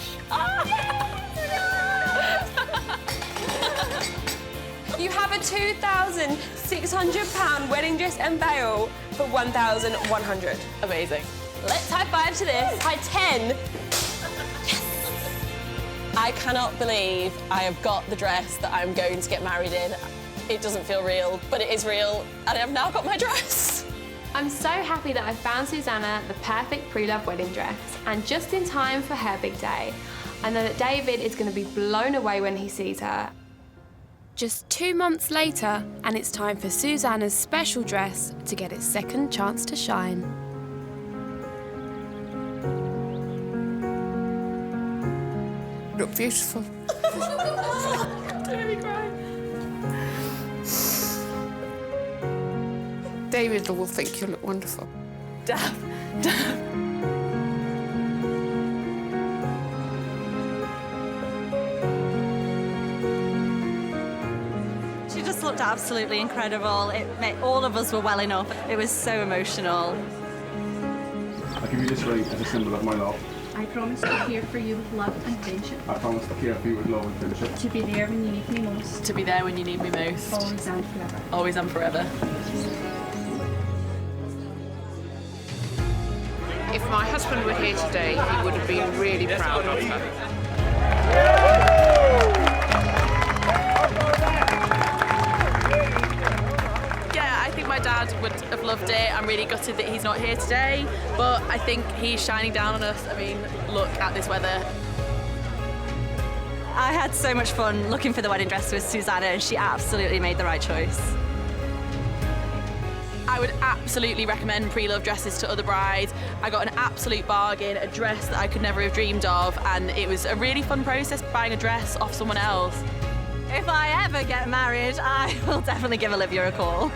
Speaker 2: You have a £2,600 wedding dress and veil for $1,100.
Speaker 14: Amazing.
Speaker 2: Let's high five to this. High 10.
Speaker 10: I cannot believe I have got the dress that I'm going to get married in. It doesn't feel real, but it is real, and I have now got my dress.
Speaker 2: I'm so happy that I found Susanna the perfect pre-loved wedding dress, and just in time for her big day. I know that David is going to be blown away when he sees her.
Speaker 1: Just 2 months later, and it's time for Susanna's special dress to get its second chance to shine.
Speaker 12: Look beautiful.
Speaker 14: Don't make me cry.
Speaker 12: David will think you look wonderful.
Speaker 14: Dab.
Speaker 18: She just looked absolutely incredible. All of us were welling up. It was so emotional.
Speaker 13: I give you this ring as a symbol of my love.
Speaker 15: I promise to care for you with love and friendship.
Speaker 13: I promise to care for you with love and friendship.
Speaker 15: To be there when you need me most.
Speaker 14: To be there when you need me most.
Speaker 15: Always and forever.
Speaker 14: Always and forever.
Speaker 12: If my husband were here today, he would have been really proud of her.
Speaker 14: Yeah, I think my dad would have loved it. I'm really gutted that he's not here today, but I think he's shining down on us. I mean, look at this weather.
Speaker 18: I had so much fun looking for the wedding dress with Susanna, and she absolutely made the right choice.
Speaker 14: I would absolutely recommend pre-loved dresses to other brides. I got an absolute bargain, a dress that I could never have dreamed of, and it was a really fun process buying a dress off someone else.
Speaker 18: If I ever get married, I will definitely give Olivia a call.